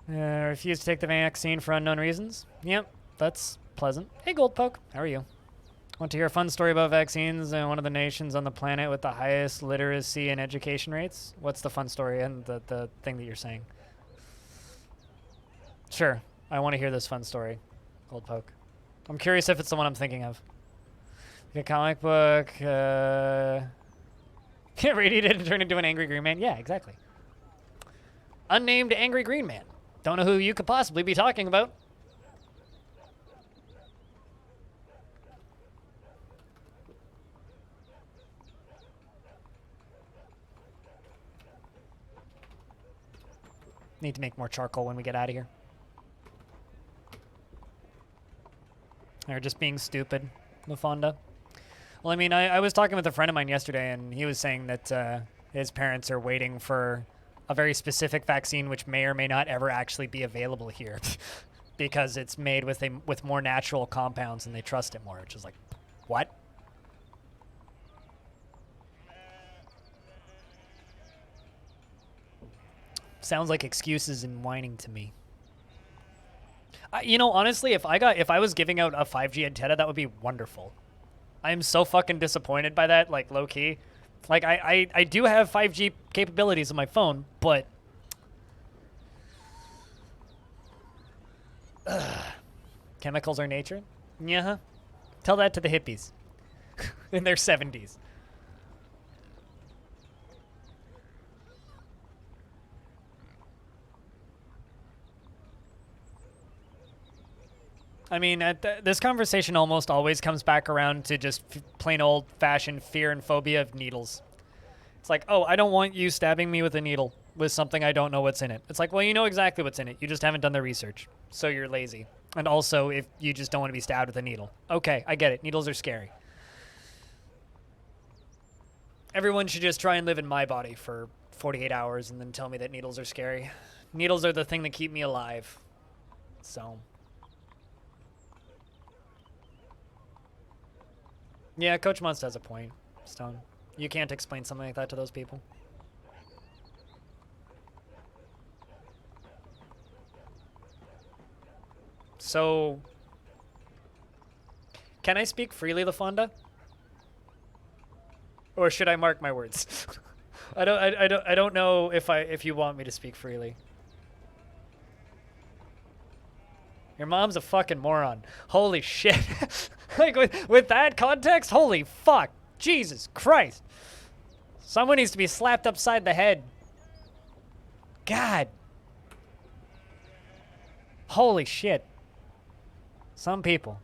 Refuse to take the vaccine for unknown reasons. Yep, that's pleasant. Hey, Goldpoke, how are you? Want to hear a fun story about vaccines and one of the nations on the planet with the highest literacy and education rates? What's the fun story and the thing that you're saying? Sure, I want to hear this fun story, Goldpoke. I'm curious if it's the one I'm thinking of. A comic book, radiated and turned into an angry green man. Yeah, exactly. Unnamed angry green man. Don't know who you could possibly be talking about. Need to make more charcoal when we get out of here. They're just being stupid, LaFonda. Well, I mean, I was talking with a friend of mine yesterday, and he was saying that his parents are waiting for a very specific vaccine which may or may not ever actually be available here because it's made with more natural compounds and they trust it more, which is like, what? Sounds like excuses and whining to me. You know, honestly, if I was giving out a 5G antenna, that would be wonderful. I am so fucking disappointed by that, like, low-key. Like, I do have 5G capabilities on my phone, but... Chemicals are nature? Yeah. Tell that to the hippies. In their 70s. I mean, this conversation almost always comes back around to just plain old-fashioned fear and phobia of needles. It's like, oh, I don't want you stabbing me with a needle with something I don't know what's in it. It's like, well, you know exactly what's in it. You just haven't done the research, so you're lazy. And also, if you just don't want to be stabbed with a needle. Okay, I get it. Needles are scary. Everyone should just try and live in my body for 48 hours and then tell me that needles are scary. Needles are the thing that keep me alive. So... Yeah, Coach Munst has a point, Stone. You can't explain something like that to those people. So, can I speak freely, LaFonda? Or should I mark my words? I don't know if you want me to speak freely. Your mom's a fucking moron. Holy shit. Like, with that context, holy fuck. Jesus Christ. Someone needs to be slapped upside the head. God. Holy shit. Some people.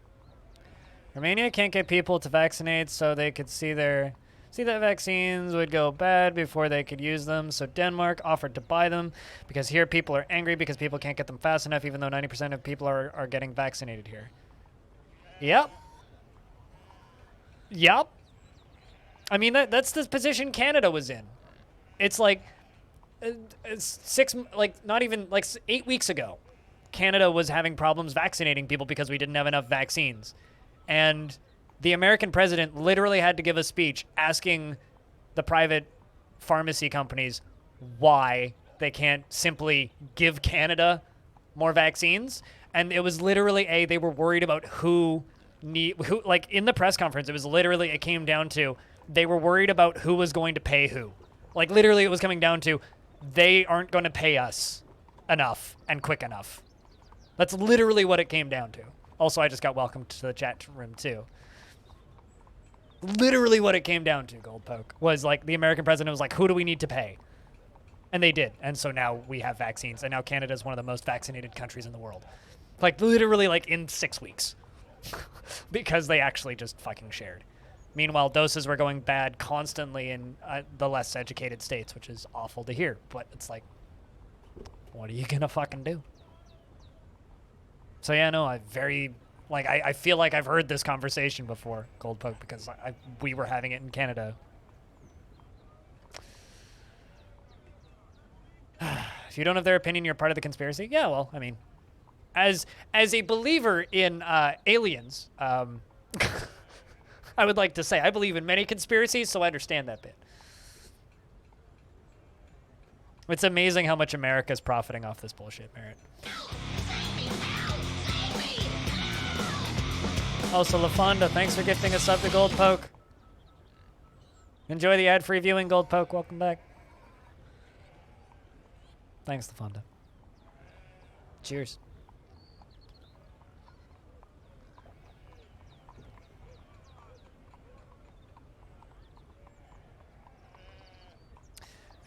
Romania can't get people to vaccinate so they could see that vaccines would go bad before they could use them, so Denmark offered to buy them because here people are angry because people can't get them fast enough, even though 90% of people are getting vaccinated here. Yep. Yep. I mean, that's the position Canada was in. It's like, not even 8 weeks ago, Canada was having problems vaccinating people because we didn't have enough vaccines. And the American president literally had to give a speech asking the private pharmacy companies why they can't simply give Canada more vaccines. And it was literally they were worried about who like in the press conference, it came down to they were worried about who was going to pay who. Like literally it was coming down to they aren't going to pay us enough and quick enough. That's literally what it came down to. Also, I just got welcomed to the chat room too. Literally what it came down to, Goldpoke, was like the American president was like, who do we need to pay? And they did. And so now we have vaccines. And now Canada is one of the most vaccinated countries in the world. Like literally like in 6 weeks. Because they actually just fucking shared. Meanwhile, doses were going bad constantly in the less educated states, which is awful to hear. But it's like, what are you gonna fucking do? So yeah, no, I feel like I've heard this conversation before, Goldpoke, because we were having it in Canada. If you don't have their opinion, you're part of the conspiracy? Yeah, well, I mean, as a believer in aliens, I would like to say I believe in many conspiracies, so I understand that bit. It's amazing how much America's profiting off this bullshit, Merritt. Also, LaFonda, thanks for gifting us up to Goldpoke. Enjoy the ad-free viewing, Goldpoke. Welcome back. Thanks, LaFonda. Cheers.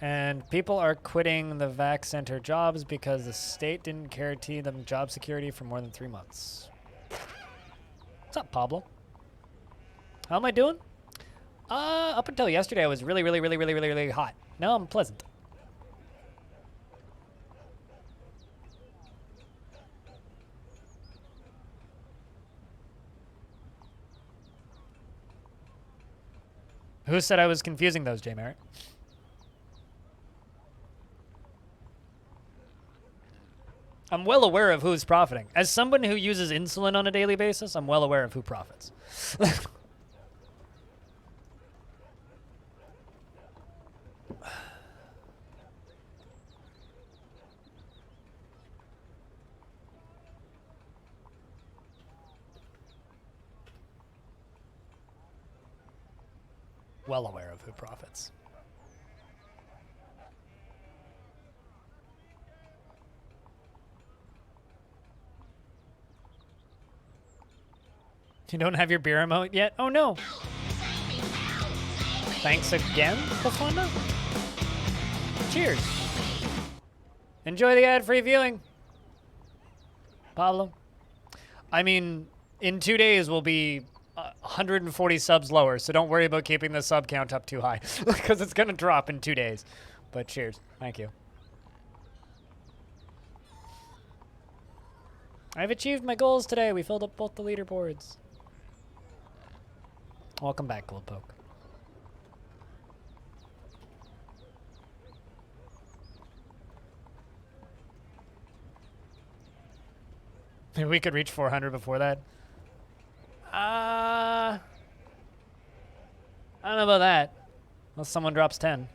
And people are quitting the vac center jobs because the state didn't guarantee them job security for more than 3 months. What's up, Pablo? How am I doing? Up until yesterday, I was really hot. Now I'm pleasant. Who said I was confusing those, J. Merritt? I'm well aware of who's profiting. As someone who uses insulin on a daily basis, I'm well aware of who profits. well aware of who profits. You don't have your beer emote yet? Oh no! Thanks again, Bafunda? Cheers! Enjoy the ad-free viewing! Pablo. I mean, in 2 days we'll be 140 subs lower, so don't worry about keeping the sub count up too high, because it's gonna drop in 2 days. But cheers. Thank you. I've achieved my goals today. We filled up both the leaderboards. Welcome back, Goldpoke. Maybe we could reach 400 before that. I don't know about that. Unless someone drops 10.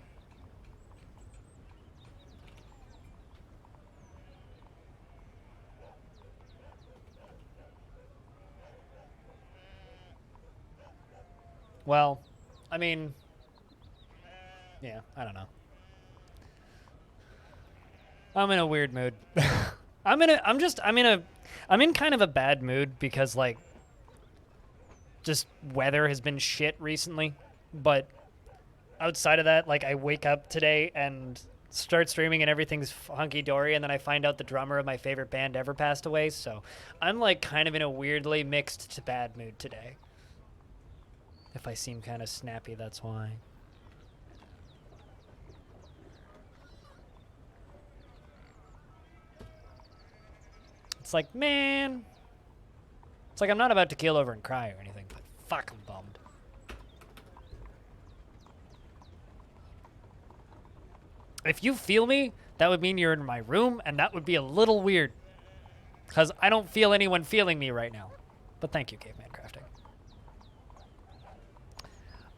Well, I mean, yeah, I don't know. I'm in a weird mood. I'm in kind of a bad mood because, like, just weather has been shit recently. But outside of that, like, I wake up today and start streaming and everything's hunky-dory, and then I find out the drummer of my favorite band ever passed away. So I'm, like, kind of in a weirdly mixed to bad mood today. If I seem kind of snappy, that's why. It's like, man. It's like I'm not about to keel over and cry or anything, but fuck, I'm bummed. If you feel me, that would mean you're in my room, and that would be a little weird. Because I don't feel anyone feeling me right now. But thank you, Caveman Crafting.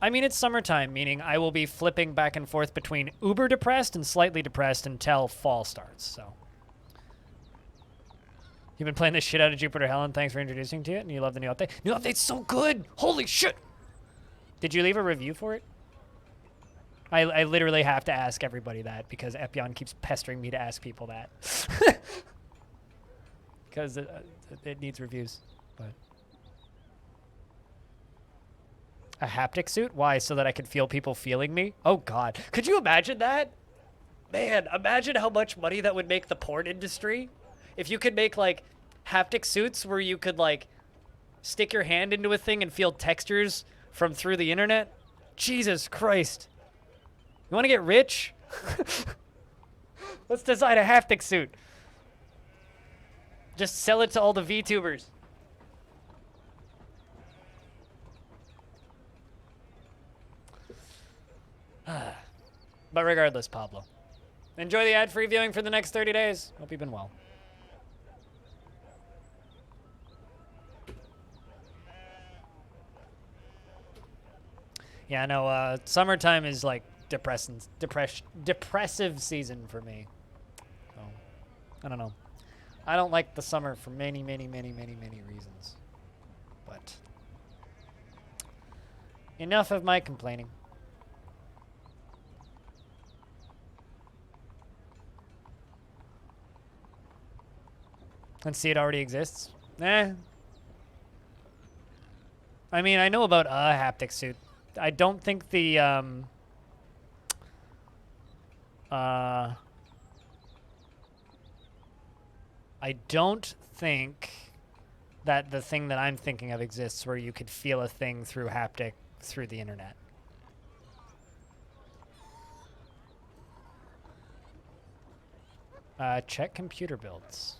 I mean, it's summertime, meaning I will be flipping back and forth between uber depressed and slightly depressed until fall starts, so. You've been playing the shit out of Jupiter Helen. Thanks for introducing to it, and you love the new update. New update's so good! Holy shit! Did you leave a review for it? I literally have to ask everybody that because Epion keeps pestering me to ask people that. Because it needs reviews, but. A haptic suit? Why? So that I could feel people feeling me? Oh, God. Could you imagine that? Man, imagine how much money that would make the porn industry. If you could make, like, haptic suits where you could, like, stick your hand into a thing and feel textures from through the internet. Jesus Christ. You want to get rich? Let's design a haptic suit. Just sell it to all the VTubers. But regardless, Pablo. Enjoy the ad-free viewing for the next 30 days. Hope you've been well. Yeah, no, summertime is like depressive season for me. So, I don't know. I don't like the summer for many reasons. But enough of my complaining. And see, it already exists. Eh. I mean, I know about a haptic suit. I don't think the, I don't think that the thing that I'm thinking of exists where you could feel a thing through haptic through the internet. Check computer builds.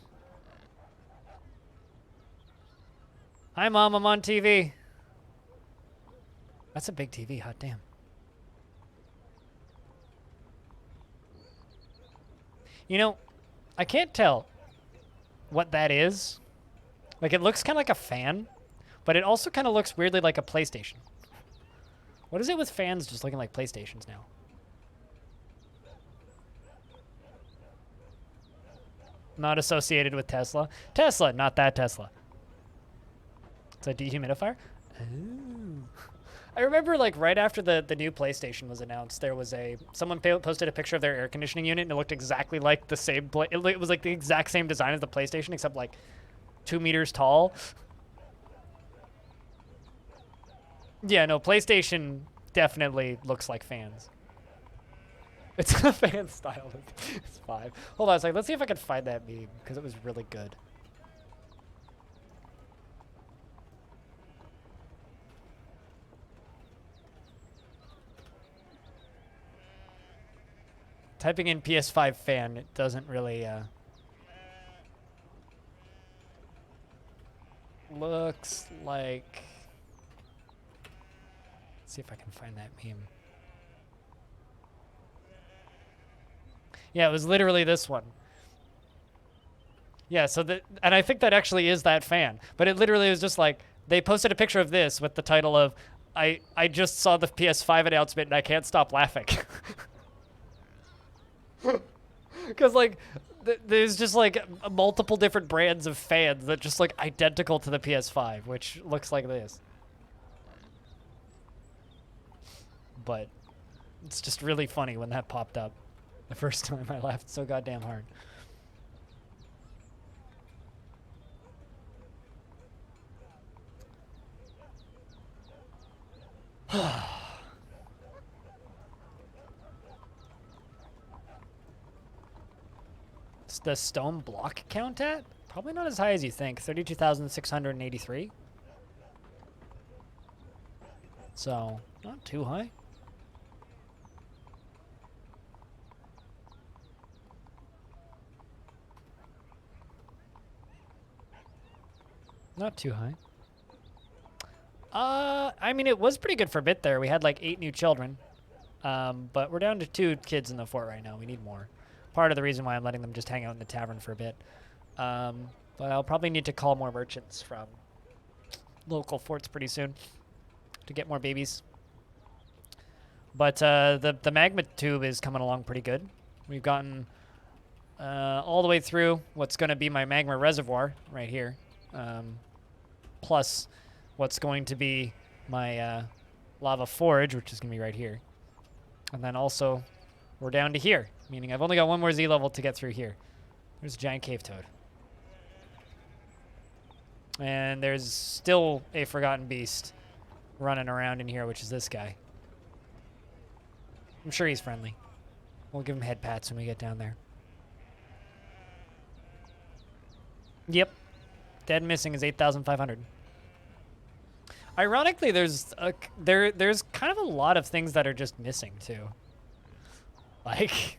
Hi, Mom. I'm on TV. That's a big TV. Hot damn. You know, I can't tell what that is. Like, it looks kind of like a fan, but it also kind of looks weirdly like a PlayStation. What is it with fans just looking like PlayStations now? Not associated with Tesla. Tesla, not that Tesla. It's a dehumidifier? Oh. I remember like right after the new PlayStation was announced, there was someone posted a picture of their air conditioning unit and it looked exactly like the same it was like the exact same design as the PlayStation except like 2 meters tall. Yeah, no, PlayStation definitely looks like fans. It's a fan style. It's 5. Hold on a second. Let's see if I can find that meme because it was really good. Typing in PS5 fan, it doesn't really, looks like... Let's see if I can find that meme. Yeah, it was literally this one. Yeah, so and I think that actually is that fan. But it literally was just like, they posted a picture of this with the title of, I just saw the PS5 announcement and I can't stop laughing. Because, like, there's just, like, multiple different brands of fans that just, like, identical to the PS5, which looks like this. But it's just really funny when that popped up. The first time I laughed so goddamn hard. What's the stone block count at? Probably not as high as you think. 32,683. So, not too high. Not too high. I mean, it was pretty good for a bit there. We had like 8 new children. But we're down to 2 kids in the fort right now. We need more. Part of the reason why I'm letting them just hang out in the tavern for a bit. But I'll probably need to call more merchants from local forts pretty soon to get more babies. But the magma tube is coming along pretty good. We've gotten all the way through what's going to be my magma reservoir right here. Plus what's going to be my lava forge, which is going to be right here. And then also we're down to here, meaning I've only got 1 more Z level to get through here. There's a giant cave toad. And there's still a forgotten beast running around in here, which is this guy. I'm sure he's friendly. We'll give him head pats when we get down there. Yep. Dead and missing is 8,500. Ironically, there's kind of a lot of things that are just missing too. Like,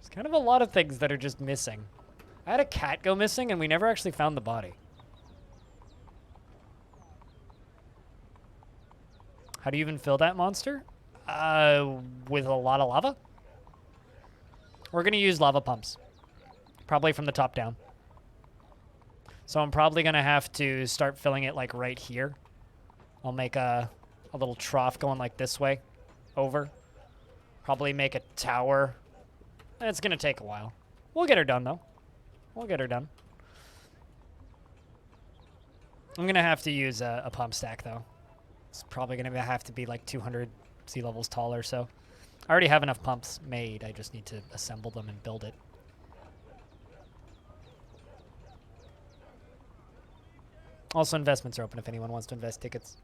there's kind of a lot of things that are just missing. I had a cat go missing and we never actually found the body. How do you even fill that monster? With a lot of lava. We're gonna use lava pumps. Probably from the top down. So I'm probably gonna have to start filling it like right here. I'll make a little trough going like this way, over. Probably make a tower. It's gonna take a while. We'll get her done though. We'll get her done. I'm gonna have to use a pump stack though. It's probably gonna have to be like 200 sea levels taller, so. I already have enough pumps made, I just need to assemble them and build it. Also, investments are open if anyone wants to invest tickets.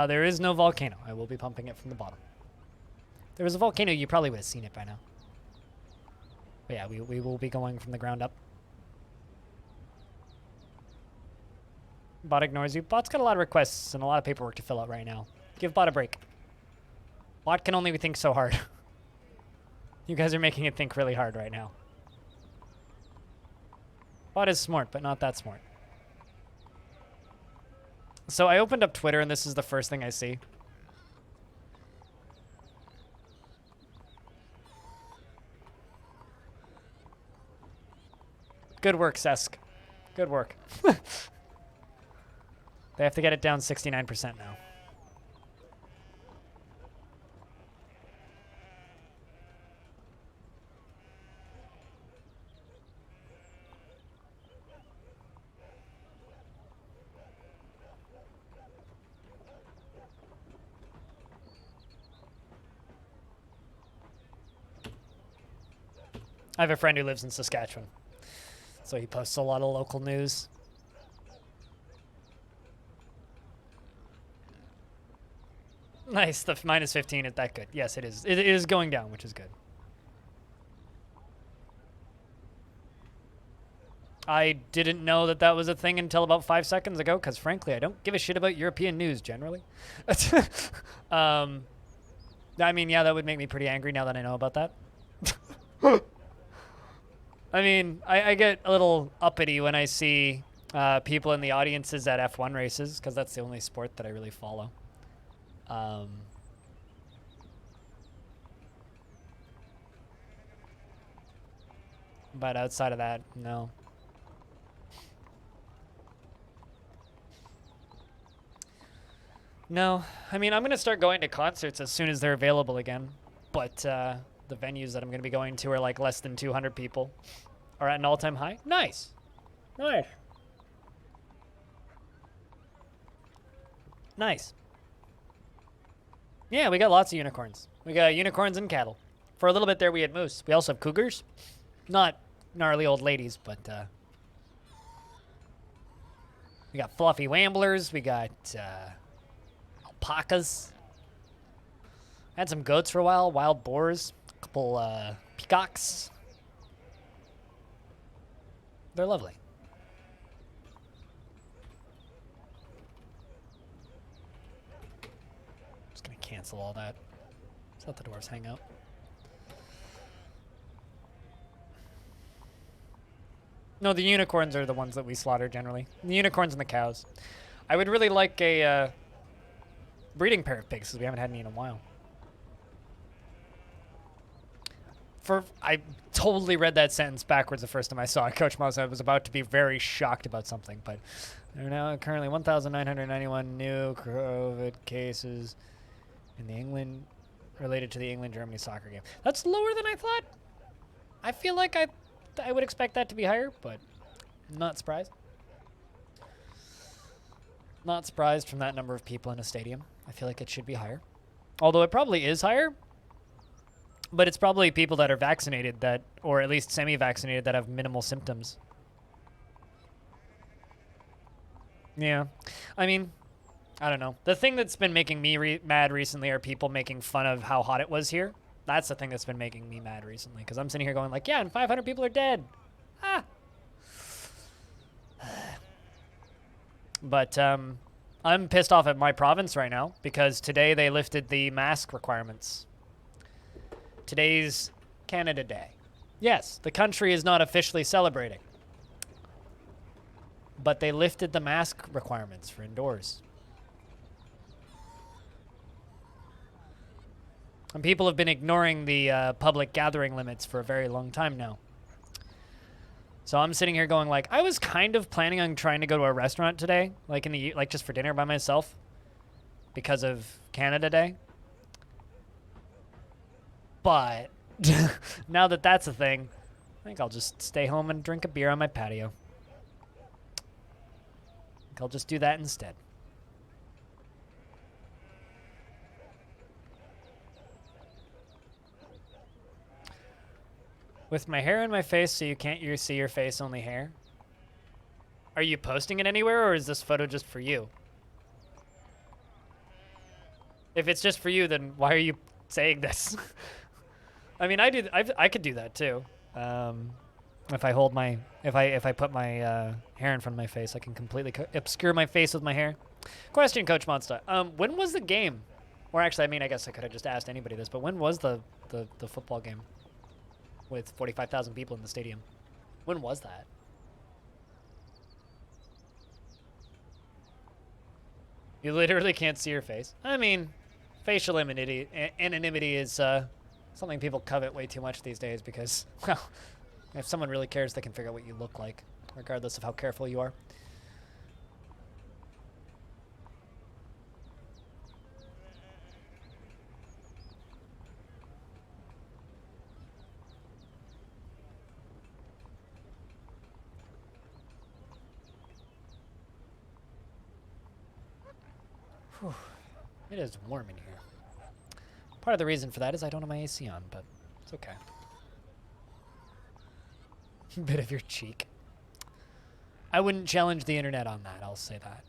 There is no volcano. I will be pumping it from the bottom. If there was a volcano, you probably would have seen it by now. But yeah, we will be going from the ground up. Bot ignores you. Bot's got a lot of requests and a lot of paperwork to fill out right now. Give Bot a break. Bot can only think so hard. You guys are making it think really hard right now. Bot is smart, but not that smart. So I opened up Twitter and this is the first thing I see. Good work, Sesk. Good work. They have to get it down 69% now. I have a friend who lives in Saskatchewan, so he posts a lot of local news. Nice, the minus 15 is that good. Yes, it is. It is going down, which is good. I didn't know that that was a thing until about 5 seconds ago, because frankly, I don't give a shit about European news generally. I mean, yeah, that would make me pretty angry now that I know about that. I mean, I get a little uppity when I see people in the audiences at F1 races, because that's the only sport that I really follow. But outside of that, no. No, I mean, I'm going to start going to concerts as soon as they're available again. But the venues that I'm going to be going to are like less than 200 people. Are at an all-time high. Nice. Nice. Nice. Yeah, we got lots of unicorns. We got unicorns and cattle. For a little bit there, we had moose. We also have cougars. Not gnarly old ladies, but we got fluffy wamblers. We got alpacas. Had some goats for a while. Wild boars. A couple peacocks. They're lovely. Just gonna cancel all that. Just let the dwarves hang out. No, the unicorns are the ones that we slaughter generally. The unicorns and the cows. I would really like a breeding pair of pigs because we haven't had any in a while. I totally read that sentence backwards the first time I saw it. Coach Mouse, I was about to be very shocked about something, but there are now currently 1,991 new COVID cases in the England related to the England-Germany soccer game. That's lower than I thought. I feel like I would expect that to be higher, but I'm not surprised. Not surprised from that number of people in a stadium. I feel like it should be higher. Although it probably is higher. But it's probably people that are vaccinated that, or at least semi-vaccinated, that have minimal symptoms. Yeah. I mean, I don't know. The thing that's been making me mad recently are people making fun of how hot it was here. That's the thing that's been making me mad recently. Because I'm sitting here going like, yeah, and 500 people are dead. Ah. But I'm pissed off at my province right now because today they lifted the mask requirements. Today's Canada Day. Yes, the country is not officially celebrating. But they lifted the mask requirements for indoors. And people have been ignoring the public gathering limits for a very long time now. So I'm sitting here going like, I was kind of planning on trying to go to a restaurant today, like just for dinner by myself, because of Canada Day. But now that that's a thing, I think I'll just stay home and drink a beer on my patio. I think I'll just do that instead. With my hair in my face so you can't see your face, only hair. Are you posting it anywhere or is this photo just for you? If it's just for you, then why are you saying this? I mean, I could do that too. If I hold my, if I put my hair in front of my face, I can completely obscure my face with my hair. Question, Coach Monster. When was the game? Or actually, I mean, I guess I could have just asked anybody this, but when was the football game with 45,000 people in the stadium? When was that? You literally can't see your face. I mean, facial anonymity is something people covet way too much these days because, well, if someone really cares, they can figure out what you look like, regardless of how careful you are. Whew. It is warm in here. Part of the reason for that is I don't have my AC on, but it's okay. Bit of your cheek. I wouldn't challenge the internet on that, I'll say that.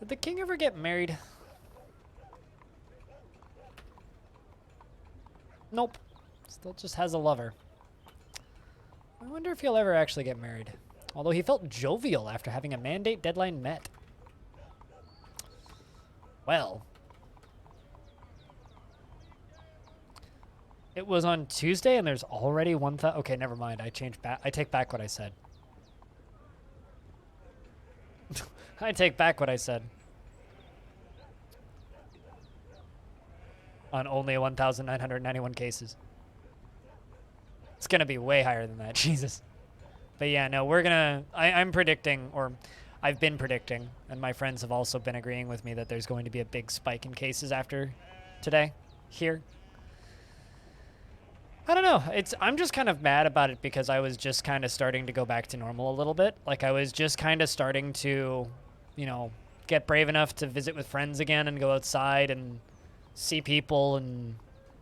Did the king ever get married? Nope. Still just has a lover. I wonder if he'll ever actually get married. Although he felt jovial after having a mandate deadline met. Well. It was on Tuesday and there's already 1,000. Okay, never mind. I take back what I said. I take back what I said. On only 1,991 cases. It's gonna be way higher than that, Jesus. But yeah, no, we're gonna, I'm predicting, or I've been predicting, and my friends have also been agreeing with me that there's going to be a big spike in cases after today, here. I don't know, I'm just kind of mad about it because I was just kind of starting to go back to normal a little bit. Like I was just kind of starting to, you know, get brave enough to visit with friends again and go outside and see people and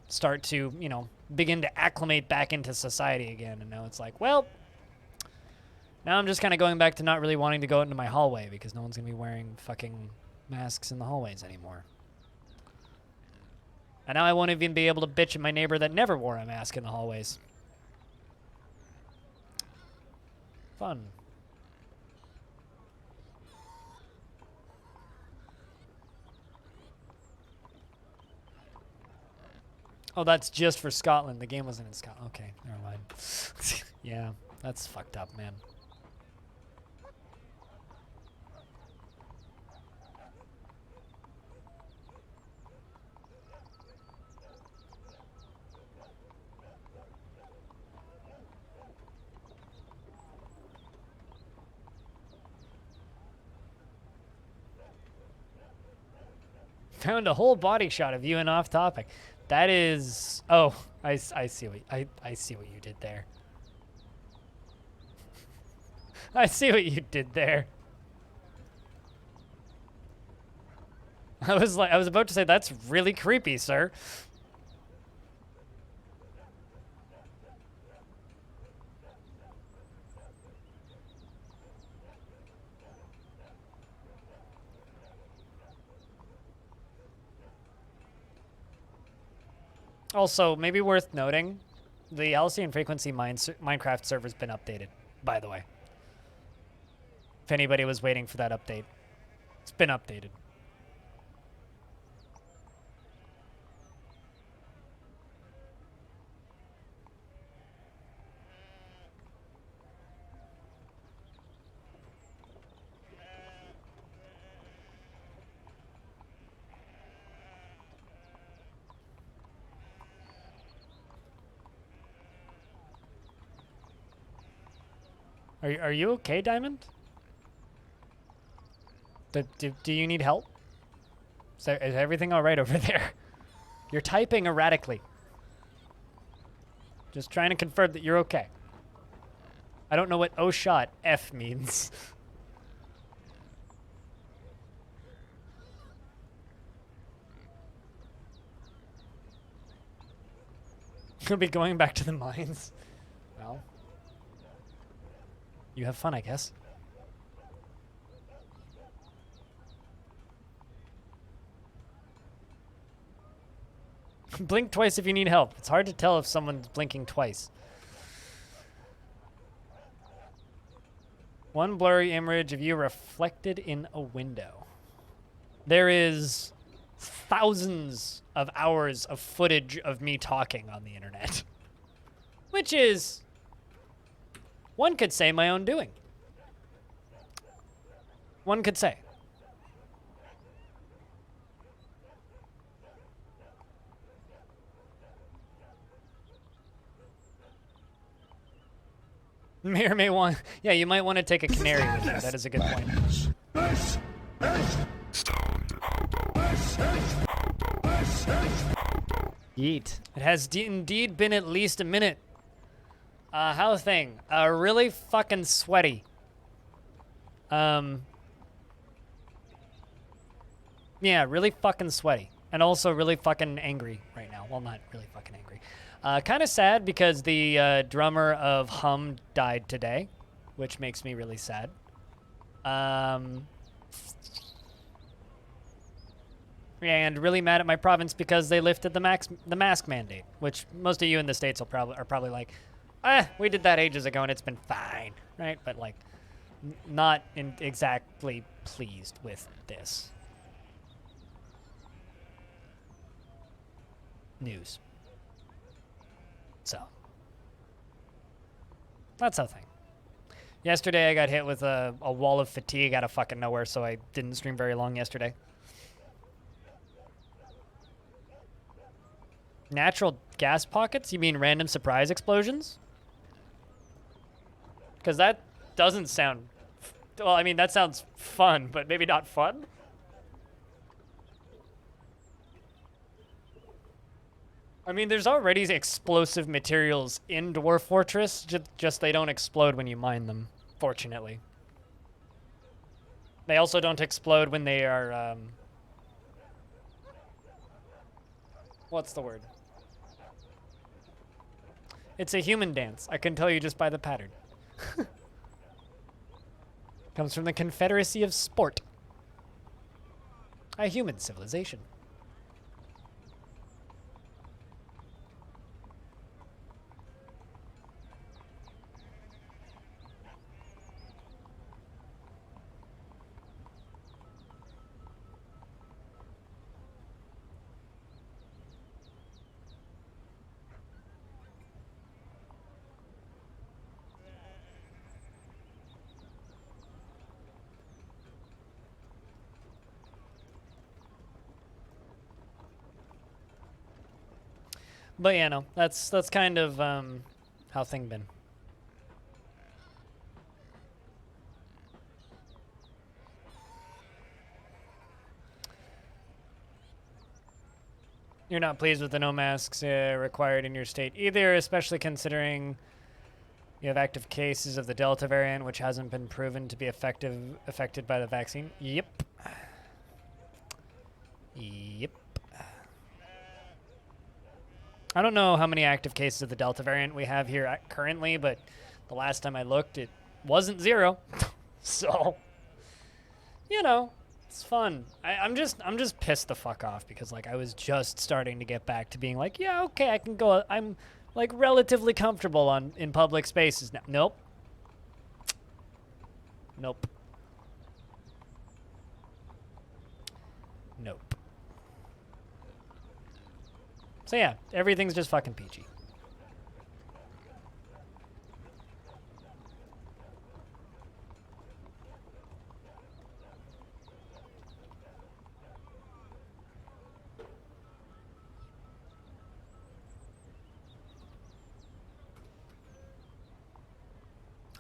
start to, you know, begin to acclimate back into society again. And now it's like, well, now I'm just kind of going back to not really wanting to go into my hallway because no one's going to be wearing fucking masks in the hallways anymore. And now I won't even be able to bitch at my neighbor that never wore a mask in the hallways. Fun. Oh, that's just for Scotland. The game wasn't in Scotland. Okay, never mind. Yeah, that's fucked up, man. Found a whole body shot of you and off topic. That is, oh, I see what I see what you did there. I see what you did there. I was about to say that's really creepy, sir. Also, maybe worth noting, the LC and frequency Minecraft server's been updated, by the way. If anybody was waiting for that update, it's been updated. Are you okay, Diamond? Do you need help? Is everything all right over there? You're typing erratically. Just trying to confirm that you're okay. I don't know what O shot F means. You'll be going back to the mines. Well. You have fun, I guess. Blink twice if you need help. It's hard to tell if someone's blinking twice. One blurry image of you reflected in a window. There is thousands of hours of footage of me talking on the internet. Which is, one could say, my own doing. One could say. May or may want. Yeah, you might want to take a canary with you. That is a good point. Yeet. It has indeed been at least a minute. How thing? Really fucking sweaty. Yeah, really fucking sweaty. And also really fucking angry right now. Well, not really fucking angry. Kind of sad because the drummer of Hum died today, which makes me really sad. And really mad at my province because they lifted the mask mandate, which most of you in the States are probably like, we did that ages ago and it's been fine, right? But like, not exactly pleased with this news. So, that's a thing. Yesterday I got hit with a wall of fatigue out of fucking nowhere, so I didn't stream very long yesterday. Natural gas pockets? You mean random surprise explosions? Because that doesn't sound... Well, I mean, that sounds fun, but maybe not fun? I mean, there's already explosive materials in Dwarf Fortress, just they don't explode when you mine them, fortunately. They also don't explode when they are, what's the word? It's a human dance. I can tell you just by the pattern. Comes from the Confederacy of Sport. A human civilization. But yeah, no, that's kind of how thing been. You're not pleased with the no masks required in your state either, especially considering you have active cases of the Delta variant, which hasn't been proven to be affected by the vaccine. Yep. Yep. I don't know how many active cases of the Delta variant we have here currently, but the last time I looked, it wasn't 0. So, you know, it's fun. I'm just pissed the fuck off because like I was just starting to get back to being like, yeah, okay, I can go. I'm like relatively comfortable in public spaces now. Nope. Nope. Nope. So yeah, everything's just fucking peachy.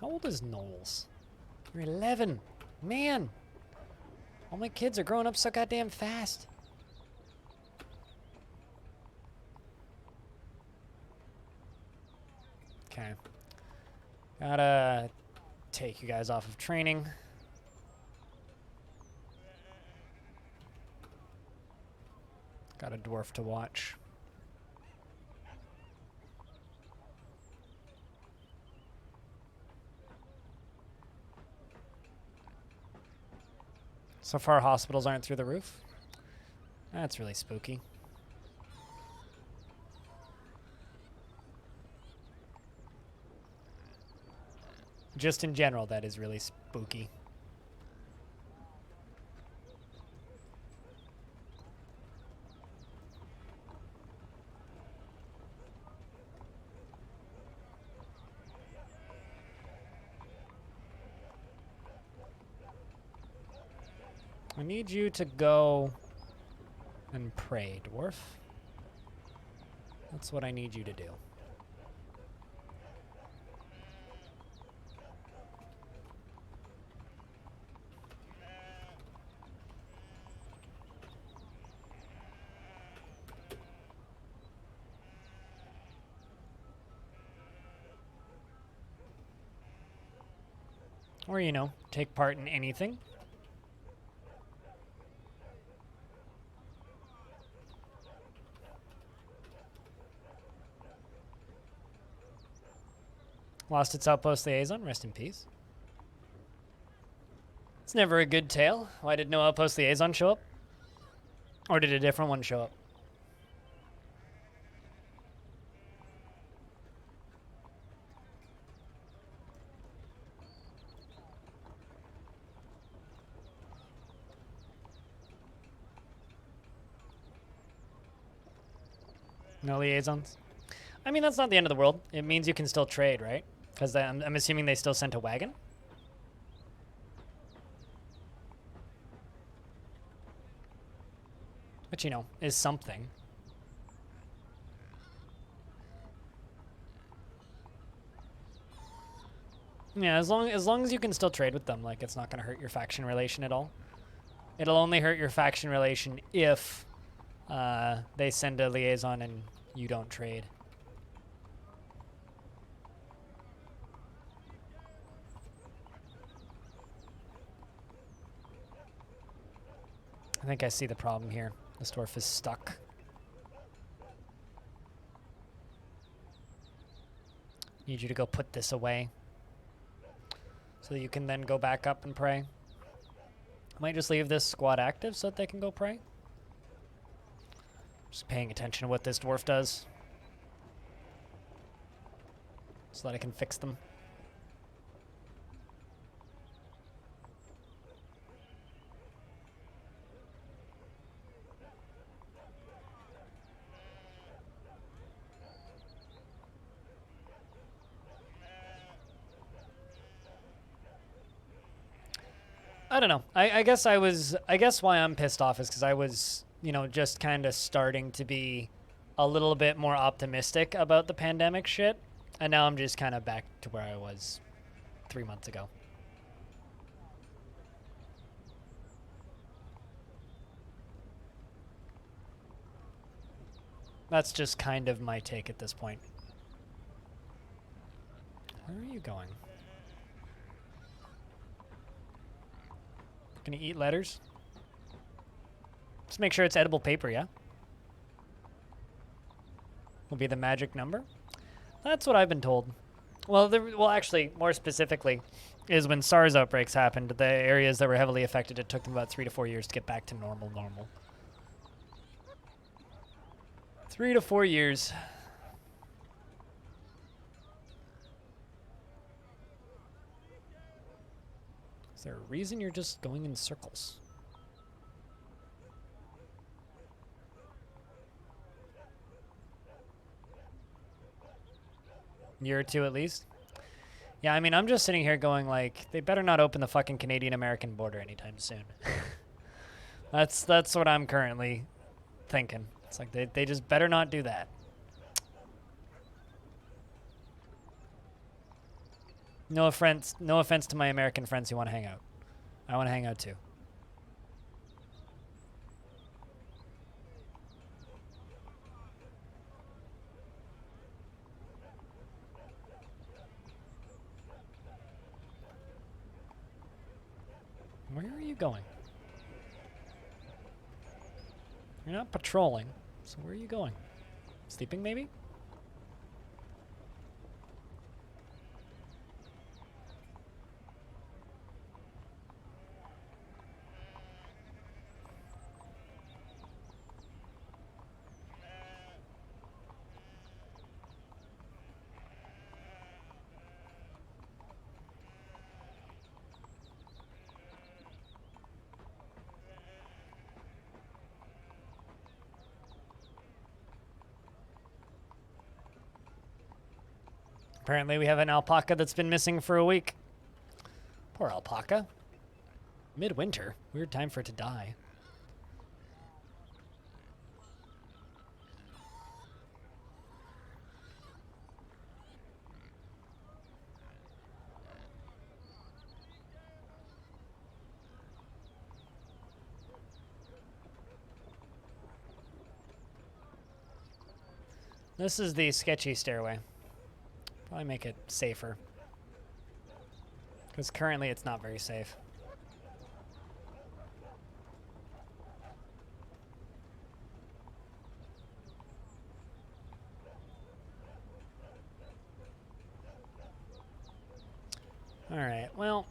How old is Knowles? You're 11. Man. All my kids are growing up so goddamn fast. Okay. Gotta take you guys off of training. Got a dwarf to watch. So far, hospitals aren't through the roof. That's really spooky. Just in general, that is really spooky. I need you to go and pray, Dwarf. That's what I need you to do. Or, you know, take part in anything. Lost its outpost liaison. Rest in peace. It's never a good tale. Why did no outpost liaison show up? Or did a different one show up? No liaisons? I mean, that's not the end of the world. It means you can still trade, right? Because I'm assuming they still sent a wagon? Which, you know, is something. Yeah, as long as you can still trade with them, like, it's not going to hurt your faction relation at all. It'll only hurt your faction relation if they send a liaison and you don't trade. I think I see the problem here. This dwarf is stuck. Need you to go put this away so that you can then go back up and pray. I might just leave this squad active so that they can go pray. Just paying attention to what this dwarf does so that I can fix them. I don't know. I guess why I'm pissed off is because I was, you know, just kind of starting to be a little bit more optimistic about the pandemic shit. And now I'm just kind of back to where I was 3 months ago. That's just kind of my take at this point. Where are you going? Gonna eat letters? Just make sure it's edible paper, yeah? Will be the magic number? That's what I've been told. Well, actually, more specifically, is when SARS outbreaks happened, the areas that were heavily affected, it took them about 3 to 4 years to get back to normal. 3 to 4 years. Is there a reason you're just going in circles? Year or two at least? Yeah, I mean, I'm just sitting here going like, they better not open the fucking Canadian-American border anytime soon. That's what I'm currently thinking. It's like, they just better not do that. No offense to my American friends who want to hang out. I want to hang out too. Where are you going? You're not patrolling, so where are you going? Sleeping, maybe? Apparently we have an alpaca that's been missing for a week. Poor alpaca. Midwinter. Weird time for it to die. This is the sketchy stairway. Probably make it safer. Because currently it's not very safe. Alright, well...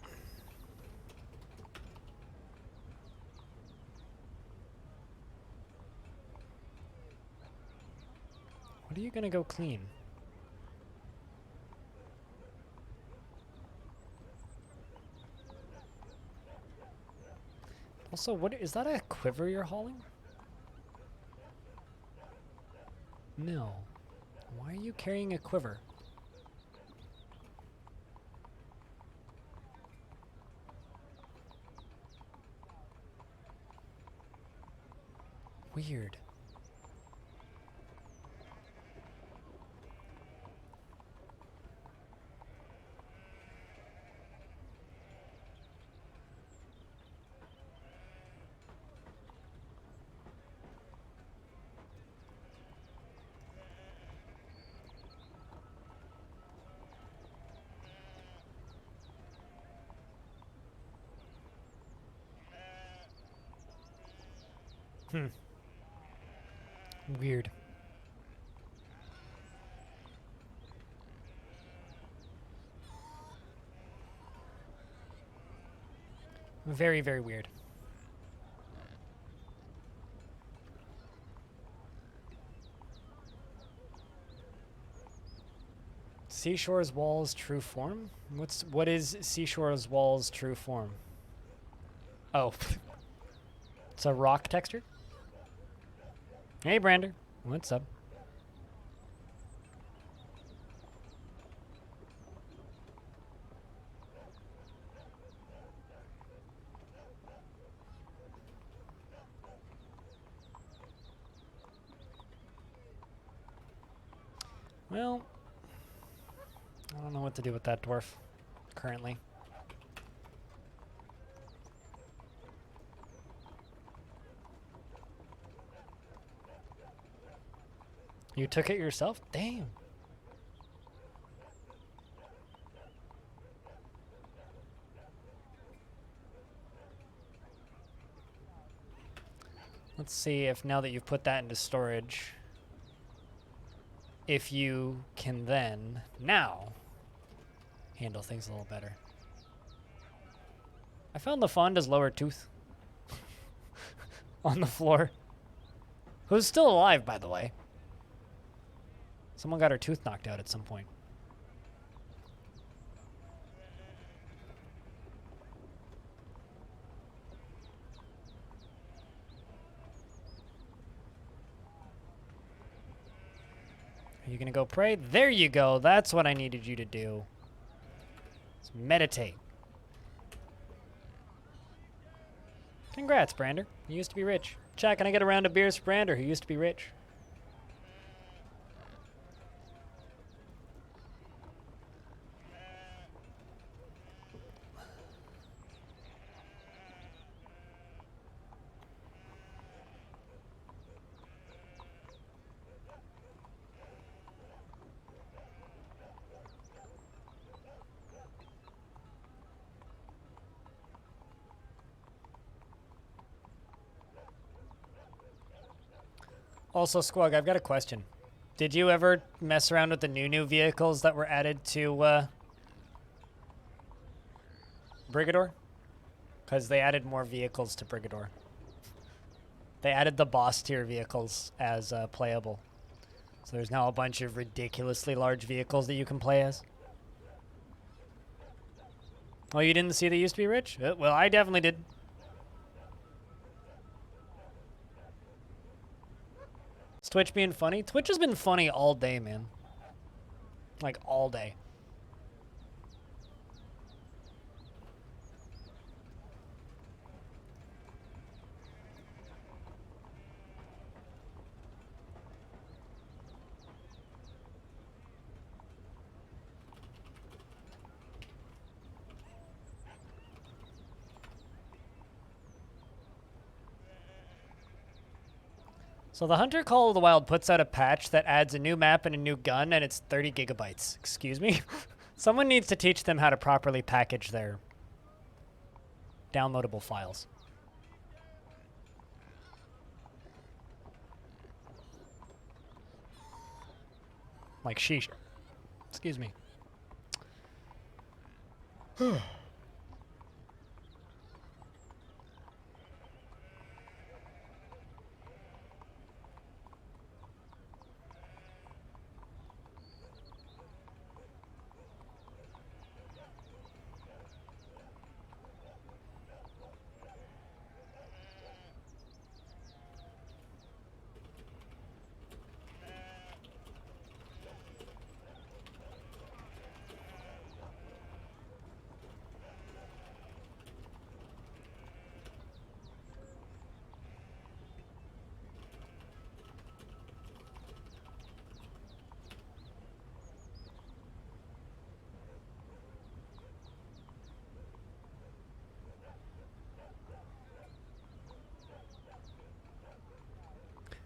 What are you gonna go clean? Also, what is that a quiver you're hauling? No. Why are you carrying a quiver? Weird. Weird. Very, very weird. Seashore's Walls true form? What is Seashore's Walls true form? Oh. It's a rock texture? Hey, Brander. What's up? Well, I don't know what to do with that dwarf currently. You took it yourself? Damn. Let's see if now that you've put that into storage, if you can then now handle things a little better. I found the Fonda's lower tooth on the floor. Who's still alive, by the way. Someone got her tooth knocked out at some point. Are you gonna go pray? There you go. That's what I needed you to do. Let's meditate. Congrats, Brander. You used to be rich. Chat, can I get a round of beers for Brander, who used to be rich? Also, Squug, I've got a question. Did you ever mess around with the new vehicles that were added to Brigador? Because they added more vehicles to Brigador. They added the boss tier vehicles as playable. So there's now a bunch of ridiculously large vehicles that you can play as. Oh, you didn't see they used to be rich? Well, I definitely did. Is Twitch being funny? Twitch has been funny all day, man. Like, all day. So the Hunter Call of the Wild puts out a patch that adds a new map and a new gun, and it's 30 gigabytes. Excuse me? Someone needs to teach them how to properly package their downloadable files. Like sheesh. Excuse me.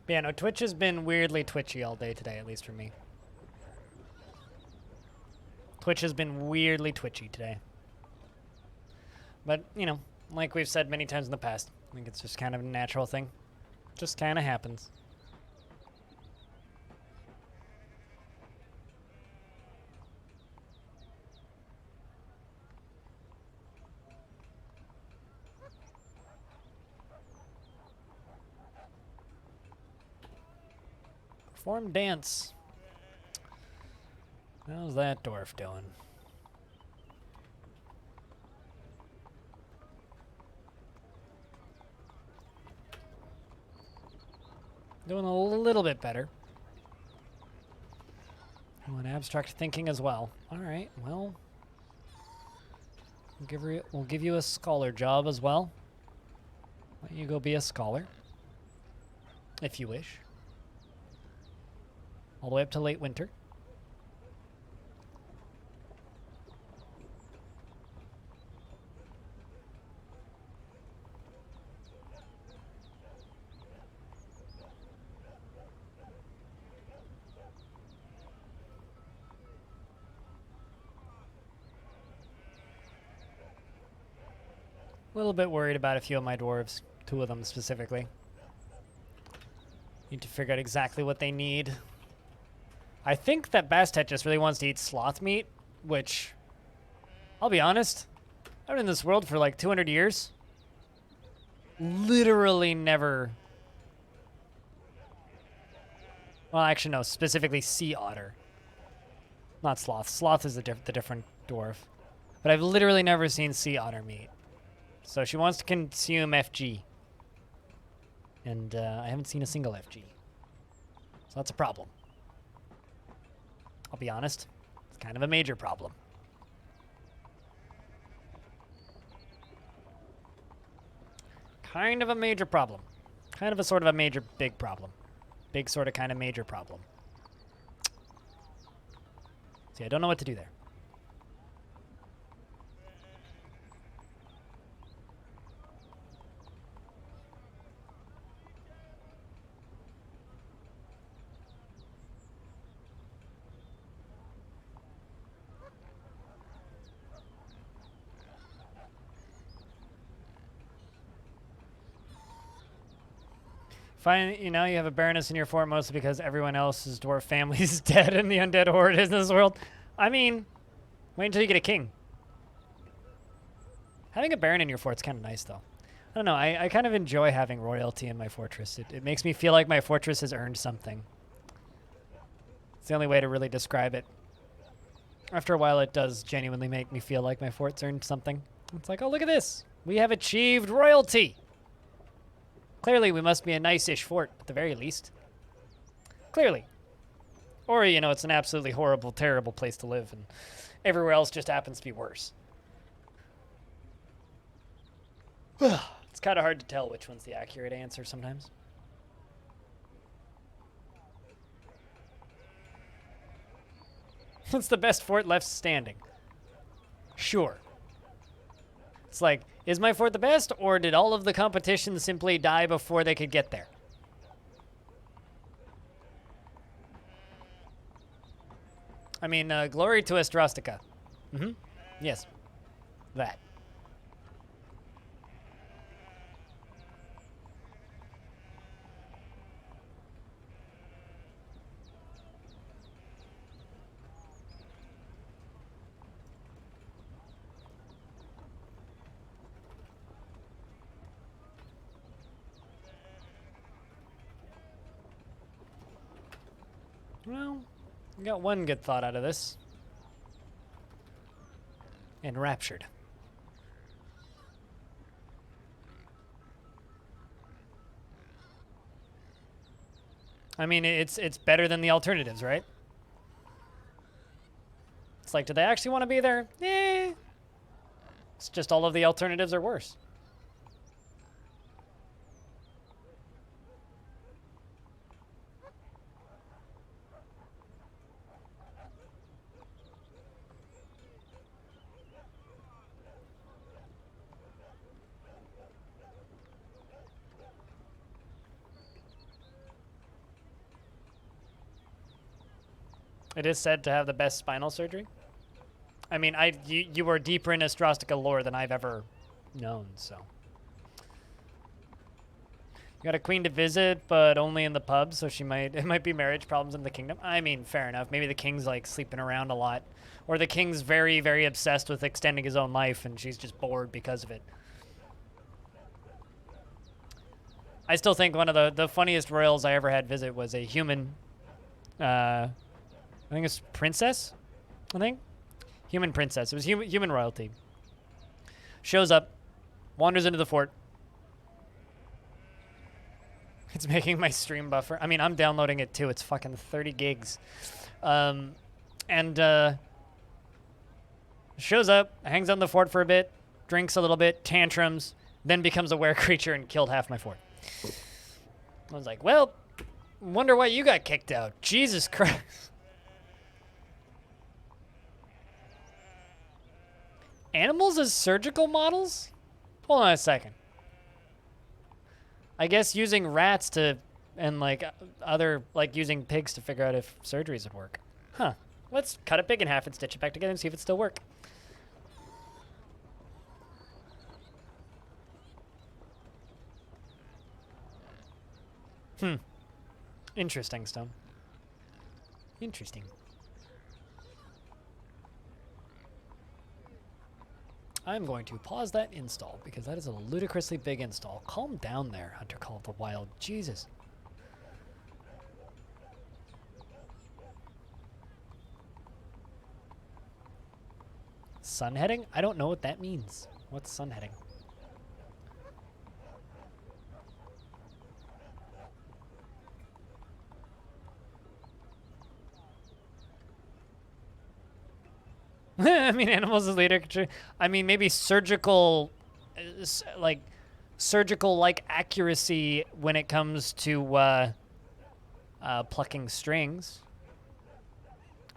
But yeah, no, Twitch has been weirdly twitchy all day today, at least for me. Twitch has been weirdly twitchy today. But, you know, like we've said many times in the past, I think it's just kind of a natural thing. Just kind of happens. Perform dance. How's that dwarf doing? Doing a little bit better. Oh, and abstract thinking as well. All right, well, we'll give you a scholar job as well. Why don't you go be a scholar, if you wish. All the way up to late winter. A little bit worried about a few of my dwarves, 2 of them specifically. Need to figure out exactly what they need. I think that Bastet just really wants to eat sloth meat, which, I'll be honest, I've been in this world for like 200 years. Literally never... Well, actually, no, specifically sea otter. Not sloth. Sloth is the different dwarf. But I've literally never seen sea otter meat. So she wants to consume FG. And I haven't seen a single FG. So that's a problem. I'll be honest, it's kind of a major problem. Kind of a major problem. Kind of a sort of a major big problem. Big sort of kind of major problem. See, I don't know what to do there. Fine, you know, you have a Baroness in your fort mostly because everyone else's dwarf family is dead and the undead horde is in this world. I mean, wait until you get a king. Having a Baron in your fort's kind of nice, though. I don't know, I kind of enjoy having royalty in my fortress. It makes me feel like my fortress has earned something. It's the only way to really describe it. After a while, it does genuinely make me feel like my fort's earned something. It's like, oh, look at this. We have achieved royalty. Clearly, we must be a nice-ish fort, at the very least. Clearly. Or, you know, it's an absolutely horrible, terrible place to live, and everywhere else just happens to be worse. It's kind of hard to tell which one's the accurate answer sometimes. It's the best fort left standing. Sure. It's like, is my fort the best, or did all of the competition simply die before they could get there? I mean, glory to Estrastica. Mm-hmm. Yes. That. Well, we got one good thought out of this. Enraptured. I mean, it's better than the alternatives, right? It's like, do they actually want to be there? Eh. It's just all of the alternatives are worse. It is said to have the best spinal surgery. I mean, you are deeper in Astrostica lore than I've ever known, so. You got a queen to visit, but only in the pub, so it might be marriage problems in the kingdom. I mean, fair enough. Maybe the king's like sleeping around a lot. Or the king's very, very obsessed with extending his own life and she's just bored because of it. I still think one of the funniest royals I ever had visit was a human, I think it's princess, Human princess. It was human royalty. Shows up, wanders into the fort. It's making my stream buffer. I mean, I'm downloading it too. It's fucking 30 gigs. Shows up, hangs on the fort for a bit, drinks a little bit, tantrums, then becomes a were creature and killed half my fort. I was like, well, wonder why you got kicked out. Jesus Christ. Animals as surgical models? Hold on a second. I guess using rats and like using pigs to figure out if surgeries would work. Huh. Let's cut a pig in half and stitch it back together and see if it still works. Interesting, Stone. Interesting. I'm going to pause that install because that is a ludicrously big install. Calm down there, Hunter Call of the Wild. Jesus. Sunheading? I don't know what that means. What's sunheading? I mean, animals is literature. I mean, maybe surgical, surgical-like accuracy when it comes to plucking strings.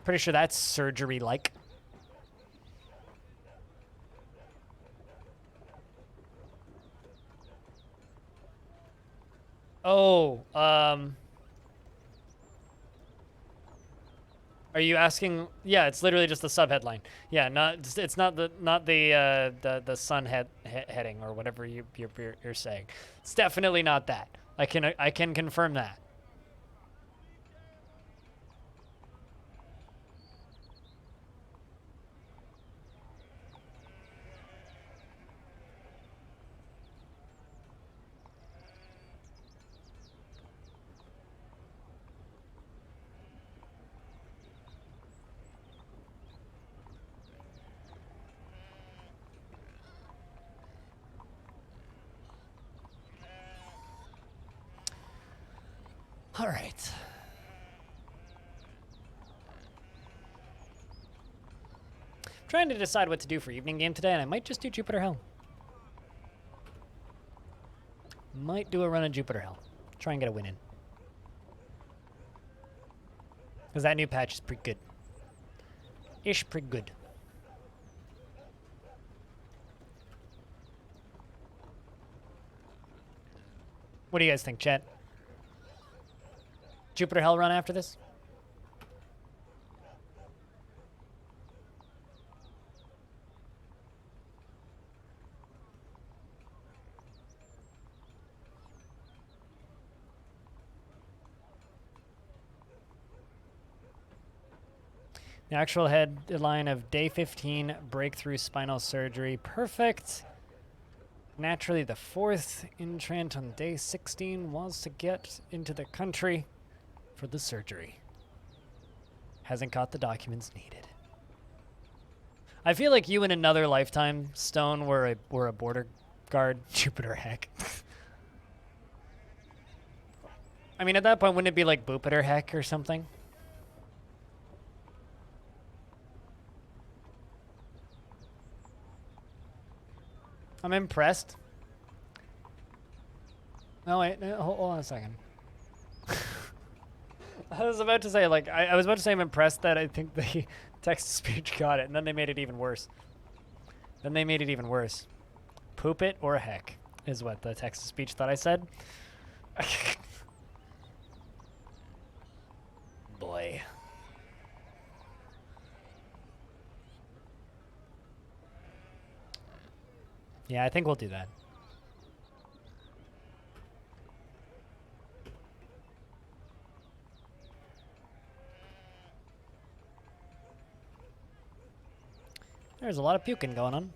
Pretty sure that's surgery-like. Oh, are you asking? Yeah, it's literally just the subheadline. Yeah, it's not the sun heading or whatever you're saying. It's definitely not that. I can confirm that. All right. I'm trying to decide what to do for evening game today, and I might just do Jupiter Hell. Might do a run of Jupiter Hell. Try and get a win in. Because that new patch is pretty good. Ish pretty good. What do you guys think, chat? Jupiter Hell run after this? The actual headline of day 15, breakthrough spinal surgery. Perfect. Naturally, the fourth entrant on day 16 wants to get into the country for the surgery. Hasn't got the documents needed. I feel like you in another lifetime, Stone, were a border guard. Jupiter heck. I mean, at that point, wouldn't it be like Boopiter heck or something? I'm impressed. Oh wait, no, hold on a second. I was about to say, like, I was about to say I'm impressed that I think the text-to-speech got it, and then they made it even worse. Poop it or heck is what the text-to-speech thought I said. Boy. Yeah, I think we'll do that. There's a lot of puking going on.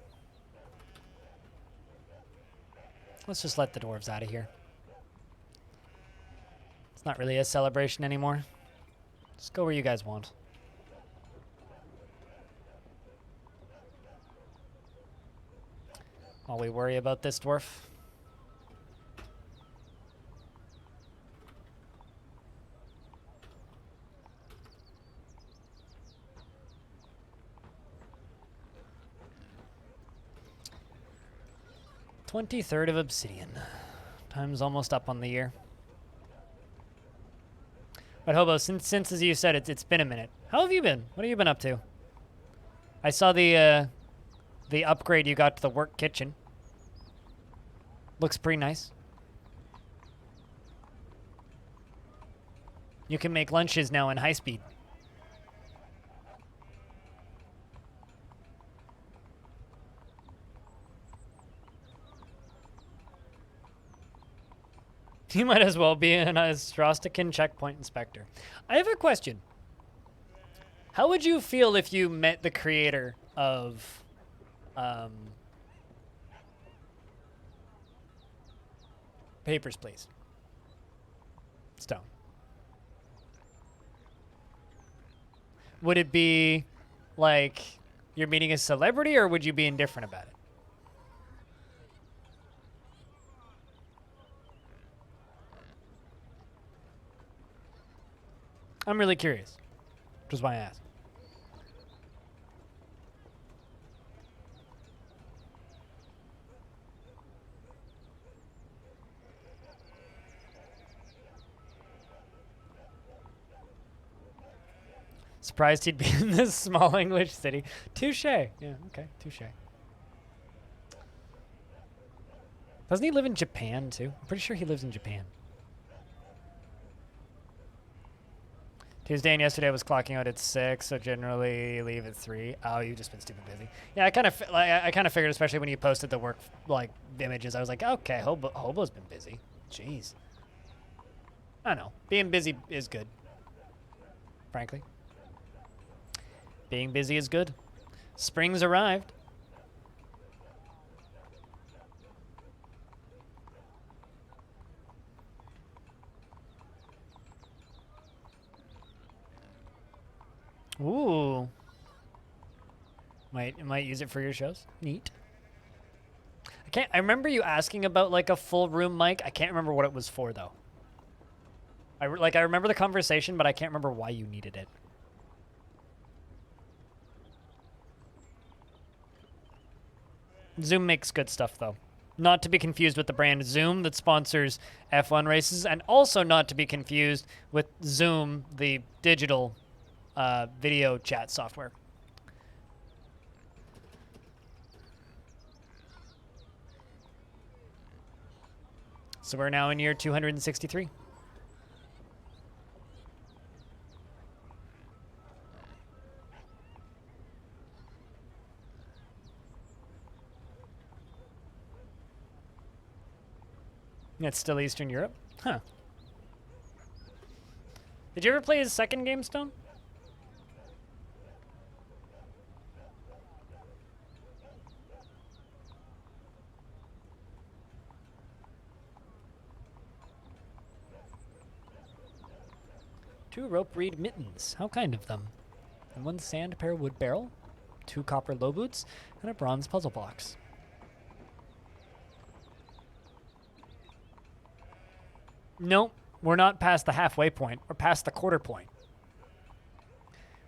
Let's just let the dwarves out of here. It's not really a celebration anymore. Just go where you guys want. While we worry about this dwarf. "23rd of Obsidian. Time's almost up on the year. But Hobo, since as you said, it's been a minute. How have you been? What have you been up to? I saw the upgrade you got to the work kitchen. Looks pretty nice. You can make lunches now in high speed. You might as well be an Ostrostican checkpoint inspector. I have a question. How would you feel if you met the creator of Papers, Please? Stone. Would it be like you're meeting a celebrity, or would you be indifferent about it? I'm really curious, which is why I asked. Surprised he'd be in this small English city. Touche. Yeah, okay, touche. Doesn't he live in Japan, too? I'm pretty sure he lives in Japan. Tuesday and yesterday I was clocking out at 6, so generally leave at 3. Oh, you've just been stupid busy. Yeah, I kind of figured, especially when you posted the work like images, I was like, okay, Hobo's been busy. Jeez. I don't know. Being busy is good. Frankly. Being busy is good. Spring's arrived. Ooh. Might use it for your shows. Neat. I remember you asking about like a full room mic. I can't remember what it was for though. I remember the conversation, but I can't remember why you needed it. Zoom makes good stuff though. Not to be confused with the brand Zoom that sponsors F1 races, and also not to be confused with Zoom, the digital video chat software. So we're now in year 263. It's still Eastern Europe? Huh. Did you ever play his second game, Stone? 2 rope reed mittens. How kind of them. And 1 sand pear wood barrel, 2 copper low boots, and a bronze puzzle box. Nope, we're not past the halfway point. We're past the quarter point.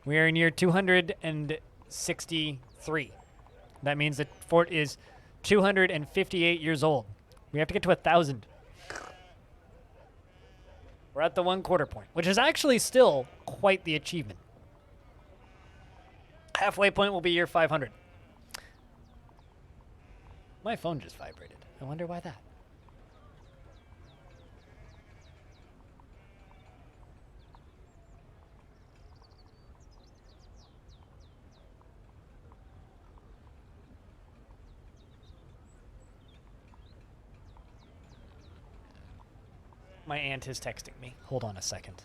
We are near 263. That means the fort is 258 years old. We have to get to 1,000. We're at the 1/4 point, which is actually still quite the achievement. Halfway point will be year 500. My phone just vibrated. I wonder why that. My aunt is texting me. Hold on a second.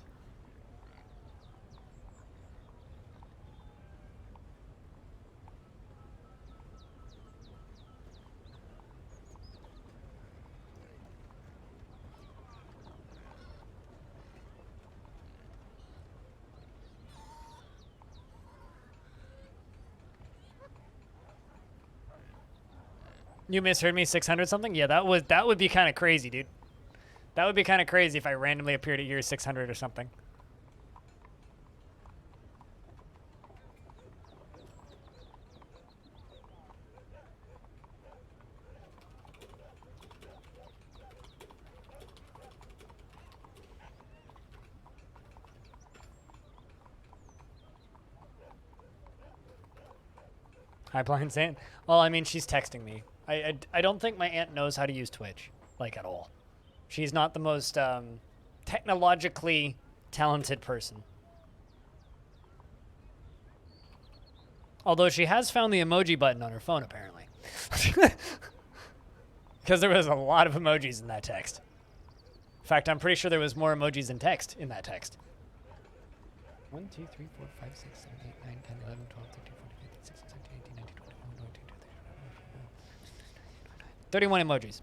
You misheard me, 600 something? Yeah, that would be kind of crazy, dude. That would be kind of crazy if I randomly appeared at year 600 or something. Hi, Blind Saint. Well, I mean, she's texting me. I don't think my aunt knows how to use Twitch, like, at all. She's not the most technologically talented person. Although she has found the emoji button on her phone, apparently. Because there was a lot of emojis in that text. In fact, I'm pretty sure there was more emojis than text in that text. 1, 2, 3, 4, 5, 6, 7, 8, 9, 10, 11, 12, 13, 14, 15, 16, 17, 18, 19, 20, 21, 22, 23, 31 emojis.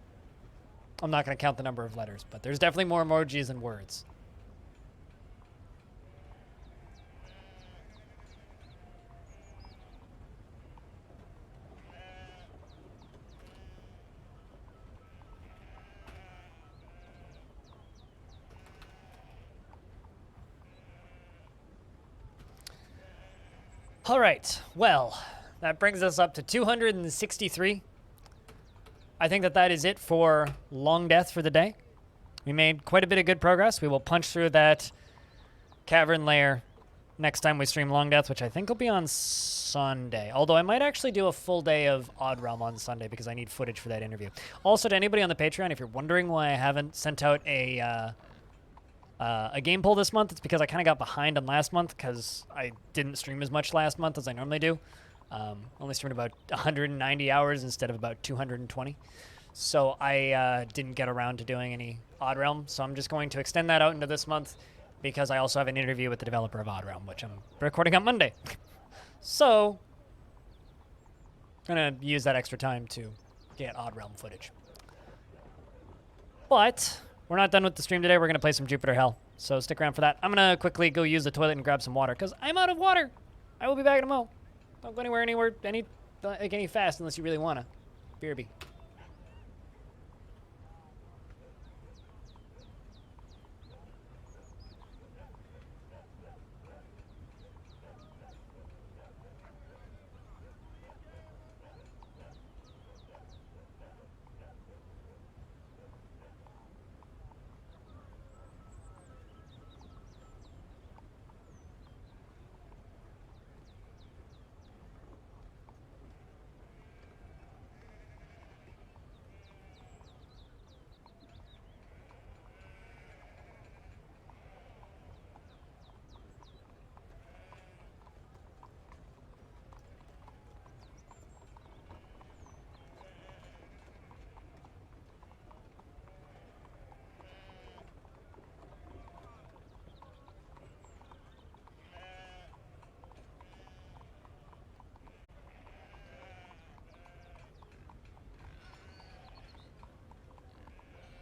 I'm not going to count the number of letters, but there's definitely more emojis than words. All right, well, that brings us up to 263. I think that is it for Longdeath for the day. We made quite a bit of good progress. We will punch through that cavern lair next time we stream Longdeath, which I think will be on Sunday. Although I might actually do a full day of Odd Realm on Sunday because I need footage for that interview. Also, to anybody on the Patreon, if you're wondering why I haven't sent out a game poll this month, it's because I kind of got behind on last month because I didn't stream as much last month as I normally do. Only streamed about 190 hours instead of about 220. So I didn't get around to doing any Odd Realm, so I'm just going to extend that out into this month because I also have an interview with the developer of Odd Realm, which I'm recording on Monday. So I'm going to use that extra time to get Odd Realm footage. But we're not done with the stream today. We're going to play some Jupiter Hell, so stick around for that. I'm going to quickly go use the toilet and grab some water because I'm out of water. I will be back in a mo. Don't go anywhere, any fast unless you really want to. BRB.